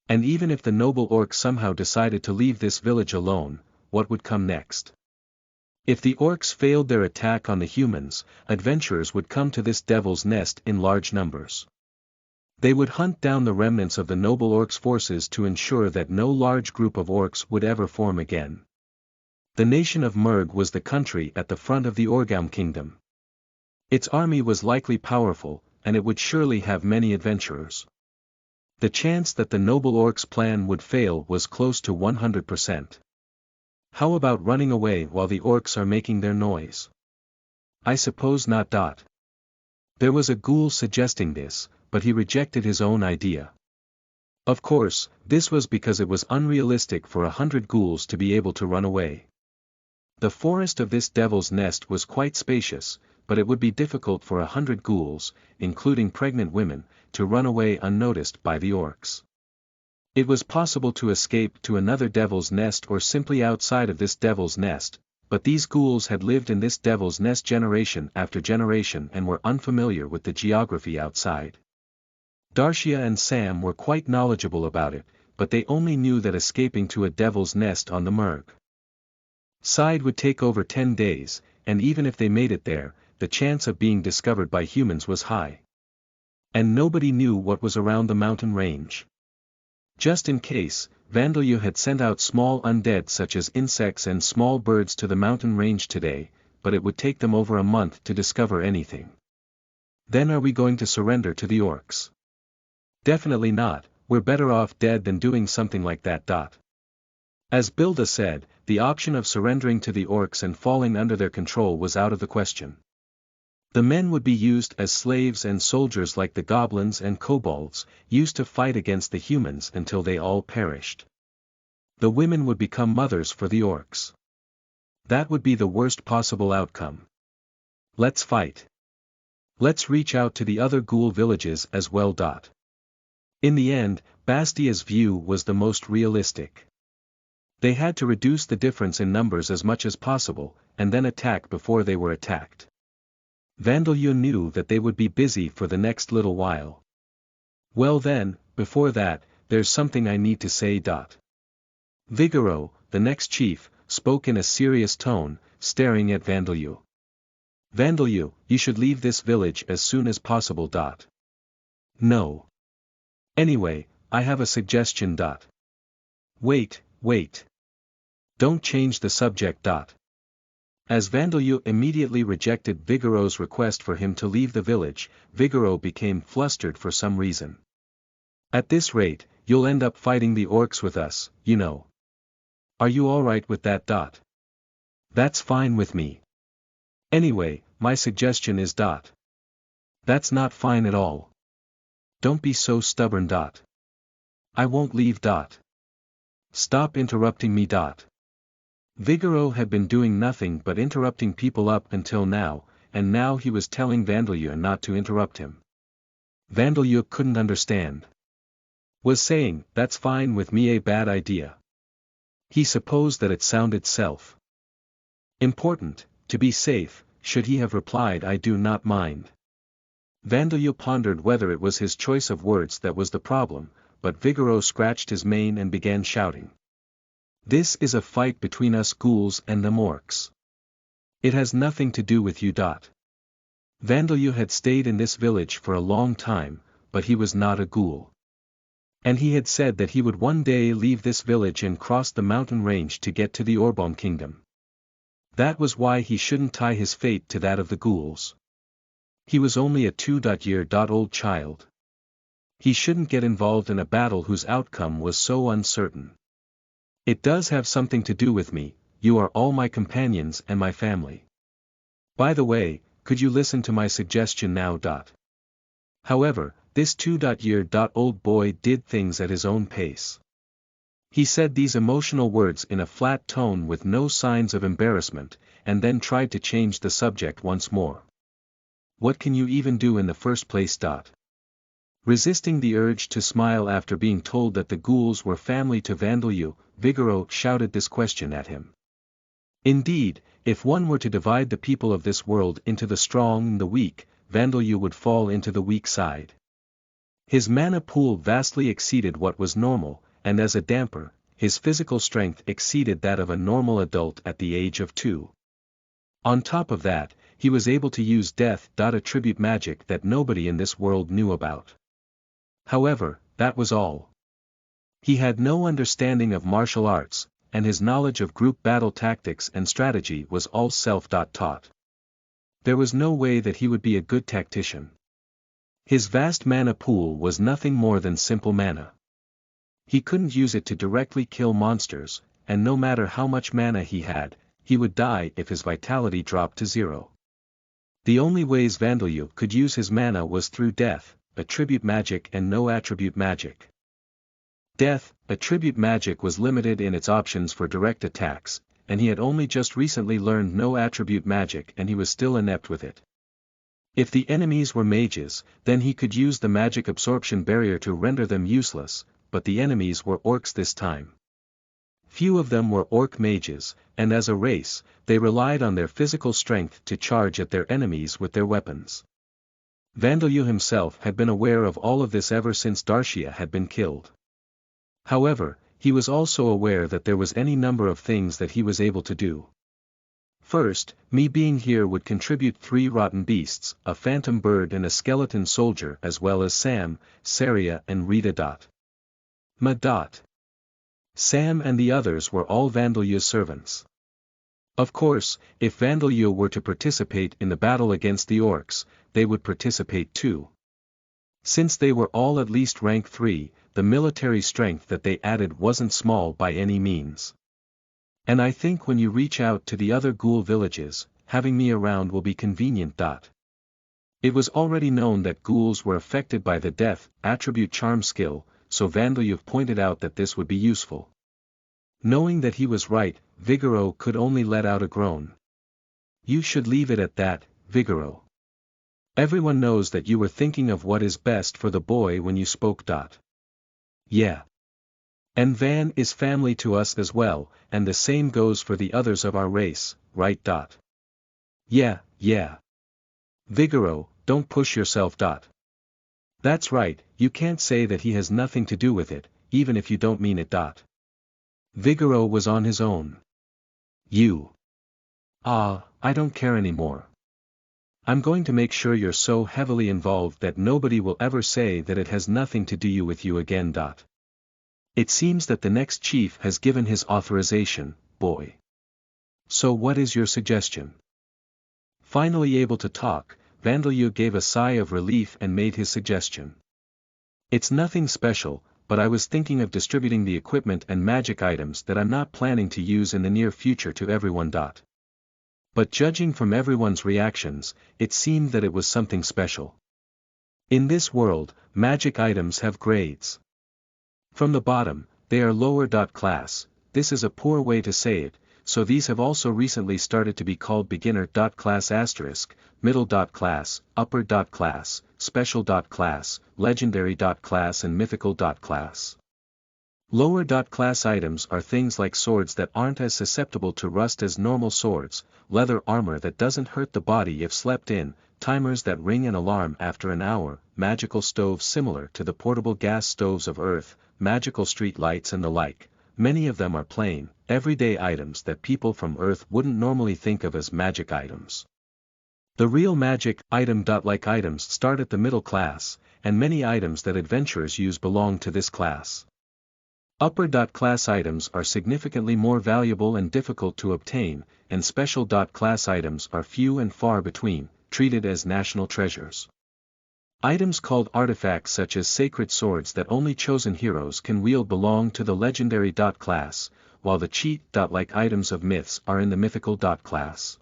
[SPEAKER 1] And even if the noble orc somehow decided to leave this village alone, what would come next? If the orcs failed their attack on the humans, adventurers would come to this devil's nest in large numbers. They would hunt down the remnants of the noble orcs' forces to ensure that no large group of orcs would ever form again. The nation of Murg was the country at the front of the Orgam kingdom. Its army was likely powerful, and it would surely have many adventurers. The chance that the noble orcs' plan would fail was close to 100%. How about running away while the orcs are making their noise? I suppose not. There was a ghoul suggesting this, but he rejected his own idea. Of course, this was because it was unrealistic for 100 ghouls to be able to run away. The forest of this devil's nest was quite spacious, but it would be difficult for 100 ghouls, including pregnant women, to run away unnoticed by the orcs. It was possible to escape to another devil's nest or simply outside of this devil's nest, but these ghouls had lived in this devil's nest generation after generation and were unfamiliar with the geography outside. Darcia and Sam were quite knowledgeable about it, but they only knew that escaping to a devil's nest on the Merg side would take over 10 days, and even if they made it there, the chance of being discovered by humans was high. And nobody knew what was around the mountain range. Just in case, Vandalyu had sent out small undead such as insects and small birds to the mountain range today, but it would take them over a month to discover anything. Then are we going to surrender to the orcs? Definitely not, we're better off dead than doing something like that. As Bilda said, the option of surrendering to the orcs and falling under their control was out of the question. The men would be used as slaves and soldiers like the goblins and kobolds, used to fight against the humans until they all perished. The women would become mothers for the orcs. That would be the worst possible outcome. Let's fight. Let's reach out to the other ghoul villages as well. In the end, Bastia's view was the most realistic. They had to reduce the difference in numbers as much as possible, and then attack before they were attacked. Vandalyu knew that they would be busy for the next little while. Well then, before that, there's something I need to say. Vigoro, the next chief, spoke in a serious tone, staring at Vandalyu. Vandalyu, you should leave this village as soon as possible. No. Anyway, I have a suggestion. Wait. Don't change the subject. As Vandalyu immediately rejected Vigoro's request for him to leave the village, Vigoro became flustered for some reason. At this rate, you'll end up fighting the orcs with us, you know. Are you alright with that? That's fine with me. Anyway, my suggestion is. That's not fine at all. Don't be so stubborn. I won't leave. Stop interrupting me. Vigoro had been doing nothing but interrupting people up until now, and now he was telling Vandalyu not to interrupt him. Vandalyu couldn't understand. Was saying, that's fine with me a bad idea? He supposed that it sounded important, to be safe, should he have replied I do not mind. Vandalyu pondered whether it was his choice of words that was the problem, but Vigoro scratched his mane and began shouting. This is a fight between us ghouls and the orcs. It has nothing to do with you. Vandalyu had stayed in this village for a long time, but he was not a ghoul. And he had said that he would one day leave this village and cross the mountain range to get to the Orbaum kingdom. That was why he shouldn't tie his fate to that of the ghouls. He was only a 2-year-old child. He shouldn't get involved in a battle whose outcome was so uncertain. It does have something to do with me, you are all my companions and my family. By the way, could you listen to my suggestion now? However, this 2-year-old boy did things at his own pace. He said these emotional words in a flat tone with no signs of embarrassment, and then tried to change the subject once more. What can you even do in the first place? Resisting the urge to smile after being told that the ghouls were family to Vandalyu, Vigoro shouted this question at him. Indeed, if one were to divide the people of this world into the strong and the weak, Vandalyu would fall into the weak side. His mana pool vastly exceeded what was normal, and as a damper, his physical strength exceeded that of a normal adult at the age of 2. On top of that, he was able to use death. Attribute magic that nobody in this world knew about. However, that was all. He had no understanding of martial arts, and his knowledge of group battle tactics and strategy was all self-taught. There was no way that he would be a good tactician. His vast mana pool was nothing more than simple mana. He couldn't use it to directly kill monsters, and no matter how much mana he had, he would die if his vitality dropped to 0. The only ways Vandalyu could use his mana was through death, attribute magic and no attribute magic. Death, attribute magic was limited in its options for direct attacks, and he had only just recently learned no attribute magic and he was still inept with it. If the enemies were mages, then he could use the magic absorption barrier to render them useless, but the enemies were orcs this time. Few of them were orc mages, and as a race, they relied on their physical strength to charge at their enemies with their weapons. Vandalyu himself had been aware of all of this ever since Darshia had been killed. However, he was also aware that there was any number of things that he was able to do. First, me being here would contribute 3 rotten beasts, a phantom bird and a skeleton soldier as well as Sam, Saria and Rita. Ma. Sam and the others were all Vandalyu's servants. Of course, if Vandalyu were to participate in the battle against the orcs, they would participate too. Since they were all at least rank 3, the military strength that they added wasn't small by any means. And I think when you reach out to the other ghoul villages, having me around will be convenient. It was already known that ghouls were affected by the death attribute charm skill, so Vandalyu pointed out that this would be useful. Knowing that he was right, Vigoro could only let out a groan. You should leave it at that, Vigoro. Everyone knows that you were thinking of what is best for the boy when you spoke. Yeah. And Van is family to us as well, and the same goes for the others of our race, right? Yeah. Vigoro, don't push yourself. That's right, you can't say that he has nothing to do with it, even if you don't mean it. Vigoro was on his own. I don't care anymore. I'm going to make sure you're so heavily involved that nobody will ever say that it has nothing to do with you again. It seems that the next chief has given his authorization, boy. So what is your suggestion? Finally able to talk, Vandalyu gave a sigh of relief and made his suggestion. It's nothing special, but I was thinking of distributing the equipment and magic items that I'm not planning to use in the near future to everyone. But judging from everyone's reactions, it seemed that it was something special. In this world, magic items have grades. From the bottom, they are lower class. This is a poor way to say it, so these have also recently started to be called beginner class *, middle class, upper class, special class, legendary class and mythical class. Lower class items are things like swords that aren't as susceptible to rust as normal swords, leather armor that doesn't hurt the body if slept in, timers that ring an alarm after an hour, magical stoves similar to the portable gas stoves of Earth, magical street lights and the like. Many of them are plain, everyday items that people from Earth wouldn't normally think of as magic items. The real magic item-like items start at the middle class, and many items that adventurers use belong to this class. Upper class items are significantly more valuable and difficult to obtain, and special class items are few and far between, treated as national treasures. Items called artifacts such as sacred swords that only chosen heroes can wield belong to the legendary class, while the cheat-like items of myths are in the mythical class.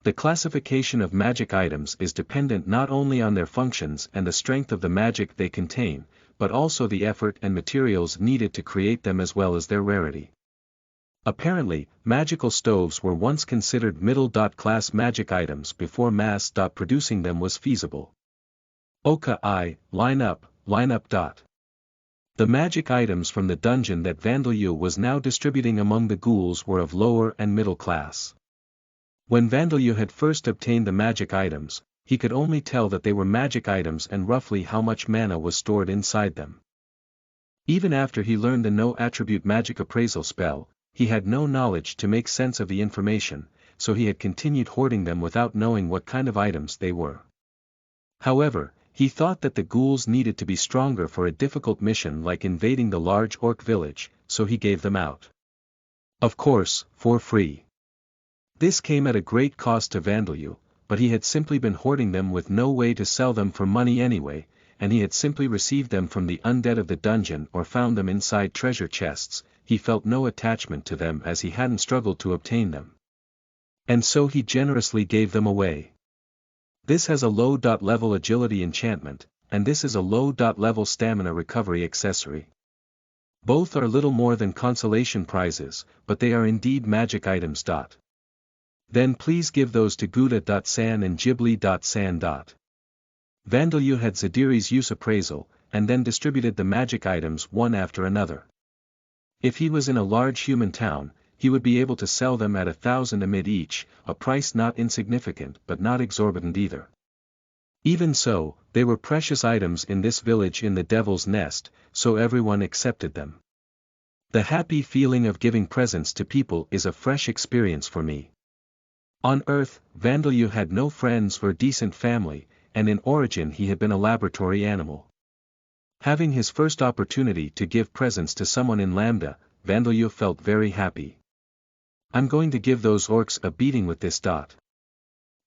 [SPEAKER 1] The classification of magic items is dependent not only on their functions and the strength of the magic they contain, but also the effort and materials needed to create them as well as their rarity. Apparently, magical stoves were once considered middle class magic items before mass producing them was feasible. Line up. The magic items from the dungeon that Vandalyu was now distributing among the ghouls were of lower and middle class. When Vandalyu had first obtained the magic items, he could only tell that they were magic items and roughly how much mana was stored inside them. Even after he learned the no-attribute magic appraisal spell, he had no knowledge to make sense of the information, so he had continued hoarding them without knowing what kind of items they were. However, he thought that the ghouls needed to be stronger for a difficult mission like invading the large orc village, so he gave them out. Of course, for free. This came at a great cost to Vandalyu, but he had simply been hoarding them with no way to sell them for money anyway, and he had simply received them from the undead of the dungeon or found them inside treasure chests. He felt no attachment to them as he hadn't struggled to obtain them. And so he generously gave them away. This has a low-level agility enchantment, and this is a low-level stamina recovery accessory. Both are little more than consolation prizes, but they are indeed magic items. Then please give those to Gouda.san and Ghibli.san. Vandeleur had Zadiri's use appraisal, and then distributed the magic items one after another. If he was in a large human town, he would be able to sell them at 1,000 amid each, a price not insignificant but not exorbitant either. Even so, they were precious items in this village in the Devil's Nest, so everyone accepted them. The happy feeling of giving presents to people is a fresh experience for me. On Earth, Vandeleur had no friends or decent family, and in origin he had been a laboratory animal. Having his first opportunity to give presents to someone in Lambda, Vandeleur felt very happy. I'm going to give those orcs a beating with this.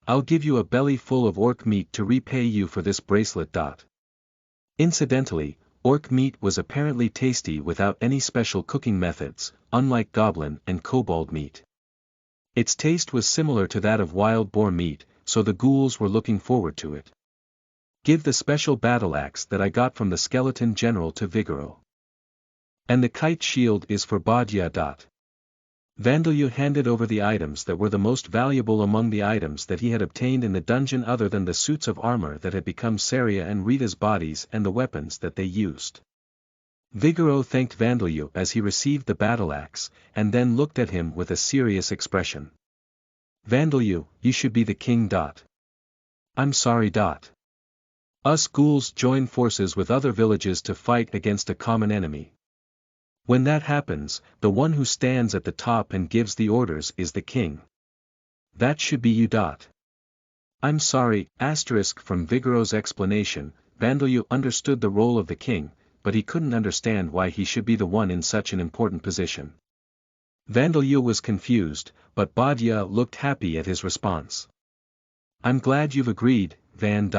[SPEAKER 1] I'll give you a belly full of orc meat to repay you for this bracelet. Incidentally, orc meat was apparently tasty without any special cooking methods, unlike goblin and kobold meat. Its taste was similar to that of wild boar meat, so the ghouls were looking forward to it. Give the special battle axe that I got from the skeleton general to Vigoro. And the kite shield is for Badia. Vandeleur handed over the items that were the most valuable among the items that he had obtained in the dungeon other than the suits of armor that had become Saria and Rita's bodies and the weapons that they used. Vigoro thanked Vandeleur as he received the battle axe, and then looked at him with a serious expression. Vandeleur, you should be the king. I'm sorry. Us ghouls join forces with other villages to fight against a common enemy. When that happens, the one who stands at the top and gives the orders is the king. That should be you. I'm sorry. From Vigoro's explanation, Vandeleur understood the role of the king, but he couldn't understand why he should be the one in such an important position. Vandeleur was confused, but Badia looked happy at his response. I'm glad you've agreed, Van.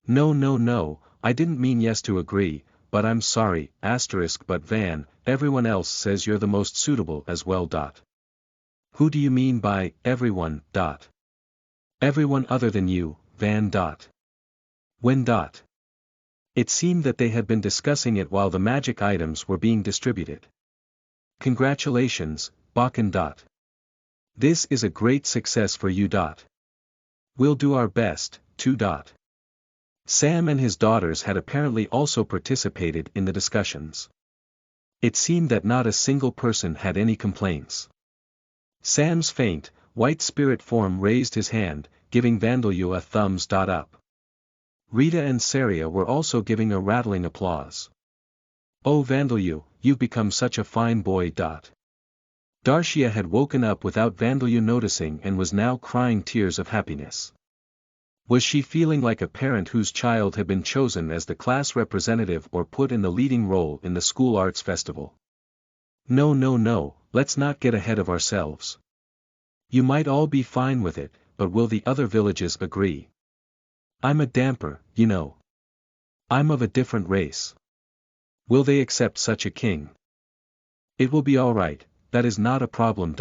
[SPEAKER 1] No, I didn't mean yes to agree, but I'm sorry, but Van, everyone else says you're the most suitable as well. Who do you mean by, everyone? Everyone other than you, Van. When? It seemed that they had been discussing it while the magic items were being distributed. Congratulations, Bakken. This is a great success for you. We'll do our best, too. Sam and his daughters had apparently also participated in the discussions. It seemed that not a single person had any complaints. Sam's faint, white spirit form raised his hand, giving Vandeleur a thumbs up. Rita and Saria were also giving a rattling applause. Oh Vandeleur, you've become such a fine boy. Darcia had woken up without Vandeleur noticing and was now crying tears of happiness. Was she feeling like a parent whose child had been chosen as the class representative or put in the leading role in the school arts festival? No, let's not get ahead of ourselves. You might all be fine with it, but will the other villages agree? I'm a damper, you know. I'm of a different race. Will they accept such a king? It will be alright, that is not a problem.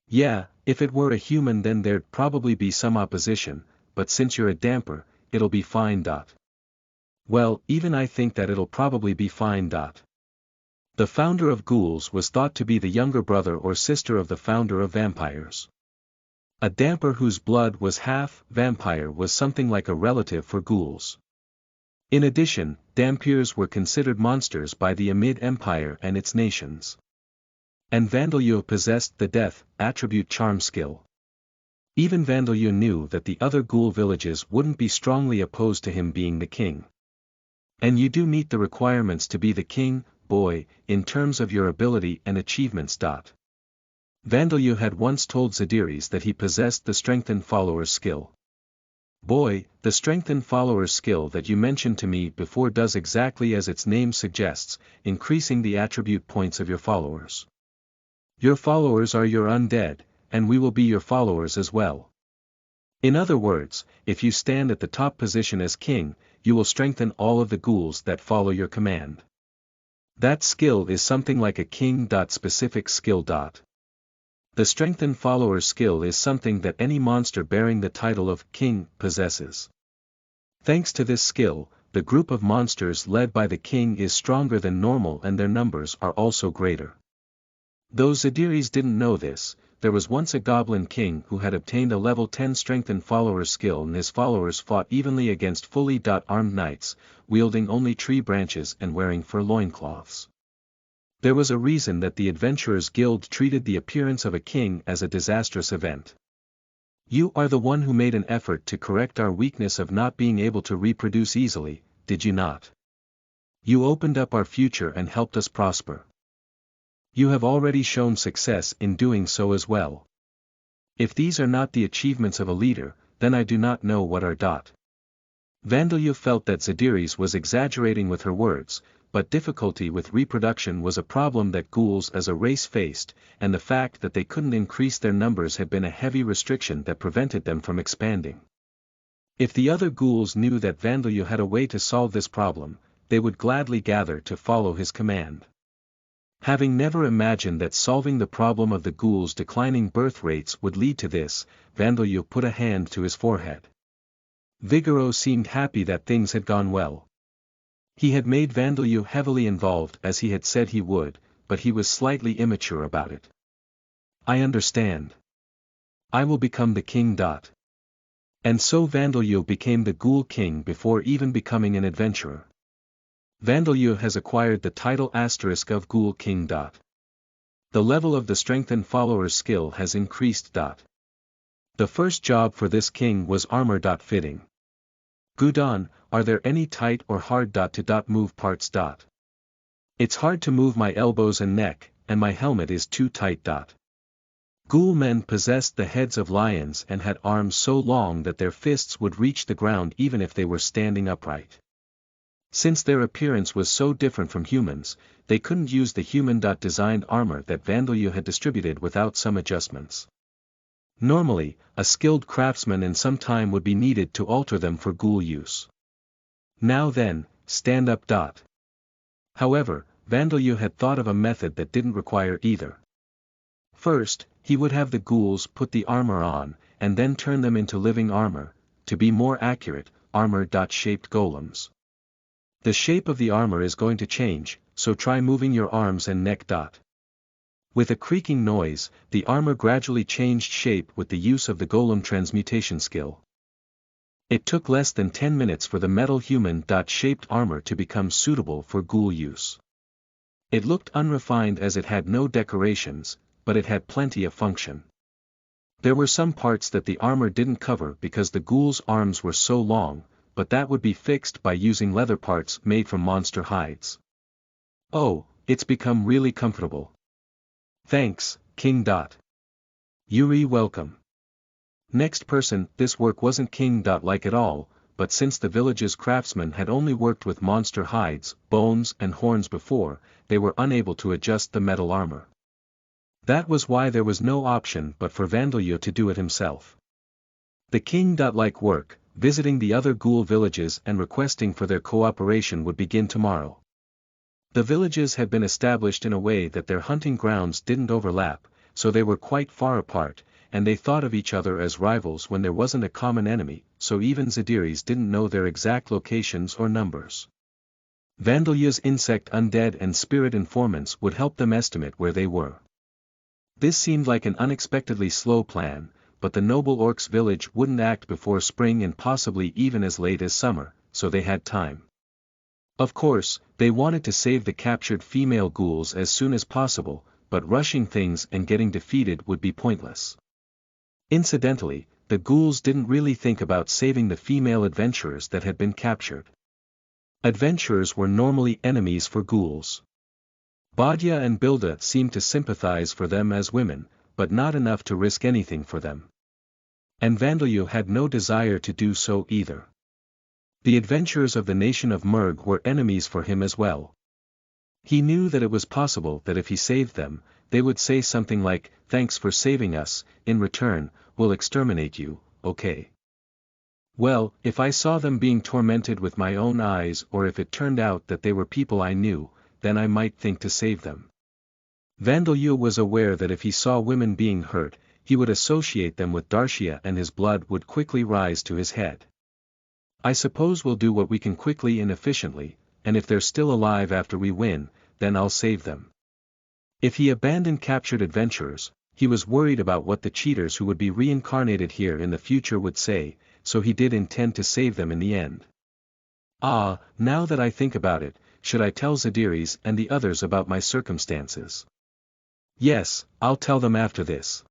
[SPEAKER 1] Yeah, if it were a human then there'd probably be some opposition, but since you're a damper, it'll be fine. Well, even I think that it'll probably be fine. The founder of ghouls was thought to be the younger brother or sister of the founder of vampires. A damper whose blood was half vampire was something like a relative for ghouls. In addition, dampirs were considered monsters by the Amid Empire and its nations. And Vandeleur possessed the death attribute charm skill. Even Vandeleur knew that the other ghoul villages wouldn't be strongly opposed to him being the king. And you do meet the requirements to be the king, boy, in terms of your ability and achievements. Vandeleur had once told Zadiris that he possessed the strengthened follower's skill. Boy, the strengthened follower's skill that you mentioned to me before does exactly as its name suggests, increasing the attribute points of your followers. Your followers are your undead, and we will be your followers as well. In other words, if you stand at the top position as king, you will strengthen all of the ghouls that follow your command. That skill is something like a king.specific skill. The strengthened follower's skill is something that any monster bearing the title of king possesses. Thanks to this skill, the group of monsters led by the king is stronger than normal and their numbers are also greater. Though Zadiris didn't know this, there was once a goblin king who had obtained a level 10 strengthened follower skill, and his followers fought evenly against fully armed knights, wielding only tree branches and wearing fur loincloths. There was a reason that the Adventurers Guild treated the appearance of a king as a disastrous event. You are the one who made an effort to correct our weakness of not being able to reproduce easily, did you not? You opened up our future and helped us prosper. You have already shown success in doing so as well. If these are not the achievements of a leader, then I do not know what are. Vandelya felt that Zadiris was exaggerating with her words, but difficulty with reproduction was a problem that ghouls as a race faced, and the fact that they couldn't increase their numbers had been a heavy restriction that prevented them from expanding. If the other ghouls knew that Vandelya had a way to solve this problem, they would gladly gather to follow his command. Having never imagined that solving the problem of the ghouls' declining birth rates would lead to this, Vandelya put a hand to his forehead. Vigoro seemed happy that things had gone well. He had made Vandelya heavily involved as he had said he would, but he was slightly immature about it. I understand. I will become the king. And so Vandelya became the ghoul king before even becoming an adventurer. Vandelya has acquired the title of Ghoul King. The level of the strengthened follower's skill has increased. The first job for this king was armor. Fitting. Gudon, are there any tight or hard to move parts? It's hard to move my elbows and neck, and my helmet is too tight. Ghoul men possessed the heads of lions and had arms so long that their fists would reach the ground even if they were standing upright. Since their appearance was so different from humans, they couldn't use the human-designed armor that Vandelya had distributed without some adjustments. Normally, a skilled craftsman and some time would be needed to alter them for ghoul use. Now then, stand up. However, Vandelya had thought of a method that didn't require either. First, he would have the ghouls put the armor on, and then turn them into living armor, to be more accurate, armor-shaped golems. The shape of the armor is going to change, so try moving your arms and neck. With a creaking noise, the armor gradually changed shape with the use of the golem transmutation skill. It took less than 10 minutes for the metal human-shaped armor to become suitable for ghoul use. It looked unrefined as it had no decorations, but it had plenty of function. There were some parts that the armor didn't cover because the ghoul's arms were so long, but that would be fixed by using leather parts made from monster hides. Oh, it's become really comfortable. Thanks, King. Yuri, welcome. Next person. This work wasn't king-like at all, but since the village's craftsmen had only worked with monster hides, bones and horns before, they were unable to adjust the metal armor. That was why there was no option but for Vandelya to do it himself. The king-like work, visiting the other ghoul villages and requesting for their cooperation, would begin tomorrow. The villages had been established in a way that their hunting grounds didn't overlap, so they were quite far apart, and they thought of each other as rivals when there wasn't a common enemy, so even Zadiris didn't know their exact locations or numbers. Vandelya's insect undead and spirit informants would help them estimate where they were. This seemed like an unexpectedly slow plan, but the noble orcs village wouldn't act before spring and possibly even as late as summer, so they had time. Of course, they wanted to save the captured female ghouls as soon as possible, but rushing things and getting defeated would be pointless. Incidentally, the ghouls didn't really think about saving the female adventurers that had been captured. Adventurers were normally enemies for ghouls. Badya and Bilda seemed to sympathize for them as women, but not enough to risk anything for them. And Vandelya had no desire to do so either. The adventurers of the nation of Murg were enemies for him as well. He knew that it was possible that if he saved them, they would say something like, "Thanks for saving us, in return, we'll exterminate you, okay?" Well, if I saw them being tormented with my own eyes, or if it turned out that they were people I knew, then I might think to save them. Vandelya was aware that if he saw women being hurt, he would associate them with Darshia and his blood would quickly rise to his head. I suppose we'll do what we can quickly and efficiently, and if they're still alive after we win, then I'll save them. If he abandoned captured adventurers, he was worried about what the cheaters who would be reincarnated here in the future would say, so he did intend to save them in the end. Ah, now that I think about it, should I tell Zadiris and the others about my circumstances? Yes, I'll tell them after this.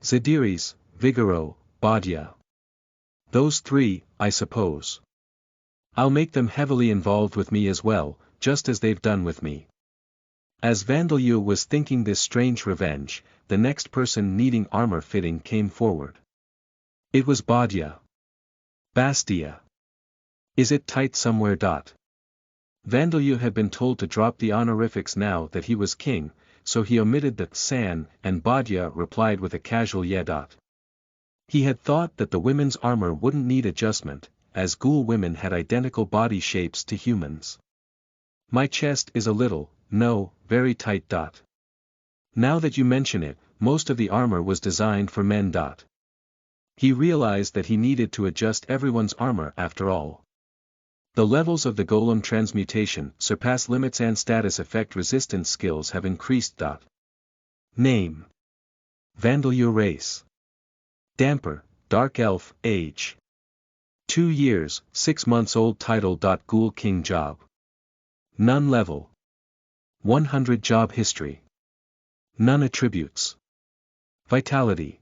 [SPEAKER 1] Zadiris, Vigoro, Badia. Those three, I suppose. I'll make them heavily involved with me as well, just as they've done with me. As Vandalyu was thinking this strange revenge, the next person needing armor fitting came forward. It was Badia. Bastia. Is it tight somewhere? Vandalyu had been told to drop the honorifics now that he was king, so he omitted the san, and Badia replied with a casual yeah. He had thought that the women's armor wouldn't need adjustment, as ghoul women had identical body shapes to humans. My chest is a little, no, very tight. Now that you mention it, most of the armor was designed for men. He realized that he needed to adjust everyone's armor after all. The levels of the golem transmutation surpass limits and status effect resistance skills have increased. Name. Vandalyu race. Damper, Dark Elf, age. 2 years, 6 months old. Title. Ghoul King job. None level. 100 job history. None attributes. Vitality.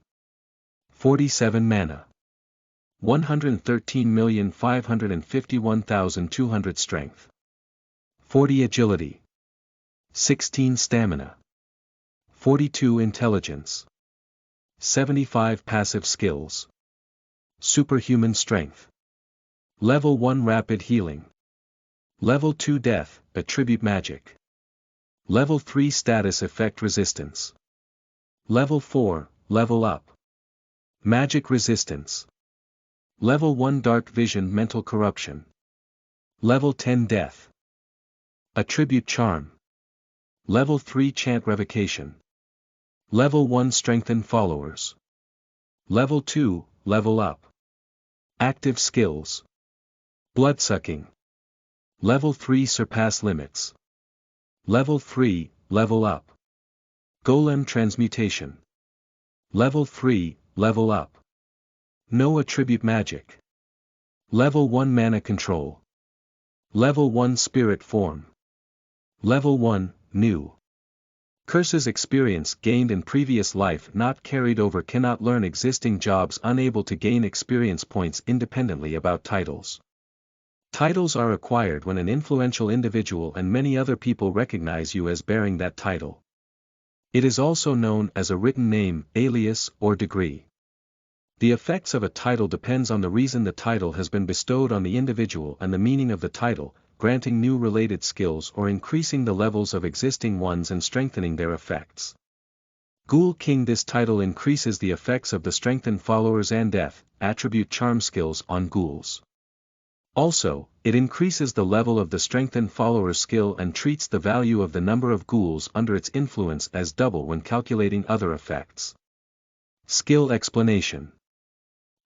[SPEAKER 1] 47 mana. 113,551,200 strength. 40 agility. 16 stamina. 42 intelligence. 75 passive skills. Superhuman strength. Level 1 rapid healing. Level 2 death, attribute magic. Level 3 status effect resistance. Level 4, level up. Magic resistance. Level 1 dark vision mental corruption. Level 10 death. Attribute charm. Level 3 chant revocation. Level 1 strengthen followers. Level 2, level up. Active skills. Bloodsucking. Level 3 surpass limits. Level 3, level up. Golem transmutation. Level 3, level up. No attribute magic. Level 1 mana control. Level 1 spirit form. Level 1, new. Curses experience gained in previous life not carried over. Cannot learn existing jobs. Unable to gain experience points independently. About titles. Titles are acquired when an influential individual and many other people recognize you as bearing that title. It is also known as a written name, alias, or degree. The effects of a title depends on the reason the title has been bestowed on the individual and the meaning of the title, granting new related skills or increasing the levels of existing ones and strengthening their effects. Ghoul King. This title increases the effects of the strengthened followers and death, attribute charm skills on ghouls. Also, it increases the level of the strengthened follower's skill and treats the value of the number of ghouls under its influence as double when calculating other effects. Skill explanation.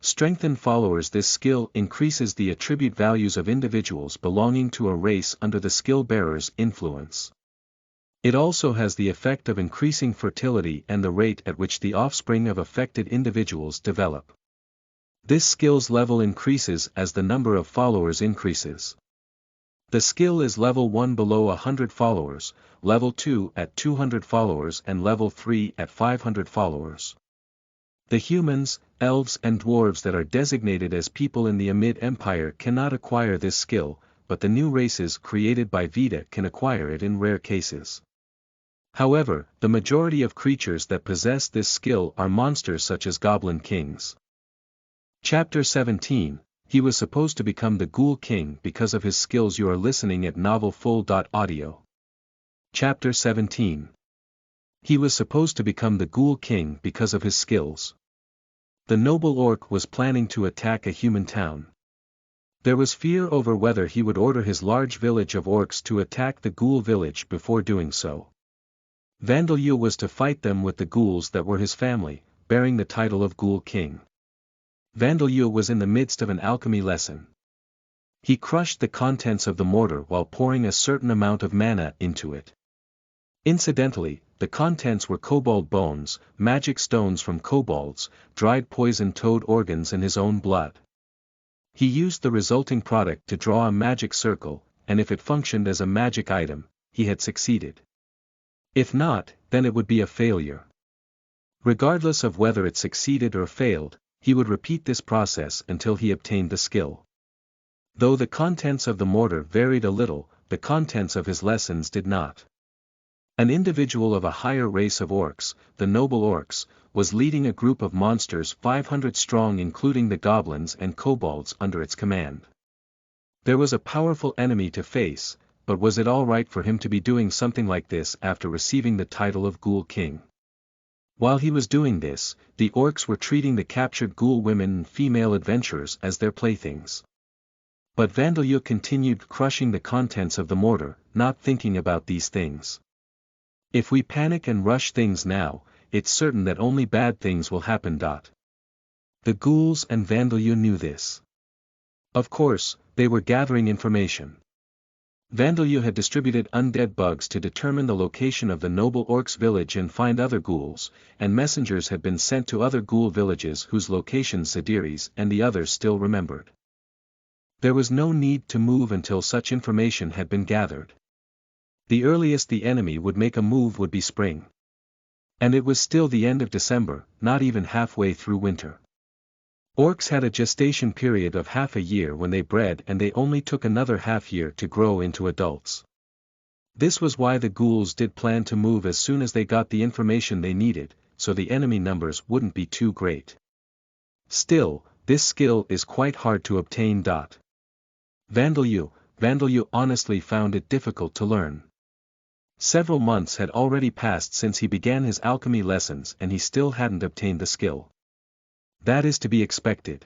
[SPEAKER 1] Strengthened followers. This skill increases the attribute values of individuals belonging to a race under the skill bearer's influence. It also has the effect of increasing fertility and the rate at which the offspring of affected individuals develop. This skill's level increases as the number of followers increases. The skill is level 1 below 100 followers, level 2 at 200 followers and level 3 at 500 followers. The humans, elves and dwarves that are designated as people in the Amid Empire cannot acquire this skill, but the new races created by Vita can acquire it in rare cases. However, the majority of creatures that possess this skill are monsters such as Goblin Kings. Chapter 17, He was supposed to become the Ghoul King because of his skills. You are listening at novelfull.audio. Chapter 17. He was supposed to become the Ghoul King because of his skills. The noble orc was planning to attack a human town. There was fear over whether he would order his large village of orcs to attack the ghoul village before doing so. Vandalyu was to fight them with the ghouls that were his family, bearing the title of Ghoul King. Vandalyu was in the midst of an alchemy lesson. He crushed the contents of the mortar while pouring a certain amount of mana into it. Incidentally, the contents were kobold bones, magic stones from kobolds, dried poison toad organs and his own blood. He used the resulting product to draw a magic circle, and if it functioned as a magic item, he had succeeded. If not, then it would be a failure. Regardless of whether it succeeded or failed, he would repeat this process until he obtained the skill. Though the contents of the mortar varied a little, the contents of his lessons did not. An individual of a higher race of orcs, the noble orcs, was leading a group of monsters 500 strong including the goblins and kobolds under its command. There was a powerful enemy to face, but was it all right for him to be doing something like this after receiving the title of Ghoul King? While he was doing this, the orcs were treating the captured ghoul women and female adventurers as their playthings. But Vandalyu continued crushing the contents of the mortar, not thinking about these things. If we panic and rush things now, it's certain that only bad things will happen. The ghouls and Vandalyu knew this. Of course, they were gathering information. Vandalyu had distributed undead bugs to determine the location of the noble orcs' village and find other ghouls, and messengers had been sent to other ghoul villages whose locations Zadiris and the others still remembered. There was no need to move until such information had been gathered. The earliest the enemy would make a move would be spring. And it was still the end of December, not even halfway through winter. Orcs had a gestation period of half a year when they bred and they only took another half year to grow into adults. This was why the ghouls did plan to move as soon as they got the information they needed, so the enemy numbers wouldn't be too great. Still, this skill is quite hard to obtain. Vandalyu honestly found it difficult to learn. Several months had already passed since he began his alchemy lessons and he still hadn't obtained the skill. That is to be expected.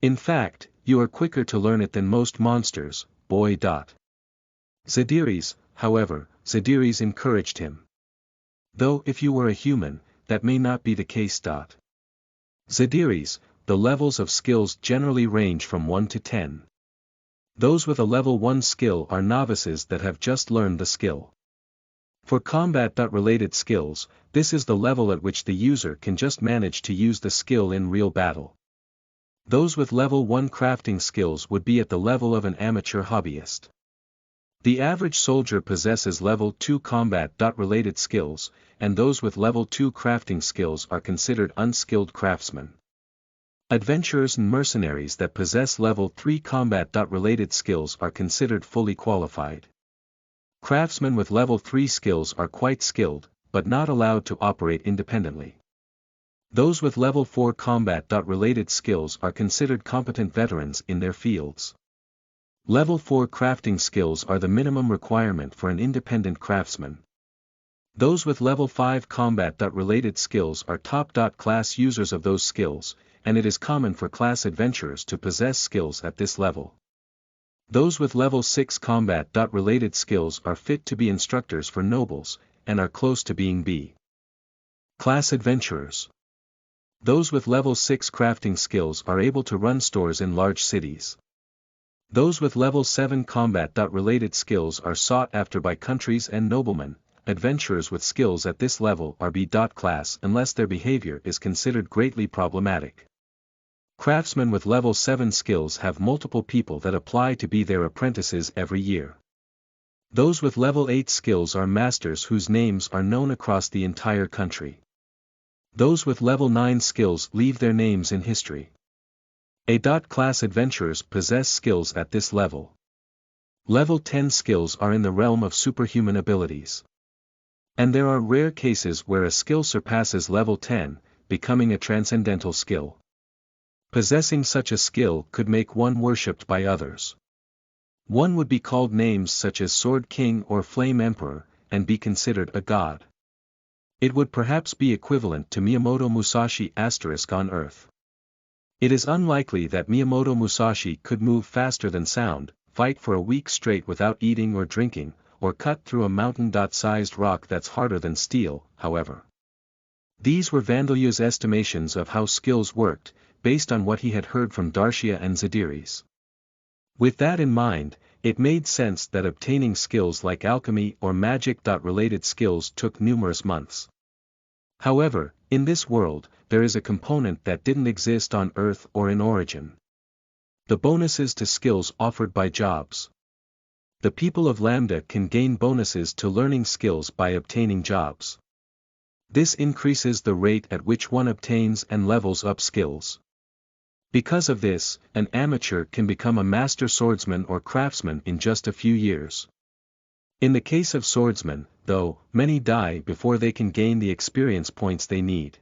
[SPEAKER 1] In fact, you are quicker to learn it than most monsters, boy. Zadiris, however, Zadiris encouraged him. Though if you were a human, that may not be the case. Zadiris, the levels of skills generally range from 1 to 10. Those with a level 1 skill are novices that have just learned the skill. For combat-related skills, this is the level at which the user can just manage to use the skill in real battle. Those with level 1 crafting skills would be at the level of an amateur hobbyist. The average soldier possesses level 2 combat-related skills, and those with level 2 crafting skills are considered unskilled craftsmen. Adventurers and mercenaries that possess level 3 combat-related skills are considered fully qualified. Craftsmen with level 3 skills are quite skilled, but not allowed to operate independently. Those with level 4 combat-related skills are considered competent veterans in their fields. Level 4 crafting skills are the minimum requirement for an independent craftsman. Those with level 5 combat-related skills are top-class users of those skills, and it is common for class adventurers to possess skills at this level. Those with level 6 combat-related skills are fit to be instructors for nobles, and are close to being B-class adventurers. Those with level 6 crafting skills are able to run stores in large cities. Those with level 7 combat-related skills are sought after by countries and noblemen. Adventurers with skills at this level are B-class unless their behavior is considered greatly problematic. Craftsmen with level 7 skills have multiple people that apply to be their apprentices every year. Those with level 8 skills are masters whose names are known across the entire country. Those with level 9 skills leave their names in history. A-class adventurers possess skills at this level. Level 10 skills are in the realm of superhuman abilities. And there are rare cases where a skill surpasses level 10, becoming a transcendental skill. Possessing such a skill could make one worshipped by others. One would be called names such as Sword King or Flame Emperor, and be considered a god. It would perhaps be equivalent to Miyamoto Musashi on Earth. It is unlikely that Miyamoto Musashi could move faster than sound, fight for a week straight without eating or drinking, or cut through a mountain-sized rock that's harder than steel, however. These were Vandalyu's estimations of how skills worked, based on what he had heard from Darshia and Zadiris. With that in mind, it made sense that obtaining skills like alchemy or magic-related skills took numerous months. However, in this world, there is a component that didn't exist on Earth or in Origin. The bonuses to skills offered by jobs. The people of Lambda can gain bonuses to learning skills by obtaining jobs. This increases the rate at which one obtains and levels up skills. Because of this, an amateur can become a master swordsman or craftsman in just a few years. In the case of swordsmen, though, many die before they can gain the experience points they need.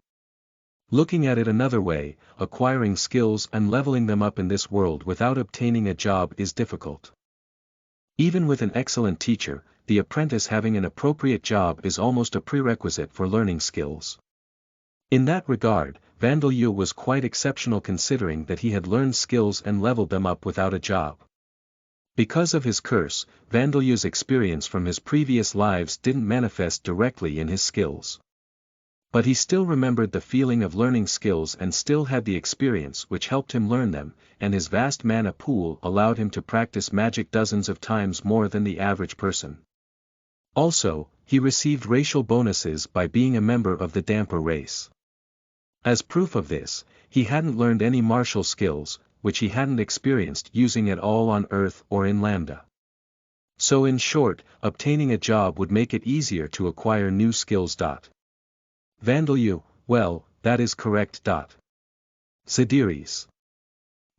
[SPEAKER 1] Looking at it another way, acquiring skills and leveling them up in this world without obtaining a job is difficult. Even with an excellent teacher, the apprentice having an appropriate job is almost a prerequisite for learning skills. In that regard, Vandeleur was quite exceptional considering that he had learned skills and leveled them up without a job. Because of his curse, Vandeleur's experience from his previous lives didn't manifest directly in his skills. But he still remembered the feeling of learning skills and still had the experience which helped him learn them, and his vast mana pool allowed him to practice magic dozens of times more than the average person. Also, he received racial bonuses by being a member of the Damper race. As proof of this, he hadn't learned any martial skills, which he hadn't experienced using at all on Earth or in Lambda. So in short, obtaining a job would make it easier to acquire new skills. Vandeleur, well, that is correct. Zadiris.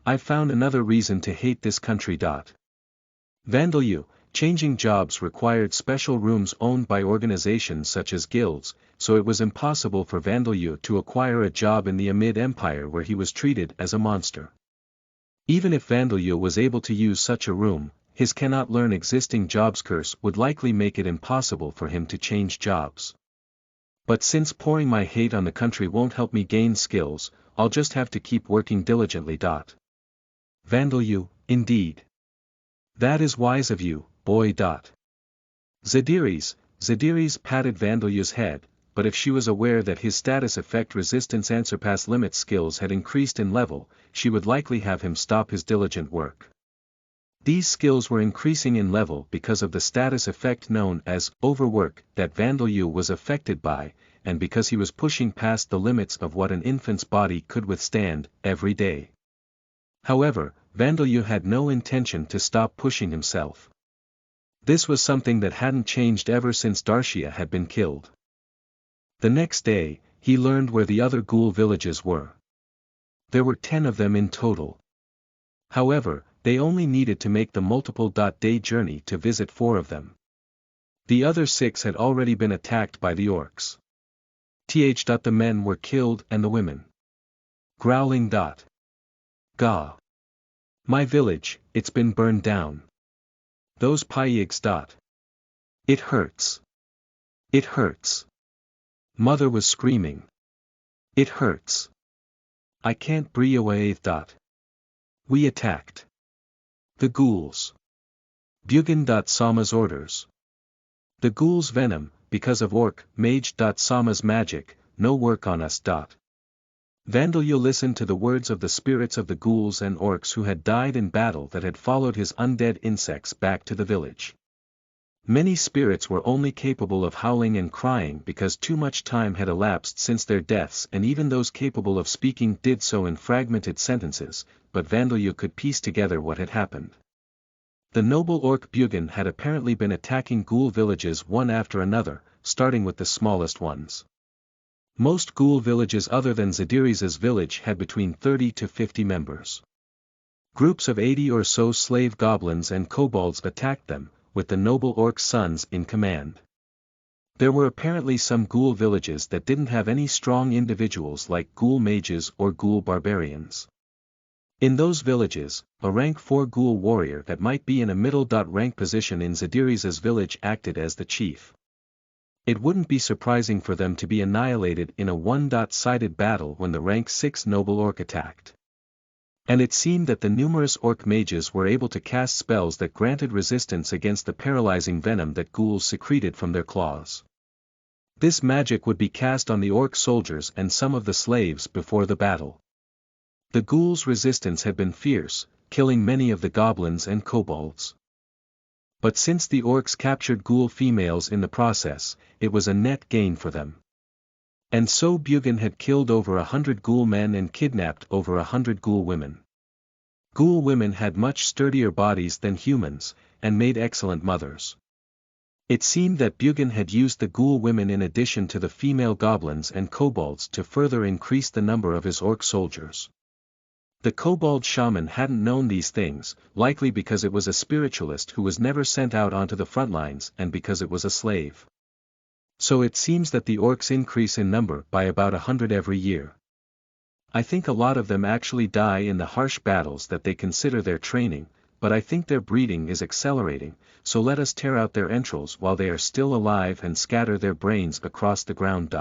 [SPEAKER 1] I've found another reason to hate this country. Vandeleur, changing jobs required special rooms owned by organizations such as guilds, so it was impossible for Vandeleur to acquire a job in the Amid Empire where he was treated as a monster. Even if Vandeleur was able to use such a room, his cannot learn existing jobs curse would likely make it impossible for him to change jobs. But since pouring my hate on the country won't help me gain skills, I'll just have to keep working diligently. Vandeleur, indeed. That is wise of you, boy. Zadiris patted Vandeleur's head, but if she was aware that his status effect resistance and surpass limit skills had increased in level, she would likely have him stop his diligent work. These skills were increasing in level because of the status effect known as overwork that Vandeleur was affected by, and because he was pushing past the limits of what an infant's body could withstand every day. However, Vandeleur had no intention to stop pushing himself. This was something that hadn't changed ever since Darcia had been killed. The next day, he learned where the other ghoul villages were. There were 10 of them in total. However, they only needed to make the multiple-day journey to visit 4 of them. The other 6 had already been attacked by the orcs. The men were killed and the women. Growling. Gah. My village, it's been burned down. Those Paiyigs. It hurts. It hurts. Mother was screaming. It hurts. I can't breathe away. We attacked. The ghouls. Bugin. Sama's orders. The ghouls' venom, because of orc, mage. Sama's magic, no work on us. Vandeleur listened to the words of the spirits of the ghouls and orcs who had died in battle that had followed his undead insects back to the village. Many spirits were only capable of howling and crying because too much time had elapsed since their deaths, and even those capable of speaking did so in fragmented sentences, but Vandeleur could piece together what had happened. The noble orc Bugin had apparently been attacking ghoul villages one after another, starting with the smallest ones. Most ghoul villages other than Zadiris' village had between 30 to 50 members. Groups of 80 or so slave goblins and kobolds attacked them, with the noble orc's sons in command. There were apparently some ghoul villages that didn't have any strong individuals like ghoul mages or ghoul barbarians. In those villages, a rank 4 ghoul warrior that might be in a middle rank position in Zadiris' village acted as the chief. It wouldn't be surprising for them to be annihilated in a one-sided battle when the rank 6 noble orc attacked. And it seemed that the numerous orc mages were able to cast spells that granted resistance against the paralyzing venom that ghouls secreted from their claws. This magic would be cast on the orc soldiers and some of the slaves before the battle. The ghouls' resistance had been fierce, killing many of the goblins and kobolds. But since the orcs captured ghoul females in the process, it was a net gain for them. And so Bugin had killed over 100 ghoul men and kidnapped over 100 ghoul women. Ghoul women had much sturdier bodies than humans, and made excellent mothers. It seemed that Bugin had used the ghoul women in addition to the female goblins and kobolds to further increase the number of his orc soldiers. The kobold shaman hadn't known these things, likely because it was a spiritualist who was never sent out onto the front lines and because it was a slave. So it seems that the orcs increase in number by about 100 every year. I think a lot of them actually die in the harsh battles that they consider their training, but I think their breeding is accelerating, so let us tear out their entrails while they are still alive and scatter their brains across the ground.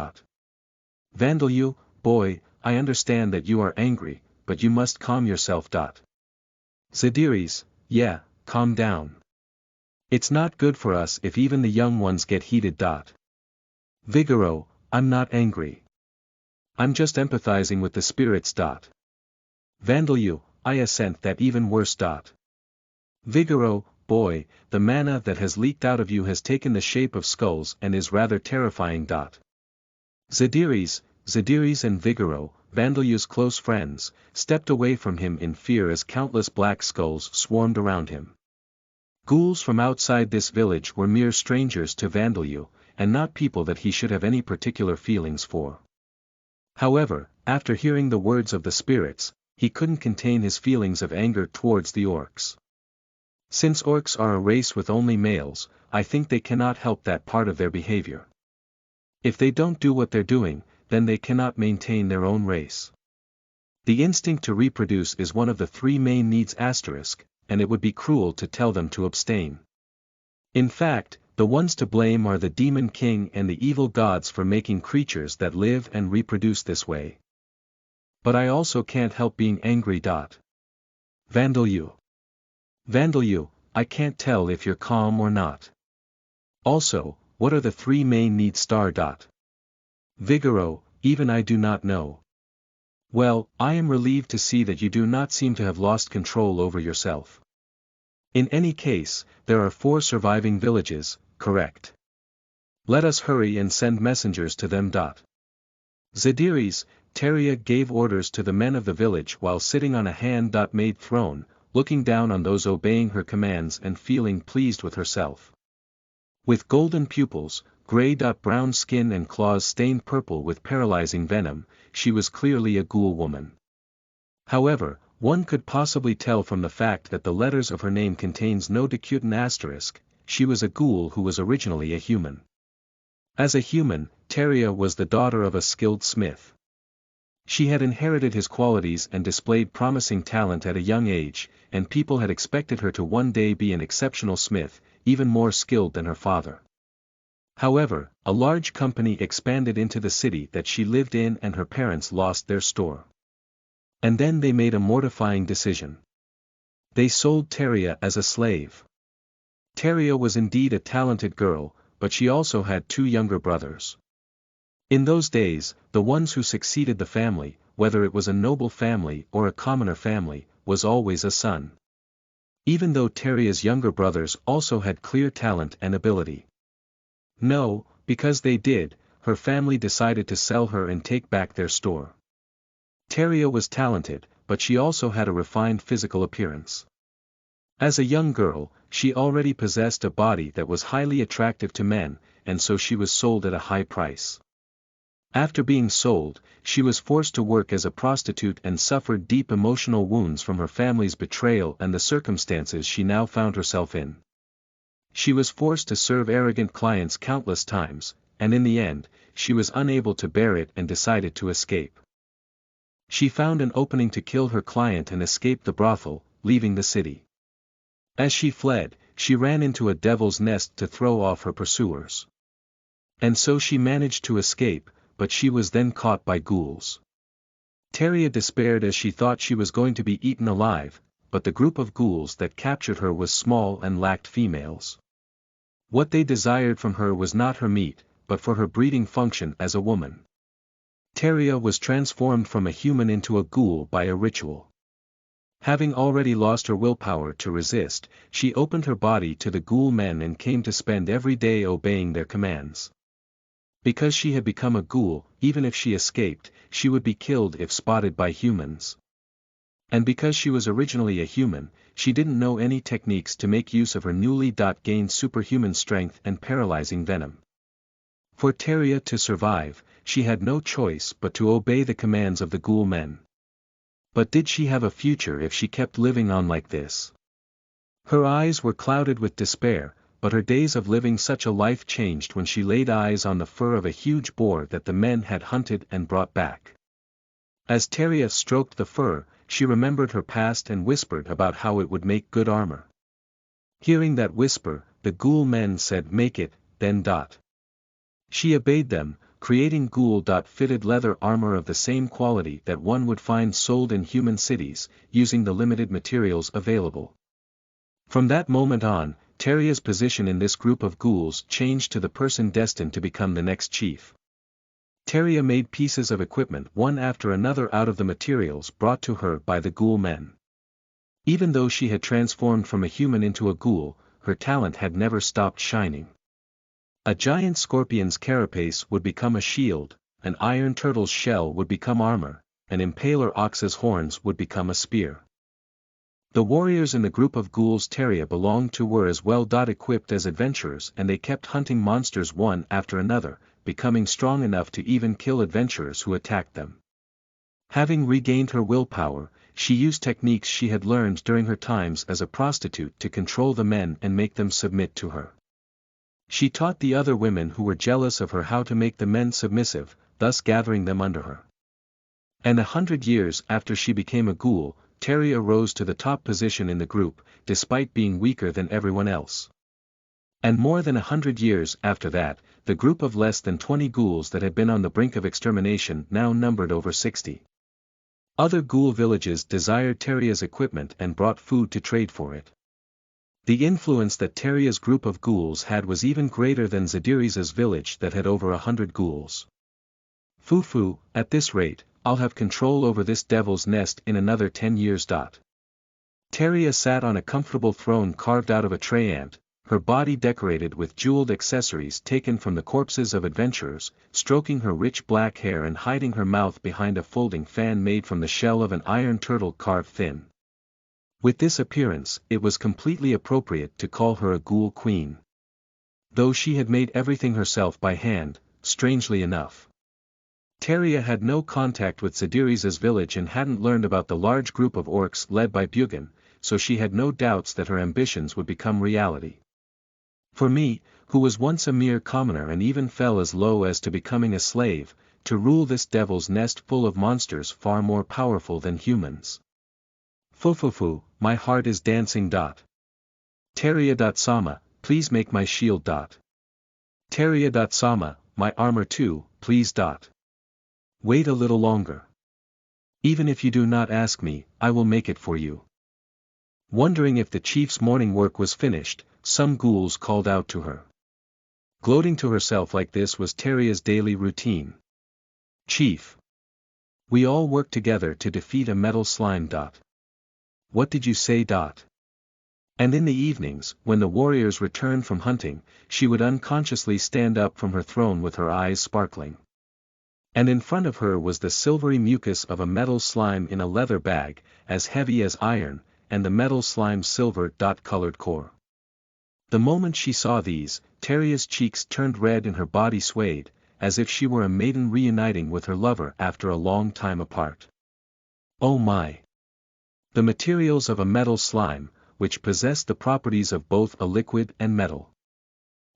[SPEAKER 1] Vandalyu, boy, I understand that you are angry, but you must calm yourself. Zadiris, yeah, calm down. It's not good for us if even the young ones get heated. Vigoro, I'm not angry. I'm just empathizing with the spirits. Vandalyu, I assent that even worse. Vigoro, boy, the mana that has leaked out of you has taken the shape of skulls and is rather terrifying. Zadiris and Vigoro, Vandalyu's close friends, stepped away from him in fear as countless black skulls swarmed around him. Ghouls from outside this village were mere strangers to Vandalyu, and not people that he should have any particular feelings for. However, after hearing the words of the spirits, he couldn't contain his feelings of anger towards the orcs. Since orcs are a race with only males, I think they cannot help that part of their behavior. If they don't do what they're doing, then they cannot maintain their own race. The instinct to reproduce is one of the 3 main needs *, and it would be cruel to tell them to abstain. In fact, the ones to blame are the demon king and the evil gods for making creatures that live and reproduce this way. But I also can't help being angry. Vandalyu, I can't tell if you're calm or not. Also, what are the 3 main needs? Vigoro, even I do not know. Well, I am relieved to see that you do not seem to have lost control over yourself. In any case, there are 4 surviving villages, correct? Let us hurry and send messengers to them. Zadiris, Teria gave orders to the men of the village while sitting on a hand-made throne, looking down on those obeying her commands and feeling pleased with herself. With golden pupils, gray-brown skin and claws stained purple with paralyzing venom, she was clearly a ghoul woman. However, one could possibly tell from the fact that the letters of her name contains no decutan *, she was a ghoul who was originally a human. As a human, Teria was the daughter of a skilled smith. She had inherited his qualities and displayed promising talent at a young age, and people had expected her to one day be an exceptional smith, even more skilled than her father. However, a large company expanded into the city that she lived in and her parents lost their store. And then they made a mortifying decision. They sold Teria as a slave. Teria was indeed a talented girl, but she also had 2 younger brothers. In those days, the ones who succeeded the family, whether it was a noble family or a commoner family, was always a son. Even though Teria's younger brothers also had clear talent and ability. No, because they did, her family decided to sell her and take back their store. Teria was talented, but she also had a refined physical appearance. As a young girl, she already possessed a body that was highly attractive to men, and so she was sold at a high price. After being sold, she was forced to work as a prostitute and suffered deep emotional wounds from her family's betrayal and the circumstances she now found herself in. She was forced to serve arrogant clients countless times, and in the end, she was unable to bear it and decided to escape. She found an opening to kill her client and escape the brothel, leaving the city. As she fled, she ran into a devil's nest to throw off her pursuers. And so she managed to escape, but she was then caught by ghouls. Teria despaired as she thought she was going to be eaten alive, but the group of ghouls that captured her was small and lacked females. What they desired from her was not her meat, but for her breeding function as a woman. Teria was transformed from a human into a ghoul by a ritual. Having already lost her willpower to resist, she opened her body to the ghoul men and came to spend every day obeying their commands. Because she had become a ghoul, even if she escaped, she would be killed if spotted by humans. And because she was originally a human, she didn't know any techniques to make use of her newly gained superhuman strength and paralyzing venom. For Teria to survive, she had no choice but to obey the commands of the ghoul men. But did she have a future if she kept living on like this? Her eyes were clouded with despair, but her days of living such a life changed when she laid eyes on the fur of a huge boar that the men had hunted and brought back. As Teria stroked the fur, she remembered her past and whispered about how it would make good armor. Hearing that whisper, the ghoul men said make it, then. She obeyed them, creating ghoul-fitted leather armor of the same quality that one would find sold in human cities, using the limited materials available. From that moment on, Teria's position in this group of ghouls changed to the person destined to become the next chief. Teria made pieces of equipment one after another out of the materials brought to her by the ghoul men. Even though she had transformed from a human into a ghoul, her talent had never stopped shining. A giant scorpion's carapace would become a shield, an iron turtle's shell would become armor, an impaler ox's horns would become a spear. The warriors in the group of ghouls Teria belonged to were as well equipped as adventurers, and they kept hunting monsters one after another, becoming strong enough to even kill adventurers who attacked them. Having regained her willpower, she used techniques she had learned during her times as a prostitute to control the men and make them submit to her. She taught the other women who were jealous of her how to make the men submissive, thus gathering them under her. And 100 years after she became a ghoul, Teria rose to the top position in the group, despite being weaker than everyone else. And more than 100 years after that, the group of less than 20 ghouls that had been on the brink of extermination now numbered over 60. Other ghoul villages desired Teria's equipment and brought food to trade for it. The influence that Teria's group of ghouls had was even greater than Zadiri's village that had over 100 ghouls. Fufu, at this rate, I'll have control over this devil's nest in another 10 years. Teria sat on a comfortable throne carved out of a tray ant, her body decorated with jeweled accessories taken from the corpses of adventurers, stroking her rich black hair and hiding her mouth behind a folding fan made from the shell of an iron turtle carved thin. With this appearance, it was completely appropriate to call her a ghoul queen. Though she had made everything herself by hand, strangely enough. Teria had no contact with Zadiri's village and hadn't learned about the large group of orcs led by Bugin, so she had no doubts that her ambitions would become reality. For me, who was once a mere commoner and even fell as low as to becoming a slave, to rule this devil's nest full of monsters far more powerful than humans. Fufufu, my heart is dancing. Teria.sama, please make my shield. Teria.sama, my armor too, please. Wait a little longer. Even if you do not ask me, I will make it for you. Wondering if the chief's morning work was finished, some ghouls called out to her. Gloating to herself like this was Teria's daily routine. Chief. We all work together to defeat a metal slime. What did you say? And in the evenings, when the warriors returned from hunting, she would unconsciously stand up from her throne with her eyes sparkling. And in front of her was the silvery mucus of a metal slime in a leather bag, as heavy as iron, and the metal slime's silver-colored core. The moment she saw these, Teria's cheeks turned red and her body swayed, as if she were a maiden reuniting with her lover after a long time apart. Oh my! The materials of a metal slime, which possessed the properties of both a liquid and metal.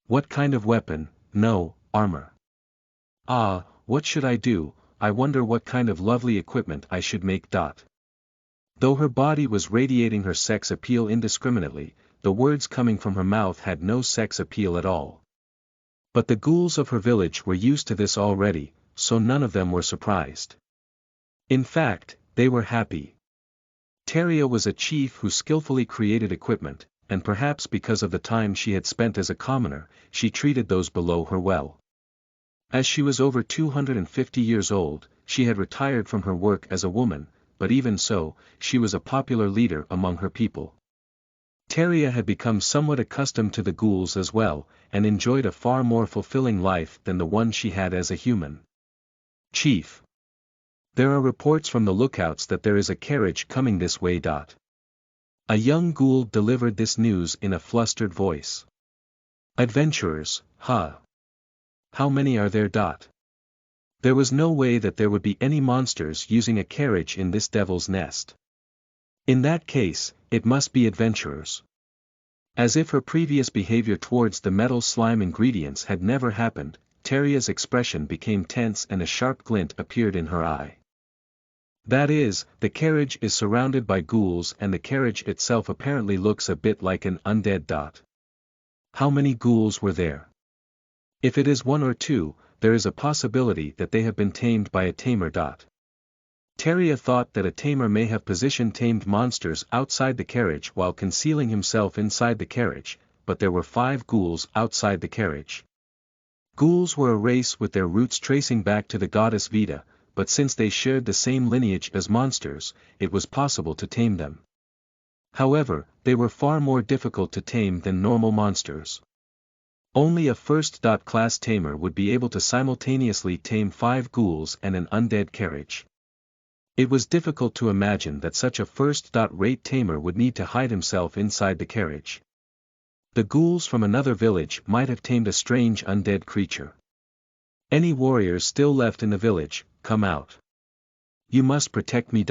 [SPEAKER 1] What kind of weapon? No, armor. Ah, what should I do? I wonder what kind of lovely equipment I should make. Though her body was radiating her sex appeal indiscriminately, the words coming from her mouth had no sex appeal at all. But the ghouls of her village were used to this already, so none of them were surprised. In fact, they were happy. Teria was a chief who skillfully created equipment, and perhaps because of the time she had spent as a commoner, she treated those below her well. As she was over 250 years old, she had retired from her work as a woman, but even so, she was a popular leader among her people. Teria had become somewhat accustomed to the ghouls as well, and enjoyed a far more fulfilling life than the one she had as a human. Chief. There are reports from the lookouts that there is a carriage coming this way. A young ghoul delivered this news in a flustered voice. Adventurers, huh? How many are there? There was no way that there would be any monsters using a carriage in this devil's nest. In that case, it must be adventurers. As if her previous behavior towards the metal slime ingredients had never happened, Teria's expression became tense and a sharp glint appeared in her eye. That is, the carriage is surrounded by ghouls and the carriage itself apparently looks a bit like an undead. How many ghouls were there? If it is one or two, there is a possibility that they have been tamed by a tamer. Teria thought that a tamer may have positioned tamed monsters outside the carriage while concealing himself inside the carriage, but there were 5 ghouls outside the carriage. Ghouls were a race with their roots tracing back to the goddess Vita, but since they shared the same lineage as monsters, it was possible to tame them. However, they were far more difficult to tame than normal monsters. Only a first-class tamer would be able to simultaneously tame 5 ghouls and an undead carriage. It was difficult to imagine that such a first-rate tamer would need to hide himself inside the carriage. The ghouls from another village might have tamed a strange undead creature. Any warriors still left in the village, come out. You must protect me.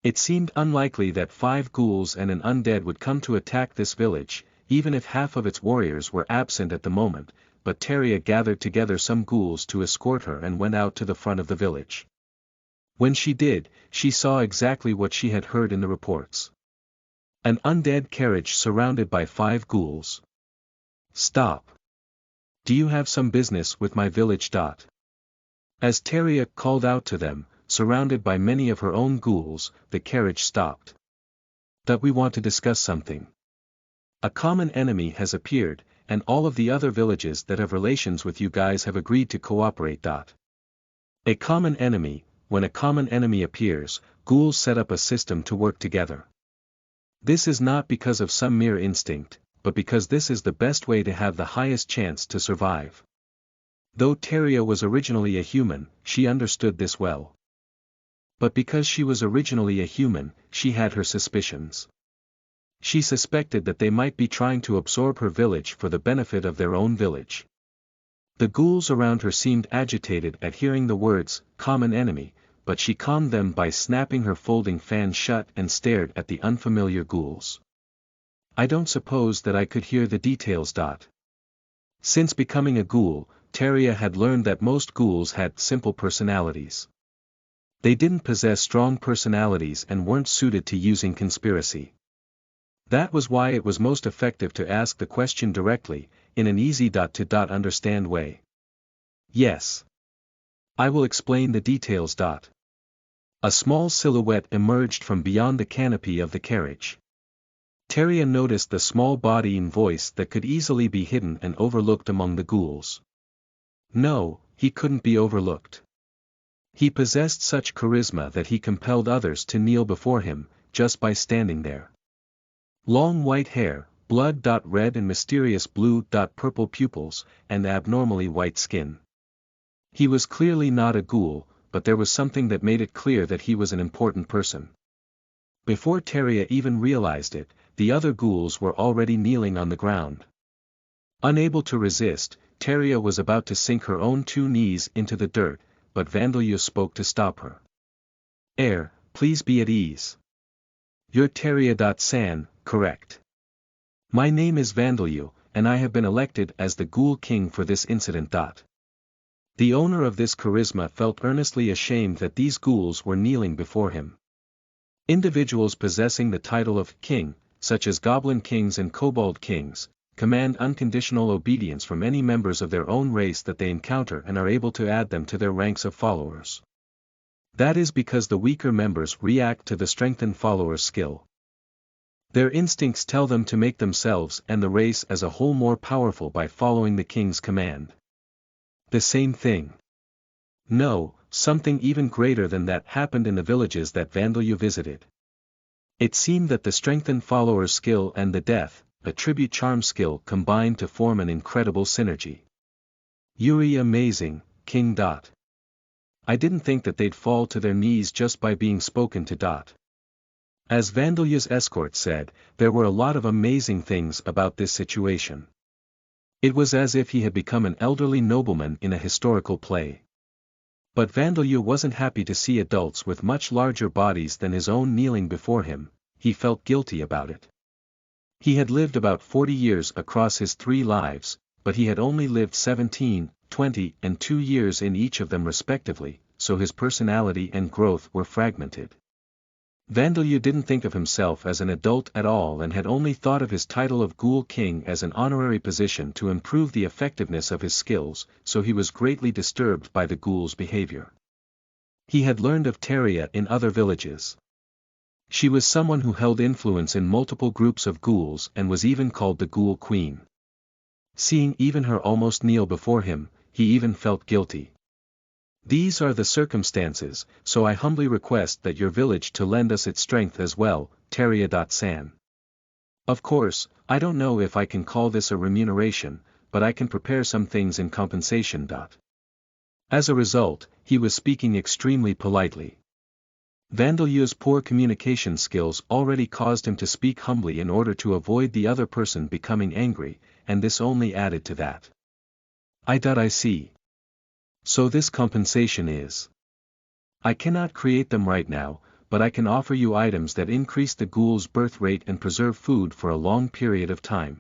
[SPEAKER 1] It seemed unlikely that 5 ghouls and an undead would come to attack this village, even if half of its warriors were absent at the moment, but Teria gathered together some ghouls to escort her and went out to the front of the village. When she did, she saw exactly what she had heard in the reports. An undead carriage surrounded by 5 ghouls. Stop. Do you have some business with my village? As Teria called out to them, surrounded by many of her own ghouls, the carriage stopped. We want to discuss something. A common enemy has appeared, and all of the other villages that have relations with you guys have agreed to cooperate. A common enemy. When a common enemy appears, ghouls set up a system to work together. This is not because of some mere instinct, but because this is the best way to have the highest chance to survive. Though Teria was originally a human, she understood this well. But because she was originally a human, she had her suspicions. She suspected that they might be trying to absorb her village for the benefit of their own village. The ghouls around her seemed agitated at hearing the words, common enemy, but she calmed them by snapping her folding fan shut and stared at the unfamiliar ghouls. I don't suppose that I could hear the details. Since becoming a ghoul, Teria had learned that most ghouls had simple personalities. They didn't possess strong personalities and weren't suited to using conspiracy. That was why it was most effective to ask the question directly, in an easy to understand way. Yes. I will explain the details. A small silhouette emerged from beyond the canopy of the carriage. Teria noticed the small body and voice that could easily be hidden and overlooked among the ghouls. No, he couldn't be overlooked. He possessed such charisma that he compelled others to kneel before him, just by standing there. Long white hair, blood-red and mysterious blue-purple pupils, and abnormally white skin. He was clearly not a ghoul, but there was something that made it clear that he was an important person. Before Teria even realized it, the other ghouls were already kneeling on the ground. Unable to resist, Teria was about to sink her own 2 knees into the dirt, but Vandalya spoke to stop her. Please be at ease. You're Teria.san, correct? My name is Vandalya, and I have been elected as the Ghoul King for this incident. The owner of this charisma felt earnestly ashamed that these ghouls were kneeling before him. Individuals possessing the title of king, such as Goblin Kings and Kobold Kings, command unconditional obedience from any members of their own race that they encounter and are able to add them to their ranks of followers. That is because the weaker members react to the strengthened followers' skill. Their instincts tell them to make themselves and the race as a whole more powerful by following the king's command. The same thing. No, something even greater than that happened in the villages that Vandeleur visited. It seemed that the strengthened follower's skill and the death, attribute charm skill combined to form an incredible synergy. Yuri amazing, King. I didn't think that they'd fall to their knees just by being spoken to. As Vandeleur's escort said, there were a lot of amazing things about this situation. It was as if he had become an elderly nobleman in a historical play. But Vandeleur wasn't happy to see adults with much larger bodies than his own kneeling before him. He felt guilty about it. He had lived about 40 years across his 3 lives, but he had only lived 17, 20 and 2 years in each of them respectively, so his personality and growth were fragmented. Vandeleur didn't think of himself as an adult at all and had only thought of his title of Ghoul King as an honorary position to improve the effectiveness of his skills, so he was greatly disturbed by the ghoul's behavior. He had learned of Teria in other villages. She was someone who held influence in multiple groups of ghouls and was even called the Ghoul Queen. Seeing even her almost kneel before him, he even felt guilty. These are the circumstances, so I humbly request that your village to lend us its strength as well, Teria.san. Of course, I don't know if I can call this a remuneration, but I can prepare some things in compensation. As a result, he was speaking extremely politely. Vandeleur's poor communication skills already caused him to speak humbly in order to avoid the other person becoming angry, and this only added to that. I see. So this compensation is. I cannot create them right now, but I can offer you items that increase the ghoul's birth rate and preserve food for a long period of time.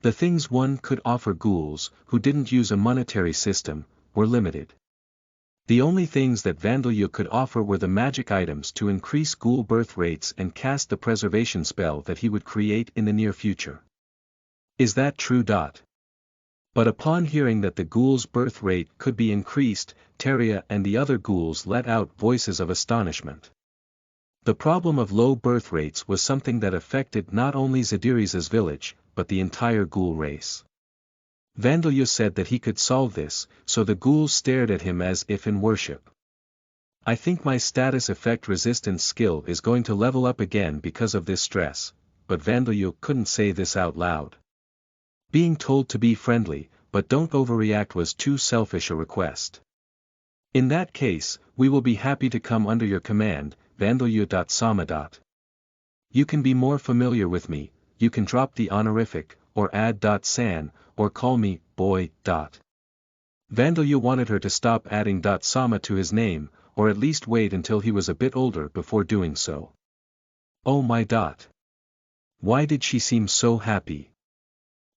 [SPEAKER 1] The things one could offer ghouls, who didn't use a monetary system, were limited. The only things that Vandeleur could offer were the magic items to increase ghoul birth rates and cast the preservation spell that he would create in the near future. Is that true? But upon hearing that the ghoul's birth rate could be increased, Teria and the other ghouls let out voices of astonishment. The problem of low birth rates was something that affected not only Zadiri's village, but the entire ghoul race. Vandeleur said that he could solve this, so the ghouls stared at him as if in worship. I think my status effect resistance skill is going to level up again because of this stress, but Vandeleur couldn't say this out loud. Being told to be friendly, but don't overreact was too selfish a request. In that case, we will be happy to come under your command, Vandeleur.sama. You can be more familiar with me, you can drop the honorific, or add .san, or call me, boy. Vandeleur wanted her to stop adding .sama to his name, or at least wait until he was a bit older before doing so. Oh my. Why did she seem so happy?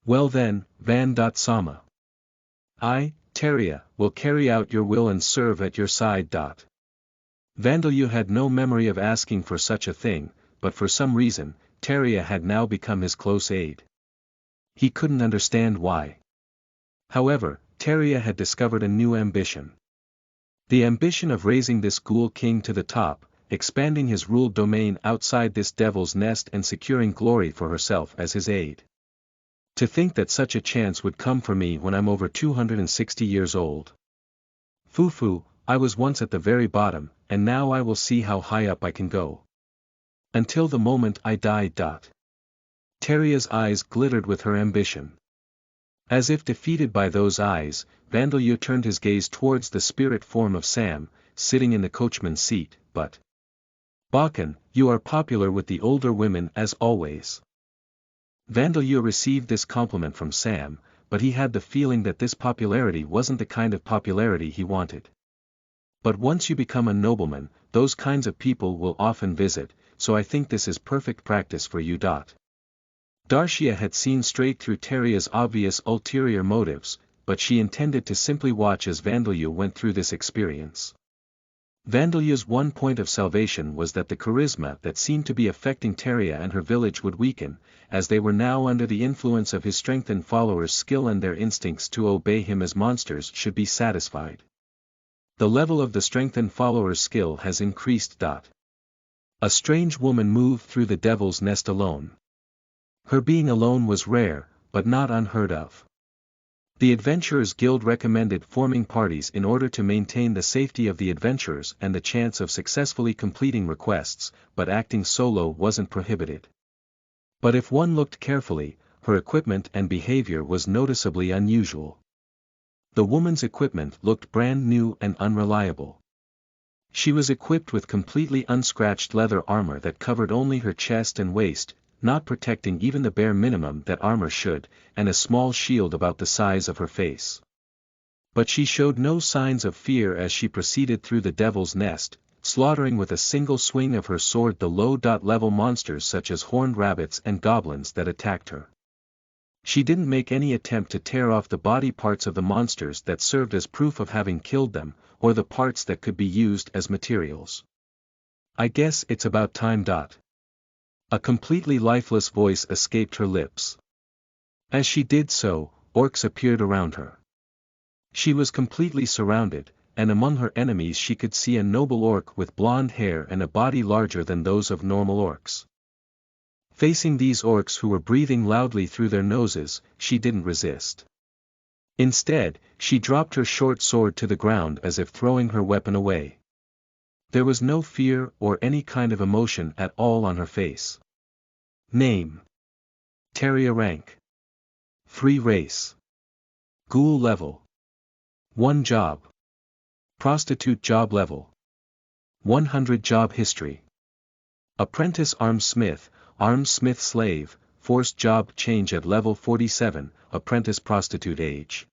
[SPEAKER 1] Well then, Van.sama. I, Teria, will carry out your will and serve at your side. Vandeleur had no memory of asking for such a thing, but for some reason, Teria had now become his close aide. He couldn't understand why. However, Teria had discovered a new ambition. The ambition of raising this ghoul king to the top, expanding his ruled domain outside this devil's nest and securing glory for herself as his aide. To think that such a chance would come for me when I'm over 260 years old. Fufu, I was once at the very bottom, and now I will see how high up I can go. Until the moment I die. Teria's eyes glittered with her ambition. As if defeated by those eyes, Vandeleur turned his gaze towards the spirit form of Sam, sitting in the coachman's seat, but... Bakken, you are popular with the older women as always. Vandeleur received this compliment from Sam, but he had the feeling that this popularity wasn't the kind of popularity he wanted. But once you become a nobleman, those kinds of people will often visit, so I think this is perfect practice for you. Darcia had seen straight through Teria's obvious ulterior motives, but she intended to simply watch as Vandeleur went through this experience. Vandeleur's one point of salvation was that the charisma that seemed to be affecting Teria and her village would weaken, as they were now under the influence of his strengthened followers' skill and their instincts to obey him as monsters should be satisfied. The level of the strengthened followers' skill has increased. A strange woman moved through the devil's nest alone. Her being alone was rare, but not unheard of. The Adventurers Guild recommended forming parties in order to maintain the safety of the adventurers and the chance of successfully completing requests, but acting solo wasn't prohibited. But if one looked carefully, her equipment and behavior was noticeably unusual. The woman's equipment looked brand new and unreliable. She was equipped with completely unscratched leather armor that covered only her chest and waist, not protecting even the bare minimum that armor should, and a small shield about the size of her face. But she showed no signs of fear as she proceeded through the Devil's Nest, slaughtering with a single swing of her sword the low-level monsters such as horned rabbits and goblins that attacked her. She didn't make any attempt to tear off the body parts of the monsters that served as proof of having killed them, or the parts that could be used as materials. "I guess it's about time. A completely lifeless voice escaped her lips. As she did so, orcs appeared around her. She was completely surrounded, and among her enemies she could see a noble orc with blonde hair and a body larger than those of normal orcs. Facing these orcs who were breathing loudly through their noses, she didn't resist. Instead, she dropped her short sword to the ground as if throwing her weapon away. There was no fear or any kind of emotion at all on her face. Name: Terrier. Rank: Free race. Ghoul level: 1 job. Prostitute job level: 100 job history. Apprentice armsmith, armsmith slave, forced job change at level 47, apprentice prostitute age: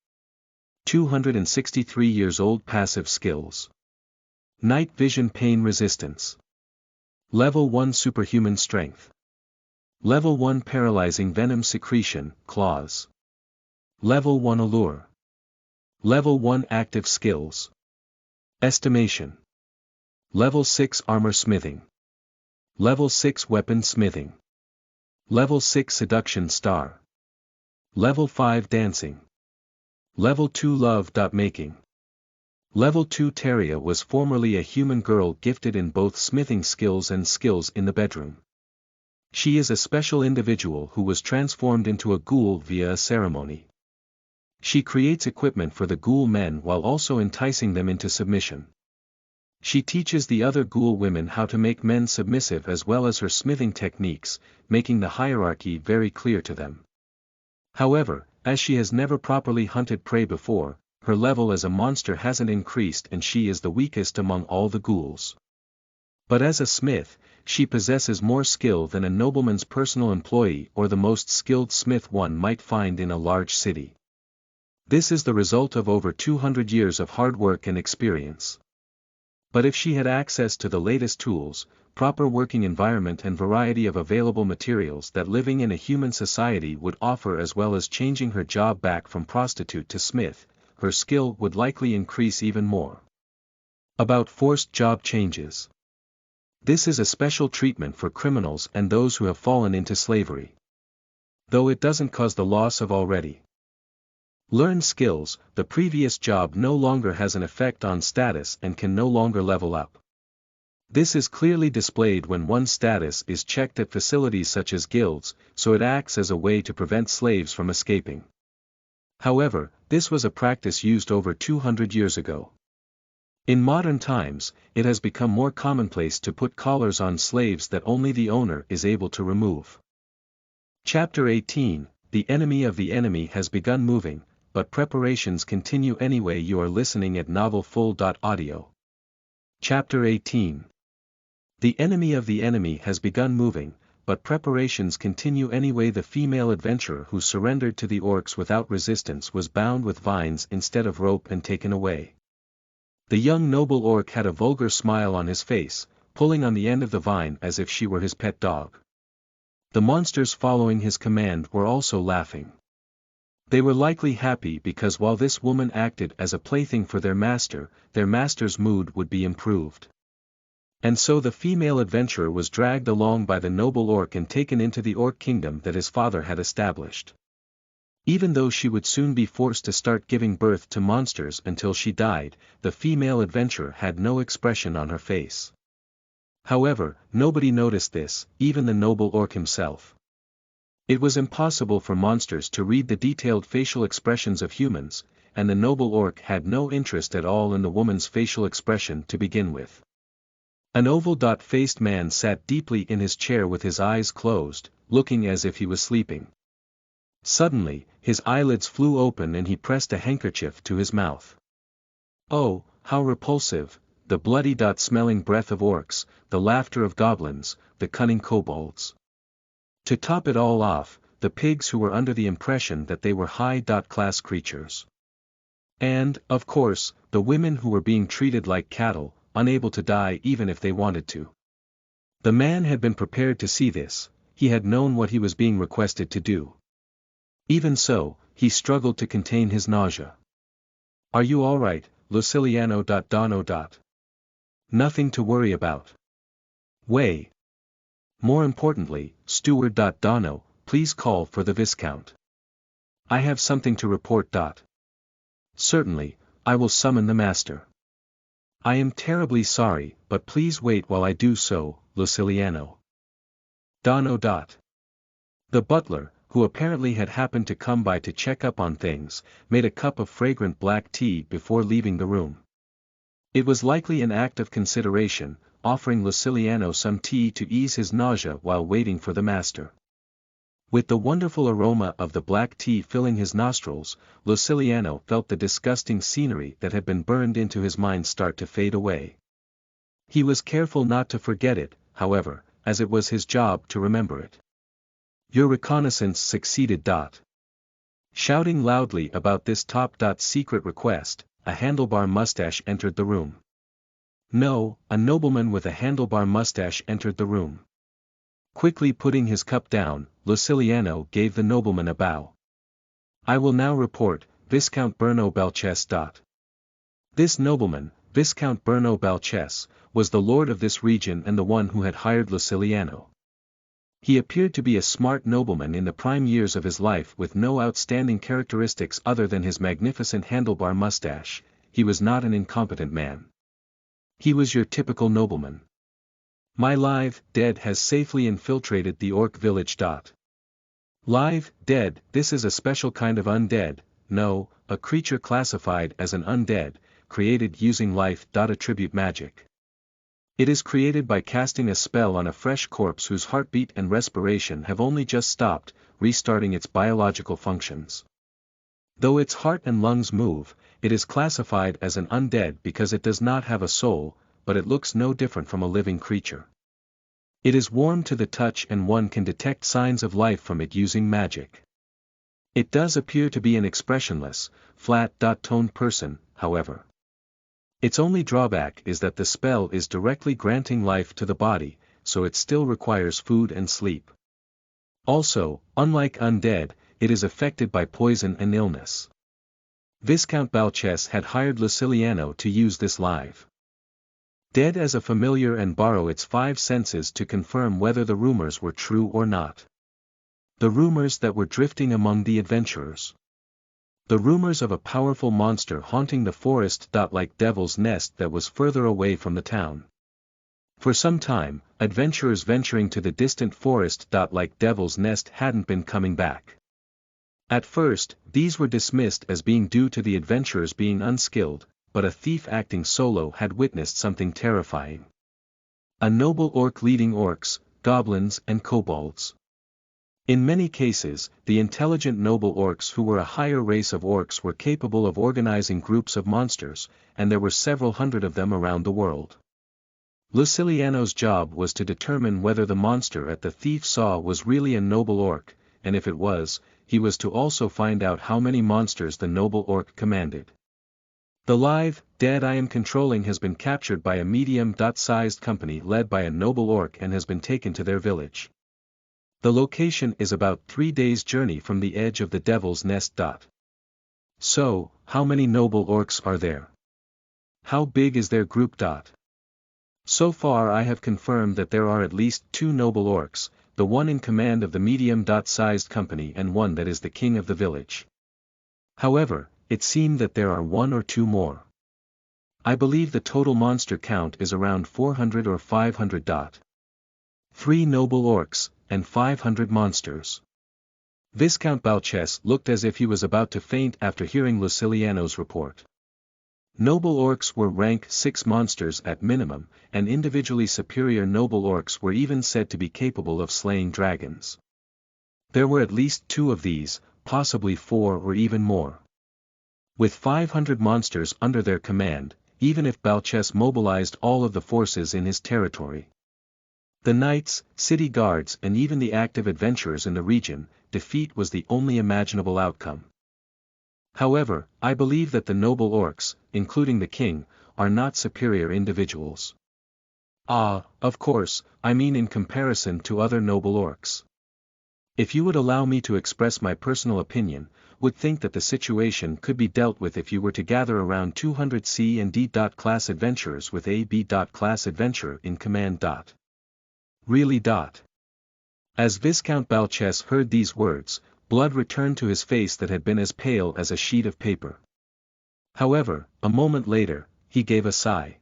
[SPEAKER 1] 263 years old. Passive skills: night vision, pain resistance. Level 1 superhuman strength. Level 1 paralyzing venom secretion, claws. Level 1 allure. Level 1 active skills. Estimation. Level 6 armor smithing. Level 6 weapon smithing. Level 6 seduction star. Level 5 dancing. Level 2 love. Making. Level 2 Teria was formerly a human girl gifted in both smithing skills and skills in the bedroom. She is a special individual who was transformed into a ghoul via a ceremony. She creates equipment for the ghoul men while also enticing them into submission. She teaches the other ghoul women how to make men submissive as well as her smithing techniques, making the hierarchy very clear to them. However, as she has never properly hunted prey before, her level as a monster hasn't increased and she is the weakest among all the ghouls. But as a smith, she possesses more skill than a nobleman's personal employee or the most skilled smith one might find in a large city. This is the result of over 200 years of hard work and experience. But if she had access to the latest tools, proper working environment and variety of available materials that living in a human society would offer as well as changing her job back from prostitute to smith, her skill would likely increase even more. About forced job changes. This is a special treatment for criminals and those who have fallen into slavery. Though it doesn't cause the loss of already learned skills, the previous job no longer has an effect on status and can no longer level up. This is clearly displayed when one's status is checked at facilities such as guilds, so it acts as a way to prevent slaves from escaping. However, this was a practice used over 200 years ago. In modern times, it has become more commonplace to put collars on slaves that only the owner is able to remove. Chapter 18, The Enemy of the Enemy has begun moving, but preparations continue anyway. You are listening at novelfull.audio. Chapter 18. The enemy of the enemy has begun moving, but preparations continue anyway. The female adventurer who surrendered to the orcs without resistance was bound with vines instead of rope and taken away. The young noble orc had a vulgar smile on his face, pulling on the end of the vine as if she were his pet dog. The monsters following his command were also laughing. They were likely happy because while this woman acted as a plaything for their master's mood would be improved. And so the female adventurer was dragged along by the noble orc and taken into the orc kingdom that his father had established. Even though she would soon be forced to start giving birth to monsters until she died, the female adventurer had no expression on her face. However, nobody noticed this, even the noble orc himself. It was impossible for monsters to read the detailed facial expressions of humans, and the noble orc had no interest at all in the woman's facial expression to begin with. An oval-faced man sat deeply in his chair with his eyes closed, looking as if he was sleeping. Suddenly, his eyelids flew open and he pressed a handkerchief to his mouth. Oh, how repulsive, the bloody-smelling breath of orcs, the laughter of goblins, the cunning kobolds. To top it all off, the pigs who were under the impression that they were high-class creatures. And, of course, the women who were being treated like cattle, unable to die even if they wanted to. The man had been prepared to see this, he had known what he was being requested to do. Even so, he struggled to contain his nausea. "Are you all right, Luciliano? Dono. Nothing to worry about. Way. More importantly, Steward. Dono, please call for the Viscount. I have something to report. Certainly, I will summon the master. I am terribly sorry, but please wait while I do so, Luciliano. Dono. The butler, who apparently had happened to come by to check up on things, made a cup of fragrant black tea before leaving the room. It was likely an act of consideration, offering Luciliano some tea to ease his nausea while waiting for the master. With the wonderful aroma of the black tea filling his nostrils, Luciliano felt the disgusting scenery that had been burned into his mind start to fade away. He was careful not to forget it, however, as it was his job to remember it. Your reconnaissance succeeded. Shouting loudly about this top-secret request, a handlebar mustache entered the room. No, a nobleman with a handlebar mustache entered the room. Quickly putting his cup down, Luciliano gave the nobleman a bow. I will now report, Viscount Berno Balches. This nobleman, Viscount Berno Balches, was the lord of this region and the one who had hired Luciliano. He appeared to be a smart nobleman in the prime years of his life with no outstanding characteristics other than his magnificent handlebar mustache. He was not an incompetent man. He was your typical nobleman. My live, dead has safely infiltrated the orc village. Live, dead, this is a special kind of undead, no, a creature classified as an undead, created using life. Attribute magic. It is created by casting a spell on a fresh corpse whose heartbeat and respiration have only just stopped, restarting its biological functions. Though its heart and lungs move, it is classified as an undead because it does not have a soul, but it looks no different from a living creature. It is warm to the touch and one can detect signs of life from it using magic. It does appear to be an expressionless, flat-toned person, however. Its only drawback is that the spell is directly granting life to the body, so it still requires food and sleep. Also, unlike undead, it is affected by poison and illness. Viscount Balches had hired Luciliano to use this live dead as a familiar and borrow its 5 senses to confirm whether the rumors were true or not. The rumors that were drifting among the adventurers. The rumors of a powerful monster haunting the forest. Like Devil's Nest that was further away from the town. For some time, adventurers venturing to the distant forest. Like Devil's Nest hadn't been coming back. At first, these were dismissed as being due to the adventurers being unskilled, but a thief acting solo had witnessed something terrifying. A noble orc leading orcs, goblins and kobolds. In many cases, the intelligent noble orcs who were a higher race of orcs were capable of organizing groups of monsters, and there were several hundred of them around the world. Luciliano's job was to determine whether the monster the thief saw was really a noble orc, and if it was, he was to also find out how many monsters the noble orc commanded. The live, dead I am controlling has been captured by a medium-sized company led by a noble orc and has been taken to their village. The location is about 3 days' journey from the edge of the Devil's Nest. So, how many noble orcs are there? How big is their group? So far I have confirmed that there are at least 2 noble orcs, the one in command of the medium-sized company and one that is the king of the village. However, it seemed that there are 1 or 2 more. I believe the total monster count is around 400 or 500. 3 noble orcs, and 500 monsters. Viscount Balches looked as if he was about to faint after hearing Luciliano's report. Noble orcs were rank 6 monsters at minimum, and individually superior noble orcs were even said to be capable of slaying dragons. There were at least 2 of these, possibly 4 or even more. With 500 monsters under their command, even if Balches mobilized all of the forces in his territory, the knights, city guards and even the active adventurers in the region, defeat was the only imaginable outcome. However, I believe that the noble orcs, including the king, are not superior individuals. Of course, I mean in comparison to other noble orcs. If you would allow me to express my personal opinion, would think that the situation could be dealt with if you were to gather around 200 C and D. Class adventurers with a B. Class adventurer in command. Really. As Viscount Balches heard these words, blood returned to his face that had been as pale as a sheet of paper. However, a moment later, he gave a sigh.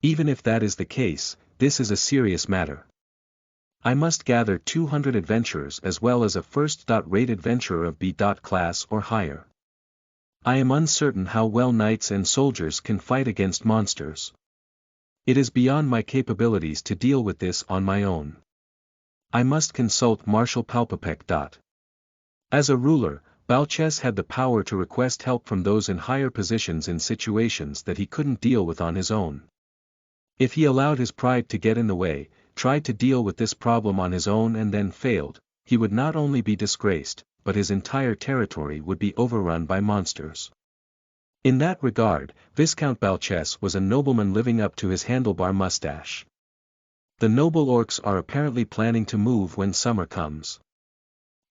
[SPEAKER 1] Even if that is the case, this is a serious matter. I must gather 200 adventurers as well as a first-rate adventurer of B. class or higher. I am uncertain how well knights and soldiers can fight against monsters. It is beyond my capabilities to deal with this on my own. I must consult Marshal Palpapek. As a ruler, Balches had the power to request help from those in higher positions in situations that he couldn't deal with on his own. If he allowed his pride to get in the way, tried to deal with this problem on his own and then failed, he would not only be disgraced, but his entire territory would be overrun by monsters. In that regard, Viscount Balches was a nobleman living up to his handlebar mustache. The noble orcs are apparently planning to move when summer comes.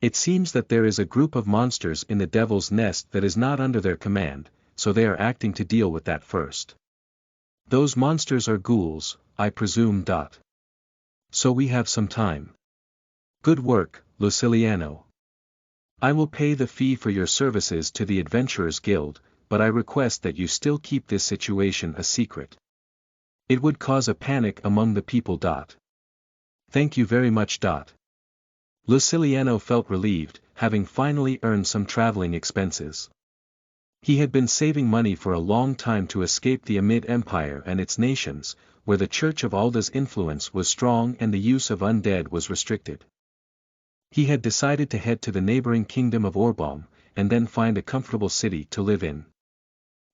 [SPEAKER 1] It seems that there is a group of monsters in the Devil's Nest that is not under their command, so they are acting to deal with that first. Those monsters are ghouls, I presume. So we have some time. Good work, Luciliano. I will pay the fee for your services to the Adventurers Guild, but I request that you still keep this situation a secret. It would cause a panic among the people. Thank you very much. Luciliano felt relieved, having finally earned some traveling expenses. He had been saving money for a long time to escape the Amid Empire and its nations, where the Church of Alda's influence was strong and the use of undead was restricted. He had decided to head to the neighboring kingdom of Orbalm, and then find a comfortable city to live in.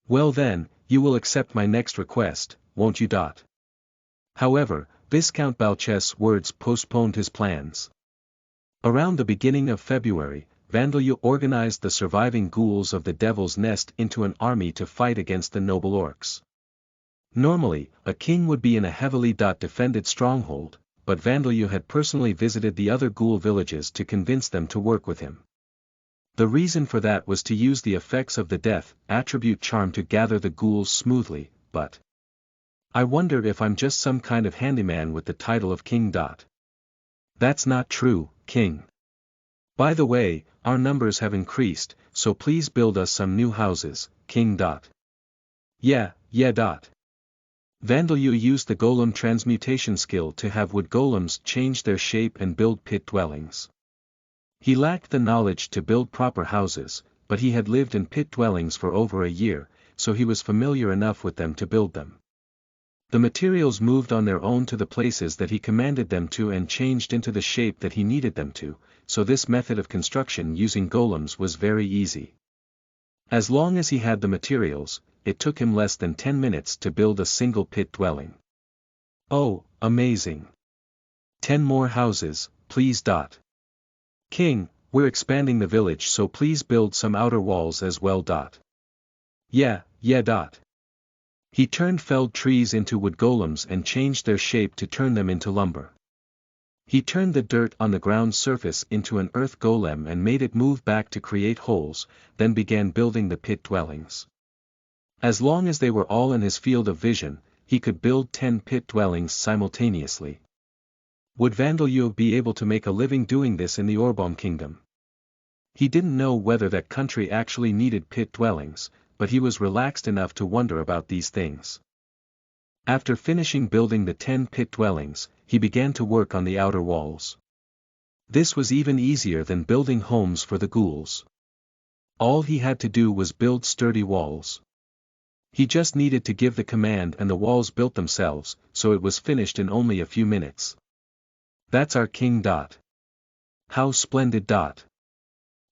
[SPEAKER 1] Well then, you will accept my next request, won't you? However, Viscount Balches' words postponed his plans. Around the beginning of February, Vandalyu organized the surviving ghouls of the Devil's Nest into an army to fight against the noble orcs. Normally, a king would be in a heavily defended stronghold, but Vandalyu had personally visited the other ghoul villages to convince them to work with him. The reason for that was to use the effects of the death attribute charm to gather the ghouls smoothly, but I wonder if I'm just some kind of handyman with the title of king. That's not true, king. By the way, our numbers have increased, so please build us some new houses, king. Yeah. Vandalyu used the golem transmutation skill to have wood golems change their shape and build pit dwellings. He lacked the knowledge to build proper houses, but he had lived in pit dwellings for over a year, so he was familiar enough with them to build them. The materials moved on their own to the places that he commanded them to and changed into the shape that he needed them to, so this method of construction using golems was very easy. As long as he had the materials, it took him less than 10 minutes to build a single pit dwelling. Oh, amazing. 10 more houses, please. King, we're expanding the village, so please build some outer walls as well. Yeah. He turned felled trees into wood golems and changed their shape to turn them into lumber. He turned the dirt on the ground surface into an earth golem and made it move back to create holes, then began building the pit dwellings. As long as they were all in his field of vision, he could build 10 pit dwellings simultaneously. Would Vandalyu be able to make a living doing this in the Orbalm kingdom? He didn't know whether that country actually needed pit dwellings, but he was relaxed enough to wonder about these things. After finishing building the 10 pit dwellings, he began to work on the outer walls. This was even easier than building homes for the ghouls. All he had to do was build sturdy walls. He just needed to give the command and the walls built themselves, so it was finished in only a few minutes. That's our king. How splendid.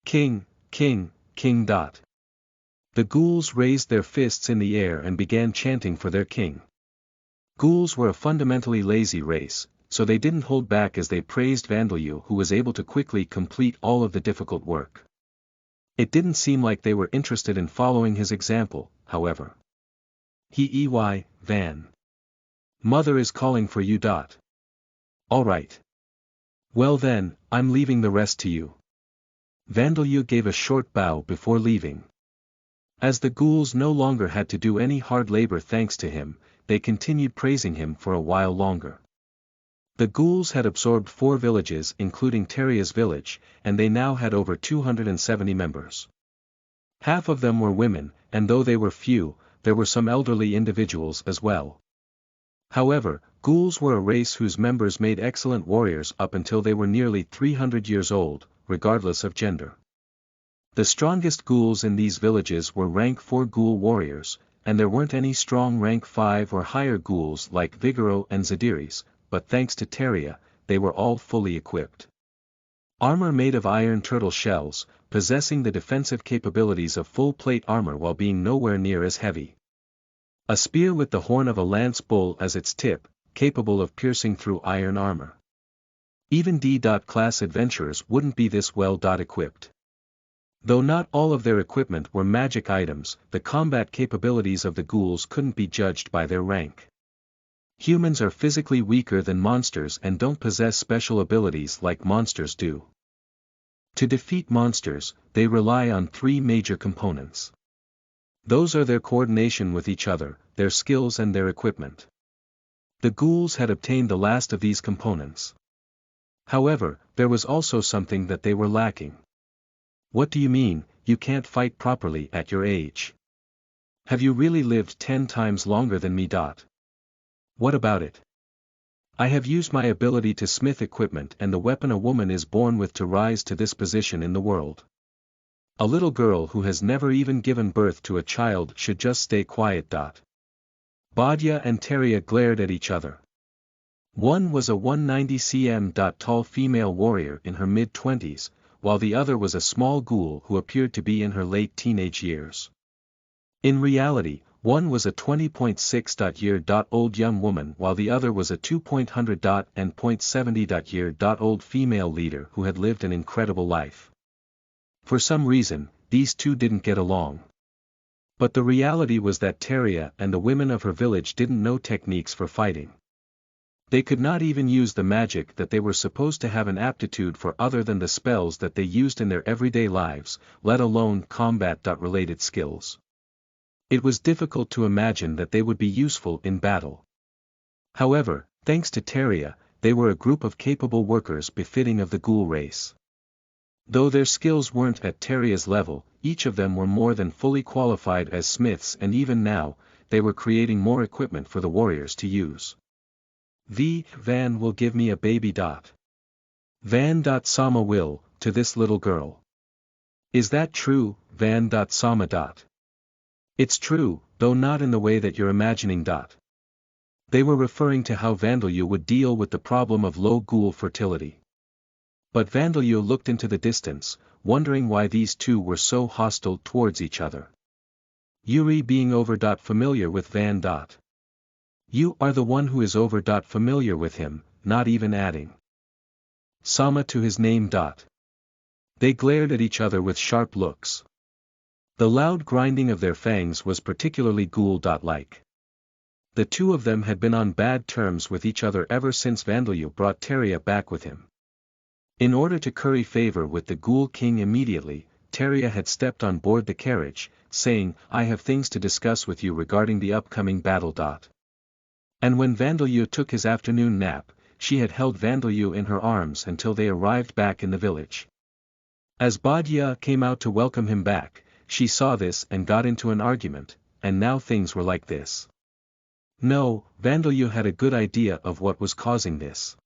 [SPEAKER 1] King, king, king. The ghouls raised their fists in the air and began chanting for their king. Ghouls were a fundamentally lazy race, so they didn't hold back as they praised Vandalyu, who was able to quickly complete all of the difficult work. It didn't seem like they were interested in following his example, however. Van. Mother is calling for you. Alright. Well then, I'm leaving the rest to you. Vandalyu gave a short bow before leaving. As the ghouls no longer had to do any hard labor thanks to him, they continued praising him for a while longer. The ghouls had absorbed 4 villages including Teria's village, and they now had over 270 members. Half of them were women, and though they were few, there were some elderly individuals as well. However, ghouls were a race whose members made excellent warriors up until they were nearly 300 years old, regardless of gender. The strongest ghouls in these villages were rank 4 ghoul warriors, and there weren't any strong rank 5 or higher ghouls like Vigoro and Zadiris, but thanks to Teria, they were all fully equipped. Armor made of iron turtle shells, possessing the defensive capabilities of full plate armor while being nowhere near as heavy. A spear with the horn of a lance bull as its tip, capable of piercing through iron armor. Even D-class adventurers wouldn't be this well equipped. Though not all of their equipment were magic items, the combat capabilities of the ghouls couldn't be judged by their rank. Humans are physically weaker than monsters and don't possess special abilities like monsters do. To defeat monsters, they rely on 3 major components. Those are their coordination with each other, their skills and their equipment. The ghouls had obtained the last of these components. However, there was also something that they were lacking. What do you mean, you can't fight properly at your age? Have you really lived 10 times longer than me? What about it? I have used my ability to smith equipment and the weapon a woman is born with to rise to this position in the world. A little girl who has never even given birth to a child should just stay quiet. Badya and Teria glared at each other. One was a 190 cm tall female warrior in her mid-20s, while the other was a small ghoul who appeared to be in her late teenage years. In reality, one was a 20.6-year-old young woman while the other was a 2.100 and 0.70-year-old female leader who had lived an incredible life. For some reason, these two didn't get along. But the reality was that Teria and the women of her village didn't know techniques for fighting. They could not even use the magic that they were supposed to have an aptitude for other than the spells that they used in their everyday lives, let alone combat-related skills. It was difficult to imagine that they would be useful in battle. However, thanks to Teria, they were a group of capable workers befitting of the ghoul race. Though their skills weren't at Teria's level, each of them were more than fully qualified as smiths, and even now, they were creating more equipment for the warriors to use. Van will give me a baby. Van. Sama will, to this little girl. Is that true, Van. Sama. It's true, though not in the way that you're imagining. They were referring to how Vandalyu would deal with the problem of low ghoul fertility. But Vandalyu looked into the distance, wondering why these two were so hostile towards each other. Yuri being over. Familiar with Van. You are the one who is over. Familiar with him, not even adding Sama to his name. They glared at each other with sharp looks. The loud grinding of their fangs was particularly ghoul-like. The two of them had been on bad terms with each other ever since Vandalyu brought Teria back with him. In order to curry favor with the Ghoul King immediately, Teria had stepped on board the carriage, saying, "I have things to discuss with you regarding the upcoming battle." And when Vandalyu took his afternoon nap, she had held Vandalyu in her arms until they arrived back in the village. As Badya came out to welcome him back, she saw this and got into an argument, and now things were like this. No, Vandalyu had a good idea of what was causing this.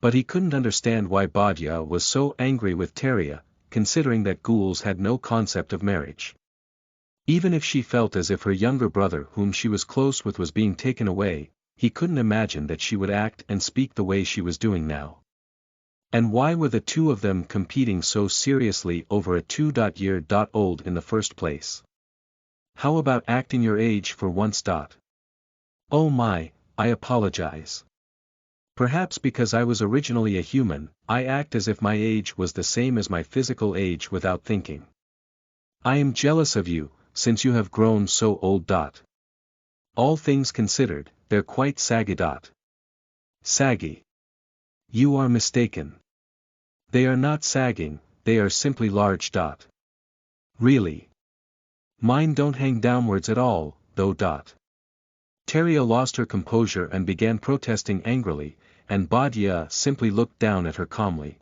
[SPEAKER 1] But he couldn't understand why Badya was so angry with Teria, considering that ghouls had no concept of marriage. Even if she felt as if her younger brother whom she was close with was being taken away, he couldn't imagine that she would act and speak the way she was doing now. And why were the two of them competing so seriously over a 2-year-old in the first place? How about acting your age for once? Oh my, I apologize. Perhaps because I was originally a human, I act as if my age was the same as my physical age without thinking. I am jealous of you, since you have grown so old. All things considered, they're quite saggy. Saggy. You are mistaken. They are not sagging, they are simply large. Really. Mine don't hang downwards at all, though. Teria lost her composure and began protesting angrily, and Badya simply looked down at her calmly.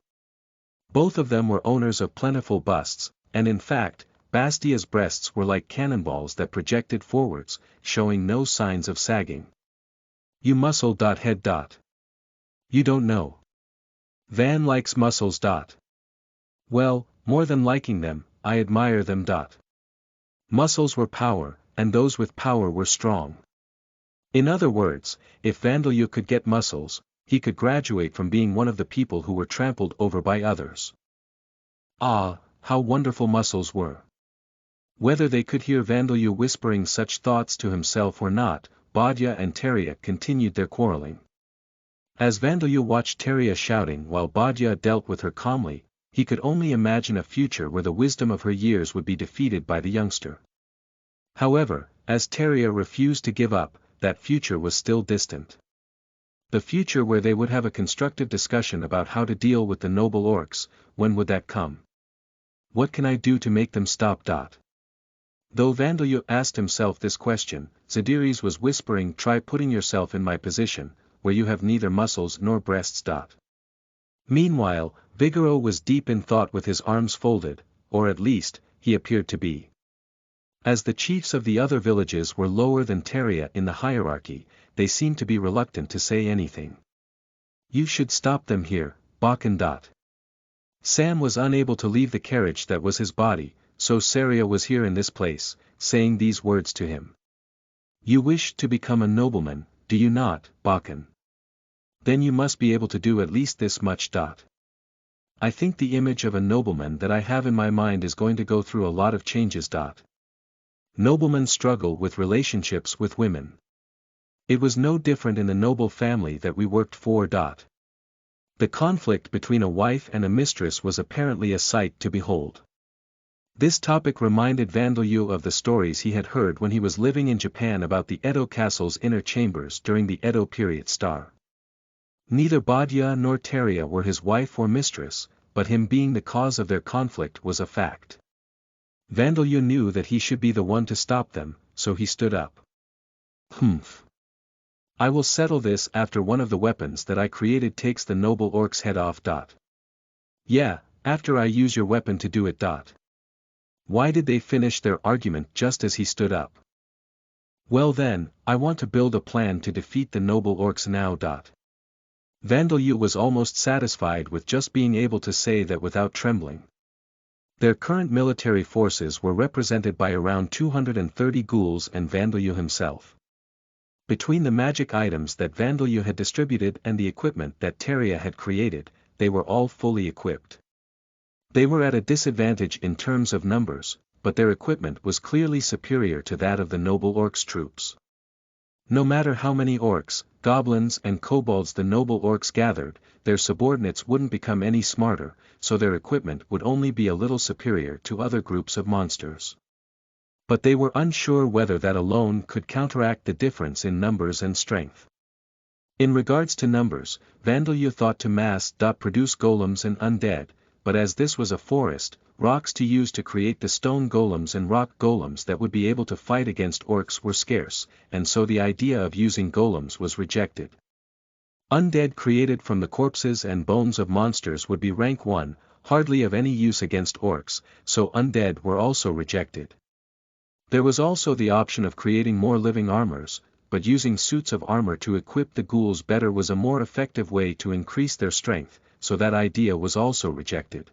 [SPEAKER 1] Both of them were owners of plentiful busts, and in fact, Bastia's breasts were like cannonballs that projected forwards, showing no signs of sagging. You muscle. Head. You don't know. Van likes muscles. Well, more than liking them, I admire them. Muscles were power, and those with power were strong. In other words, if Vandeleur could get muscles, he could graduate from being one of the people who were trampled over by others. Ah, how wonderful muscles were! Whether they could hear Vandeleur whispering such thoughts to himself or not, Badya and Teria continued their quarreling. As Vandeleur watched Teria shouting while Badya dealt with her calmly, he could only imagine a future where the wisdom of her years would be defeated by the youngster. However, as Teria refused to give up, that future was still distant. The future where they would have a constructive discussion about how to deal with the noble orcs, when would that come? What can I do to make them stop? Though Vandeleur asked himself this question, Zadiris was whispering, try putting yourself in my position, where you have neither muscles nor breasts. Meanwhile, Vigoro was deep in thought with his arms folded, or at least, he appeared to be. As the chiefs of the other villages were lower than Teria in the hierarchy, they seemed to be reluctant to say anything. You should stop them here, Bakken. Sam was unable to leave the carriage that was his body, so Saria was here in this place, saying these words to him. You wish to become a nobleman, do you not, Bakken? Then you must be able to do at least this much. I think the image of a nobleman that I have in my mind is going to go through a lot of changes. Noblemen struggle with relationships with women. It was no different in the noble family that we worked for. The conflict between a wife and a mistress was apparently a sight to behold. This topic reminded Vandeleur of the stories he had heard when he was living in Japan about the Edo castle's inner chambers during the Edo period. Neither Badya nor Teria were his wife or mistress, but him being the cause of their conflict was a fact. Vandeleur knew that he should be the one to stop them, so he stood up. Humph. I will settle this after one of the weapons that I created takes the noble orc's head off. Yeah, after I use your weapon to do it. Why did they finish their argument just as he stood up? Well then, I want to build a plan to defeat the noble orcs now. Vandeleur was almost satisfied with just being able to say that without trembling. Their current military forces were represented by around 230 ghouls and Vandeleur himself. Between the magic items that Vandeleur had distributed and the equipment that Teria had created, they were all fully equipped. They were at a disadvantage in terms of numbers, but their equipment was clearly superior to that of the noble orcs' troops. No matter how many orcs, goblins and kobolds the noble orcs gathered, their subordinates wouldn't become any smarter, so their equipment would only be a little superior to other groups of monsters. But they were unsure whether that alone could counteract the difference in numbers and strength. In regards to numbers, Vandeleur thought to produce golems and undead, but as this was a forest, rocks to use to create the stone golems and rock golems that would be able to fight against orcs were scarce, and so the idea of using golems was rejected. Undead created from the corpses and bones of monsters would be rank 1, hardly of any use against orcs, so undead were also rejected. There was also the option of creating more living armors, but using suits of armor to equip the ghouls better was a more effective way to increase their strength, so that idea was also rejected.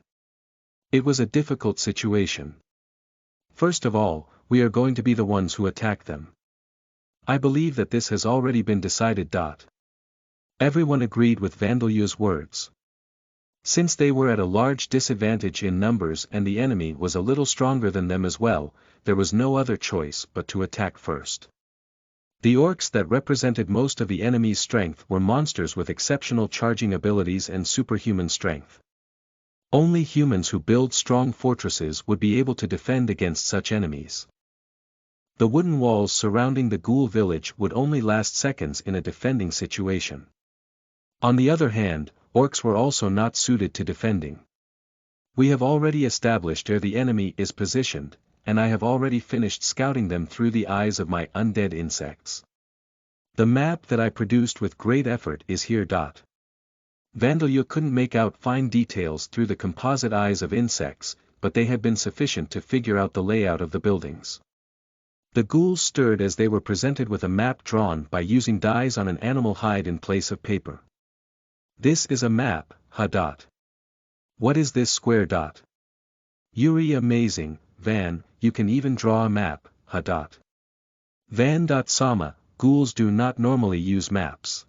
[SPEAKER 1] It was a difficult situation. First of all, we are going to be the ones who attack them. I believe that this has already been decided. Everyone agreed with Vandalyu's words. Since they were at a large disadvantage in numbers and the enemy was a little stronger than them as well, there was no other choice but to attack first. The orcs that represented most of the enemy's strength were monsters with exceptional charging abilities and superhuman strength. Only humans who build strong fortresses would be able to defend against such enemies. The wooden walls surrounding the ghoul village would only last seconds in a defending situation. On the other hand, orcs were also not suited to defending. We have already established where the enemy is positioned, and I have already finished scouting them through the eyes of my undead insects. The map that I produced with great effort is here. Vandalyu couldn't make out fine details through the composite eyes of insects, but they had been sufficient to figure out the layout of the buildings. The ghouls stirred as they were presented with a map drawn by using dyes on an animal hide in place of paper. This is a map, ha. What is this square? Yuri, amazing, Van, you can even draw a map, ha. Van. Sama, ghouls do not normally use maps.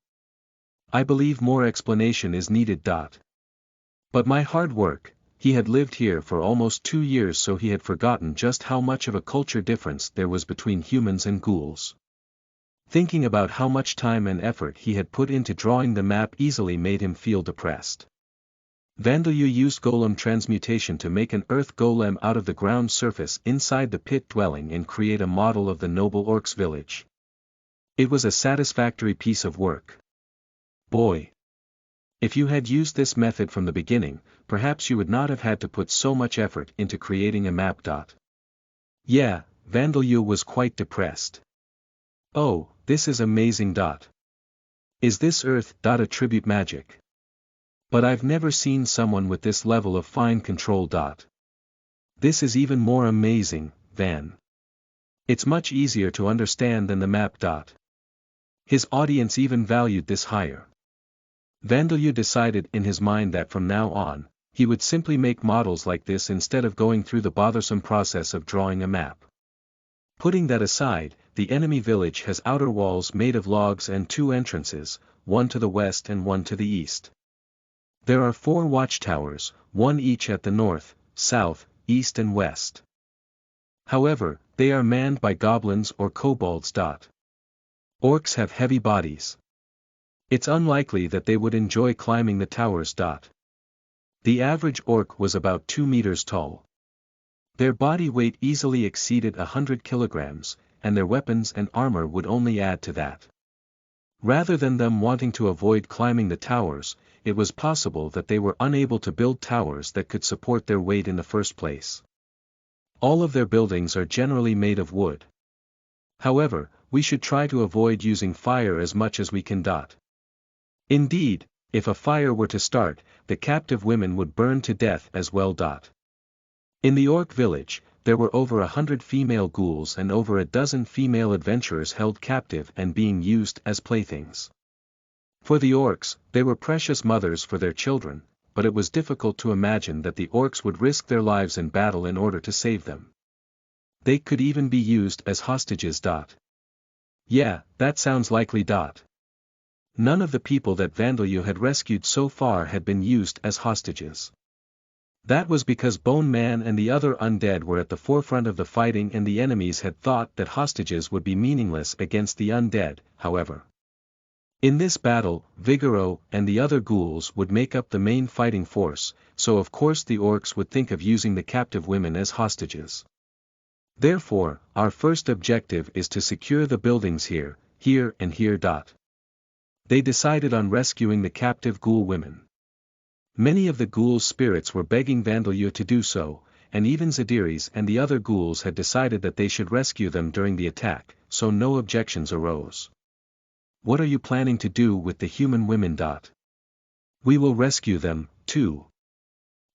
[SPEAKER 1] I believe more explanation is needed. But my hard work, he had lived here for almost 2 years, so he had forgotten just how much of a culture difference there was between humans and ghouls. Thinking about how much time and effort he had put into drawing the map easily made him feel depressed. Vandalyu used golem transmutation to make an earth golem out of the ground surface inside the pit dwelling and create a model of the noble orcs village. It was a satisfactory piece of work. Boy! If you had used this method from the beginning, perhaps you would not have had to put so much effort into creating a map. Yeah, Vandalyu was quite depressed. Oh, this is amazing. Is this earth attribute magic? But I've never seen someone with this level of fine control. This is even more amazing, Van. It's much easier to understand than the map. His audience even valued this higher. Vandalyu decided in his mind that from now on, he would simply make models like this instead of going through the bothersome process of drawing a map. Putting that aside, the enemy village has outer walls made of logs and 2 entrances, one to the west and one to the east. There are 4 watchtowers, one each at the north, south, east and west. However, they are manned by goblins or kobolds. Orcs have heavy bodies. It's unlikely that they would enjoy climbing the towers. The average orc was about 2 meters tall. Their body weight easily exceeded 100 kilograms, and their weapons and armor would only add to that. Rather than them wanting to avoid climbing the towers, it was possible that they were unable to build towers that could support their weight in the first place. All of their buildings are generally made of wood. However, we should try to avoid using fire as much as we can. Indeed, if a fire were to start, the captive women would burn to death as well. In the orc village, there were over 100 female ghouls and over a dozen female adventurers held captive and being used as playthings. For the orcs, they were precious mothers for their children, but it was difficult to imagine that the orcs would risk their lives in battle in order to save them. They could even be used as hostages. Yeah, that sounds likely. None of the people that Vandalyu had rescued so far had been used as hostages. That was because Bone Man and the other undead were at the forefront of the fighting, and the enemies had thought that hostages would be meaningless against the undead. However, in this battle, Vigoro and the other ghouls would make up the main fighting force, so of course the orcs would think of using the captive women as hostages. Therefore, our first objective is to secure the buildings here, and here. They decided on rescuing the captive ghoul women. Many of the ghouls' spirits were begging Vandalyu to do so, and even Zadiris and the other ghouls had decided that they should rescue them during the attack, so no objections arose. What are you planning to do with the human women? We will rescue them, too.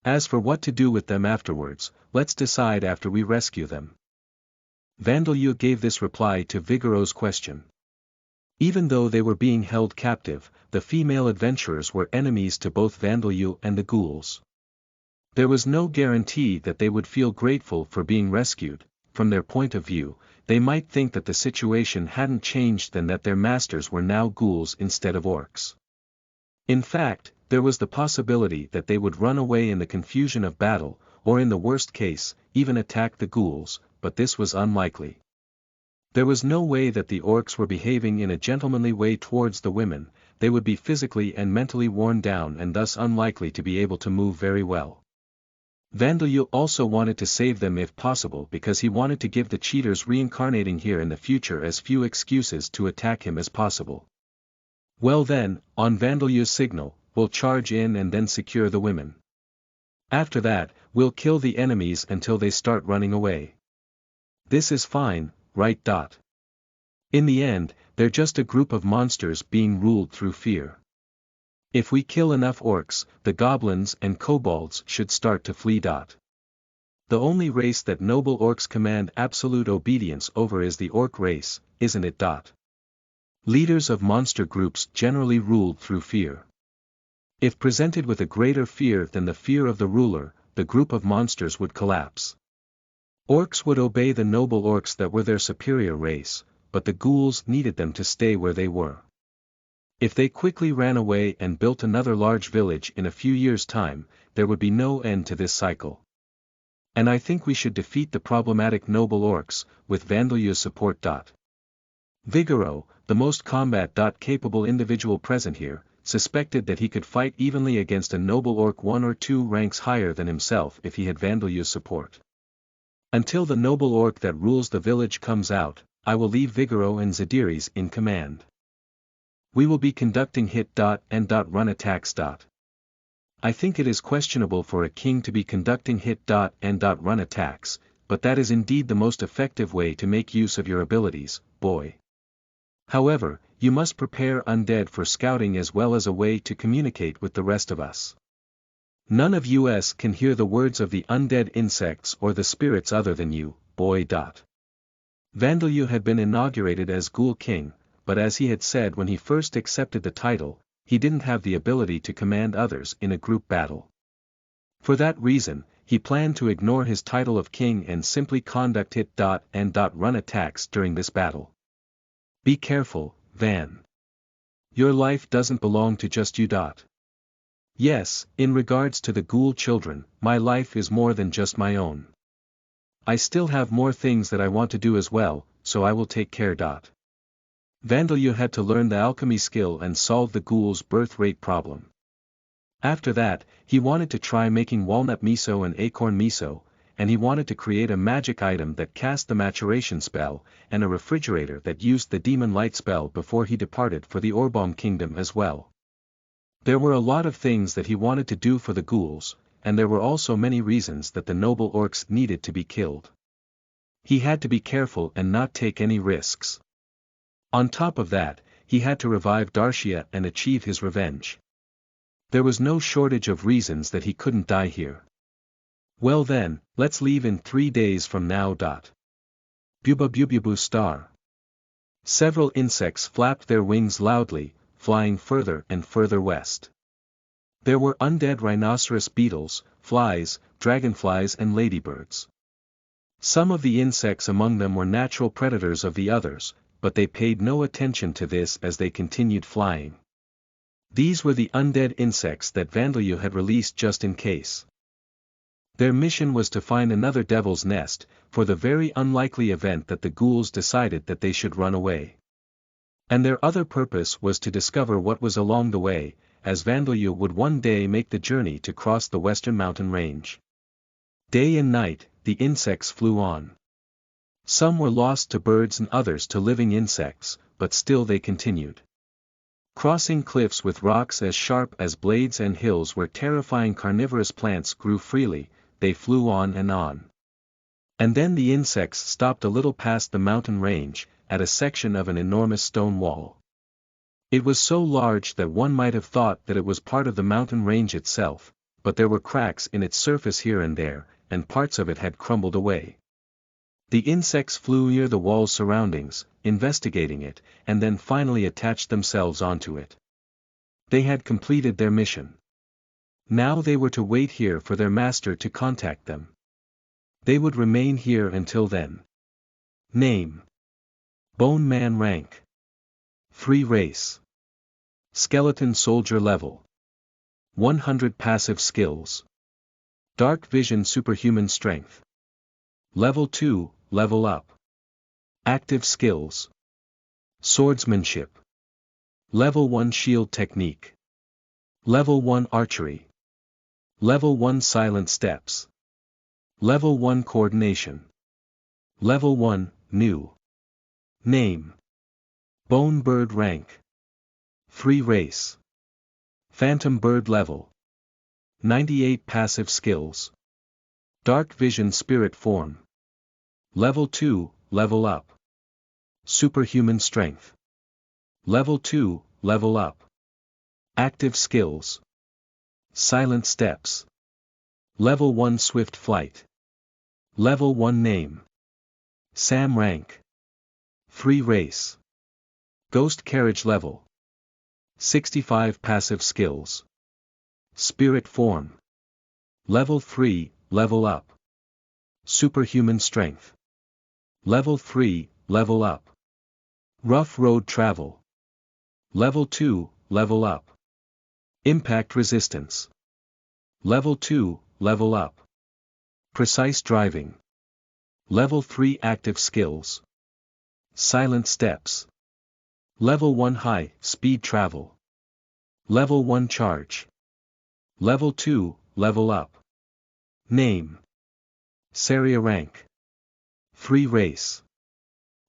[SPEAKER 1] As for what to do with them afterwards, let's decide after we rescue them. Vandalyu gave this reply to Vigoro's question. Even though they were being held captive, the female adventurers were enemies to both Vandeleur and the ghouls. There was no guarantee that they would feel grateful for being rescued. From their point of view, they might think that the situation hadn't changed and that their masters were now ghouls instead of orcs. In fact, there was the possibility that they would run away in the confusion of battle, or in the worst case, even attack the ghouls, but this was unlikely. There was no way that the orcs were behaving in a gentlemanly way towards the women. They would be physically and mentally worn down and thus unlikely to be able to move very well. Vandeleur also wanted to save them if possible because he wanted to give the cheaters reincarnating here in the future as few excuses to attack him as possible. Well then, on Vandeleur's signal, we'll charge in and then secure the women. After that, we'll kill the enemies until they start running away. This is fine, right? In the end, they're just a group of monsters being ruled through fear. If we kill enough orcs, the goblins and kobolds should start to flee. The only race that noble orcs command absolute obedience over is the orc race, isn't it? Leaders of monster groups generally ruled through fear. If presented with a greater fear than the fear of the ruler, the group of monsters would collapse. Orcs would obey the noble orcs that were their superior race, but the ghouls needed them to stay where they were. If they quickly ran away and built another large village in a few years' time, there would be no end to this cycle. And I think we should defeat the problematic noble orcs, with Vandeleur's support. Vigoro, the most combat-capable individual present here, suspected that he could fight evenly against a noble orc 1 or 2 ranks higher than himself if he had Vandeleur's support. Until the noble orc that rules the village comes out, I will leave Vigoro and Zadiris in command. We will be conducting hit and run attacks. I think it is questionable for a king to be conducting hit and run attacks, but that is indeed the most effective way to make use of your abilities, boy. However, you must prepare undead for scouting as well as a way to communicate with the rest of us. None of us can hear the words of the undead insects or the spirits other than you, boy. Vandeleur had been inaugurated as Ghoul King, but as he had said when he first accepted the title, he didn't have the ability to command others in a group battle. For that reason, he planned to ignore his title of king and simply conduct hit and run attacks during this battle. Be careful, Van. Your life doesn't belong to just you. Yes, in regards to the ghoul children, my life is more than just my own. I still have more things that I want to do as well, so I will take care. Vandeleur had to learn the alchemy skill and solve the ghoul's birth rate problem. After that, he wanted to try making walnut miso and acorn miso, and he wanted to create a magic item that cast the maturation spell, and a refrigerator that used the demon light spell before he departed for the Orbaum Kingdom as well. There were a lot of things that he wanted to do for the ghouls, and there were also many reasons that the noble orcs needed to be killed. He had to be careful and not take any risks. On top of that, he had to revive Darcia and achieve his revenge. There was no shortage of reasons that he couldn't die here. Well then, let's leave in 3 days from now. Bubu star. Several insects flapped their wings loudly, flying further and further west. There were undead rhinoceros beetles, flies, dragonflies and ladybirds. Some of the insects among them were natural predators of the others, but they paid no attention to this as they continued flying. These were the undead insects that Vandeleur had released just in case. Their mission was to find another devil's nest, for the very unlikely event that the ghouls decided that they should run away. And their other purpose was to discover what was along the way, as Vandeleur would one day make the journey to cross the western mountain range. Day and night, the insects flew on. Some were lost to birds and others to living insects, but still they continued. Crossing cliffs with rocks as sharp as blades and hills where terrifying carnivorous plants grew freely, they flew on and on. And then the insects stopped a little past the mountain range, at a section of an enormous stone wall. It was so large that one might have thought that it was part of the mountain range itself, but there were cracks in its surface here and there, and parts of it had crumbled away. The insects flew near the wall's surroundings, investigating it, and then finally attached themselves onto it. They had completed their mission. Now they were to wait here for their master to contact them. They would remain here until then. Name. Bone Man rank. Free race. Skeleton soldier level. 100 passive skills. Dark vision superhuman strength. Level 2, level up. Active skills. Swordsmanship. Level 1 shield technique. Level 1 archery. Level 1 silent steps. Level 1 coordination. Level 1, new. Name. Bone bird rank. Free race. Phantom bird level. 98 passive skills. Dark vision spirit form. Level 2, level up. Superhuman strength. Level 2, level up. Active skills. Silent steps. Level 1 swift flight. Level 1 name. Sam rank. Free race. Ghost carriage level. 65 passive skills. Spirit form. Level 3, level up. Superhuman strength. Level 3, level up. Rough road travel. Level 2, level up. Impact resistance. Level 2, level up. Precise driving. Level 3 active skills. Silent steps. Level 1 high speed travel. Level 1 charge. Level 2, level up. Name. Saria rank. Free race.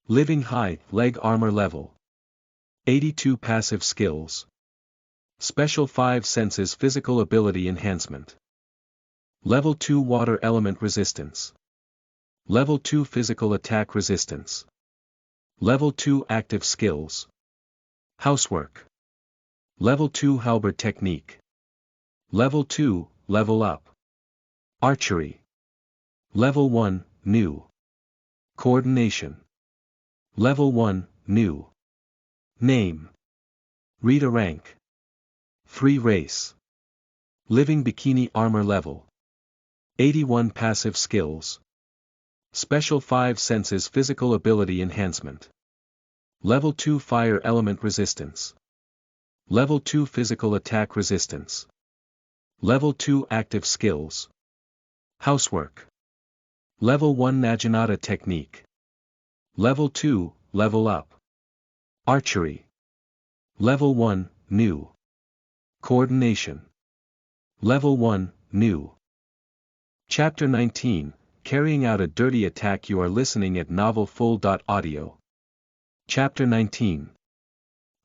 [SPEAKER 1] Living high leg armor level. 82 passive skills. Special 5 senses physical ability enhancement. Level 2 water element resistance. Level 2 physical attack resistance. Level 2 active skills. Housework. Level 2 halberd technique. Level 2, level up. Archery. Level 1, new. Coordination. Level 1, new. Name. Rita rank. Free race. Living bikini armor level. 81 passive skills. Special 5 senses physical ability enhancement. Level 2 fire element resistance. Level 2 physical attack resistance. Level 2 active skills. Housework. Level 1 Naginata technique. Level 2, level up. Archery. Level 1, new. Coordination. Level 1, new. Chapter 19, Carrying Out a Dirty Attack. You are listening at novelfull.audio. Chapter 19.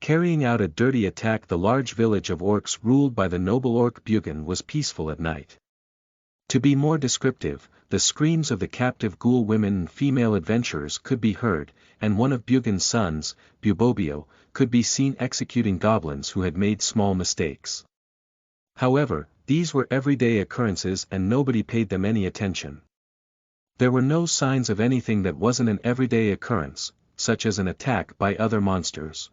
[SPEAKER 1] Carrying out a dirty attack. The large village of orcs ruled by the noble orc Bugin was peaceful at night. To be more descriptive, the screams of the captive ghoul women and female adventurers could be heard, and one of Bugin's sons, Bubobio, could be seen executing goblins who had made small mistakes. However, these were everyday occurrences and nobody paid them any attention. There were no signs of anything that wasn't an everyday occurrence, such as an attack by other monsters.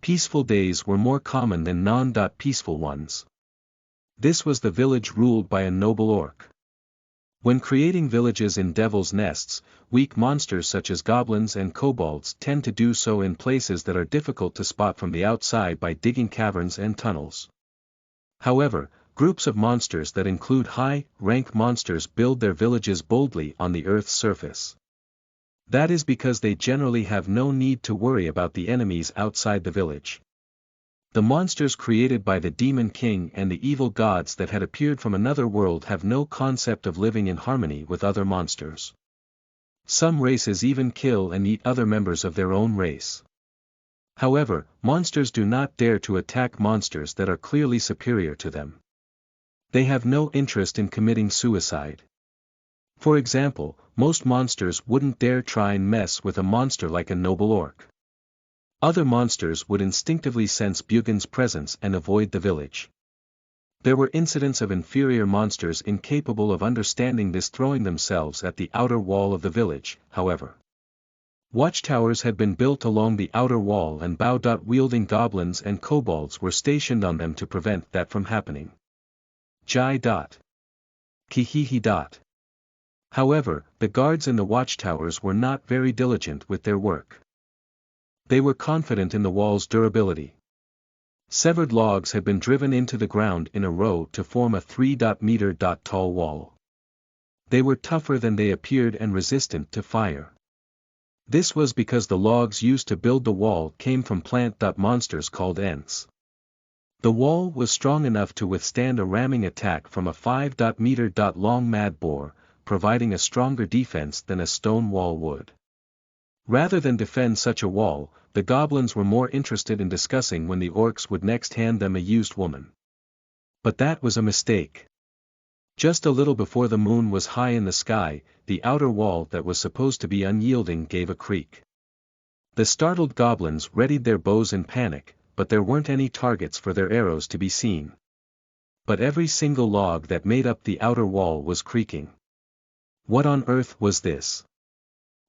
[SPEAKER 1] Peaceful days were more common than non-peaceful ones. This was the village ruled by a noble orc. When creating villages in devil's nests, weak monsters such as goblins and kobolds tend to do so in places that are difficult to spot from the outside by digging caverns and tunnels. However, groups of monsters that include high-rank monsters build their villages boldly on the Earth's surface. That is because they generally have no need to worry about the enemies outside the village. The monsters created by the Demon King and the evil gods that had appeared from another world have no concept of living in harmony with other monsters. Some races even kill and eat other members of their own race. However, monsters do not dare to attack monsters that are clearly superior to them. They have no interest in committing suicide. For example, most monsters wouldn't dare try and mess with a monster like a noble orc. Other monsters would instinctively sense Bugin's presence and avoid the village. There were incidents of inferior monsters incapable of understanding this throwing themselves at the outer wall of the village, however. Watchtowers had been built along the outer wall and bow-wielding goblins and kobolds were stationed on them to prevent that from happening. Jai. Kihihi. However, the guards in the watchtowers were not very diligent with their work. They were confident in the wall's durability. Severed logs had been driven into the ground in a row to form a 3-meter tall wall. They were tougher than they appeared and resistant to fire. This was because the logs used to build the wall came from plant monsters called Ents. The wall was strong enough to withstand a ramming attack from a 5-meter long mad boar, providing a stronger defense than a stone wall would. Rather than defend such a wall, the goblins were more interested in discussing when the orcs would next hand them a used woman. But that was a mistake. Just a little before the moon was high in the sky, the outer wall that was supposed to be unyielding gave a creak. The startled goblins readied their bows in panic, but there weren't any targets for their arrows to be seen. But every single log that made up the outer wall was creaking. What on earth was this?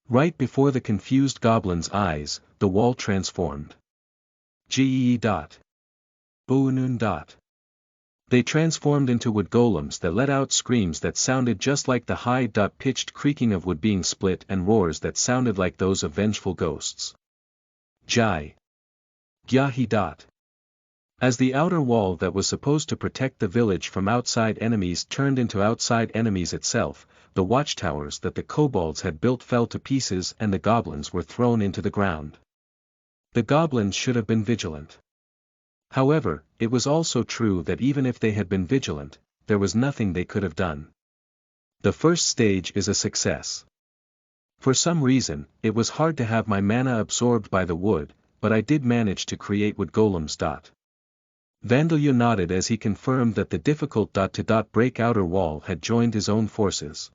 [SPEAKER 1] Right before the confused goblins' eyes, the wall transformed. Gee. Boonun. They transformed into wood golems that let out screams that sounded just like the high-pitched creaking of wood being split and roars that sounded like those of vengeful ghosts. Jai. Gyahi. As the outer wall that was supposed to protect the village from outside enemies turned into outside enemies itself, the watchtowers that the kobolds had built fell to pieces and the goblins were thrown into the ground. The goblins should have been vigilant. However, it was also true that even if they had been vigilant, there was nothing they could have done. The first stage is a success. For some reason, it was hard to have my mana absorbed by the wood, but I did manage to create wood golems. Vandalya nodded as he confirmed that the difficult to break outer wall had joined his own forces.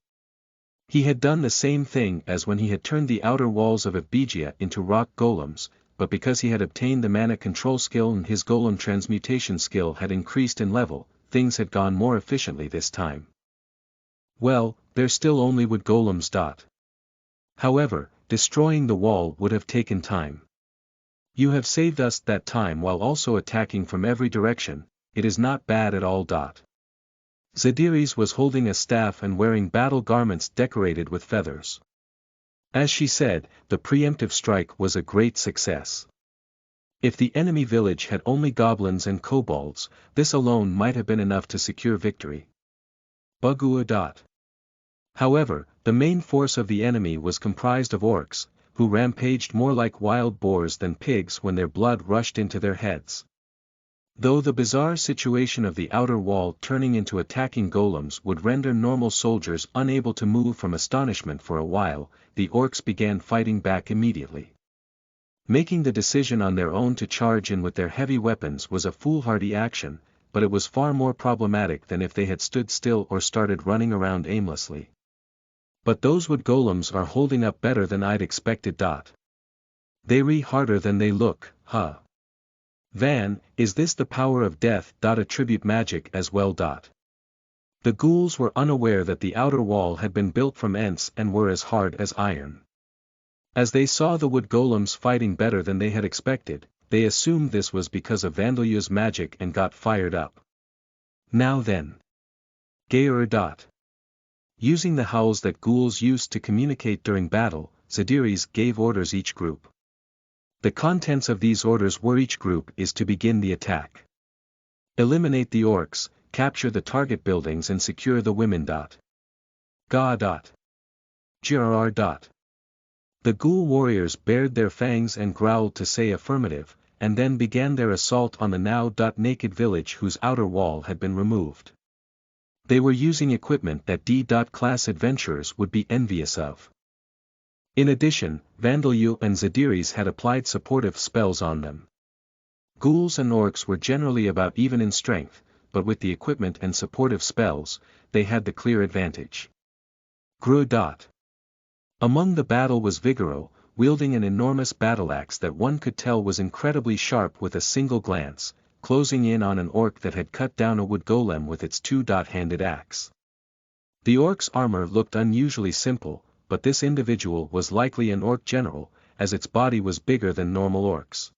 [SPEAKER 1] He had done the same thing as when he had turned the outer walls of Evbegia into rock golems, but because he had obtained the mana control skill and his golem transmutation skill had increased in level, things had gone more efficiently this time. Well, they're still only wood golems. However, destroying the wall would have taken time. You have saved us that time while also attacking from every direction, it is not bad at all. Zadiris was holding a staff and wearing battle garments decorated with feathers. As she said, the preemptive strike was a great success. If the enemy village had only goblins and kobolds, this alone might have been enough to secure victory. Bugua. However, the main force of the enemy was comprised of orcs, who rampaged more like wild boars than pigs when their blood rushed into their heads. Though the bizarre situation of the outer wall turning into attacking golems would render normal soldiers unable to move from astonishment for a while, the orcs began fighting back immediately. Making the decision on their own to charge in with their heavy weapons was a foolhardy action, but it was far more problematic than if they had stood still or started running around aimlessly. But those wood golems are holding up better than I'd expected. They're harder than they look, huh? Van, is this the power of death? Attribute magic as well. The ghouls were unaware that the outer wall had been built from Ents and were as hard as iron. As they saw the wood golems fighting better than they had expected, they assumed this was because of Vandalya's magic and got fired up. Now then. Gaur. Using the howls that ghouls used to communicate during battle, Zadiris gave orders each group. The contents of these orders were each group is to begin the attack. Eliminate the orcs, capture the target buildings and secure the women. Ga. Grr. The ghoul warriors bared their fangs and growled to say affirmative, and then began their assault on the now naked village whose outer wall had been removed. They were using equipment that D-class adventurers would be envious of. In addition, Vandalya and Zadiris had applied supportive spells on them. Ghouls and orcs were generally about even in strength, but with the equipment and supportive spells, they had the clear advantage. Grr. Among the battle was Vigoro, wielding an enormous battle-axe that one could tell was incredibly sharp with a single glance, closing in on an orc that had cut down a wood golem with its two-handed axe. The orc's armor looked unusually simple, but this individual was likely an orc general, as its body was bigger than normal orcs.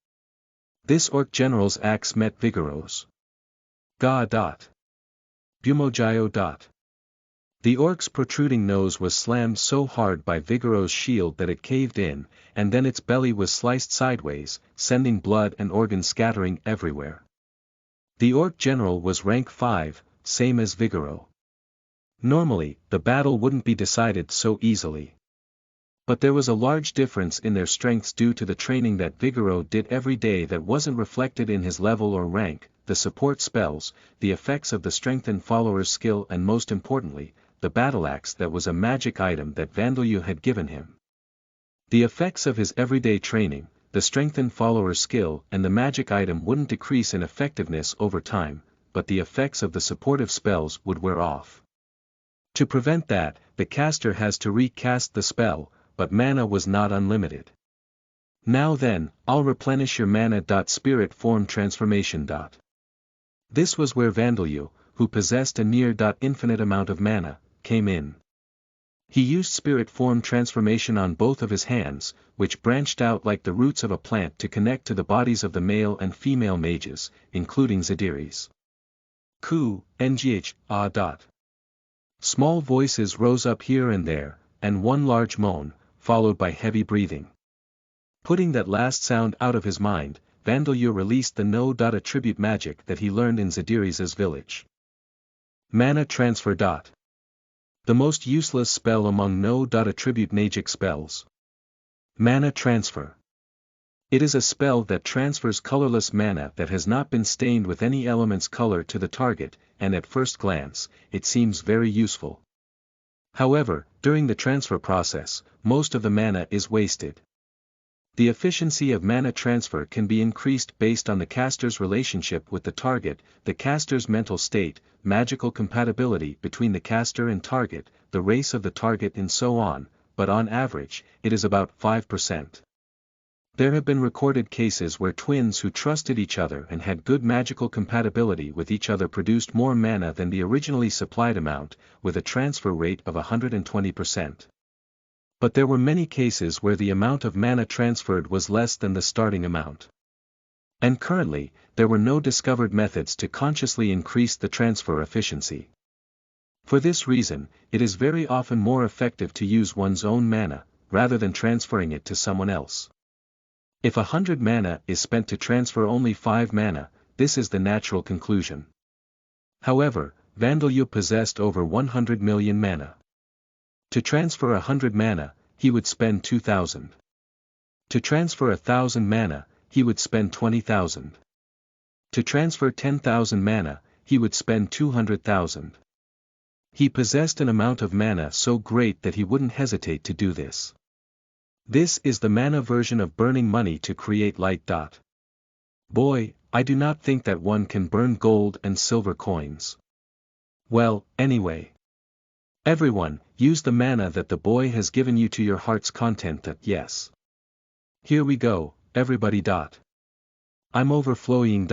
[SPEAKER 1] This orc general's axe met Vigoro's. Ga. Bumojayo. The orc's protruding nose was slammed so hard by Vigoro's shield that it caved in, and then its belly was sliced sideways, sending blood and organs scattering everywhere. The orc general was rank 5, same as Vigoro. Normally, the battle wouldn't be decided so easily. But there was a large difference in their strengths due to the training that Vigoro did every day that wasn't reflected in his level or rank, the support spells, the effects of the strengthened follower's skill, and most importantly, the battle axe that was a magic item that Vandalyu had given him. The effects of his everyday training, the strengthened follower's skill and the magic item wouldn't decrease in effectiveness over time, but the effects of the supportive spells would wear off. To prevent that, the caster has to recast the spell, but mana was not unlimited. Now then, I'll replenish your mana. Spirit form transformation. This was where Vandalyu, who possessed a near infinite amount of mana, came in. He used spirit form transformation on both of his hands, which branched out like the roots of a plant to connect to the bodies of the male and female mages, including Zadiris. Ku, ngh, ah. Small voices rose up here and there, and one large moan, followed by heavy breathing. Putting that last sound out of his mind, Vandalyu released the no. Attribute magic that he learned in Zadiris' village. Mana transfer. The most useless spell among no. Attribute magic spells. Mana transfer. It is a spell that transfers colorless mana that has not been stained with any element's color to the target, and at first glance, it seems very useful. However, during the transfer process, most of the mana is wasted. The efficiency of mana transfer can be increased based on the caster's relationship with the target, the caster's mental state, magical compatibility between the caster and target, the race of the target and so on, but on average, it is about 5%. There have been recorded cases where twins who trusted each other and had good magical compatibility with each other produced more mana than the originally supplied amount, with a transfer rate of 120%. But there were many cases where the amount of mana transferred was less than the starting amount. And currently, there were no discovered methods to consciously increase the transfer efficiency. For this reason, it is very often more effective to use one's own mana, rather than transferring it to someone else. If 100 mana is spent to transfer only 5 mana, this is the natural conclusion. However, Vandalyu possessed over 100 million mana. To transfer 100 mana, he would spend 2,000. To transfer 1,000 mana, he would spend 20,000. To transfer 10,000 mana, he would spend 200,000. He possessed an amount of mana so great that he wouldn't hesitate to do this. This is the mana version of burning money to create light. Boy, I do not think that one can burn gold and silver coins. Well, anyway. Everyone, use the mana that the boy has given you to your heart's content. Yes. Here we go, everybody. I'm overflowing.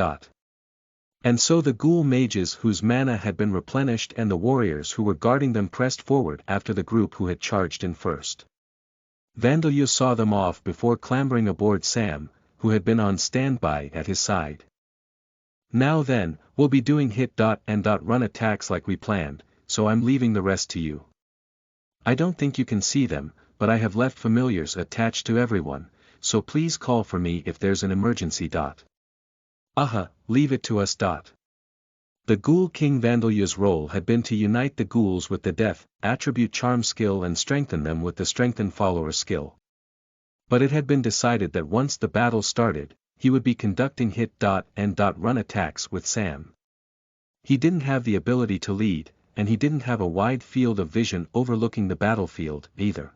[SPEAKER 1] And so the ghoul mages whose mana had been replenished and the warriors who were guarding them pressed forward after the group who had charged in first. Vandalyu saw them off before clambering aboard Sam, who had been on standby at his side. Now then, we'll be doing hit and run attacks like we planned, so I'm leaving the rest to you. I don't think you can see them, but I have left familiars attached to everyone, so please call for me if there's an emergency. Leave it to us. The Ghoul King Vandalyu's role had been to unite the ghouls with the death attribute charm skill and strengthen them with the strengthened follower skill. But it had been decided that once the battle started, he would be conducting hit and run attacks with Sam. He didn't have the ability to lead, and he didn't have a wide field of vision overlooking the battlefield, either.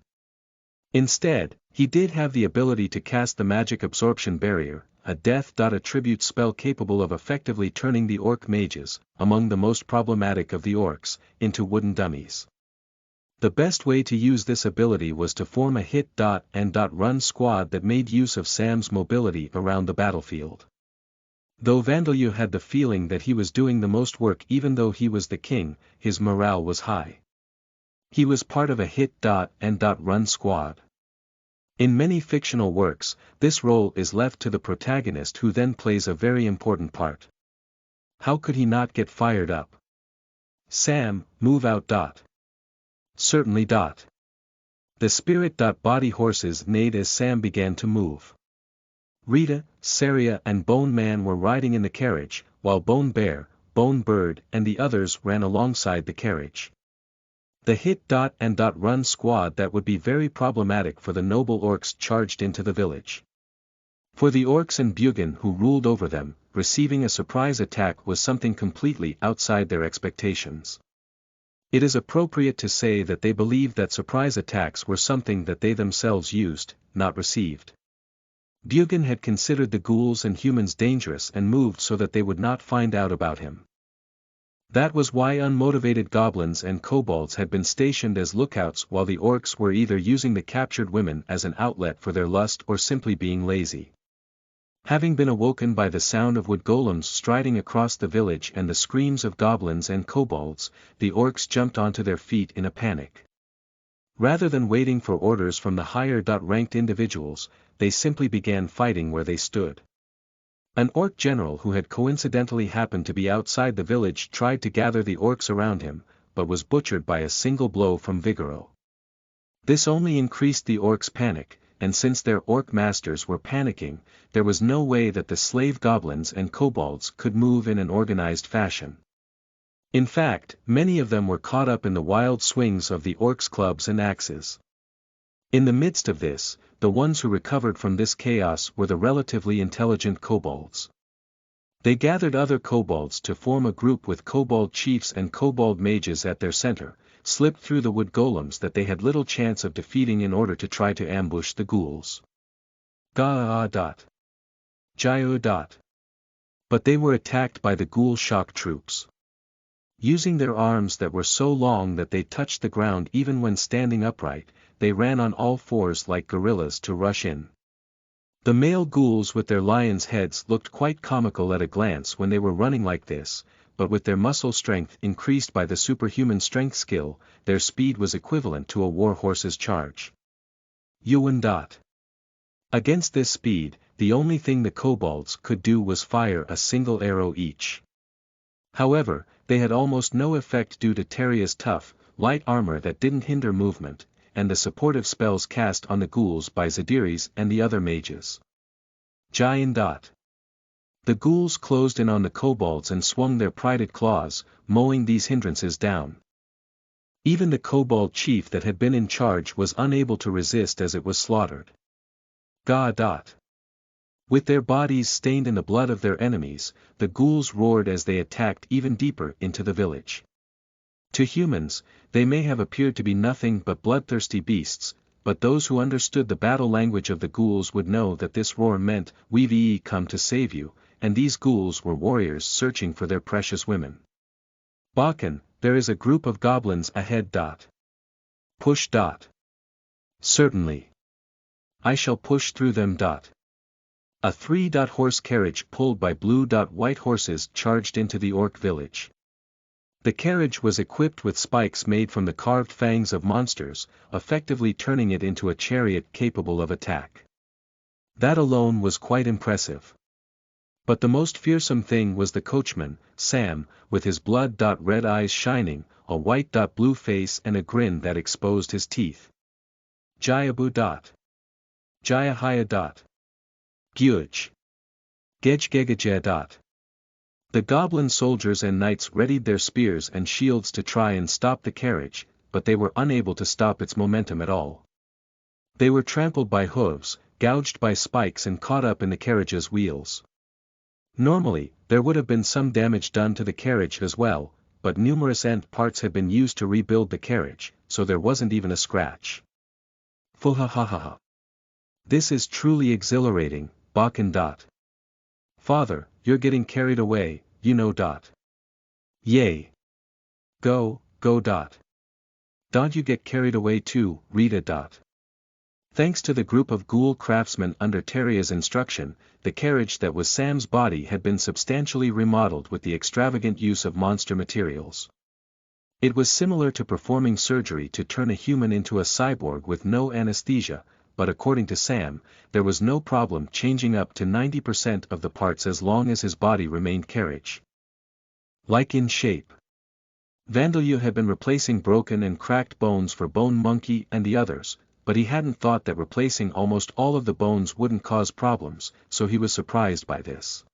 [SPEAKER 1] Instead, he did have the ability to cast the magic absorption barrier, a death attribute spell capable of effectively turning the orc mages, among the most problematic of the orcs, into wooden dummies. The best way to use this ability was to form a hit and run squad that made use of Sam's mobility around the battlefield. Though Vandalyu had the feeling that he was doing the most work even though he was the king, his morale was high. He was part of a hit-and-run squad. In many fictional works, this role is left to the protagonist who then plays a very important part. How could he not get fired up? Sam, move out. Certainly. The spirit-body horses neighed as Sam began to move. Rita, Saria and Bone Man were riding in the carriage, while Bone Bear, Bone Bird and the others ran alongside the carriage. The hit-and-run squad that would be very problematic for the noble orcs charged into the village. For the orcs and Bugin who ruled over them, receiving a surprise attack was something completely outside their expectations. It is appropriate to say that they believed that surprise attacks were something that they themselves used, not received. Bugin had considered the ghouls and humans dangerous and moved so that they would not find out about him. That was why unmotivated goblins and kobolds had been stationed as lookouts while the orcs were either using the captured women as an outlet for their lust or simply being lazy. Having been awoken by the sound of wood golems striding across the village and the screams of goblins and kobolds, the orcs jumped onto their feet in a panic. Rather than waiting for orders from the higher-ranked individuals, they simply began fighting where they stood. An orc general who had coincidentally happened to be outside the village tried to gather the orcs around him, but was butchered by a single blow from Vigoro. This only increased the orcs' panic, and since their orc masters were panicking, there was no way that the slave goblins and kobolds could move in an organized fashion. In fact, many of them were caught up in the wild swings of the orcs' clubs and axes. In the midst of this, the ones who recovered from this chaos were the relatively intelligent kobolds. They gathered other kobolds to form a group with kobold chiefs and kobold mages at their center, slipped through the wood golems that they had little chance of defeating in order to try to ambush the ghouls. Jayu. But they were attacked by the ghoul shock troops. Using their arms that were so long that they touched the ground even when standing upright, they ran on all fours like gorillas to rush in. The male ghouls with their lions' heads looked quite comical at a glance when they were running like this, but with their muscle strength increased by the superhuman strength skill, their speed was equivalent to a war horse's charge. Yuan. Against this speed, the only thing the kobolds could do was fire a single arrow each. However, they had almost no effect due to Terria's tough, light armor that didn't hinder movement, and the supportive spells cast on the ghouls by Zadiris and the other mages. Jayan. The ghouls closed in on the kobolds and swung their prided claws, mowing these hindrances down. Even the kobold chief that had been in charge was unable to resist as it was slaughtered. With their bodies stained in the blood of their enemies, the ghouls roared as they attacked even deeper into the village. To humans, they may have appeared to be nothing but bloodthirsty beasts, but those who understood the battle language of the ghouls would know that this roar meant, "We've come to save you," and these ghouls were warriors searching for their precious women. Bakken, there is a group of goblins ahead. Push. Certainly. I shall push through them. A 3-horse carriage pulled by blue-white horses charged into the orc village. The carriage was equipped with spikes made from the carved fangs of monsters, effectively turning it into a chariot capable of attack. That alone was quite impressive. But the most fearsome thing was the coachman, Sam, with his blood-red eyes shining, a white-blue face and a grin that exposed his teeth. Jayabu. Jayahaya. Gyuj. Gejgegaja. The goblin soldiers and knights readied their spears and shields to try and stop the carriage, but they were unable to stop its momentum at all. They were trampled by hooves, gouged by spikes and caught up in the carriage's wheels. Normally, there would have been some damage done to the carriage as well, but numerous end parts had been used to rebuild the carriage, so there wasn't even a scratch. Fuhahaha. This is truly exhilarating, Bakken. Father, you're getting carried away, you know. Yay. Go. Don't you get carried away too, Rita. Thanks to the group of ghoul craftsmen under Terria's instruction, the carriage that was Sam's body had been substantially remodeled with the extravagant use of monster materials. It was similar to performing surgery to turn a human into a cyborg with no anesthesia, but according to Sam, there was no problem changing up to 90% of the parts as long as his body remained carriage. Like in shape. Vandeleur had been replacing broken and cracked bones for Bone Monkey and the others, but he hadn't thought that replacing almost all of the bones wouldn't cause problems, so he was surprised by this.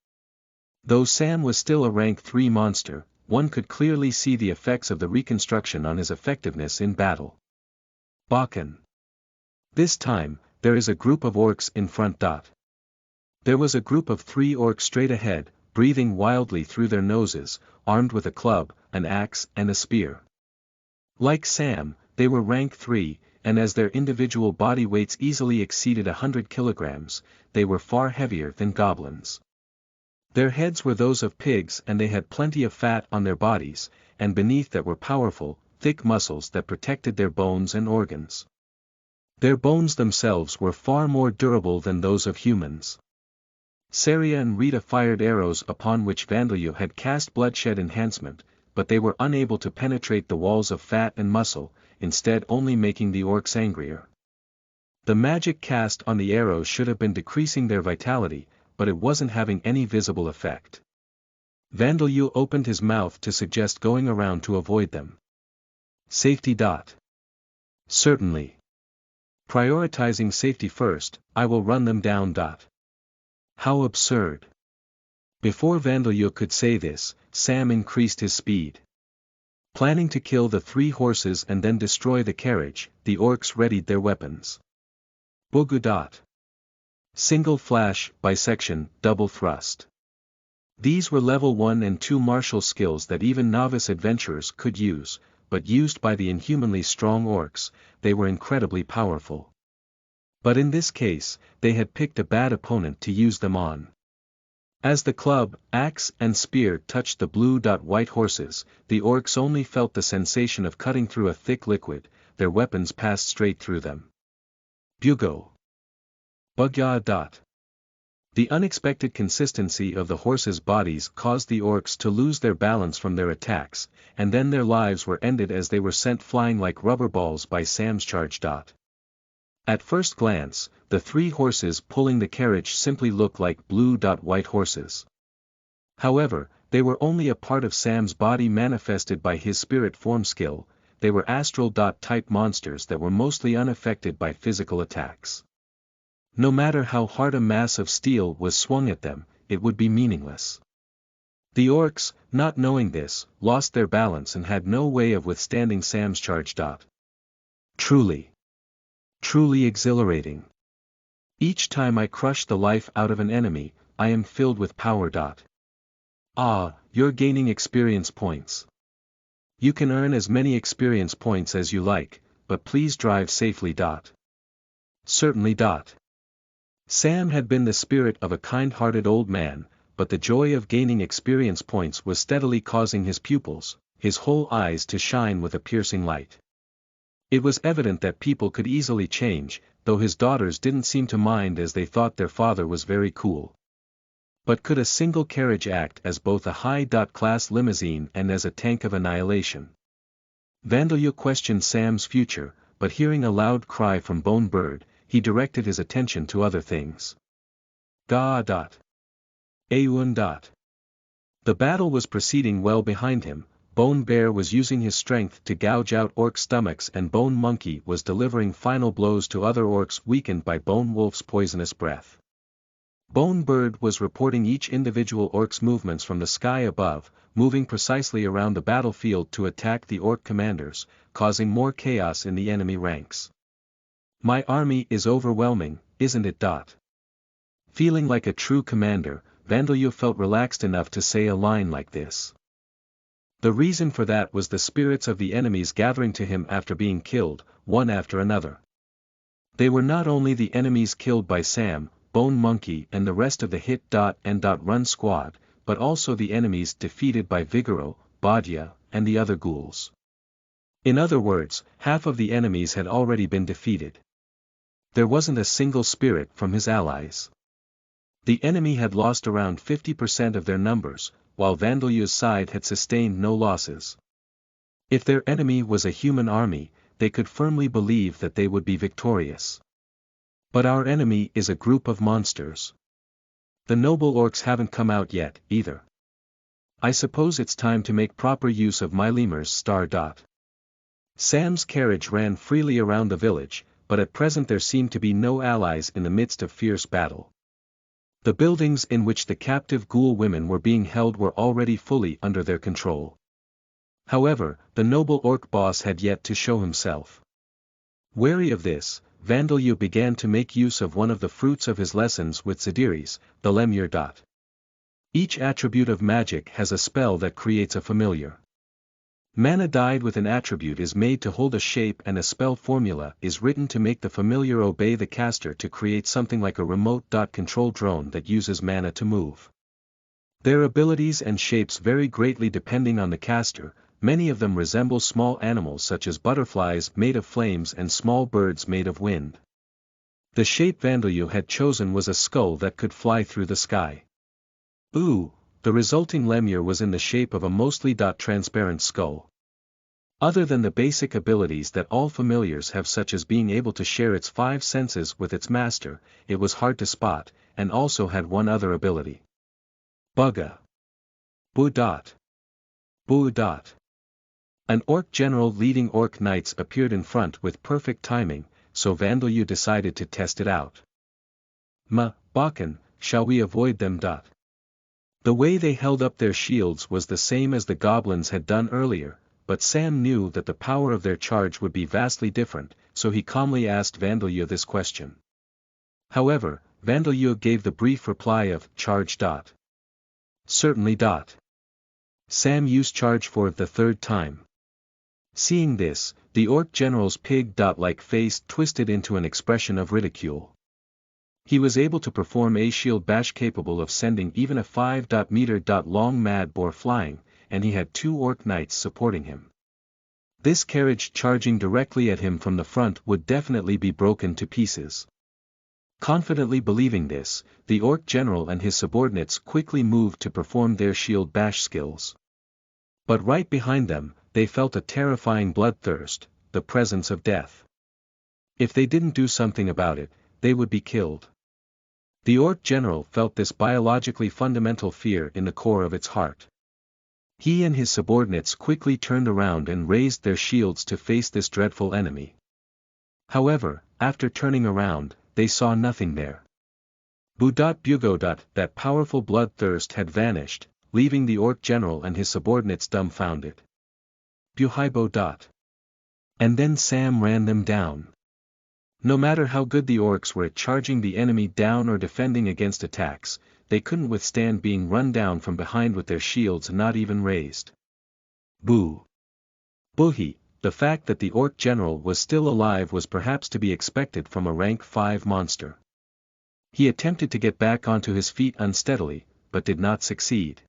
[SPEAKER 1] Though Sam was still a rank 3 monster, one could clearly see the effects of the reconstruction on his effectiveness in battle. Bakken. This time, there is a group of orcs in front. There was a group of 3 orcs straight ahead, breathing wildly through their noses, armed with a club, an axe and a spear. Like Sam, they were rank 3, and as their individual body weights easily exceeded 100 kilograms, they were far heavier than goblins. Their heads were those of pigs and they had plenty of fat on their bodies, and beneath that were powerful, thick muscles that protected their bones and organs. Their bones themselves were far more durable than those of humans. Saria and Rita fired arrows upon which Vandeleur had cast bloodshed enhancement, but they were unable to penetrate the walls of fat and muscle, instead only making the orcs angrier. The magic cast on the arrows should have been decreasing their vitality, but it wasn't having any visible effect. Vandeleur opened his mouth to suggest going around to avoid them. Safety. Certainly. Prioritizing safety first, I will run them down. How absurd. Before Vandeleur could say this, Sam increased his speed. Planning to kill the 3 horses and then destroy the carriage, the orcs readied their weapons. Boogu. Single flash, bisection, double thrust. These were level 1 and 2 martial skills that even novice adventurers could use, but used by the inhumanly strong orcs, they were incredibly powerful. But in this case, they had picked a bad opponent to use them on. As the club, axe and spear touched the blue-white horses, the orcs only felt the sensation of cutting through a thick liquid, their weapons passed straight through them. Bugo. Bugya. The unexpected consistency of the horses' bodies caused the orcs to lose their balance from their attacks, and then their lives were ended as they were sent flying like rubber balls by Sam's charge. At first glance, the 3 horses pulling the carriage simply looked like blue-white horses. However, they were only a part of Sam's body manifested by his spirit form skill, they were astral-type monsters that were mostly unaffected by physical attacks. No matter how hard a mass of steel was swung at them, it would be meaningless. The orcs, not knowing this, lost their balance and had no way of withstanding Sam's charge. Truly exhilarating. Each time I crush the life out of an enemy, I am filled with power. Ah, you're gaining experience points. You can earn as many experience points as you like, but please drive safely. Certainly. Sam had been the spirit of a kind-hearted old man, but the joy of gaining experience points was steadily causing his pupils, his whole eyes to shine with a piercing light. It was evident that people could easily change, though his daughters didn't seem to mind as they thought their father was very cool. But could a single carriage act as both a high-class limousine and as a tank of annihilation? Vandeleur questioned Sam's future, but hearing a loud cry from Bone Bird, he directed his attention to other things. Aun. The battle was proceeding well behind him. Bone Bear was using his strength to gouge out orc stomachs and Bone Monkey was delivering final blows to other orcs weakened by Bone Wolf's poisonous breath. Bone Bird was reporting each individual orc's movements from the sky above, moving precisely around the battlefield to attack the orc commanders, causing more chaos in the enemy ranks. My army is overwhelming, isn't it? Feeling like a true commander, Vandeleur felt relaxed enough to say a line like this. The reason for that was the spirits of the enemies gathering to him after being killed, one after another. They were not only the enemies killed by Sam, Bone Monkey and the rest of the Hit. and Run squad, but also the enemies defeated by Vigoro, Badya, and the other ghouls. In other words, half of the enemies had already been defeated. There wasn't a single spirit from his allies. The enemy had lost around 50% of their numbers, while Vandalyu's side had sustained no losses. If their enemy was a human army, they could firmly believe that they would be victorious. But our enemy is a group of monsters. The noble orcs haven't come out yet, either. I suppose it's time to make proper use of my lemurs. Sam's carriage ran freely around the village, but at present there seemed to be no allies in the midst of fierce battle. The buildings in which the captive ghoul women were being held were already fully under their control. However, the noble orc boss had yet to show himself. Wary of this, Vandalyu began to make use of one of the fruits of his lessons with Zadiris, the lemur. Each attribute of magic has a spell that creates a familiar. Mana dyed with an attribute is made to hold a shape, and a spell formula is written to make the familiar obey the caster to create something like a remote control drone that uses mana to move. Their abilities and shapes vary greatly depending on the caster. Many of them resemble small animals such as butterflies made of flames and small birds made of wind. The shape Vandalyu had chosen was a skull that could fly through the sky. The resulting lemur was in the shape of a mostly transparent skull. Other than the basic abilities that all familiars have, such as being able to share its 5 senses with its master, it was hard to spot, and also had one other ability. Bugga. Boo. An orc general leading orc knights appeared in front with perfect timing, so Vandalyu decided to test it out. Bakken, shall we avoid them? The way they held up their shields was the same as the goblins had done earlier, but Sam knew that the power of their charge would be vastly different, so he calmly asked Vandalyu this question. However, Vandalyu gave the brief reply of, charge. Certainly. Sam used charge for the 3rd time. Seeing this, the orc general's pig-like face twisted into an expression of ridicule. He was able to perform a shield bash capable of sending even a 5-meter long mad boar flying, and he had 2 orc knights supporting him. This carriage charging directly at him from the front would definitely be broken to pieces. Confidently believing this, the orc general and his subordinates quickly moved to perform their shield bash skills. But right behind them, they felt a terrifying bloodthirst, the presence of death. If they didn't do something about it, they would be killed. The orc general felt this biologically fundamental fear in the core of its heart. He and his subordinates quickly turned around and raised their shields to face this dreadful enemy. However, after turning around, they saw nothing there. That powerful bloodthirst had vanished, leaving the orc general and his subordinates dumbfounded. And then Sam ran them down. No matter how good the orcs were at charging the enemy down or defending against attacks, they couldn't withstand being run down from behind with their shields not even raised. Boohi. The fact that the orc general was still alive was perhaps to be expected from a rank 5 monster. He attempted to get back onto his feet unsteadily, but did not succeed.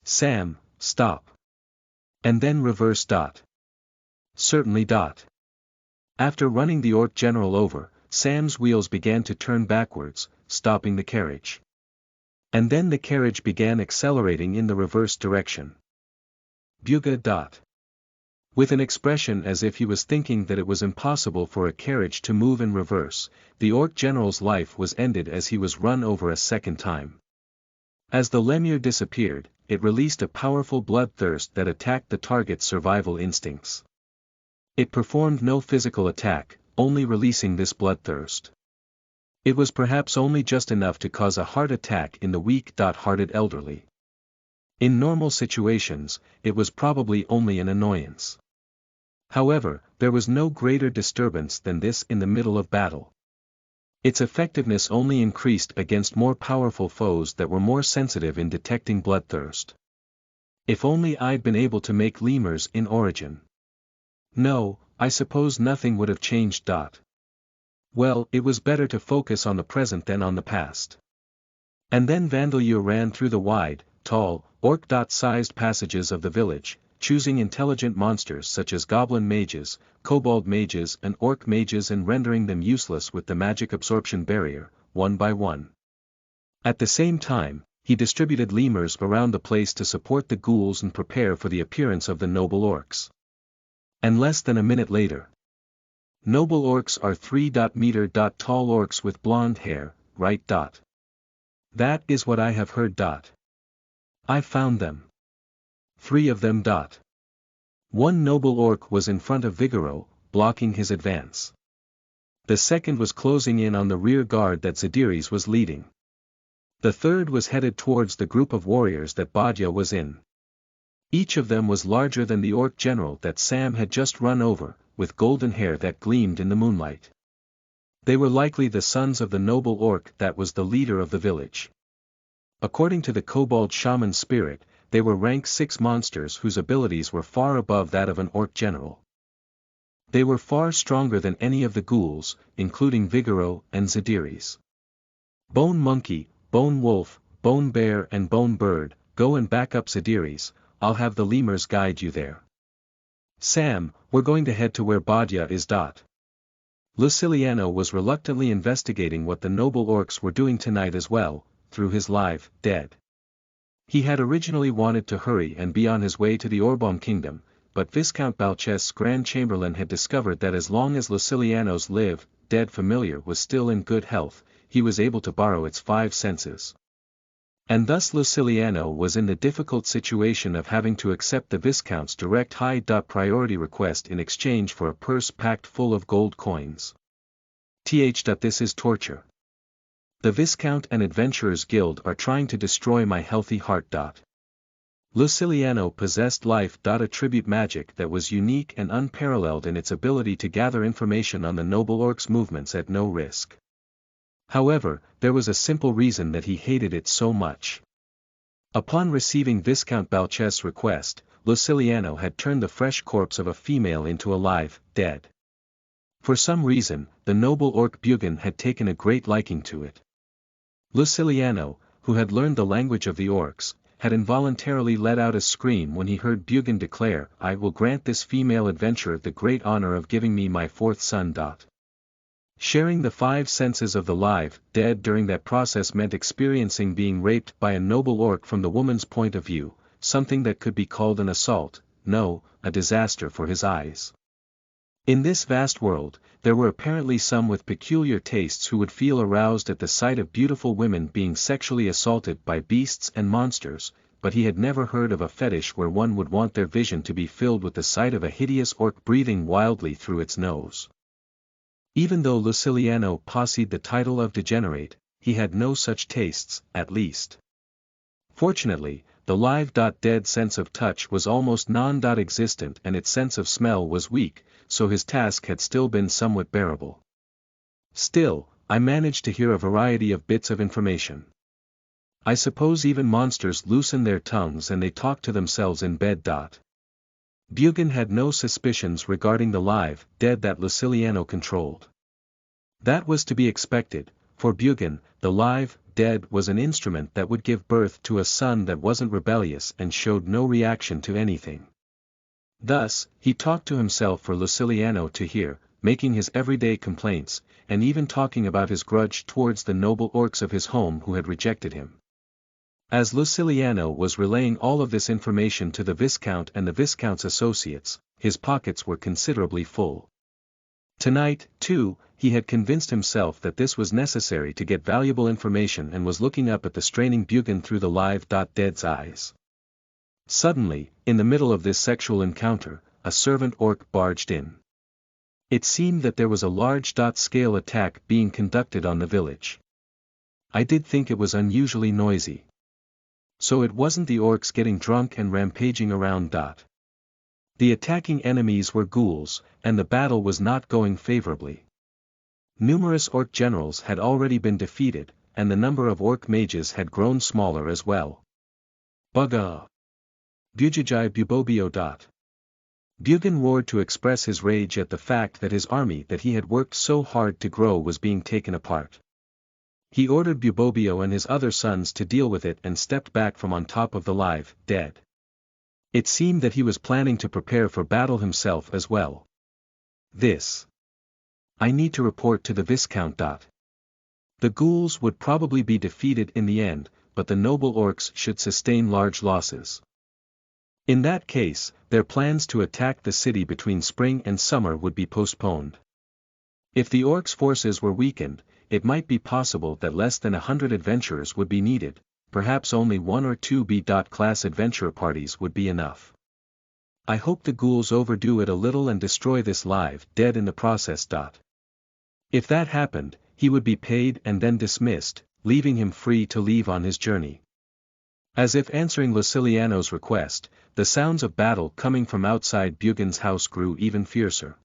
[SPEAKER 1] Sam, stop. And then reverse. Certainly. After running the orc general over, Sam's wheels began to turn backwards, stopping the carriage. And then the carriage began accelerating in the reverse direction. With an expression as if he was thinking that it was impossible for a carriage to move in reverse, the orc general's life was ended as he was run over a second time. As the lemur disappeared, it released a powerful bloodthirst that attacked the target's survival instincts. It performed no physical attack, only releasing this bloodthirst. It was perhaps only just enough to cause a heart attack in the weak-hearted elderly. In normal situations, it was probably only an annoyance. However, there was no greater disturbance than this in the middle of battle. Its effectiveness only increased against more powerful foes that were more sensitive in detecting bloodthirst. If only I'd been able to make lemurs in origin. No, I suppose nothing would have changed. Well, it was better to focus on the present than on the past. And then Vandalyu ran through the wide, tall, orc-sized passages of the village, choosing intelligent monsters such as goblin mages, kobold mages and orc mages and rendering them useless with the magic absorption barrier, one by one. At the same time, he distributed lemurs around the place to support the ghouls and prepare for the appearance of the noble orcs. And less than a minute later. Noble orcs are 3-meter tall orcs with blonde hair, right? That is what I have heard. I found them. 3 of them. One noble orc was in front of Vigoro, blocking his advance. The second was closing in on the rear guard that Zadiris was leading. The third was headed towards the group of warriors that Badya was in. Each of them was larger than the orc general that Sam had just run over, with golden hair that gleamed in the moonlight. They were likely the sons of the noble orc that was the leader of the village. According to the kobold shaman spirit, they were rank 6 monsters whose abilities were far above that of an orc general. They were far stronger than any of the ghouls, including Vigoro and Zadiris. Bone Monkey, Bone Wolf, Bone Bear and Bone Bird, go and back up Zadiris, I'll have the lemurs guide you there. Sam, we're going to head to where Badya is. Luciliano was reluctantly investigating what the noble orcs were doing tonight as well, through his live, dead. He had originally wanted to hurry and be on his way to the Orbom kingdom, but Viscount Balchest's Grand Chamberlain had discovered that as long as Luciliano's live, dead familiar was still in good health, he was able to borrow its 5 senses. And thus Luciliano was in the difficult situation of having to accept the Viscount's direct high-priority request in exchange for a purse packed full of gold coins. This is torture. The Viscount and Adventurers Guild are trying to destroy my healthy heart. Luciliano possessed life. Attribute magic that was unique and unparalleled in its ability to gather information on the noble orc's movements at no risk. However, there was a simple reason that he hated it so much. Upon receiving Viscount Balchest's request, Luciliano had turned the fresh corpse of a female into a live, dead. For some reason, the noble orc Bugin had taken a great liking to it. Luciliano, who had learned the language of the orcs, had involuntarily let out a scream when he heard Bugin declare, I will grant this female adventurer the great honor of giving me my 4th son. Sharing the 5 senses of the live, dead during that process meant experiencing being raped by a noble orc from the woman's point of view, something that could be called an assault, no, a disaster for his eyes. In this vast world, there were apparently some with peculiar tastes who would feel aroused at the sight of beautiful women being sexually assaulted by beasts and monsters, but he had never heard of a fetish where one would want their vision to be filled with the sight of a hideous orc breathing wildly through its nose. Even though Luciliano possessed the title of degenerate, he had no such tastes, at least. Fortunately, the live-dead sense of touch was almost non-existent and its sense of smell was weak, so his task had still been somewhat bearable. Still, I managed to hear a variety of bits of information. I suppose even monsters loosen their tongues and they talk to themselves in bed. Bugin had no suspicions regarding the live, dead that Luciliano controlled. That was to be expected, for Bugin, the live, dead was an instrument that would give birth to a son that wasn't rebellious and showed no reaction to anything. Thus, he talked to himself for Luciliano to hear, making his everyday complaints, and even talking about his grudge towards the noble orcs of his home who had rejected him. As Luciliano was relaying all of this information to the Viscount and the Viscount's associates, his pockets were considerably full. Tonight, too, he had convinced himself that this was necessary to get valuable information and was looking up at the straining Bugin through the live-dead's eyes. Suddenly, in the middle of this sexual encounter, a servant orc barged in. It seemed that there was a large-scale attack being conducted on the village. I did think it was unusually noisy. So it wasn't the orcs getting drunk and rampaging around. The attacking enemies were ghouls, and the battle was not going favorably. Numerous orc generals had already been defeated, and the number of orc mages had grown smaller as well. Bugga! Bujajai Bubobio. Bugin roared to express his rage at the fact that his army that he had worked so hard to grow was being taken apart. He ordered Bubobio and his other sons to deal with it and stepped back from on top of the live, dead. It seemed that he was planning to prepare for battle himself as well. I need to report to the Viscount. The ghouls would probably be defeated in the end, but the noble orcs should sustain large losses. In that case, their plans to attack the city between spring and summer would be postponed. If the orcs' forces were weakened, it might be possible that less than 100 adventurers would be needed, perhaps only 1 or 2 B-class adventurer parties would be enough. I hope the ghouls overdo it a little and destroy this live dead in the process. If that happened, he would be paid and then dismissed, leaving him free to leave on his journey. As if answering Luciliano's request, the sounds of battle coming from outside Bugin's house grew even fiercer.